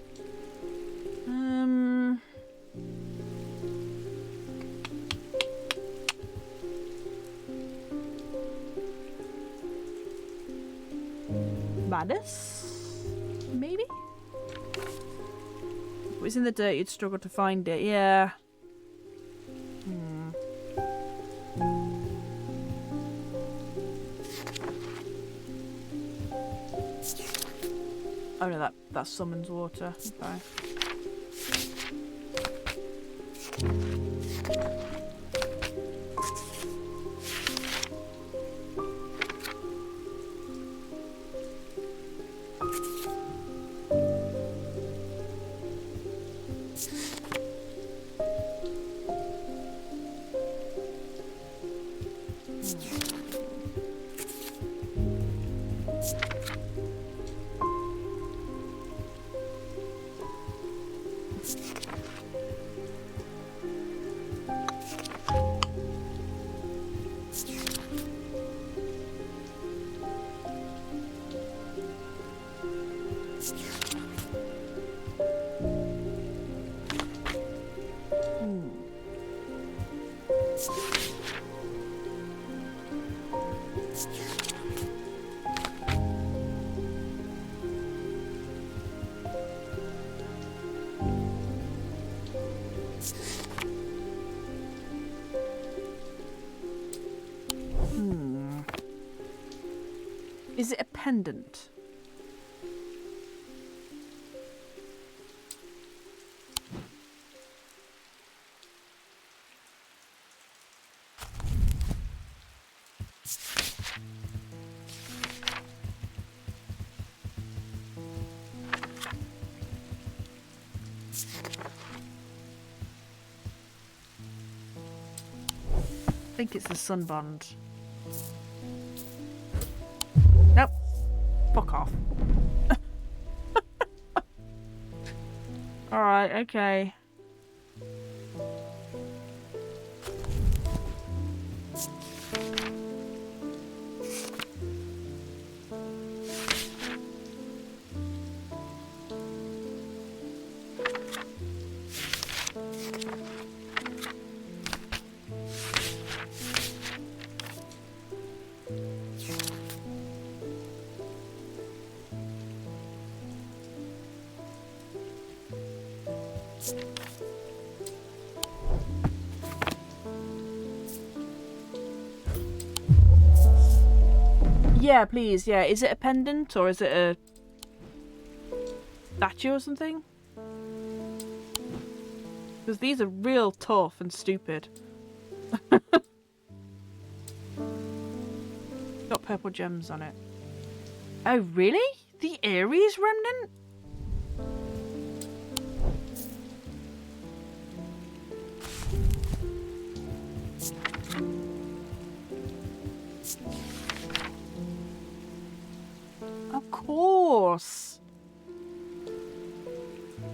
Madness? Maybe? If it was in the dirt, you'd struggle to find it. Yeah. Oh no, that summons water. Okay. Is it a pendant? I think it's the sunbond. Nope. Fuck off. Alright, okay. Yeah, please, yeah. Is it a pendant or is it a statue or something? Because these are real tough and stupid. Got purple gems on it. Oh, really? The Ares remnant? Of course.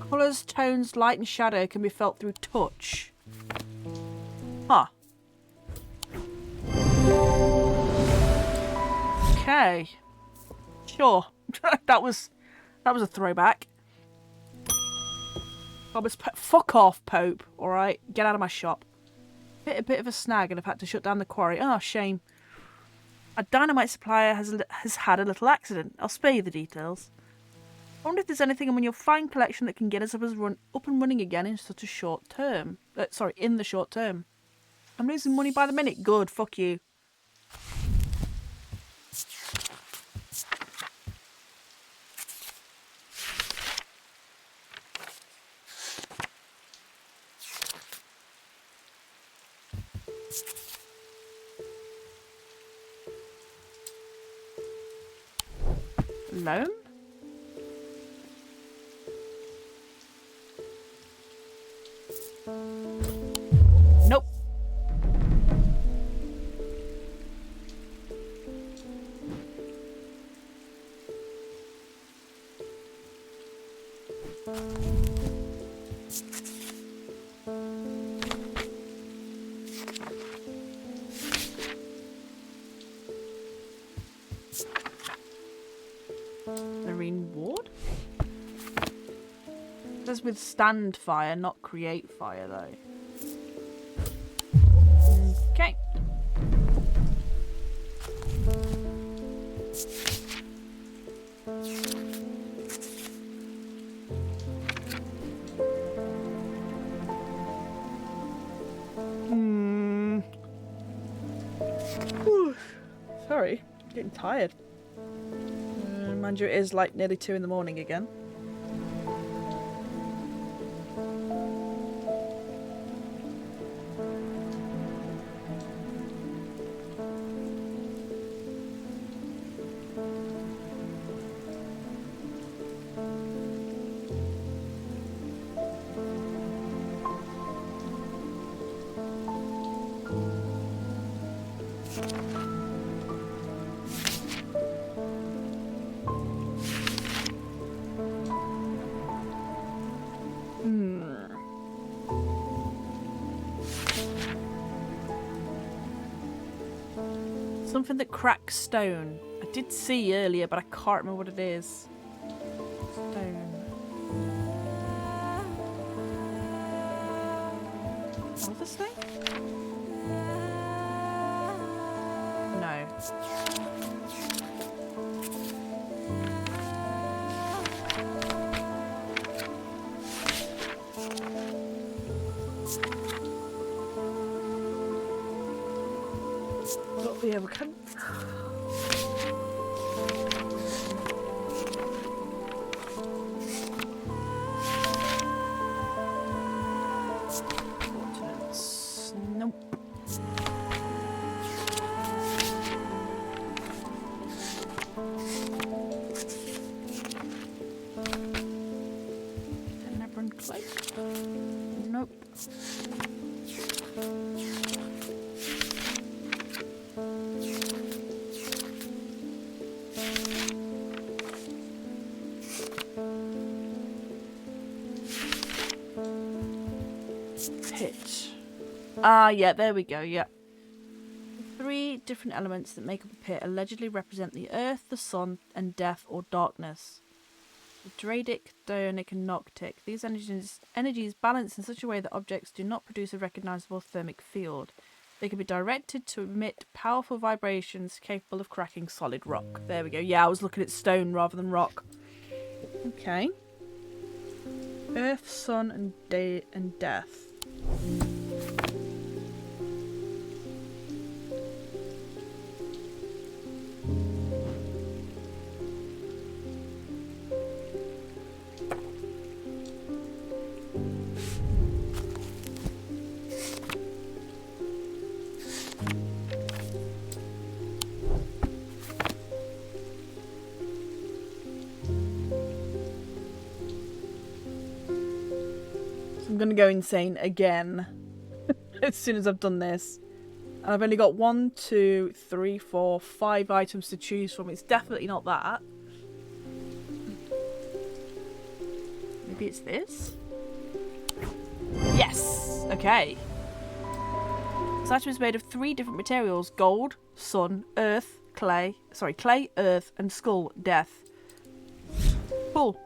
Colours, tones, light and shadow can be felt through touch. Huh. Okay. Sure. that was a throwback. Fuck off, Pope. Alright? Get out of my shop. A bit of a snag and I've had to shut down the quarry. Oh, shame. A dynamite supplier has had a little accident. I'll spare you the details. I wonder if there's anything in your fine collection that can get us up and running again in such a short term. In the short term. I'm losing money by the minute. Good, fuck you. Loan? Nope. Marine ward? It says withstand fire, not create fire though. Okay. Whew. Sorry, getting tired. Mind you, it is like nearly 2 in the morning again. Something that cracks stone. I did see earlier, but I can't remember what it is. Stone. What this thing? No. Yeah, we can. Ordnance. Nope. Never cloak. Nope. Ah, yeah, there we go, yeah. 3 different elements that make up a pit allegedly represent the earth, the sun, and death or darkness. The Dradic, Dionic, and Noctic. These energies balance in such a way that objects do not produce a recognizable thermic field. They can be directed to emit powerful vibrations capable of cracking solid rock. There we go. Yeah, I was looking at stone rather than rock. Okay. Earth, sun, and death. I'm gonna go insane again as soon as I've done this. And I've only got 1, 2, 3, 4, 5 items to choose from. It's definitely not that. Maybe it's this? Yes! Okay. This item is made of 3 different materials. Gold, sun, earth, clay. Sorry, clay, earth, and skull, death. Cool.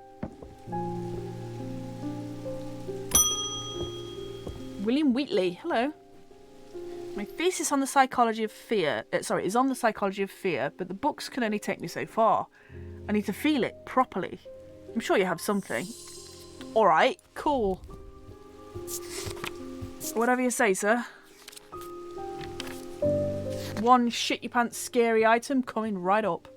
William Wheatley, hello. My thesis on the psychology of fear, is on the psychology of fear, but the books can only take me so far. I need to feel it properly. I'm sure you have something. Alright, cool. Whatever you say, sir. One shit your pants scary item coming right up.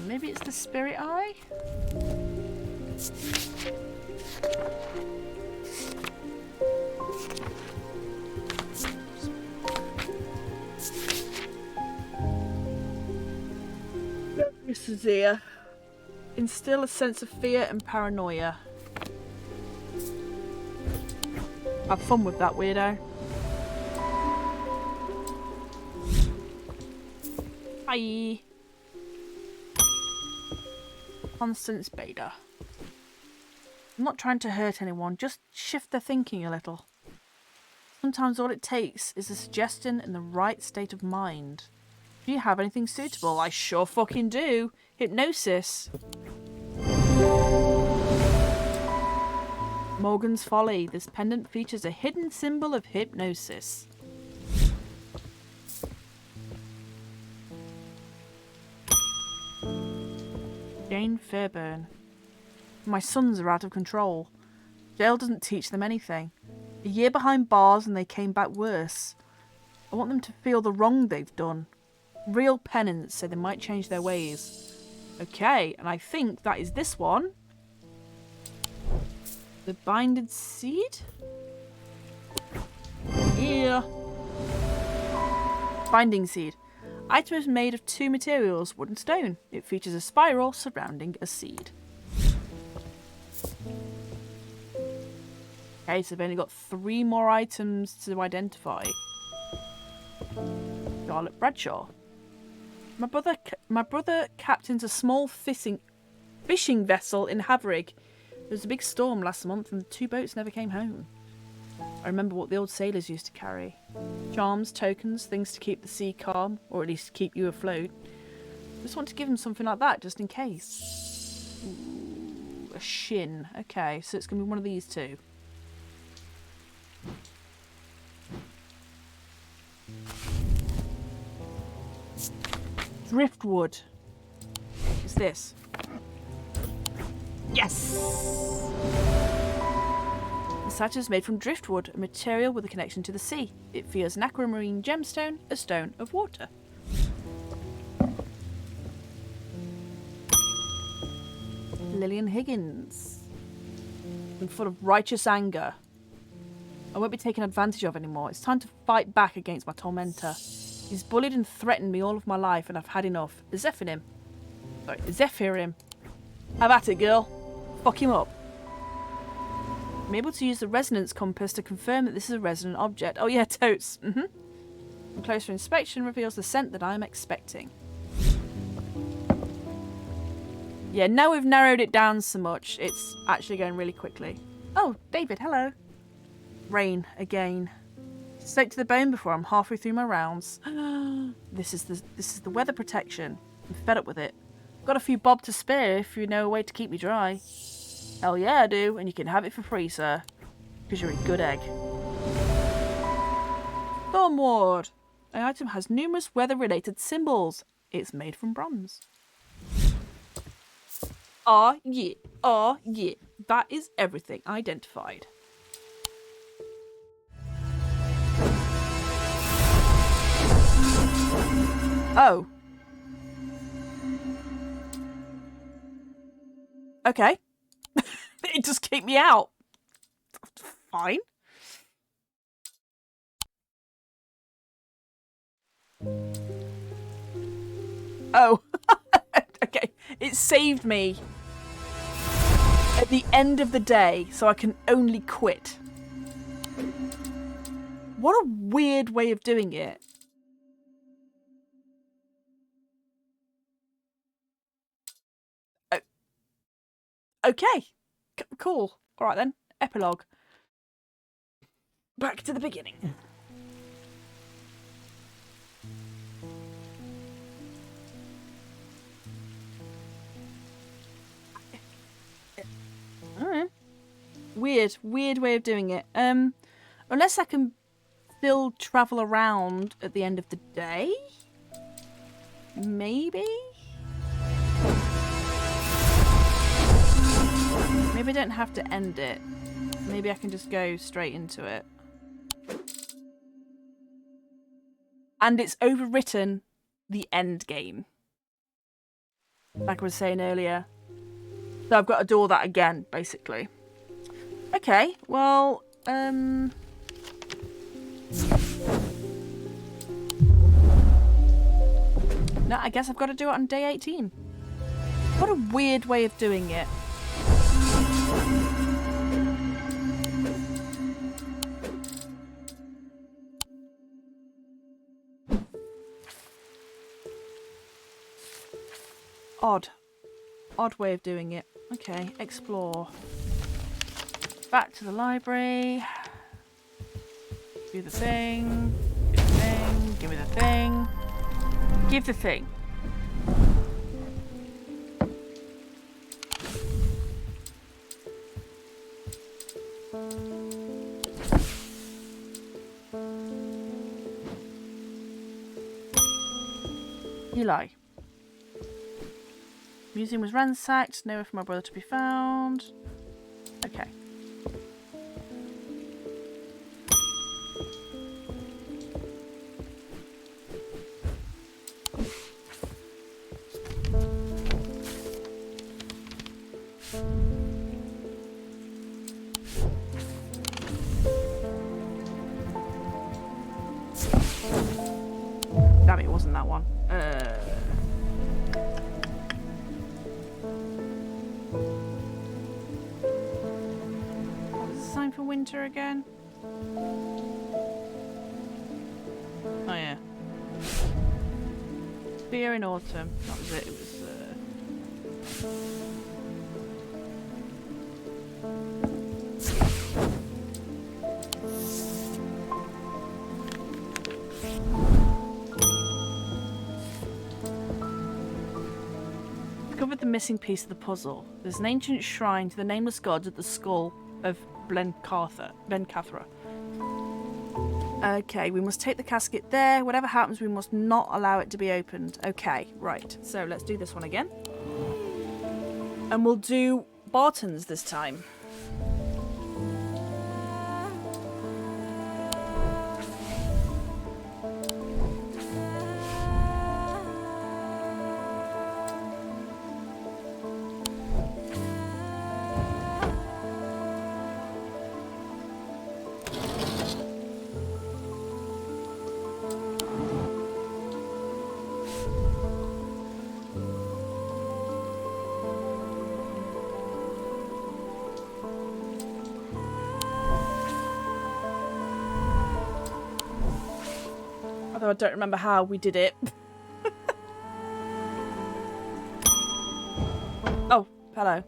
Maybe it's the spirit eye? This is here. Instill a sense of fear and paranoia. Have fun with that, weirdo. Hi. Constance Bader. I'm not trying to hurt anyone, just shift their thinking a little. Sometimes all it takes is a suggestion in the right state of mind. Do you have anything suitable? I sure fucking do. Hypnosis. Morgan's Folly. This pendant features a hidden symbol of hypnosis. Jane Fairburn. My sons are out of control. Jail doesn't teach them anything. A year behind bars and they came back worse. I want them to feel the wrong they've done. Real penance so they might change their ways. Okay, and I think that is this one. The Binded Seed? Yeah. Binding Seed. Item is made of two materials, wood and stone. It features a spiral surrounding a seed. Okay, so I've only got 3 more items to identify. Charlotte Bradshaw. My brother captains a small fishing vessel in Havering. There was a big storm last month and the 2 boats never came home. I remember what the old sailors used to carry. Charms, tokens, things to keep the sea calm, or at least keep you afloat. Just want to give him something like that, just in case. Ooh, a shin. Okay, so it's going to be one of these 2. Driftwood. What's this? Yes! The statue is made from driftwood, a material with a connection to the sea. It features an aquamarine gemstone, a stone of water. Lillian Higgins. I'm full of righteous anger. I won't be taken advantage of anymore. It's time to fight back against my tormentor. He's bullied and threatened me all of my life and I've had enough. Zephyr him. Have at it, girl. Fuck him up. I'm able to use the resonance compass to confirm that this is a resonant object. Oh yeah, totes. And closer inspection reveals the scent that I'm expecting. Yeah, now we've narrowed it down so much, it's actually going really quickly. Oh, David, hello. Rain, again. Soaked to the bone before I'm halfway through my rounds. This is the weather protection. I'm fed up with it. Got a few bob to spare if you know a way to keep me dry. Hell yeah, I do, and you can have it for free, sir. Because you're a good egg. Thornward. An item has numerous weather-related symbols. It's made from bronze. Ah, yeah. Ah, yeah. That is everything identified. Oh. Okay. It just kicked me out. Fine. Oh. Okay. It saved me at the end of the day, so I can only quit. What a weird way of doing it. Okay. Cool. All right then. Epilogue. back to the beginning. Alright. Weird way of doing it. Unless I can still travel around at the end of the day? Maybe? Maybe I don't have to end it. Maybe I can just go straight into it. And it's overwritten the end game. Like I was saying earlier. So I've got to do all that again, basically. Okay, well, no, I guess I've got to do it on day 18. What a weird way of doing it. Odd way of doing it. Okay, explore. Back to the library. Do the thing. Do the thing. Give me the thing. Give the thing. Eli. Museum was ransacked. Nowhere for my brother to be found. Okay. Damn it, it wasn't that one. Sign for winter again? Oh yeah. Beer in autumn. That was it. It was discovered the missing piece of the puzzle. There's an ancient shrine to the nameless gods at the skull of Blencathra. Okay, we must take the casket there. Whatever happens, we must not allow it to be opened. Okay, right. So let's do this one again. And we'll do Barton's this time. Although I don't remember how we did it. Oh, hello.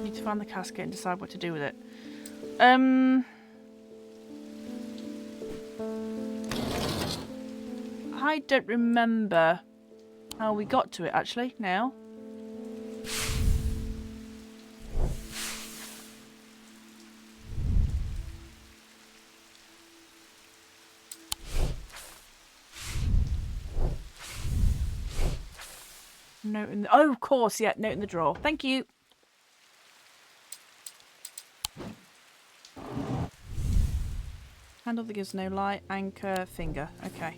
Need to find the casket and decide what to do with it. I don't remember how we got to it actually now. Note in the, oh, of course, yeah, note in the drawer. Thank you. Handle that gives no light. Anchor, finger. Okay.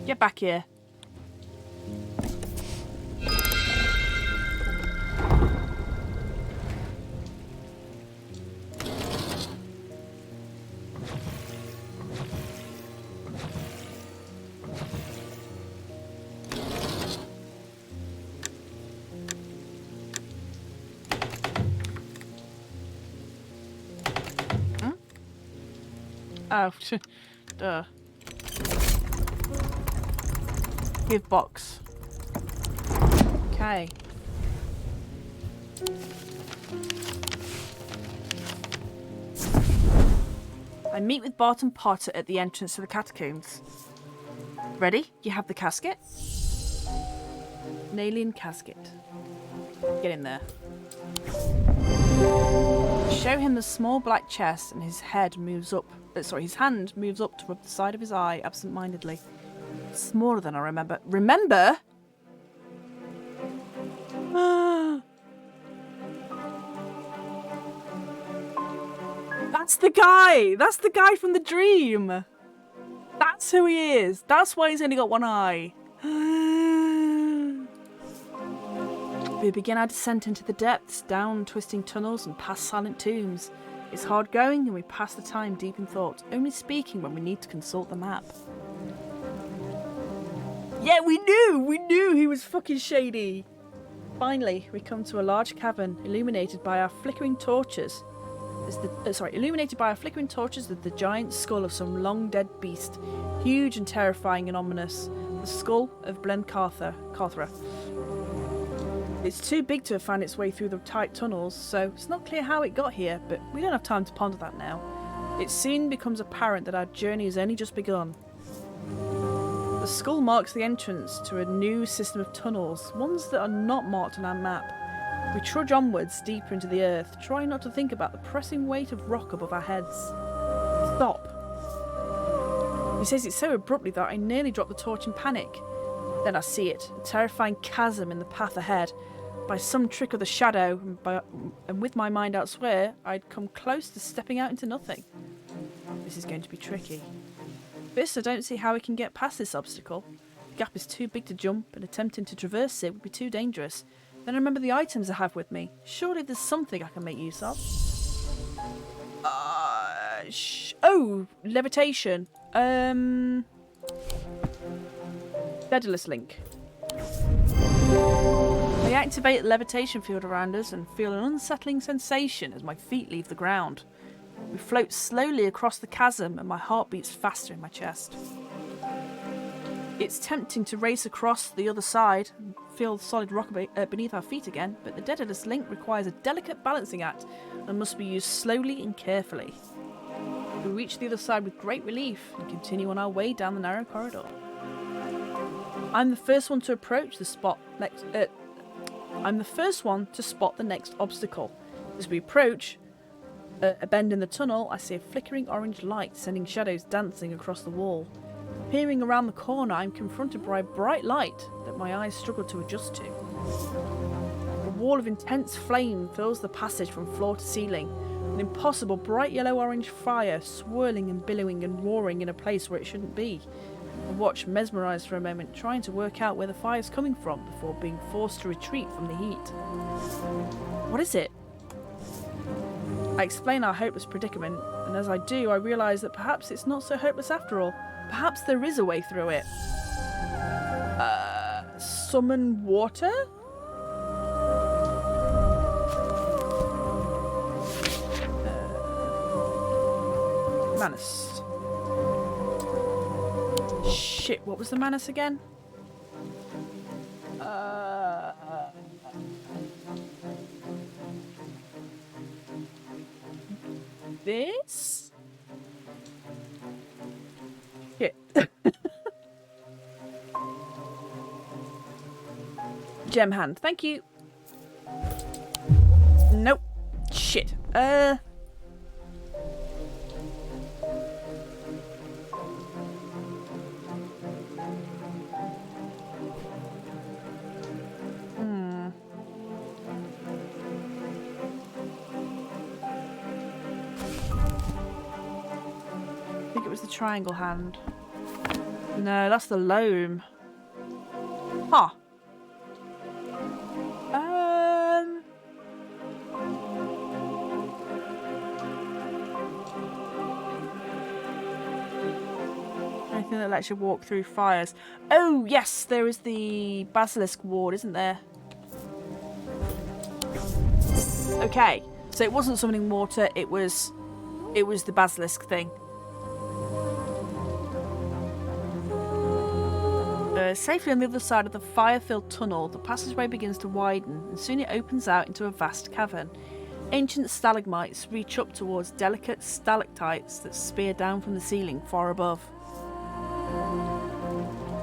Get back here. Oh, duh. Give box. Okay. I meet with Bart and Potter at the entrance to the catacombs. Ready? You have the casket? An alien casket. Get in there. Show him the small black chest and his head moves up. His hand moves up to rub the side of his eye absent-mindedly. Smaller than I remember. Remember? That's the guy! That's the guy from the dream! That's who he is! That's why he's only got one eye. We begin our descent into the depths, down twisting tunnels and past silent tombs. It's hard going and we pass the time deep in thought, only speaking when we need to consult the map. Yeah, we knew he was fucking shady! Finally, we come to a large cavern, illuminated by our flickering torches. Illuminated by our flickering torches is the giant skull of some long-dead beast, huge and terrifying and ominous. The skull of Blencarthra. It's too big to have found its way through the tight tunnels, so it's not clear how it got here, but we don't have time to ponder that now. It soon becomes apparent that our journey has only just begun. The skull marks the entrance to a new system of tunnels, ones that are not marked on our map. We trudge onwards deeper into the earth, trying not to think about the pressing weight of rock above our heads. Stop. He says it so abruptly that I nearly drop the torch in panic. Then I see it, a terrifying chasm in the path ahead. By some trick of the shadow, and with my mind elsewhere, I'd come close to stepping out into nothing. This is going to be tricky. First, I don't see how we can get past this obstacle. The gap is too big to jump, and attempting to traverse it would be too dangerous. Then I remember the items I have with me. Surely there's something I can make use of. Oh, levitation. Daedalus link. I activate the levitation field around us and feel an unsettling sensation as my feet leave the ground. We float slowly across the chasm and my heart beats faster in my chest. It's tempting to race across the other side and feel the solid rock beneath our feet again, but the Daedalus link requires a delicate balancing act and must be used slowly and carefully. We reach the other side with great relief and continue on our way down the narrow corridor. I'm the first one to approach the spot next. I'm the first one to spot the next obstacle. As we approach a bend in the tunnel, I see a flickering orange light sending shadows dancing across the wall. Peering around the corner, I'm confronted by a bright light that my eyes struggle to adjust to. A wall of intense flame fills the passage from floor to ceiling. An impossible bright yellow-orange fire swirling and billowing and roaring in a place where it shouldn't be. I watch mesmerised for a moment, trying to work out where the fire's coming from before being forced to retreat from the heat. What is it? I explain our hopeless predicament, and as I do, I realise that perhaps it's not so hopeless after all. Perhaps there is a way through it. Summon water? Manus. Shit, what was the Manus again? This? Shit. Gem hand, thank you. Nope. Shit. I think it was the triangle hand. No, that's the loam. Huh. Anything that lets you walk through fires. Oh, yes, there is the basilisk ward, isn't there? Okay, so it wasn't summoning water, it was the basilisk thing. Safely on the other side of the fire-filled tunnel, the passageway begins to widen, and soon it opens out into a vast cavern. Ancient stalagmites reach up towards delicate stalactites that spear down from the ceiling far above.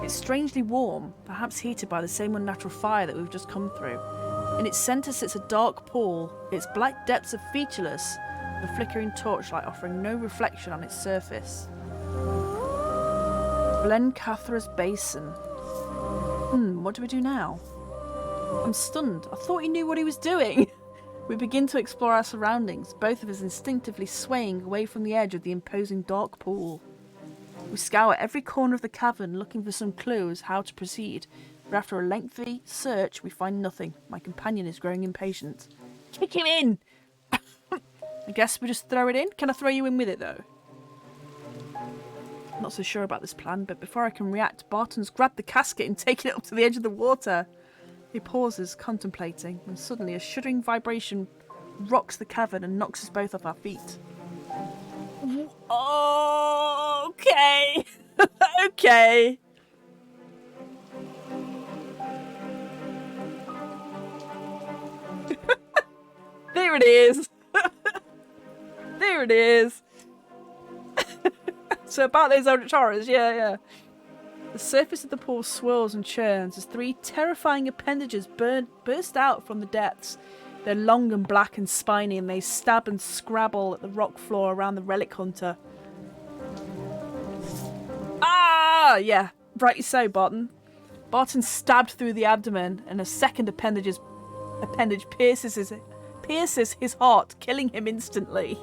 It's strangely warm, perhaps heated by the same unnatural fire that we've just come through. In its centre sits a dark pool, its black depths are featureless, the flickering torchlight offering no reflection on its surface. Blencathra's Basin. What do we do now? I'm stunned. I thought he knew what he was doing. We begin to explore our surroundings, both of us instinctively swaying away from the edge of the imposing dark pool. We scour every corner of the cavern looking for some clue as how to proceed, but after a lengthy search we find nothing. My companion is growing impatient. Kick him in! I guess we just throw it in? Can I throw you in with it though? I'm not so sure about this plan, but before I can react, Barton's grabbed the casket and taken it up to the edge of the water. He pauses, contemplating, when suddenly a shuddering vibration rocks the cavern and knocks us both off our feet. Oh, okay. Okay. There it is. There it is. So about those eldritch horrors, yeah. The surface of the pool swirls and churns as three terrifying appendages burst out from the depths. They're long and black and spiny, and they stab and scrabble at the rock floor around the relic hunter. Ah, yeah, rightly so, Barton. Barton stabbed through the abdomen, and a second appendage pierces his heart, killing him instantly.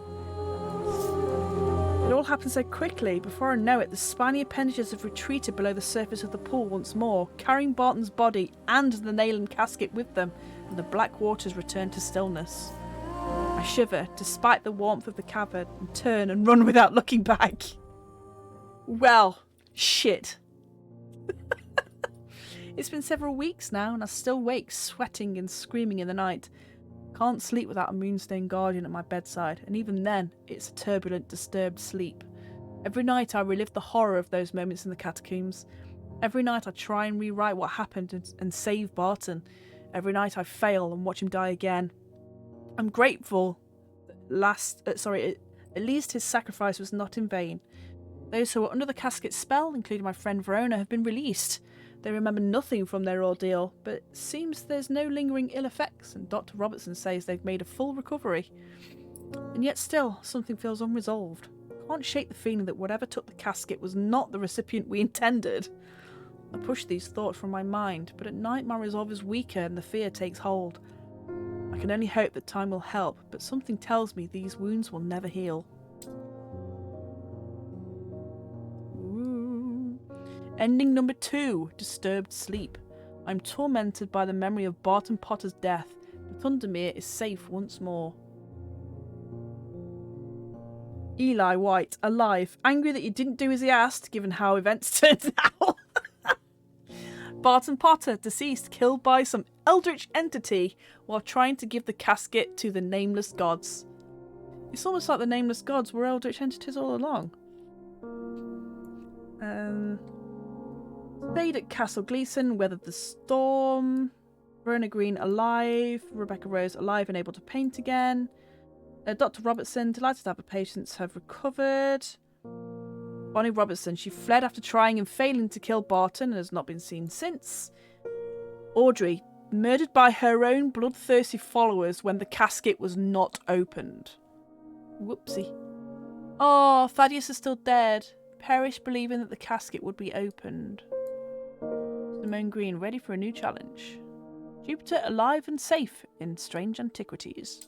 It all happened so quickly. Before I know it, the spiny appendages have retreated below the surface of the pool once more, carrying Barton's body and the nail and casket with them, and the black waters return to stillness. I shiver, despite the warmth of the cavern, and turn and run without looking back. Well, shit. It's been several weeks now, and I still wake, sweating and screaming in the night. Can't sleep without a moonstone guardian at my bedside, and even then, it's a turbulent, disturbed sleep. Every night I relive the horror of those moments in the catacombs. Every night I try and rewrite what happened and save Barton. Every night I fail and watch him die again. I'm grateful at least his sacrifice was not in vain. Those who were under the casket's spell, including my friend Verona, have been released. They remember nothing from their ordeal, but it seems there's no lingering ill effects, and Dr. Robertson says they've made a full recovery. And yet still, something feels unresolved. I can't shake the feeling that whatever took the casket was not the recipient we intended. I push these thoughts from my mind, but at night my resolve is weaker and the fear takes hold. I can only hope that time will help, but something tells me these wounds will never heal. Ending number 2, Disturbed Sleep. I'm tormented by the memory of Barton Potter's death, but Undermere is safe once more. Eli White, alive, angry that you didn't do as he asked, given how events turned out. Barton Potter, deceased, killed by some eldritch entity while trying to give the casket to the nameless gods. It's almost like the nameless gods were eldritch entities all along. Stayed at Castle Gleeson, weathered the storm. Verona Green alive. Rebecca Rose alive and able to paint again. Dr. Robertson, delighted to have her patients have recovered. Bonnie Robertson, she fled after trying and failing to kill Barton and has not been seen since. Audrey, murdered by her own bloodthirsty followers when the casket was not opened. Whoopsie. Oh, Thaddeus is still dead. Perished believing that the casket would be opened. Simone Green, ready for a new challenge. Jupiter alive and safe in Strange Antiquities.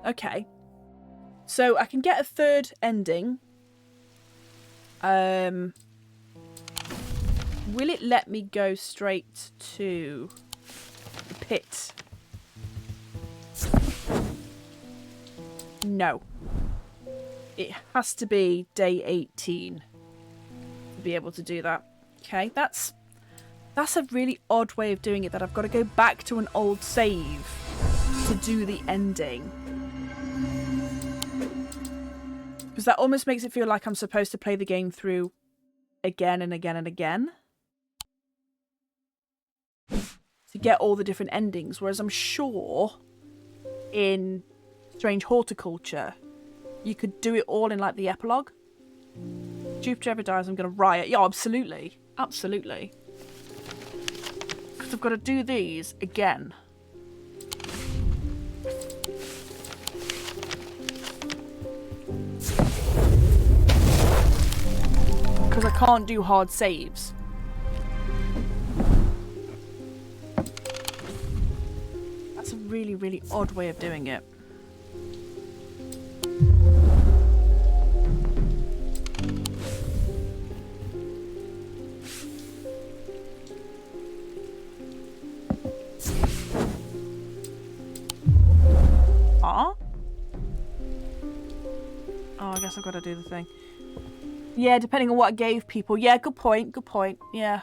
Okay. So I can get a third ending. Will it let me go straight to the pit? No. It has to be day 18 to be able to do that. Okay, that's a really odd way of doing it, that I've got to go back to an old save to do the ending. Because that almost makes it feel like I'm supposed to play the game through again and again and again to get all the different endings. Whereas I'm sure in Strange Horticulture, you could do it all in like the epilogue. Jupiter ever dies, I'm going to riot. Yeah, absolutely. Absolutely. Because I've got to do these again. Because I can't do hard saves. That's a really, really odd way of doing it. Oh, I guess I've got to do the thing. Yeah, depending on what I gave people. Yeah, good point, good point. Yeah.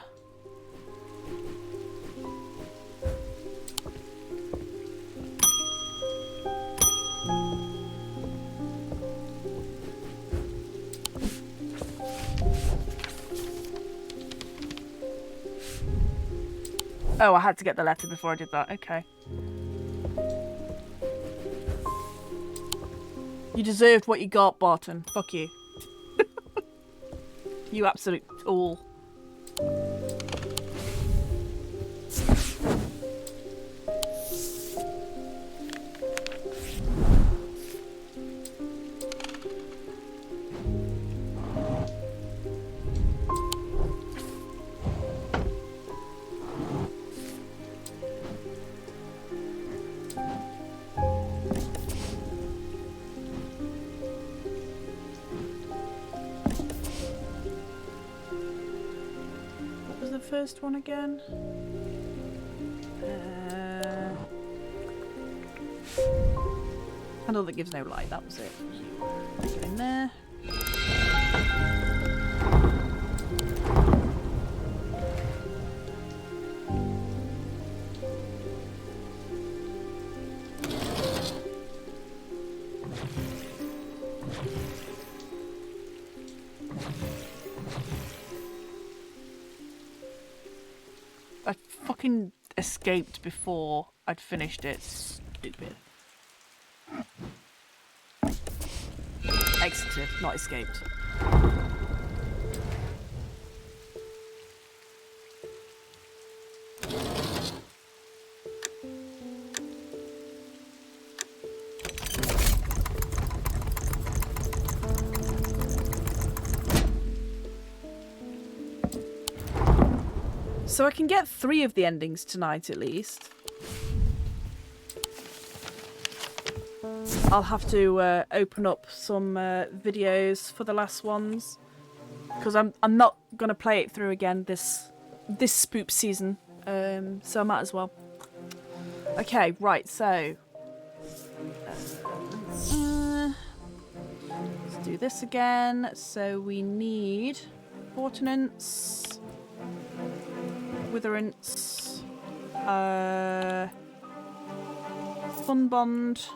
Oh, I had to get the letter before I did that. Okay. You deserved what you got, Barton. Fuck you. You absolute tool. First one again. Candle that gives no light, that was it. Get in there. I fucking escaped before I'd finished it. Stupid. Exited, not escaped. So I can get 3 of the endings tonight at least. I'll have to open up some videos for the last ones because I'm not gonna play it through again this spoop season. So I might as well. Okay, right. So let's do this again. So we need Fortunance. Witherance, Fun Bond,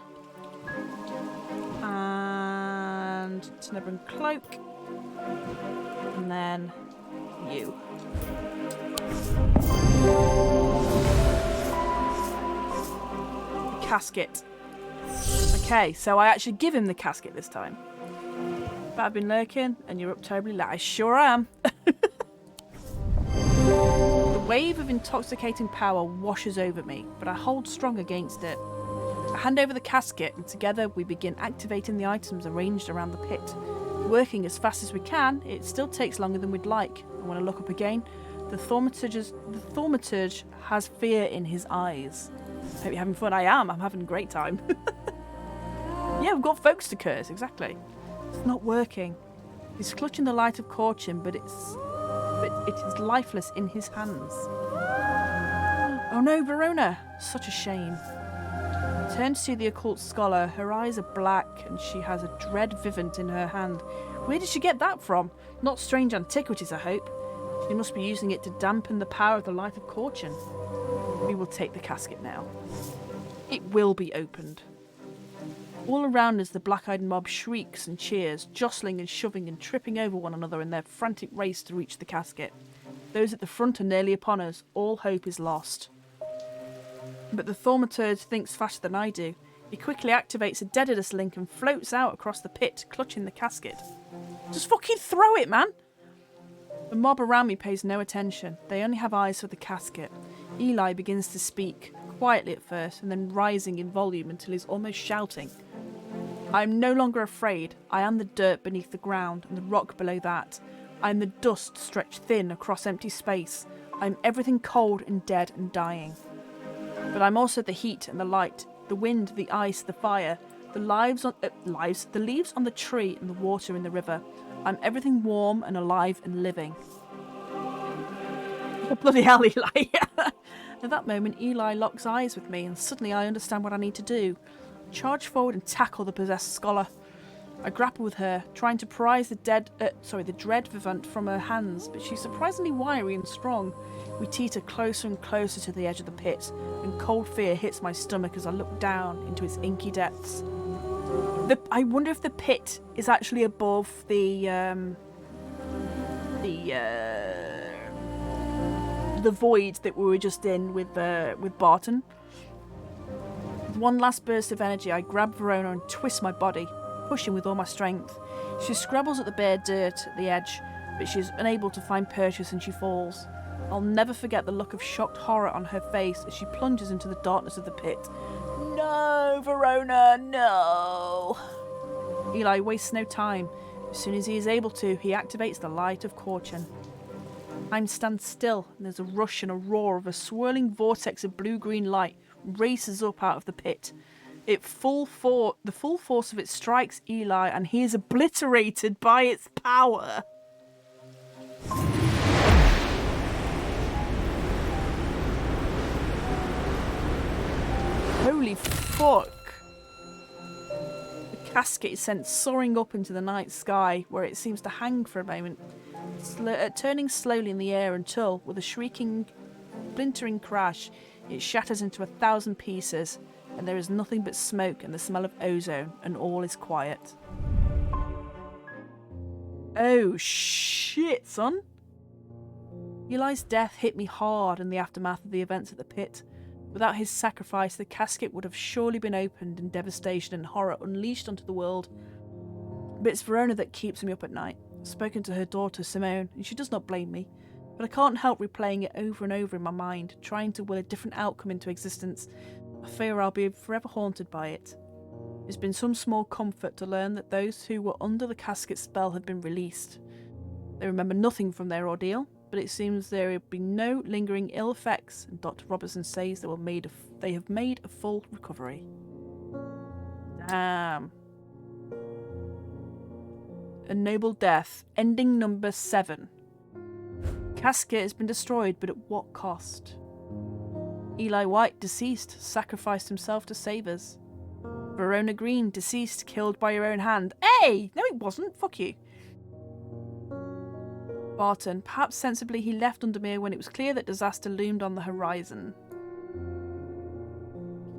and Tenebran Cloak, and then you. The casket. Okay, so I actually give him the casket this time. But I've been lurking, and you're up terribly late. I sure am. A wave of intoxicating power washes over me, but I hold strong against it. I hand over the casket, and together we begin activating the items arranged around the pit. Working as fast as we can, it still takes longer than we'd like. And when I look up again, the thaumaturge has fear in his eyes. Hope you're having fun. I am. I'm having a great time. Yeah, we've got folks to curse, exactly. It's not working. He's clutching the light of Corchin, but it is lifeless in his hands. Oh no, Verona! Such a shame. I turn to see the occult scholar. Her eyes are black and she has a dread vivant in her hand. Where did she get that from? Not strange antiquities, I hope. She must be using it to dampen the power of the light of Corchin. We will take the casket now. It will be opened. All around us, the black-eyed mob shrieks and cheers, jostling and shoving and tripping over one another in their frantic race to reach the casket. Those at the front are nearly upon us. All hope is lost. But the thaumaturge thinks faster than I do. He quickly activates a Daedalus link and floats out across the pit, clutching the casket. Just fucking throw it, man! The mob around me pays no attention. They only have eyes for the casket. Eli begins to speak, quietly at first, and then rising in volume until he's almost shouting. I am no longer afraid. I am the dirt beneath the ground and the rock below that. I am the dust stretched thin across empty space. I am everything cold and dead and dying. But I'm also the heat and the light, the wind, the ice, the fire, the leaves on the tree and the water in the river. I'm everything warm and alive and living. Oh, bloody hell, Eli. At that moment, Eli locks eyes with me, and suddenly I understand what I need to do. Charge forward and tackle the possessed scholar. I grapple with her, trying to prise the dread vivant from her hands, but she's surprisingly wiry and strong. We teeter closer and closer to the edge of the pit, and cold fear hits my stomach as I look down into its inky depths. I wonder if the pit is actually above the void that we were just in with Barton. With one last burst of energy, I grab Verona and twist my body, pushing with all my strength. She scrabbles at the bare dirt at the edge, but she is unable to find purchase and she falls. I'll never forget the look of shocked horror on her face as she plunges into the darkness of the pit. No, Verona, no! Eli wastes no time. As soon as he is able to, he activates the light of Corchin. Time stands still, and there's a rush and a roar of a swirling vortex of blue-green light races up out of the pit. The full force of it strikes Eli, and he is obliterated by its power. Holy fuck. The casket is sent soaring up into the night sky, where it seems to hang for a moment, turning slowly in the air until, with a shrieking, splintering crash, it shatters into 1,000 pieces, and there is nothing but smoke and the smell of ozone, and all is quiet. Oh shit, son. Eli's death hit me hard in the aftermath of the events at the pit. Without his sacrifice, the casket would have surely been opened and devastation and horror unleashed onto the world. But it's Verona that keeps me up at night. I've spoken to her daughter, Simone, and she does not blame me. But I can't help replaying it over and over in my mind, trying to will a different outcome into existence. I fear I'll be forever haunted by it. It's been some small comfort to learn that those who were under the casket spell had been released. They remember nothing from their ordeal, but it seems there have been no lingering ill effects, and Dr. Robertson says they have made a full recovery. Damn. A noble death. Ending number 7. Casket has been destroyed, but at what cost? Eli White, deceased, sacrificed himself to save us. Verona Green, deceased, killed by your own hand. Hey! No, it wasn't. Fuck you. Barton, perhaps sensibly he left Undermere when it was clear that disaster loomed on the horizon.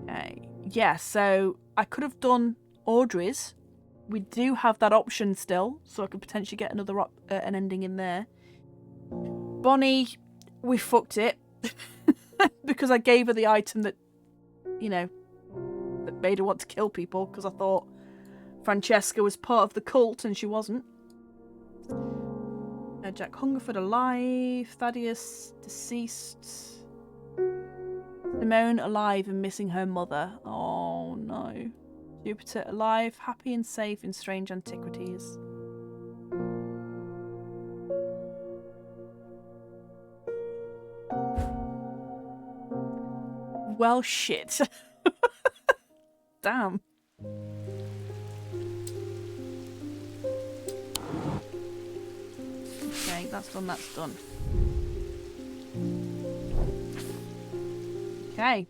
Okay. Yeah, so I could have done Audrey's. We do have that option still, so I could potentially get another an ending in there. Bonnie, we fucked it. Because I gave her the item that, that made her want to kill people, because I thought Francesca was part of the cult and she wasn't. Jack Hungerford alive, Thaddeus deceased, Simone alive and missing her mother. Oh no. Jupiter alive, happy and safe in strange antiquities. Well, shit. Damn. Okay, that's done. Okay.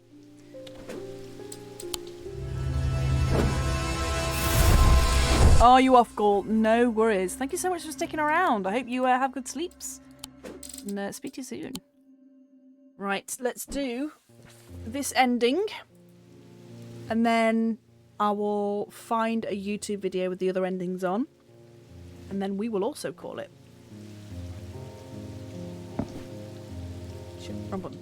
Are you off, Gaul? No worries. Thank you so much for sticking around. I hope you have good sleeps. And speak to you soon. Right, let's do this ending. And then I will find a YouTube video with the other endings on, and then we will also call it. Shit, wrong button.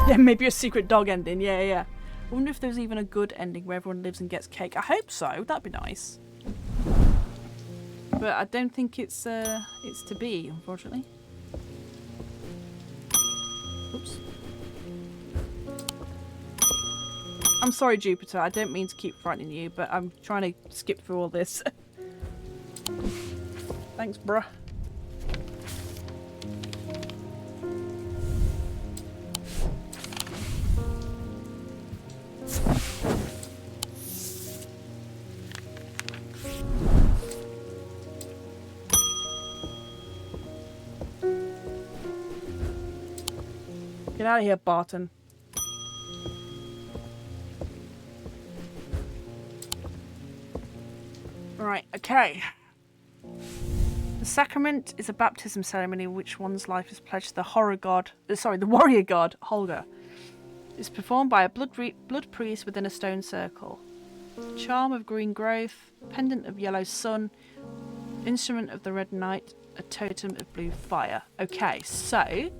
Yeah, maybe a secret dog ending. Yeah, yeah. I wonder if there's even a good ending where everyone lives and gets cake. I hope so. That'd be nice. But I don't think it's to be, unfortunately. Oops. I'm sorry, Jupiter. I don't mean to keep frightening you, but I'm trying to skip through all this. Thanks, bruh. Get out of here, Barton. Right, okay. The sacrament is a baptism ceremony which one's life is pledged to the the warrior god, Holgar. It's performed by a blood priest within a stone circle. Charm of green growth, pendant of yellow sun, instrument of the red knight, a totem of blue fire. Okay, so...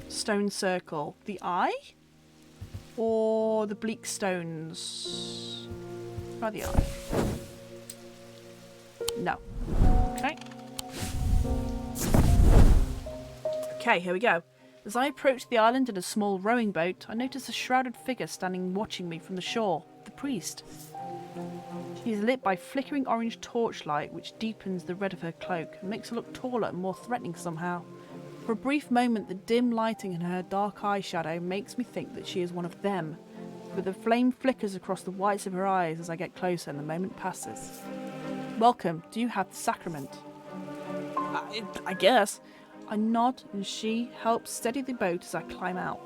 Stone circle. The eye? Or the bleak stones? Try the eye. No. Okay. Okay, here we go. As I approach the island in a small rowing boat, I notice a shrouded figure standing watching me from the shore. The priest. She is lit by flickering orange torchlight which deepens the red of her cloak and makes her look taller and more threatening somehow. For a brief moment, the dim lighting in her dark eyeshadow makes me think that she is one of them, but the flame flickers across the whites of her eyes as I get closer and the moment passes. Welcome, do you have the sacrament? I guess. I nod and she helps steady the boat as I climb out.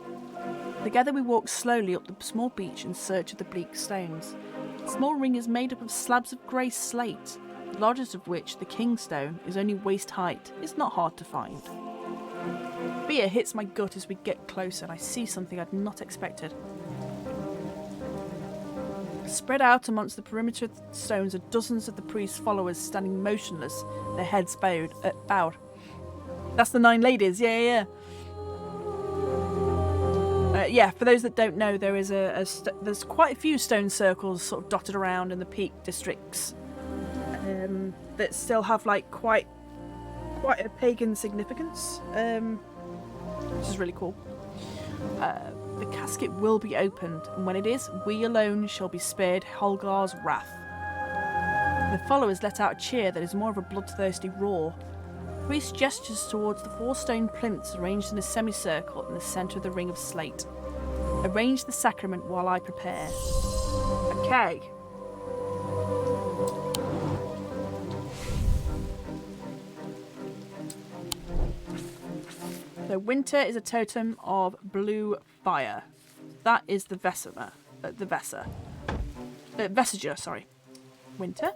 Together we walk slowly up the small beach in search of the bleak stones. The small ring is made up of slabs of grey slate, the largest of which, the king stone, is only waist height. It's not hard to find. Fear hits my gut as we get closer and I see something I'd not expected. Spread out amongst the perimeter of the stones are dozens of the priest's followers standing motionless, their heads bowed. That's the 9 ladies, yeah. Yeah, for those that don't know, there is there's quite a few stone circles sort of dotted around in the peak districts that still have like quite a pagan significance, which is really cool. The casket will be opened, and when it is, we alone shall be spared Holgar's wrath. The followers let out a cheer that is more of a bloodthirsty roar. The priest gestures towards the 4 stone plinths arranged in a semicircle in the centre of the ring of slate. Arrange the sacrament while I prepare. Okay. So winter is a totem of blue fire. That is the Vesager, sorry. Winter.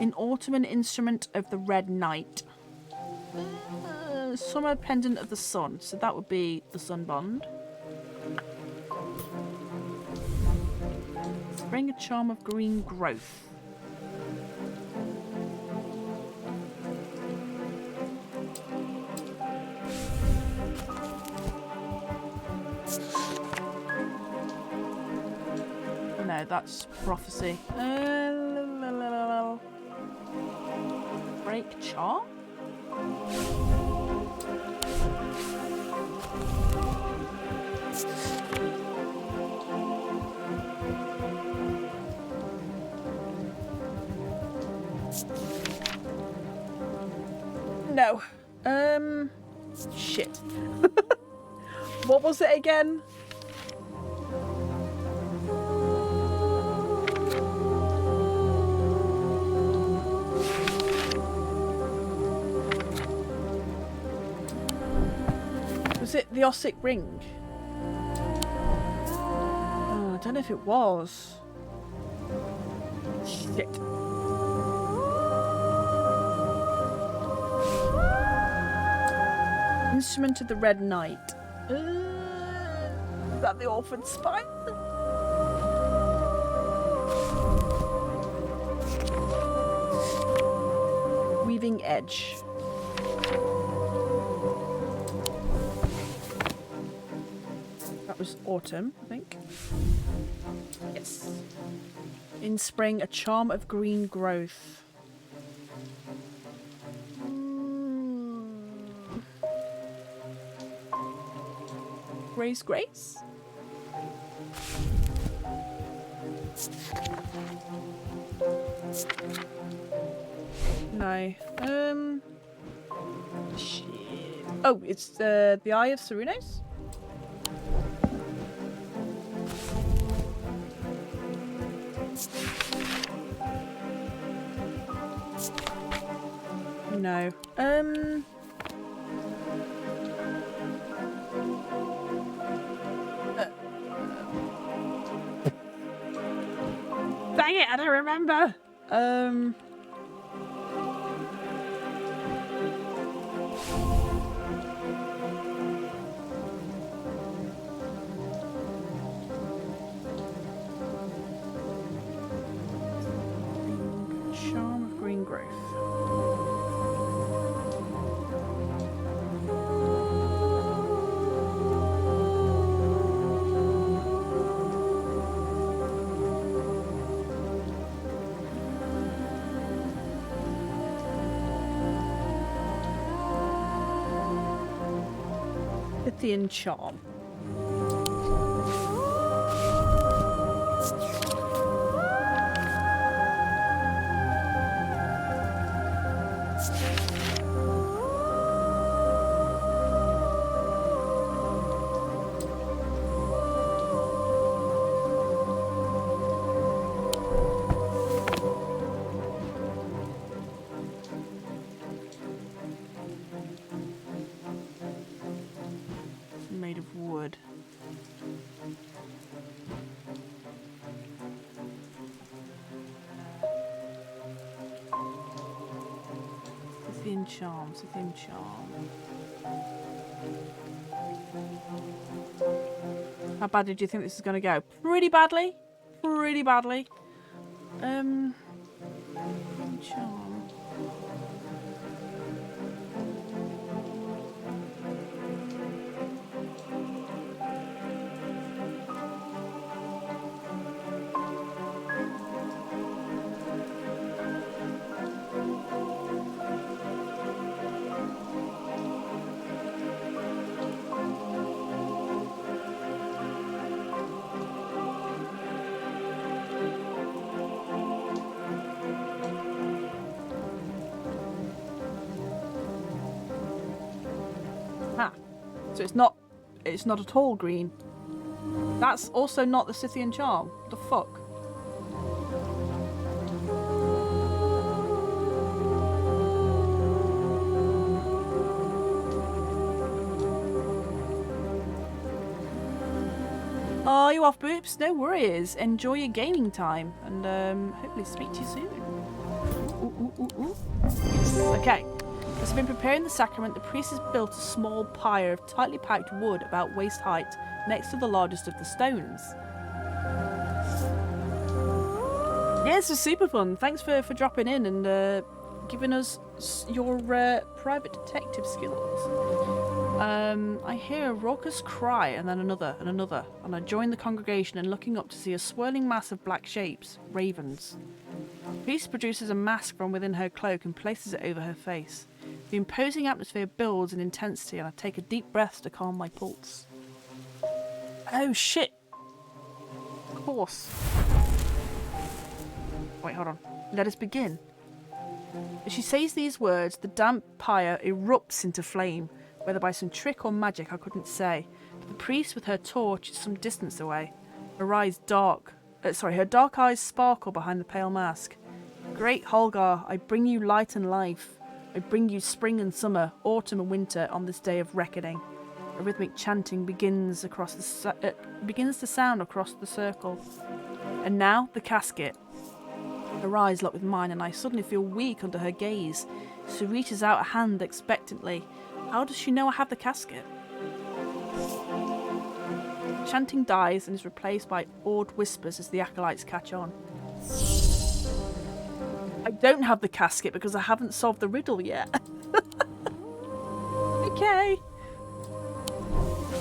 In autumn, an instrument of the red knight. Summer, pendant of the sun. So that would be the sun bond. Spring, a charm of green growth. No, that's prophecy. Break charm? No. Shit. What was it again? Was it the Ossic ring? Oh, I don't know if it was. Shit. Instrument of the Red Knight. Is that the Orphan Spine? Weaving Edge. That was autumn, I think. Yes. In spring, a charm of green growth. Grace Grace? No. Shit. Oh, it's the Eye of Serunos? No. Dang it, I don't remember. Charm of green growth. Scythian charm. Made of wood. Scythian charm, Scythian charm. How bad did you think this is going to go? Pretty badly. Pretty badly. Charm. So it's not at all green. That's also not the Scythian charm. What the fuck? Oh, you off, Boops? No worries. Enjoy your gaming time, and hopefully speak to you soon. Okay. As they've been preparing the sacrament, the priest has built a small pyre of tightly packed wood about waist height next to the largest of the stones. Yeah, this was super fun. Thanks for dropping in and giving us your private detective skills. I hear a raucous cry and then another and another, and I join the congregation and looking up to see a swirling mass of black shapes, ravens. The priest produces a mask from within her cloak and places it over her face. The imposing atmosphere builds in intensity and I take a deep breath to calm my pulse. Oh shit! Of course. Wait, hold on. Let us begin. As she says these words, the damp pyre erupts into flame, whether by some trick or magic I couldn't say. The priest with her torch is some distance away. Her dark eyes sparkle behind the pale mask. Great Holgar, I bring you light and life. I bring you spring and summer, autumn and winter on this day of reckoning. A rhythmic chanting begins to sound across the circle. And now, the casket. Her eyes lock with mine and I suddenly feel weak under her gaze. She reaches out a hand expectantly. How does she know I have the casket? Chanting dies and is replaced by awed whispers as the acolytes catch on. I don't have the casket because I haven't solved the riddle yet. Okay.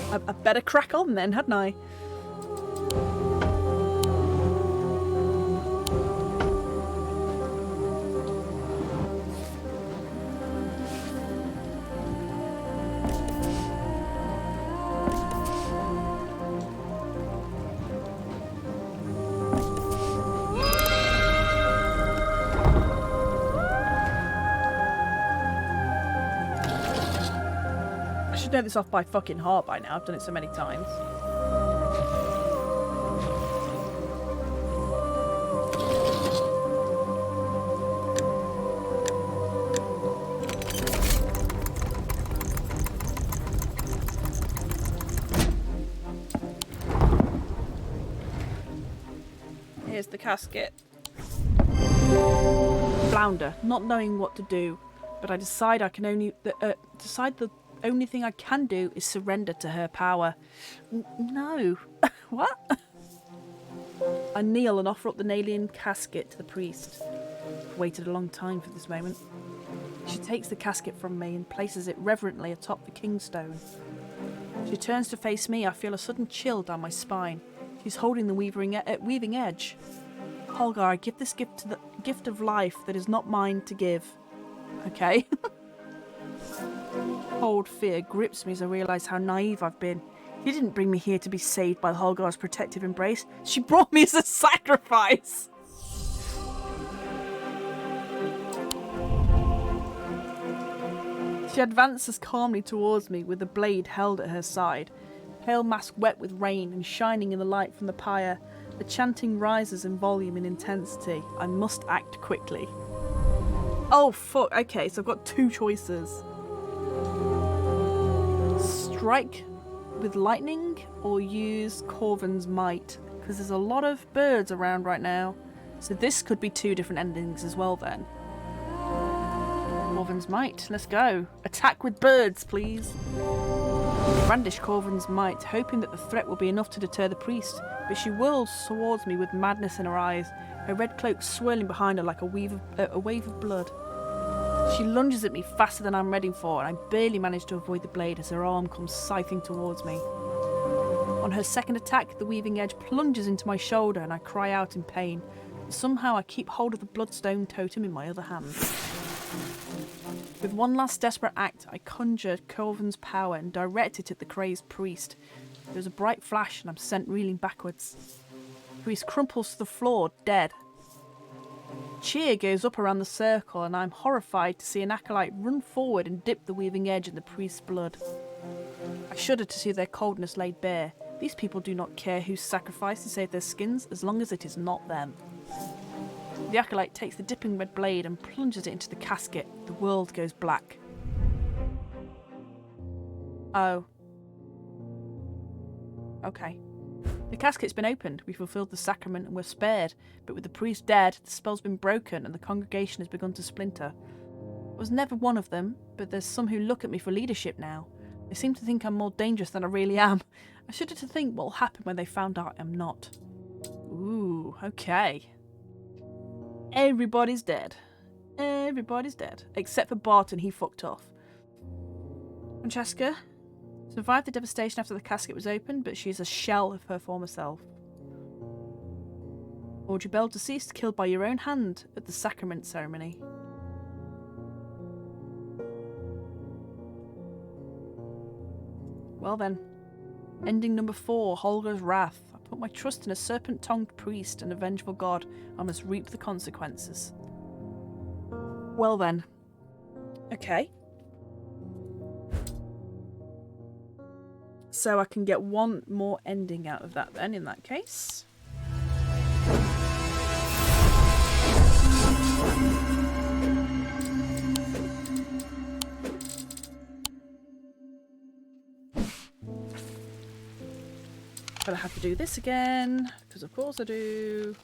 I better crack on then, hadn't I? I should know this off by fucking heart by now. I've done it so many times. Here's the casket. Flounder, not knowing what to do, but I decide I can only the only thing I can do is surrender to her power. No. What? I kneel and offer up the Nalian casket to the priest. I've waited a long time for this moment. She takes the casket from me and places it reverently atop the kingstone. She turns to face me. I feel a sudden chill down my spine. She's holding the weaving edge. Holgar, I give this gift to the gift of life that is not mine to give. Okay. Cold fear grips me as I realise how naive I've been. She didn't bring me here to be saved by Holgar's protective embrace. She brought me as a sacrifice. She advances calmly towards me with the blade held at her side. Pale mask wet with rain and shining in the light from the pyre. The chanting rises in volume and intensity. I must act quickly. Oh fuck, okay, so I've got two choices. Strike with lightning or use Corvin's might, because there's a lot of birds around right now. So this could be two different endings as well then. Corvin's might, let's go. Attack with birds, please. Brandish Corvin's might, hoping that the threat will be enough to deter the priest, but she whirls towards me with madness in her eyes, her red cloak swirling behind her like a wave of blood. She lunges at me faster than I'm ready for, and I barely manage to avoid the blade as her arm comes scything towards me. On her second attack, the weaving edge plunges into my shoulder and I cry out in pain. But somehow I keep hold of the bloodstone totem in my other hand. With one last desperate act, I conjure Corvin's power and direct it at the crazed priest. There's a bright flash and I'm sent reeling backwards. The priest crumples to the floor, dead. Cheer goes up around the circle and I'm horrified to see an acolyte run forward and dip the weaving edge in the priest's blood. I shudder to see their coldness laid bare. These people do not care whose sacrifice to save their skins as long as it is not them. The acolyte takes the dipping red blade and plunges it into the casket. The world goes black. Oh. Okay. The casket's been opened, we fulfilled the sacrament and we're spared, but with the priest dead, the spell's been broken and the congregation has begun to splinter. I was never one of them, but there's some who look at me for leadership now. They seem to think I'm more dangerous than I really am. I shudder to think what will happen when they found out I'm not. Ooh, okay. Everybody's dead. Everybody's dead. Except for Barton, he fucked off. Francesca survived the devastation after the casket was opened, but she is a shell of her former self. Audrey Bell deceased, killed by your own hand at the sacrament ceremony. Well then. Ending number 4, Holgar's Wrath. I put my trust in a serpent-tongued priest and a vengeful god. I must reap the consequences. Well then. Okay. So I can get one more ending out of that then, in that case. But I have to do this again, because of course I do.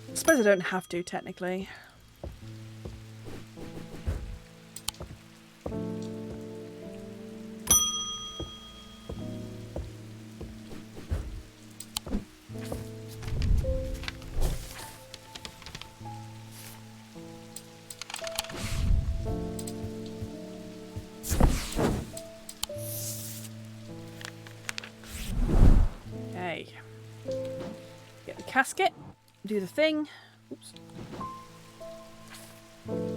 I suppose I don't have to, technically. Okay. Get the casket. Do the thing. Oops.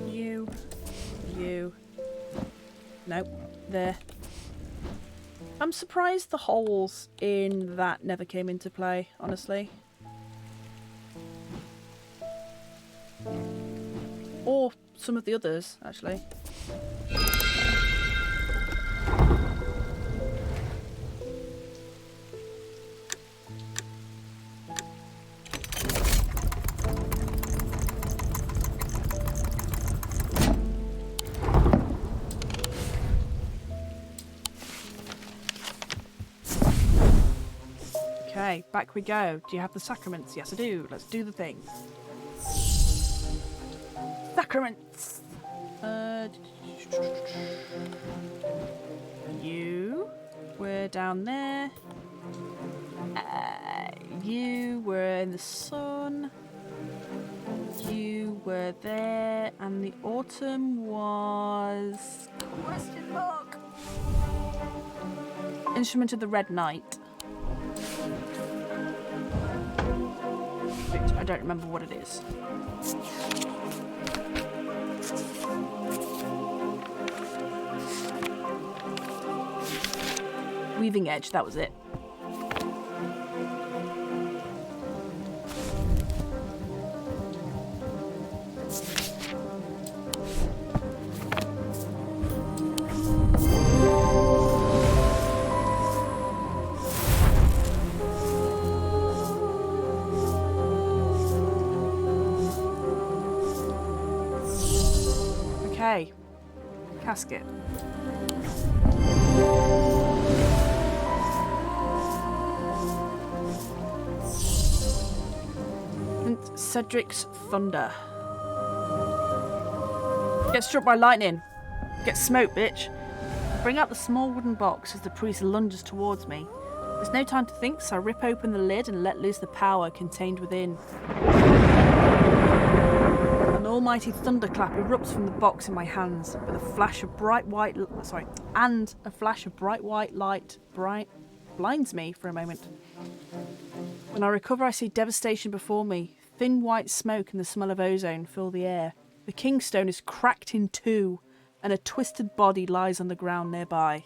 You. Nope. There. I'm surprised the holes in that never came into play, honestly. Or some of the others, actually. Okay, back we go. Do you have the sacraments? Yes, I do. Let's do the thing. Sacraments! You were down there. You were in the sun. You were there. And the autumn was... Question mark! Instrument of the Red Knight. Which I don't remember what it is. Weaving Edge, that was it. Okay, casket. And Cedric's thunder. Get struck by lightning. Get smoked, bitch. Bring out the small wooden box as the priest lunges towards me. There's no time to think, so I rip open the lid and let loose the power contained within. An almighty thunderclap erupts from the box in my hands, with a flash of bright white light blinds me for a moment. When I recover, I see devastation before me. Thin white smoke and the smell of ozone fill the air. The kingstone is cracked in two, and a twisted body lies on the ground nearby.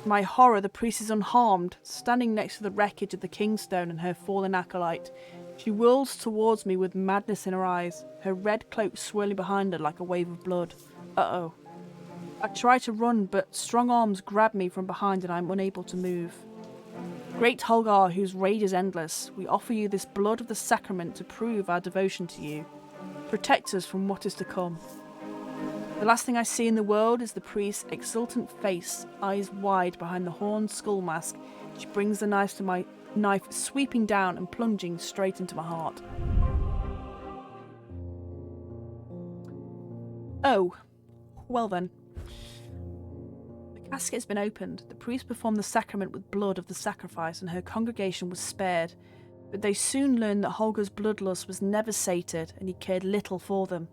To my horror, the priest is unharmed, standing next to the wreckage of the kingstone and her fallen acolyte. She whirls towards me with madness in her eyes, her red cloak swirling behind her like a wave of blood. Uh-oh. I try to run, but strong arms grab me from behind and I'm unable to move. Great Holgar, whose rage is endless, we offer you this blood of the sacrament to prove our devotion to you. Protect us from what is to come. The last thing I see in the world is the priest's exultant face, eyes wide behind the horned skull mask. She brings the knife to my knife, sweeping down and plunging straight into my heart. Oh, well then. The casket has been opened. The priest performed the sacrament with blood of the sacrifice, and her congregation was spared. But they soon learned that Holgar's bloodlust was never sated, and he cared little for them.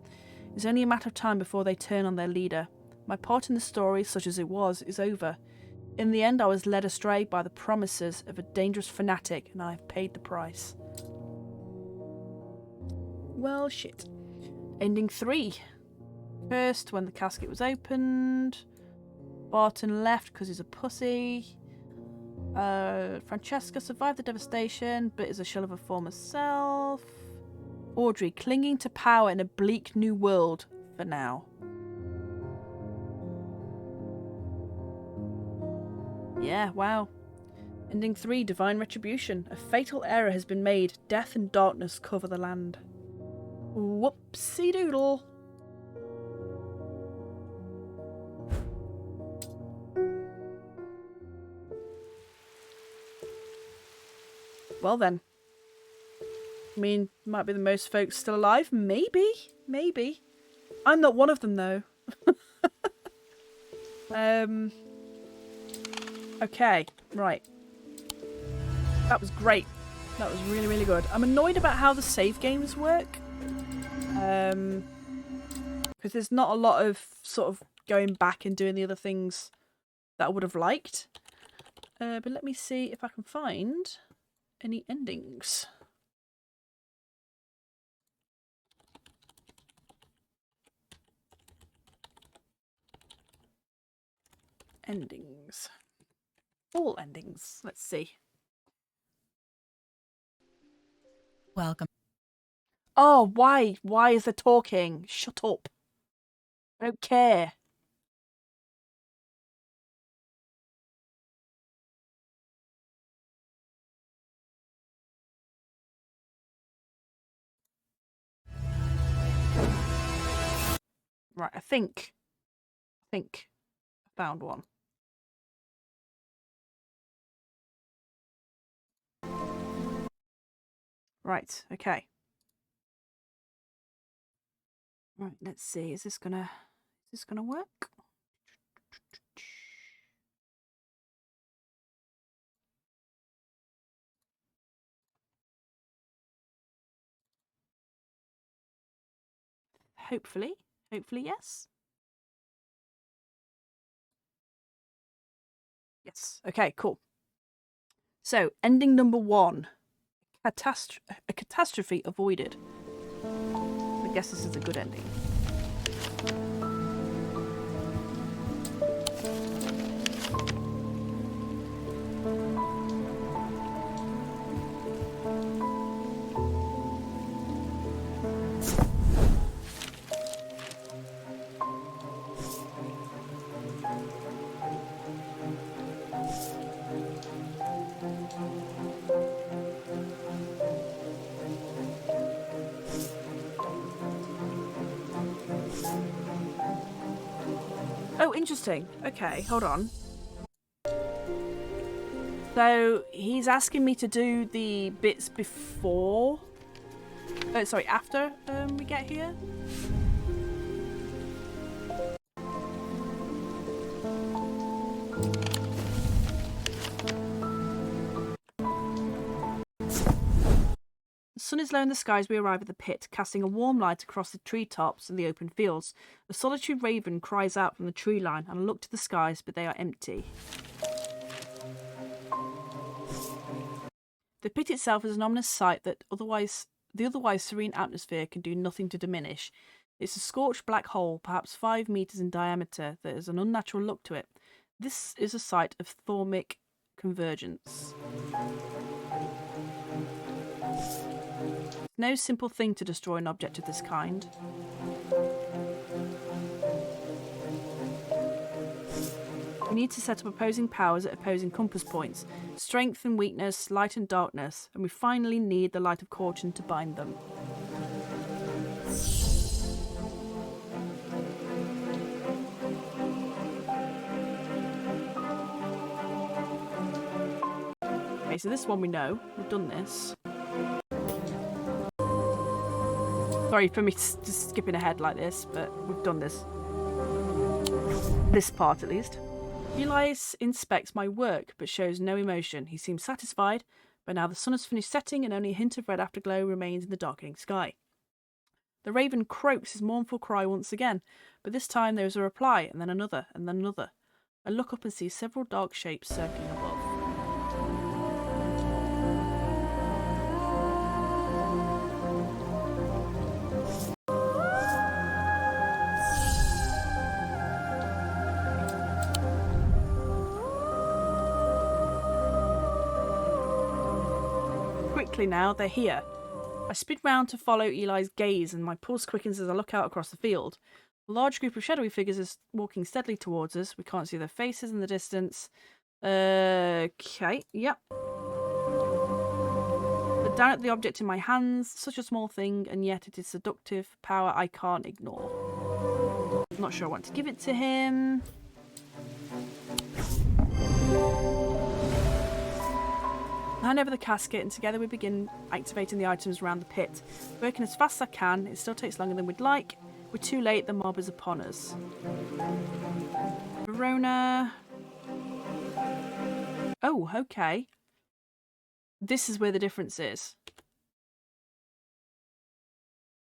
It was only a matter of time before they turned on their leader. My part in the story, such as it was, is over. In the end, I was led astray by the promises of a dangerous fanatic, and I have paid the price. Well, shit. Ending 3. First, when the casket was opened. Barton left because he's a pussy. Francesca survived the devastation, but is a shell of her former self. Audrey clinging to power in a bleak new world for now. Yeah, wow. Ending 3, Divine Retribution. A fatal error has been made. Death and darkness cover the land. Whoops. Whoopsie doodle. Well then. I mean, might be the most folks still alive. Maybe. Maybe. I'm not one of them, though. Okay. Right. That was great. That was really, really good. I'm annoyed about how the save games work. Because there's not a lot of sort of going back and doing the other things that I would have liked. But let me see if I can find any endings. Endings. All endings. Let's see. Welcome. Oh, why? Why is there talking? Shut up. I don't care. Right, I think I found one. Right, okay. Right, let's see. Is this gonna work? Hopefully. Hopefully, yes. Yes. Okay, cool. So, ending number 1. A catastrophe avoided. I guess this is a good ending. Oh, interesting. Okay, hold on. So, he's asking me to do the bits before... Oh, sorry, after we get here? The sun is low in the sky as we arrive at the pit, casting a warm light across the treetops and the open fields. A solitary raven cries out from the tree line, and I look to the skies, but they are empty. The pit itself is an ominous sight that the otherwise serene atmosphere can do nothing to diminish. It's a scorched black hole, perhaps 5 meters in diameter, that has an unnatural look to it. This is a site of thormic convergence. No simple thing to destroy an object of this kind. We need to set up opposing powers at opposing compass points. Strength and weakness, light and darkness, and we finally need the light of caution to bind them. Okay, so this one we know. We've done this. Sorry for me just skipping ahead like this, but we've done this. This part, at least. Elias inspects my work, but shows no emotion. He seems satisfied, but now the sun has finished setting and only a hint of red afterglow remains in the darkening sky. The raven croaks his mournful cry once again, but this time there is a reply, and then another, and then another. I look up and see several dark shapes circling above. Quickly now, they're here. I spin round to follow Eli's gaze, and my pulse quickens as I look out across the field. A large group of shadowy figures is walking steadily towards us. We can't see their faces in the distance. Okay, yep. The down at the object in my hands. Such a small thing, and yet it is seductive power I can't ignore. I'm not sure I want to give it to him. I hand over the casket, and together we begin activating the items around the pit. Working as fast as I can, it still takes longer than we'd like. We're too late, the mob is upon us. Verona. Oh, okay. This is where the difference is.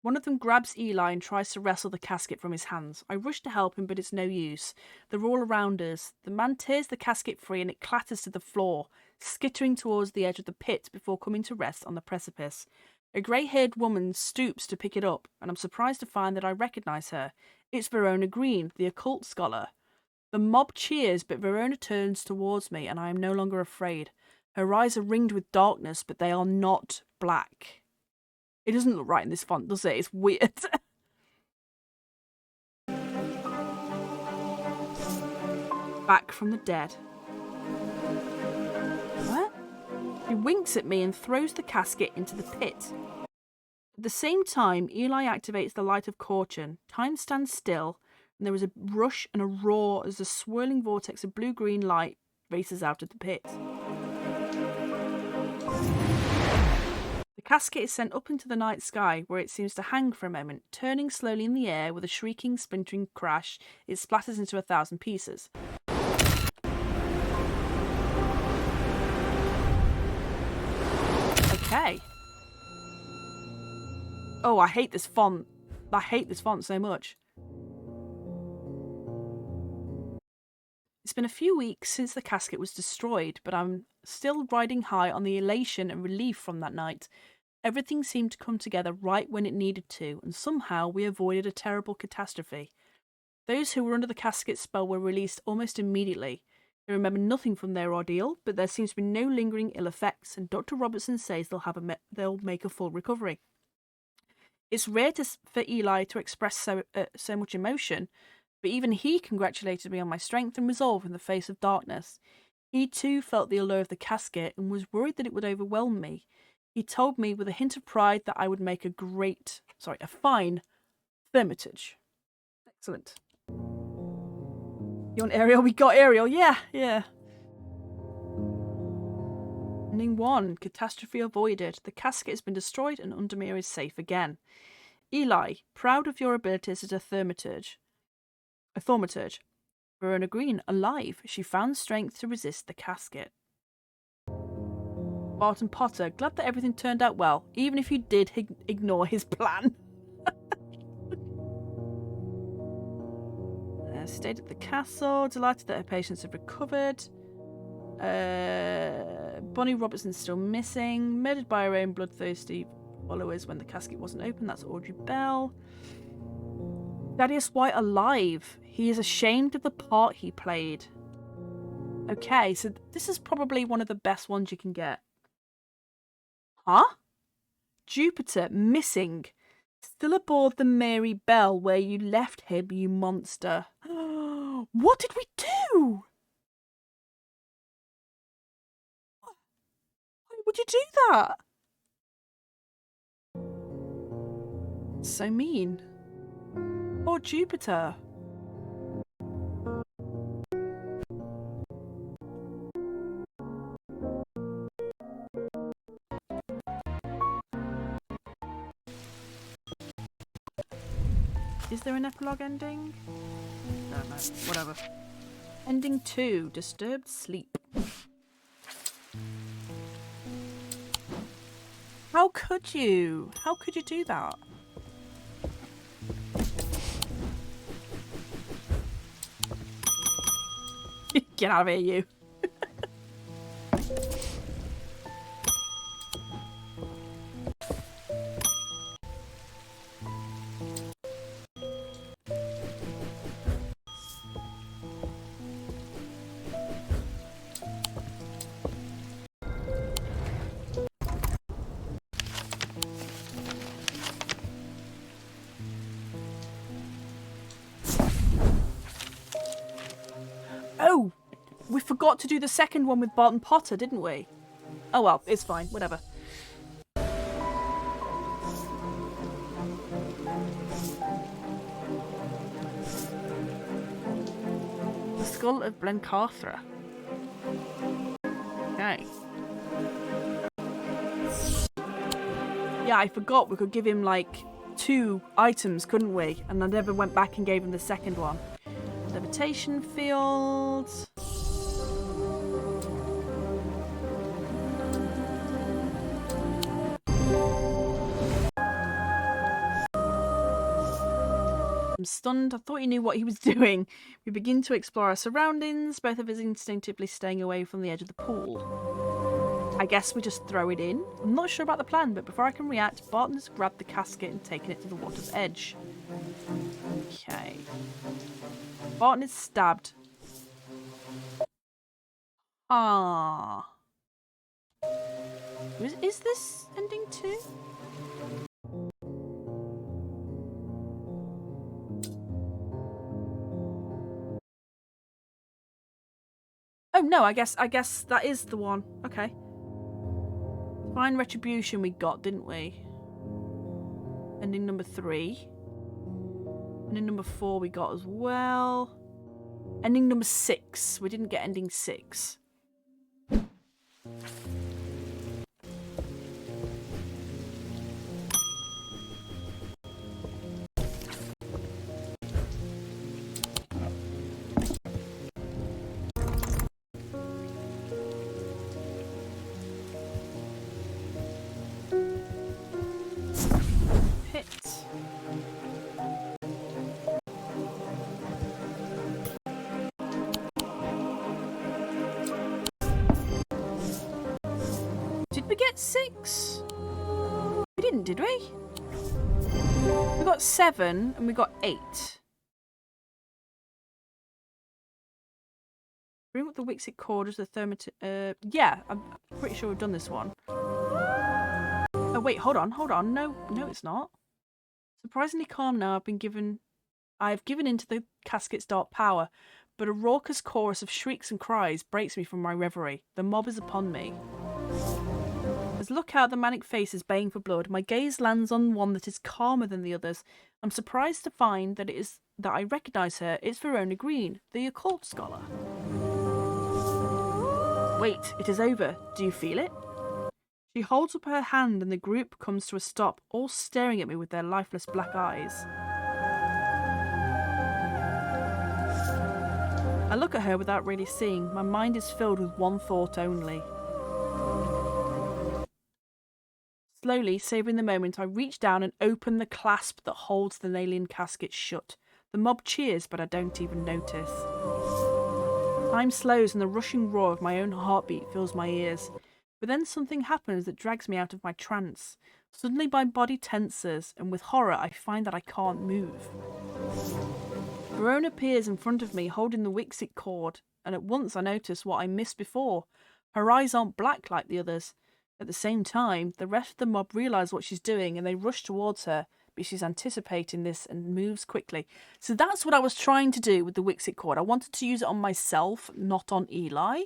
One of them grabs Eli and tries to wrestle the casket from his hands. I rush to help him, but it's no use. They're all around us. The man tears the casket free and it clatters to the floor, skittering towards the edge of the pit before coming to rest on the precipice. A grey-haired woman stoops to pick it up, and I'm surprised to find that I recognise her. It's Verona Green, the occult scholar. The mob cheers, but Verona turns towards me, and I am no longer afraid. Her eyes are ringed with darkness, but they are not black. It doesn't look right in this font, does it? It's weird. Back from the dead. What? He winks at me and throws the casket into the pit. At the same time, Eli activates the light of caution. Time stands still, and there is a rush and a roar as a swirling vortex of blue-green light races out of the pit. The casket is sent up into the night sky, where it seems to hang for a moment. Turning slowly in the air with a shrieking, splintering crash, it splatters into 1,000 pieces. Okay. Oh, I hate this font. I hate this font so much. It's been a few weeks since the casket was destroyed, but I'm still riding high on the elation and relief from that night. Everything seemed to come together right when it needed to, and somehow we avoided a terrible catastrophe. Those who were under the casket spell were released almost immediately. They remember nothing from their ordeal, but there seems to be no lingering ill effects, and Dr. Robertson says they'll make a full recovery. It's rare for Eli to express so much emotion, but even he congratulated me on my strength and resolve in the face of darkness. He too felt the allure of the casket and was worried that it would overwhelm me. He told me with a hint of pride that I would make a fine thaumaturge. Excellent. You want Ariel? We got Ariel. Yeah. Ending 1. Catastrophe avoided. The casket has been destroyed and Undermere is safe again. Eli, proud of your abilities as a thaumaturge. Verona Green, alive. She found strength to resist the casket. Barton Potter, glad that everything turned out well, even if you did ignore his plan. Stayed at the castle, delighted that her patients have recovered. Bonnie Robertson's still missing. Murdered by her own bloodthirsty followers when the casket wasn't open. That's Audrey Bell. Thaddeus White alive. He is ashamed of the part he played. Okay, so this is probably one of the best ones you can get. Huh? Jupiter missing. Still aboard the Mary Bell where you left him, you monster. What did we do? Why would you do that? So mean. Poor Jupiter. Is there an epilogue ending? No, whatever. Ending 2, Disturbed Sleep. How could you? How could you do that? Get out of here, you. Oh, we forgot to do the second one with Barton Potter, didn't we? Oh well, it's fine, whatever. skull of Blencarthra. Okay. Yeah, I forgot we could give him like 2 items, couldn't we? And I never went back and gave him the second one. Levitation field. I'm stunned. I thought he knew what he was doing. We begin to explore our surroundings, both of us instinctively staying away from the edge of the pool. I guess we just throw it in. I'm not sure about the plan, but before I can react, Barton has grabbed the casket and taken it to the water's edge. Okay. Barton is stabbed. Ah. Is this ending too? Oh no, I guess that is the one. Okay. Fine Retribution we got, didn't we? Ending number 3. Ending number 4 we got as well. Ending number 6. We didn't get ending 6. Did we get 6? We didn't, did we? We got 7 and we got 8. Bring up the Wixit cord as the yeah, I'm pretty sure we've done this one. Oh wait, hold on. No, it's not. Surprisingly calm now. I have given into the casket's dark power, but a raucous chorus of shrieks and cries breaks me from my reverie. The mob is upon me. As I look out the manic faces baying for blood, my gaze lands on one that is calmer than the others. I'm surprised to find that I recognise her. It's Verona Green, the occult scholar. Wait, it is over. Do you feel it? She holds up her hand and the group comes to a stop, all staring at me with their lifeless black eyes. I look at her without really seeing. My mind is filled with one thought only. Slowly, savouring the moment, I reach down and open the clasp that holds the alien casket shut. The mob cheers, but I don't even notice. Time slows and the rushing roar of my own heartbeat fills my ears. But then something happens that drags me out of my trance. Suddenly my body tenses, and with horror I find that I can't move. Verona appears in front of me holding the Wixit cord, and at once I notice what I missed before. Her eyes aren't black like the others. At the same time, the rest of the mob realise what she's doing and they rush towards her, but she's anticipating this and moves quickly. So that's what I was trying to do with the Wixit cord. I wanted to use it on myself, not on Eli.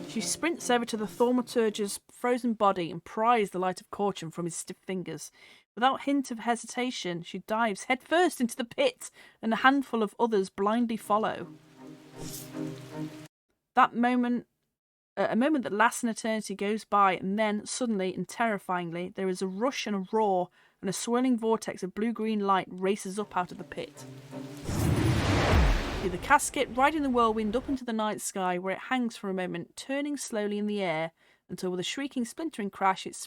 She sprints over to the thaumaturge's frozen body and pries the light of caution from his stiff fingers. Without hint of hesitation, she dives headfirst into the pit, and a handful of others blindly follow. A moment that lasts an eternity goes by, and then, suddenly and terrifyingly, there is a rush and a roar, and a swirling vortex of blue-green light races up out of the pit. The casket, riding the whirlwind up into the night sky, where it hangs for a moment, turning slowly in the air, until with a shrieking, splintering crash, it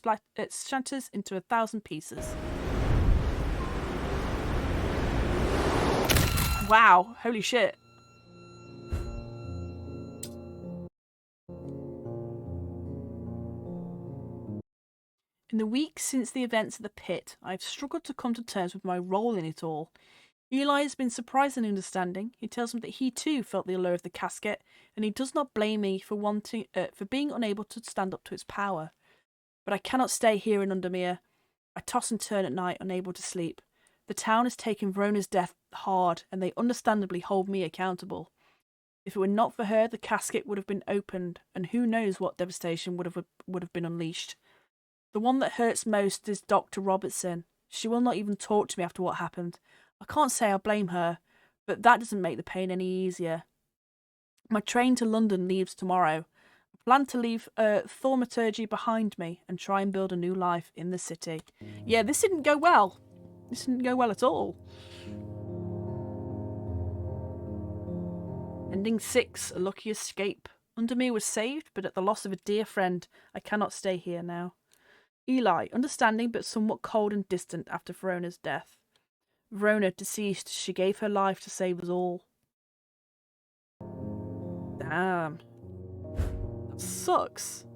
shatters into 1,000 pieces. Wow, holy shit. In the weeks since the events at the pit, I have struggled to come to terms with my role in it all. Eli has been surprisingly understanding. He tells me that he too felt the allure of the casket, and he does not blame me for being unable to stand up to its power. But I cannot stay here in Undermere. I toss and turn at night, unable to sleep. The town has taken Verona's death hard, and they understandably hold me accountable. If it were not for her, the casket would have been opened, and who knows what devastation would have been unleashed. The one that hurts most is Dr. Robertson. She will not even talk to me after what happened. I can't say I blame her. But that doesn't make the pain any easier. My train to London leaves tomorrow. I plan to leave thaumaturgy behind me and try and build a new life in the city. Yeah, this didn't go well. This didn't go well at all. Ending 6, a lucky escape. Undermere was saved, but at the loss of a dear friend. I cannot stay here now. Eli, understanding but somewhat cold and distant after Verona's death. Verona deceased, she gave her life to save us all. Damn. That sucks.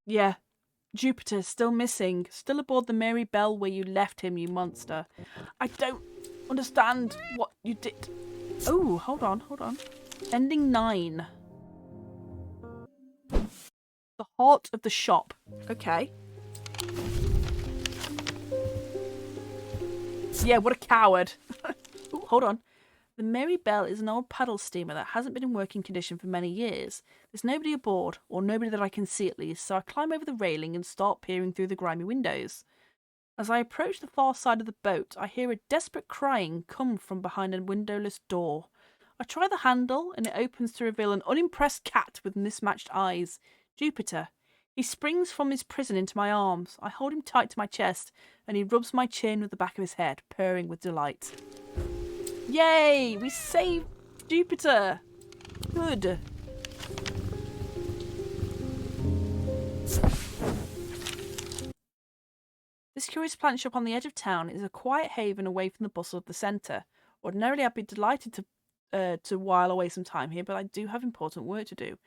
Yeah. Jupiter, still missing. Still aboard the Mary Bell where you left him, you monster. I don't understand what you did. Oh, hold on. Ending 9. The heart of the shop. Okay. Yeah, what a coward. Ooh, hold on. The Mary Bell is an old paddle steamer that hasn't been in working condition for many years. There's nobody aboard, or nobody that I can see at least, so I climb over the railing and start peering through the grimy windows. As I approach the far side of the boat, I hear a desperate crying come from behind a windowless door. I try the handle, and it opens to reveal an unimpressed cat with mismatched eyes. Jupiter. He springs from his prison into my arms. I hold him tight to my chest, and he rubs my chin with the back of his head, purring with delight. Yay! We saved Jupiter! Good. This curious plant shop on the edge of town is a quiet haven away from the bustle of the centre. Ordinarily, I'd be delighted to while away some time here, but I do have important work to do.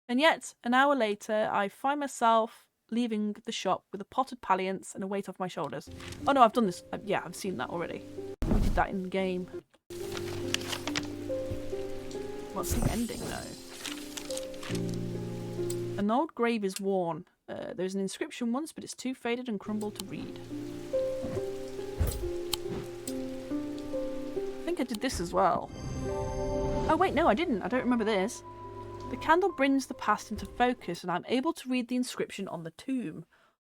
And yet, an hour later, I find myself leaving the shop with a pot of palliance and a weight off my shoulders. Oh no, I've done this. Yeah, I've seen that already. We did that in the game. What's the ending, though? An old grave is worn. There's an inscription once, but it's too faded and crumbled to read. I think I did this as well. Oh wait, no I didn't. I don't remember this. The candle brings the past into focus and I'm able to read the inscription on the tomb.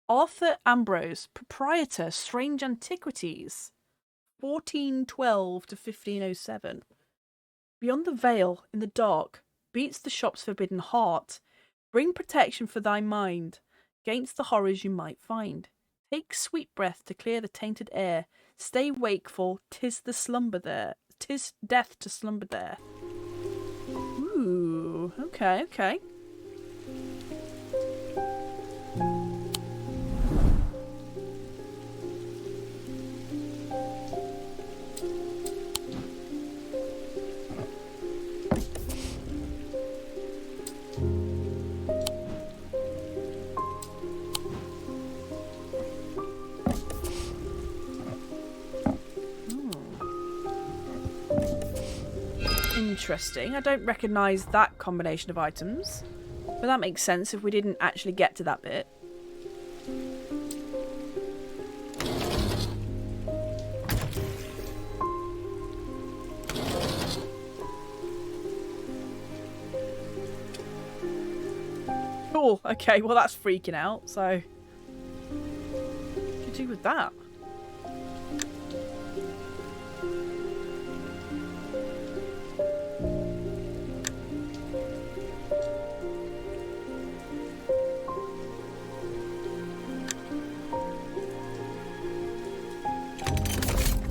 Arthur Ambrose, proprietor, Strange Antiquities, 1412 to 1507. Beyond the veil, in the dark, beats the shop's forbidden heart. Bring protection for thy mind, against the horrors you might find. Take sweet breath to clear the tainted air. Stay wakeful, 'tis the slumber there. 'Tis death to slumber there. Ooh, okay. Interesting. I don't recognise that combination of items, but that makes sense if we didn't actually get to that bit. Cool. Okay, well that's freaking out, so what do you do with that?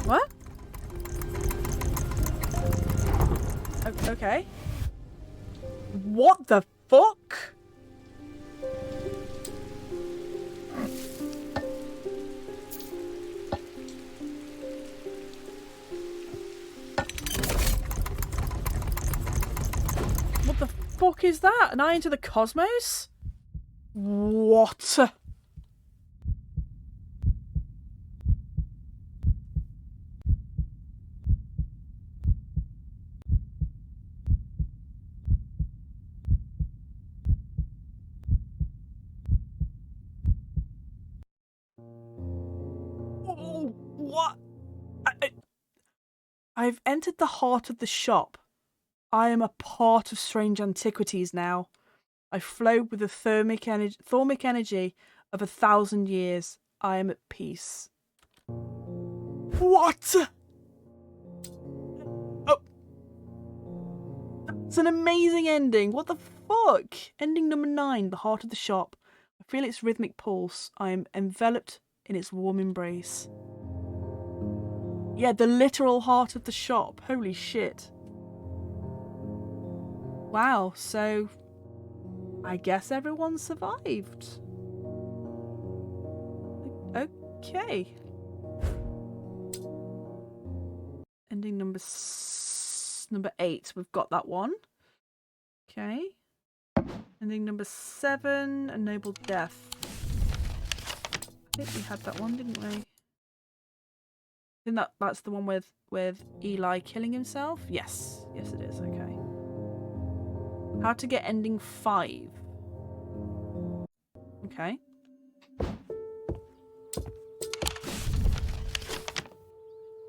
What? Okay. What the fuck? What the fuck is that? An eye into the cosmos? What? What? I've entered the heart of the shop. I am a part of Strange Antiquities now. I flow with the thormic energy of 1,000 years. I am at peace. What? Oh. It's an amazing ending. What the fuck? Ending number 9, the heart of the shop. I feel its rhythmic pulse. I am enveloped in its warm embrace. Yeah, the literal heart of the shop. Holy shit. Wow, so I guess everyone survived. Okay. Ending number 8. We've got that one. Okay. Ending number 7. Ennobled death. I think we had that one, didn't we? I think that's the one with Eli killing himself. Yes. Yes, it is. Okay. How to get ending 5. Okay.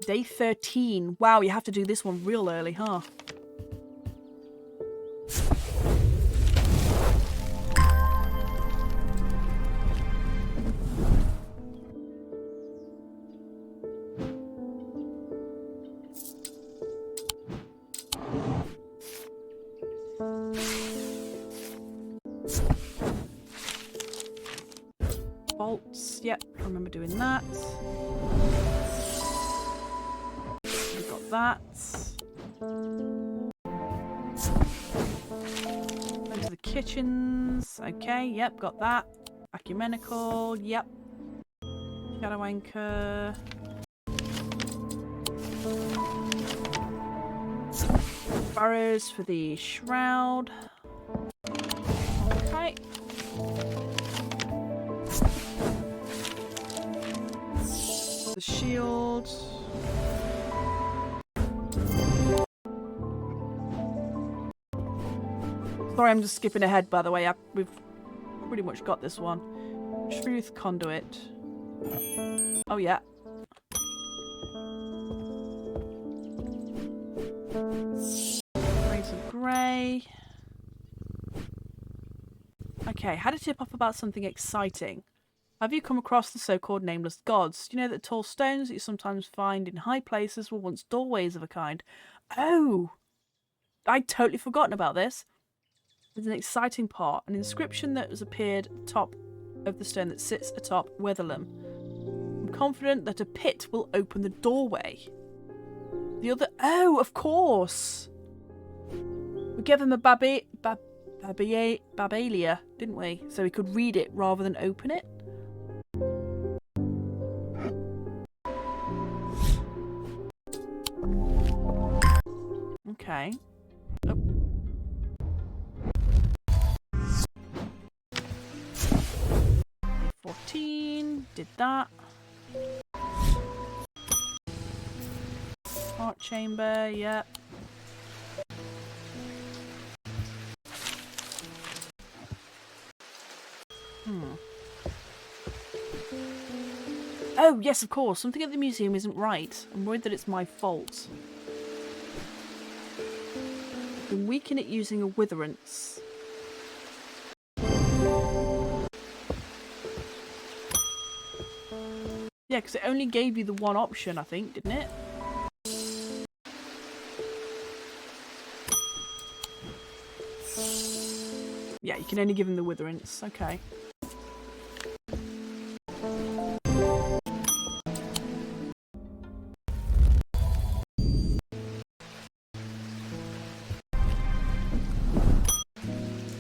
Day 13. Wow, you have to do this one real early, huh? Bolts. Yep, I remember doing that. That. Into the kitchens. Okay, yep, got that. Ecumenical, yep. Shadow anchor. Barrows for the shroud. Okay. The shield. Sorry, I'm just skipping ahead, by the way. We've pretty much got this one. Truth conduit. Oh, yeah. Rays of Grey. Okay, had a tip off about something exciting. Have you come across the so-called nameless gods? You know that tall stones that you sometimes find in high places were once doorways of a kind. Oh! I'd totally forgotten about this. There's an exciting part, an inscription that has appeared at the top of the stone that sits atop Weatherlam. I'm confident that a pit will open the doorway. The other... Oh, of course! We gave him a Babalia, didn't we? So he could read it rather than open it. Okay. Oh. Did that. Heart chamber, yep. Oh, yes, of course. Something at the museum isn't right. I'm worried that it's my fault. I can weaken it using a witherance. Yeah, because it only gave you the one option, I think, didn't it? Yeah, you can only give him the witherance. Okay.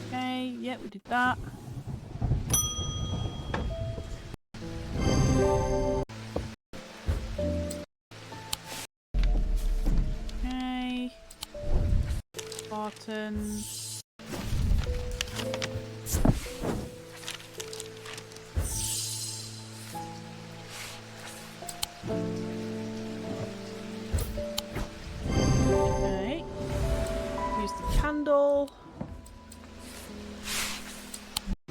Okay, yeah, we did that. Okay. Barton. Okay. Use the candle.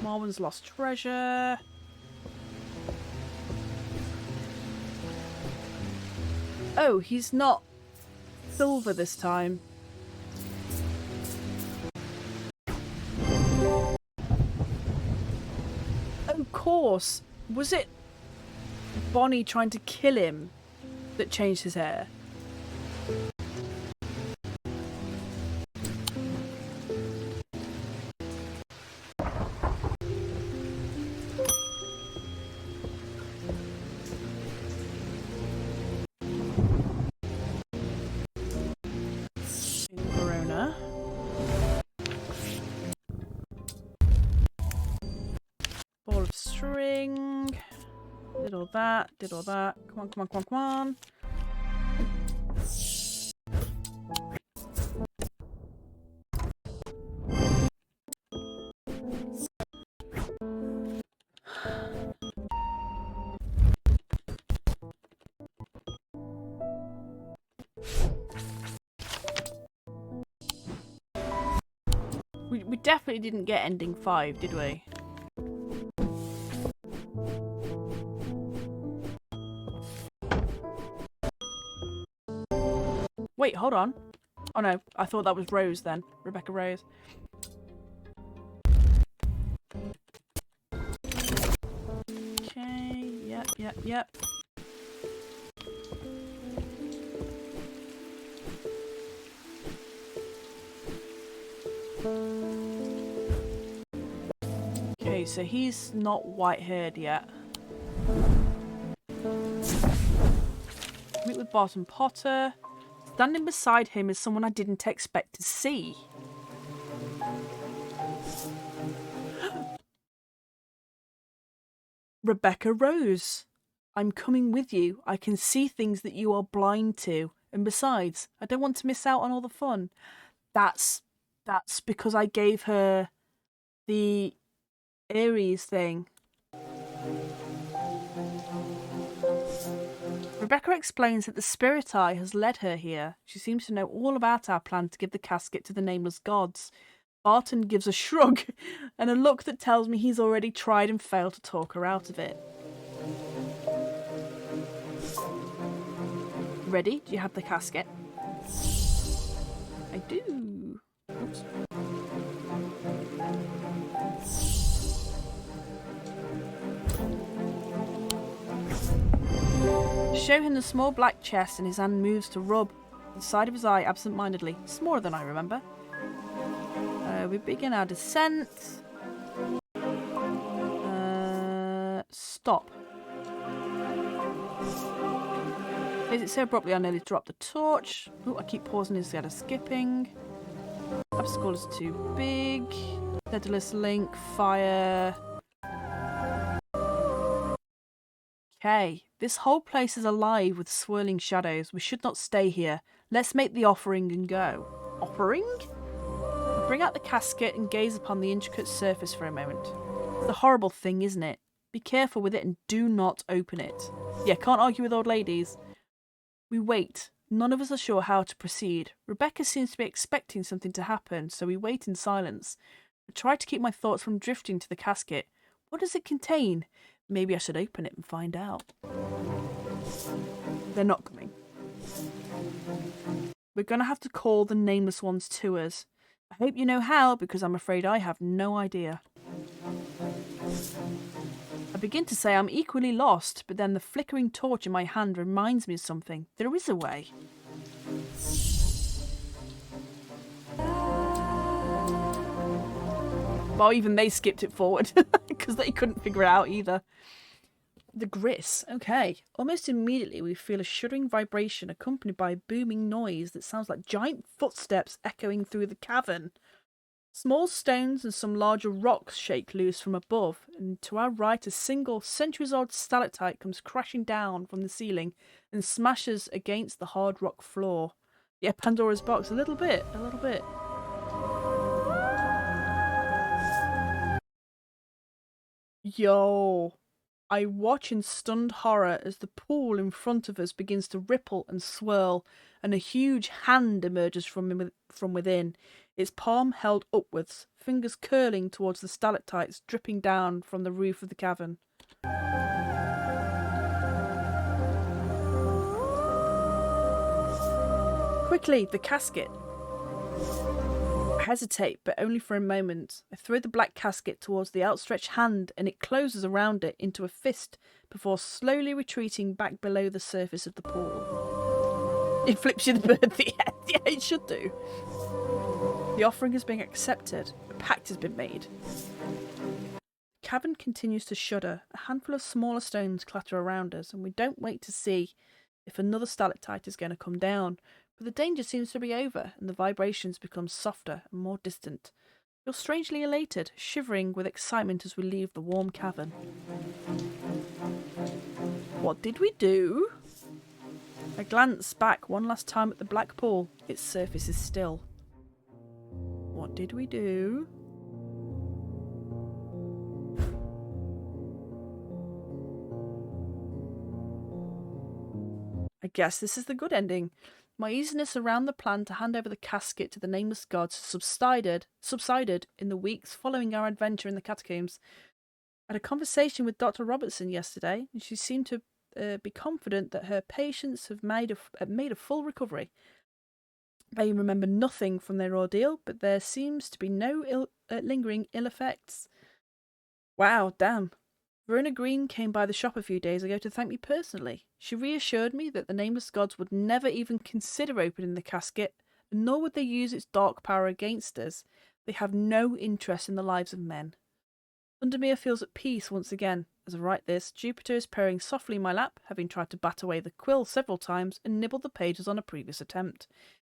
Marwan's lost treasure. Oh, he's not silver this time. Of course. Was it Bonnie trying to kill him that changed his hair? Verona. Ball of string. Did all that, did all that. Come on, come on, come on, come on. We definitely didn't get ending 5, did we? Wait, hold on. Oh no, I thought that was Rose then. Rebecca Rose. Okay, yep. Okay, so he's not white-haired yet. Meet with Barton Potter. Standing beside him is someone I didn't expect to see. Rebecca Rose. I'm coming with you. I can see things that you are blind to. And besides, I don't want to miss out on all the fun. That's because I gave her the Aries thing. Rebecca explains that the Spirit Eye has led her here. She seems to know all about our plan to give the casket to the nameless gods. Barton gives a shrug and a look that tells me he's already tried and failed to talk her out of it. Ready? Do you have the casket? I do. Oops. Show him the small black chest and his hand moves to rub the side of his eye absent-mindedly. Smaller than I remember. We begin our descent. Stop. Is it so abruptly I nearly dropped the torch? Oh, I keep pausing instead of skipping. Obstacle is too big. Daedalus link, fire. Okay, this whole place is alive with swirling shadows. We should not stay here. Let's make the offering and go. Offering? I bring out the casket and gaze upon the intricate surface for a moment. It's a horrible thing, isn't it? Be careful with it and do not open it. Yeah, can't argue with old ladies. We wait. None of us are sure how to proceed. Rebecca seems to be expecting something to happen, so we wait in silence. I try to keep my thoughts from drifting to the casket. What does it contain? Maybe I should open it and find out. They're not coming. We're going to have to call the nameless ones to us. I hope you know how, because I'm afraid I have no idea. I begin to say I'm equally lost, but then the flickering torch in my hand reminds me of something. There is a way. Well, even they skipped it forward because they couldn't figure it out either. The Gris. Okay. Almost immediately we feel a shuddering vibration accompanied by a booming noise that sounds like giant footsteps echoing through the cavern. Small stones and some larger rocks shake loose from above, and to our right a single centuries-old stalactite comes crashing down from the ceiling and smashes against the hard rock floor. Yeah, Pandora's box, a little bit. Yo, I watch in stunned horror as the pool in front of us begins to ripple and swirl, and a huge hand emerges from within, its palm held upwards, fingers curling towards the stalactites dripping down from the roof of the cavern. Quickly, the casket. hesitate, but only for a moment. I throw the black casket towards the outstretched hand, and it closes around it into a fist before slowly retreating back below the surface of the pool. It flips you the bird at the end. Yeah, it should do. The offering has been accepted. A pact has been made. The cavern continues to shudder. A handful of smaller stones clatter around us, and we don't wait to see if another stalactite is going to come down. But the danger seems to be over, and the vibrations become softer and more distant. You're strangely elated, shivering with excitement as we leave the warm cavern. What did we do? I glance back one last time at the black pool. Its surface is still. What did we do? I guess this is the good ending. My easiness around the plan to hand over the casket to the nameless gods subsided in the weeks following our adventure in the catacombs. I had a conversation with Dr. Robertson yesterday, and she seemed to be confident that her patients have made a full recovery. They remember nothing from their ordeal, but there seems to be no lingering ill effects. Wow, damn. Verona Green came by the shop a few days ago to thank me personally. She reassured me that the nameless gods would never even consider opening the casket, nor would they use its dark power against us. They have no interest in the lives of men. Undermere feels at peace once again. As I write this, Jupiter is purring softly in my lap, having tried to bat away the quill several times and nibbled the pages on a previous attempt.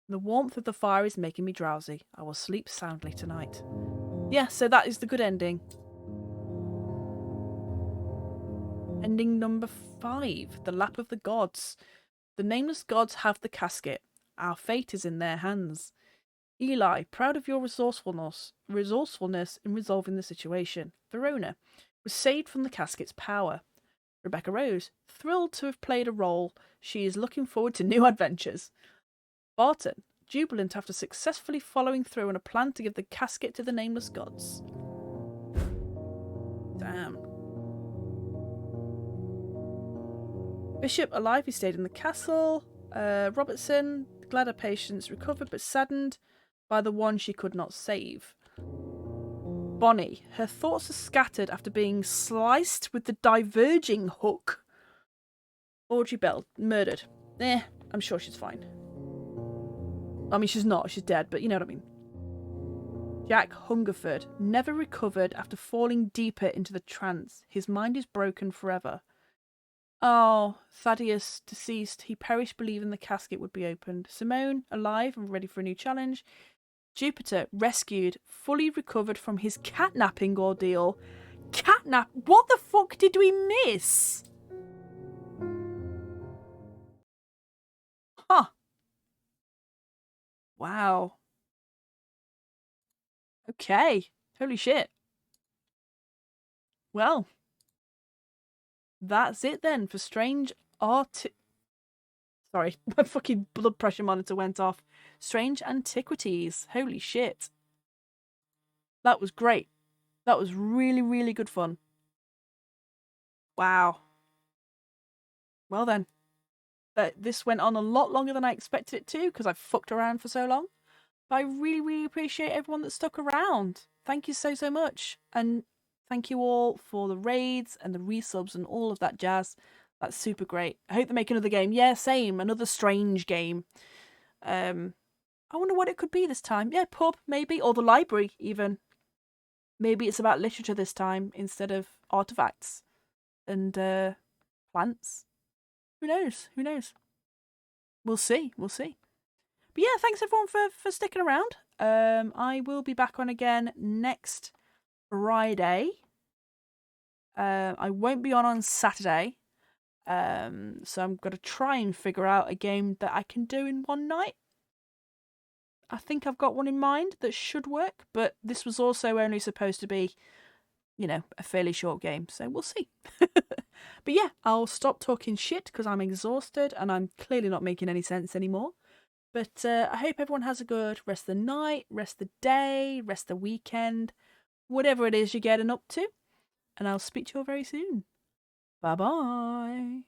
The warmth of the fire is making me drowsy. I will sleep soundly tonight. Yeah, so that is the good ending. Ending number 5, The Lap of the Gods. The nameless gods have the casket. Our fate is in their hands. Eli, proud of your resourcefulness in resolving the situation. Verona was saved from the casket's power. Rebecca Rose, thrilled to have played a role. She is looking forward to new adventures. Barton, jubilant after successfully following through on a plan to give the casket to the nameless gods. Damn. Bishop, alive, he stayed in the castle. Robertson, glad her patients recovered but saddened by the one she could not save. Bonnie, her thoughts are scattered after being sliced with the diverging hook. Audrey Bell, murdered. I'm sure she's fine. I mean, she's not, she's dead, but you know what I mean. Jack Hungerford, never recovered after falling deeper into the trance. His mind is broken forever. Oh, Thaddeus, deceased. He perished believing the casket would be opened. Simone, alive and ready for a new challenge. Jupiter, rescued, fully recovered from his catnapping ordeal. Catnap? What the fuck did we miss? Huh. Wow. Okay. Holy shit. Well. That's it then for Strange Sorry, my fucking blood pressure monitor went off. Strange Antiquities. Holy shit. That was great. That was really, really good fun. Wow. Well then. This went on a lot longer than I expected it to because I've fucked around for so long. But I really, really appreciate everyone that stuck around. Thank you so, so much. And thank you all for the raids and the resubs and all of that jazz. That's super great. I hope they make another game. Yeah, same. Another Strange game. I wonder what it could be this time. Yeah, pub, maybe. Or the library, even. Maybe it's about literature this time instead of artifacts and plants. Who knows? Who knows? We'll see. We'll see. But yeah, thanks everyone for sticking around. I will be back on again next Friday. I won't be on Saturday. So I'm going to try and figure out a game that I can do in one night. I think I've got one in mind that should work, but this was also only supposed to be, you know, a fairly short game. So we'll see. But yeah, I'll stop talking shit because I'm exhausted and I'm clearly not making any sense anymore. But I hope everyone has a good rest of the night, rest of the day, rest of the weekend, whatever it is you're getting up to. And I'll speak to you all very soon. Bye-bye.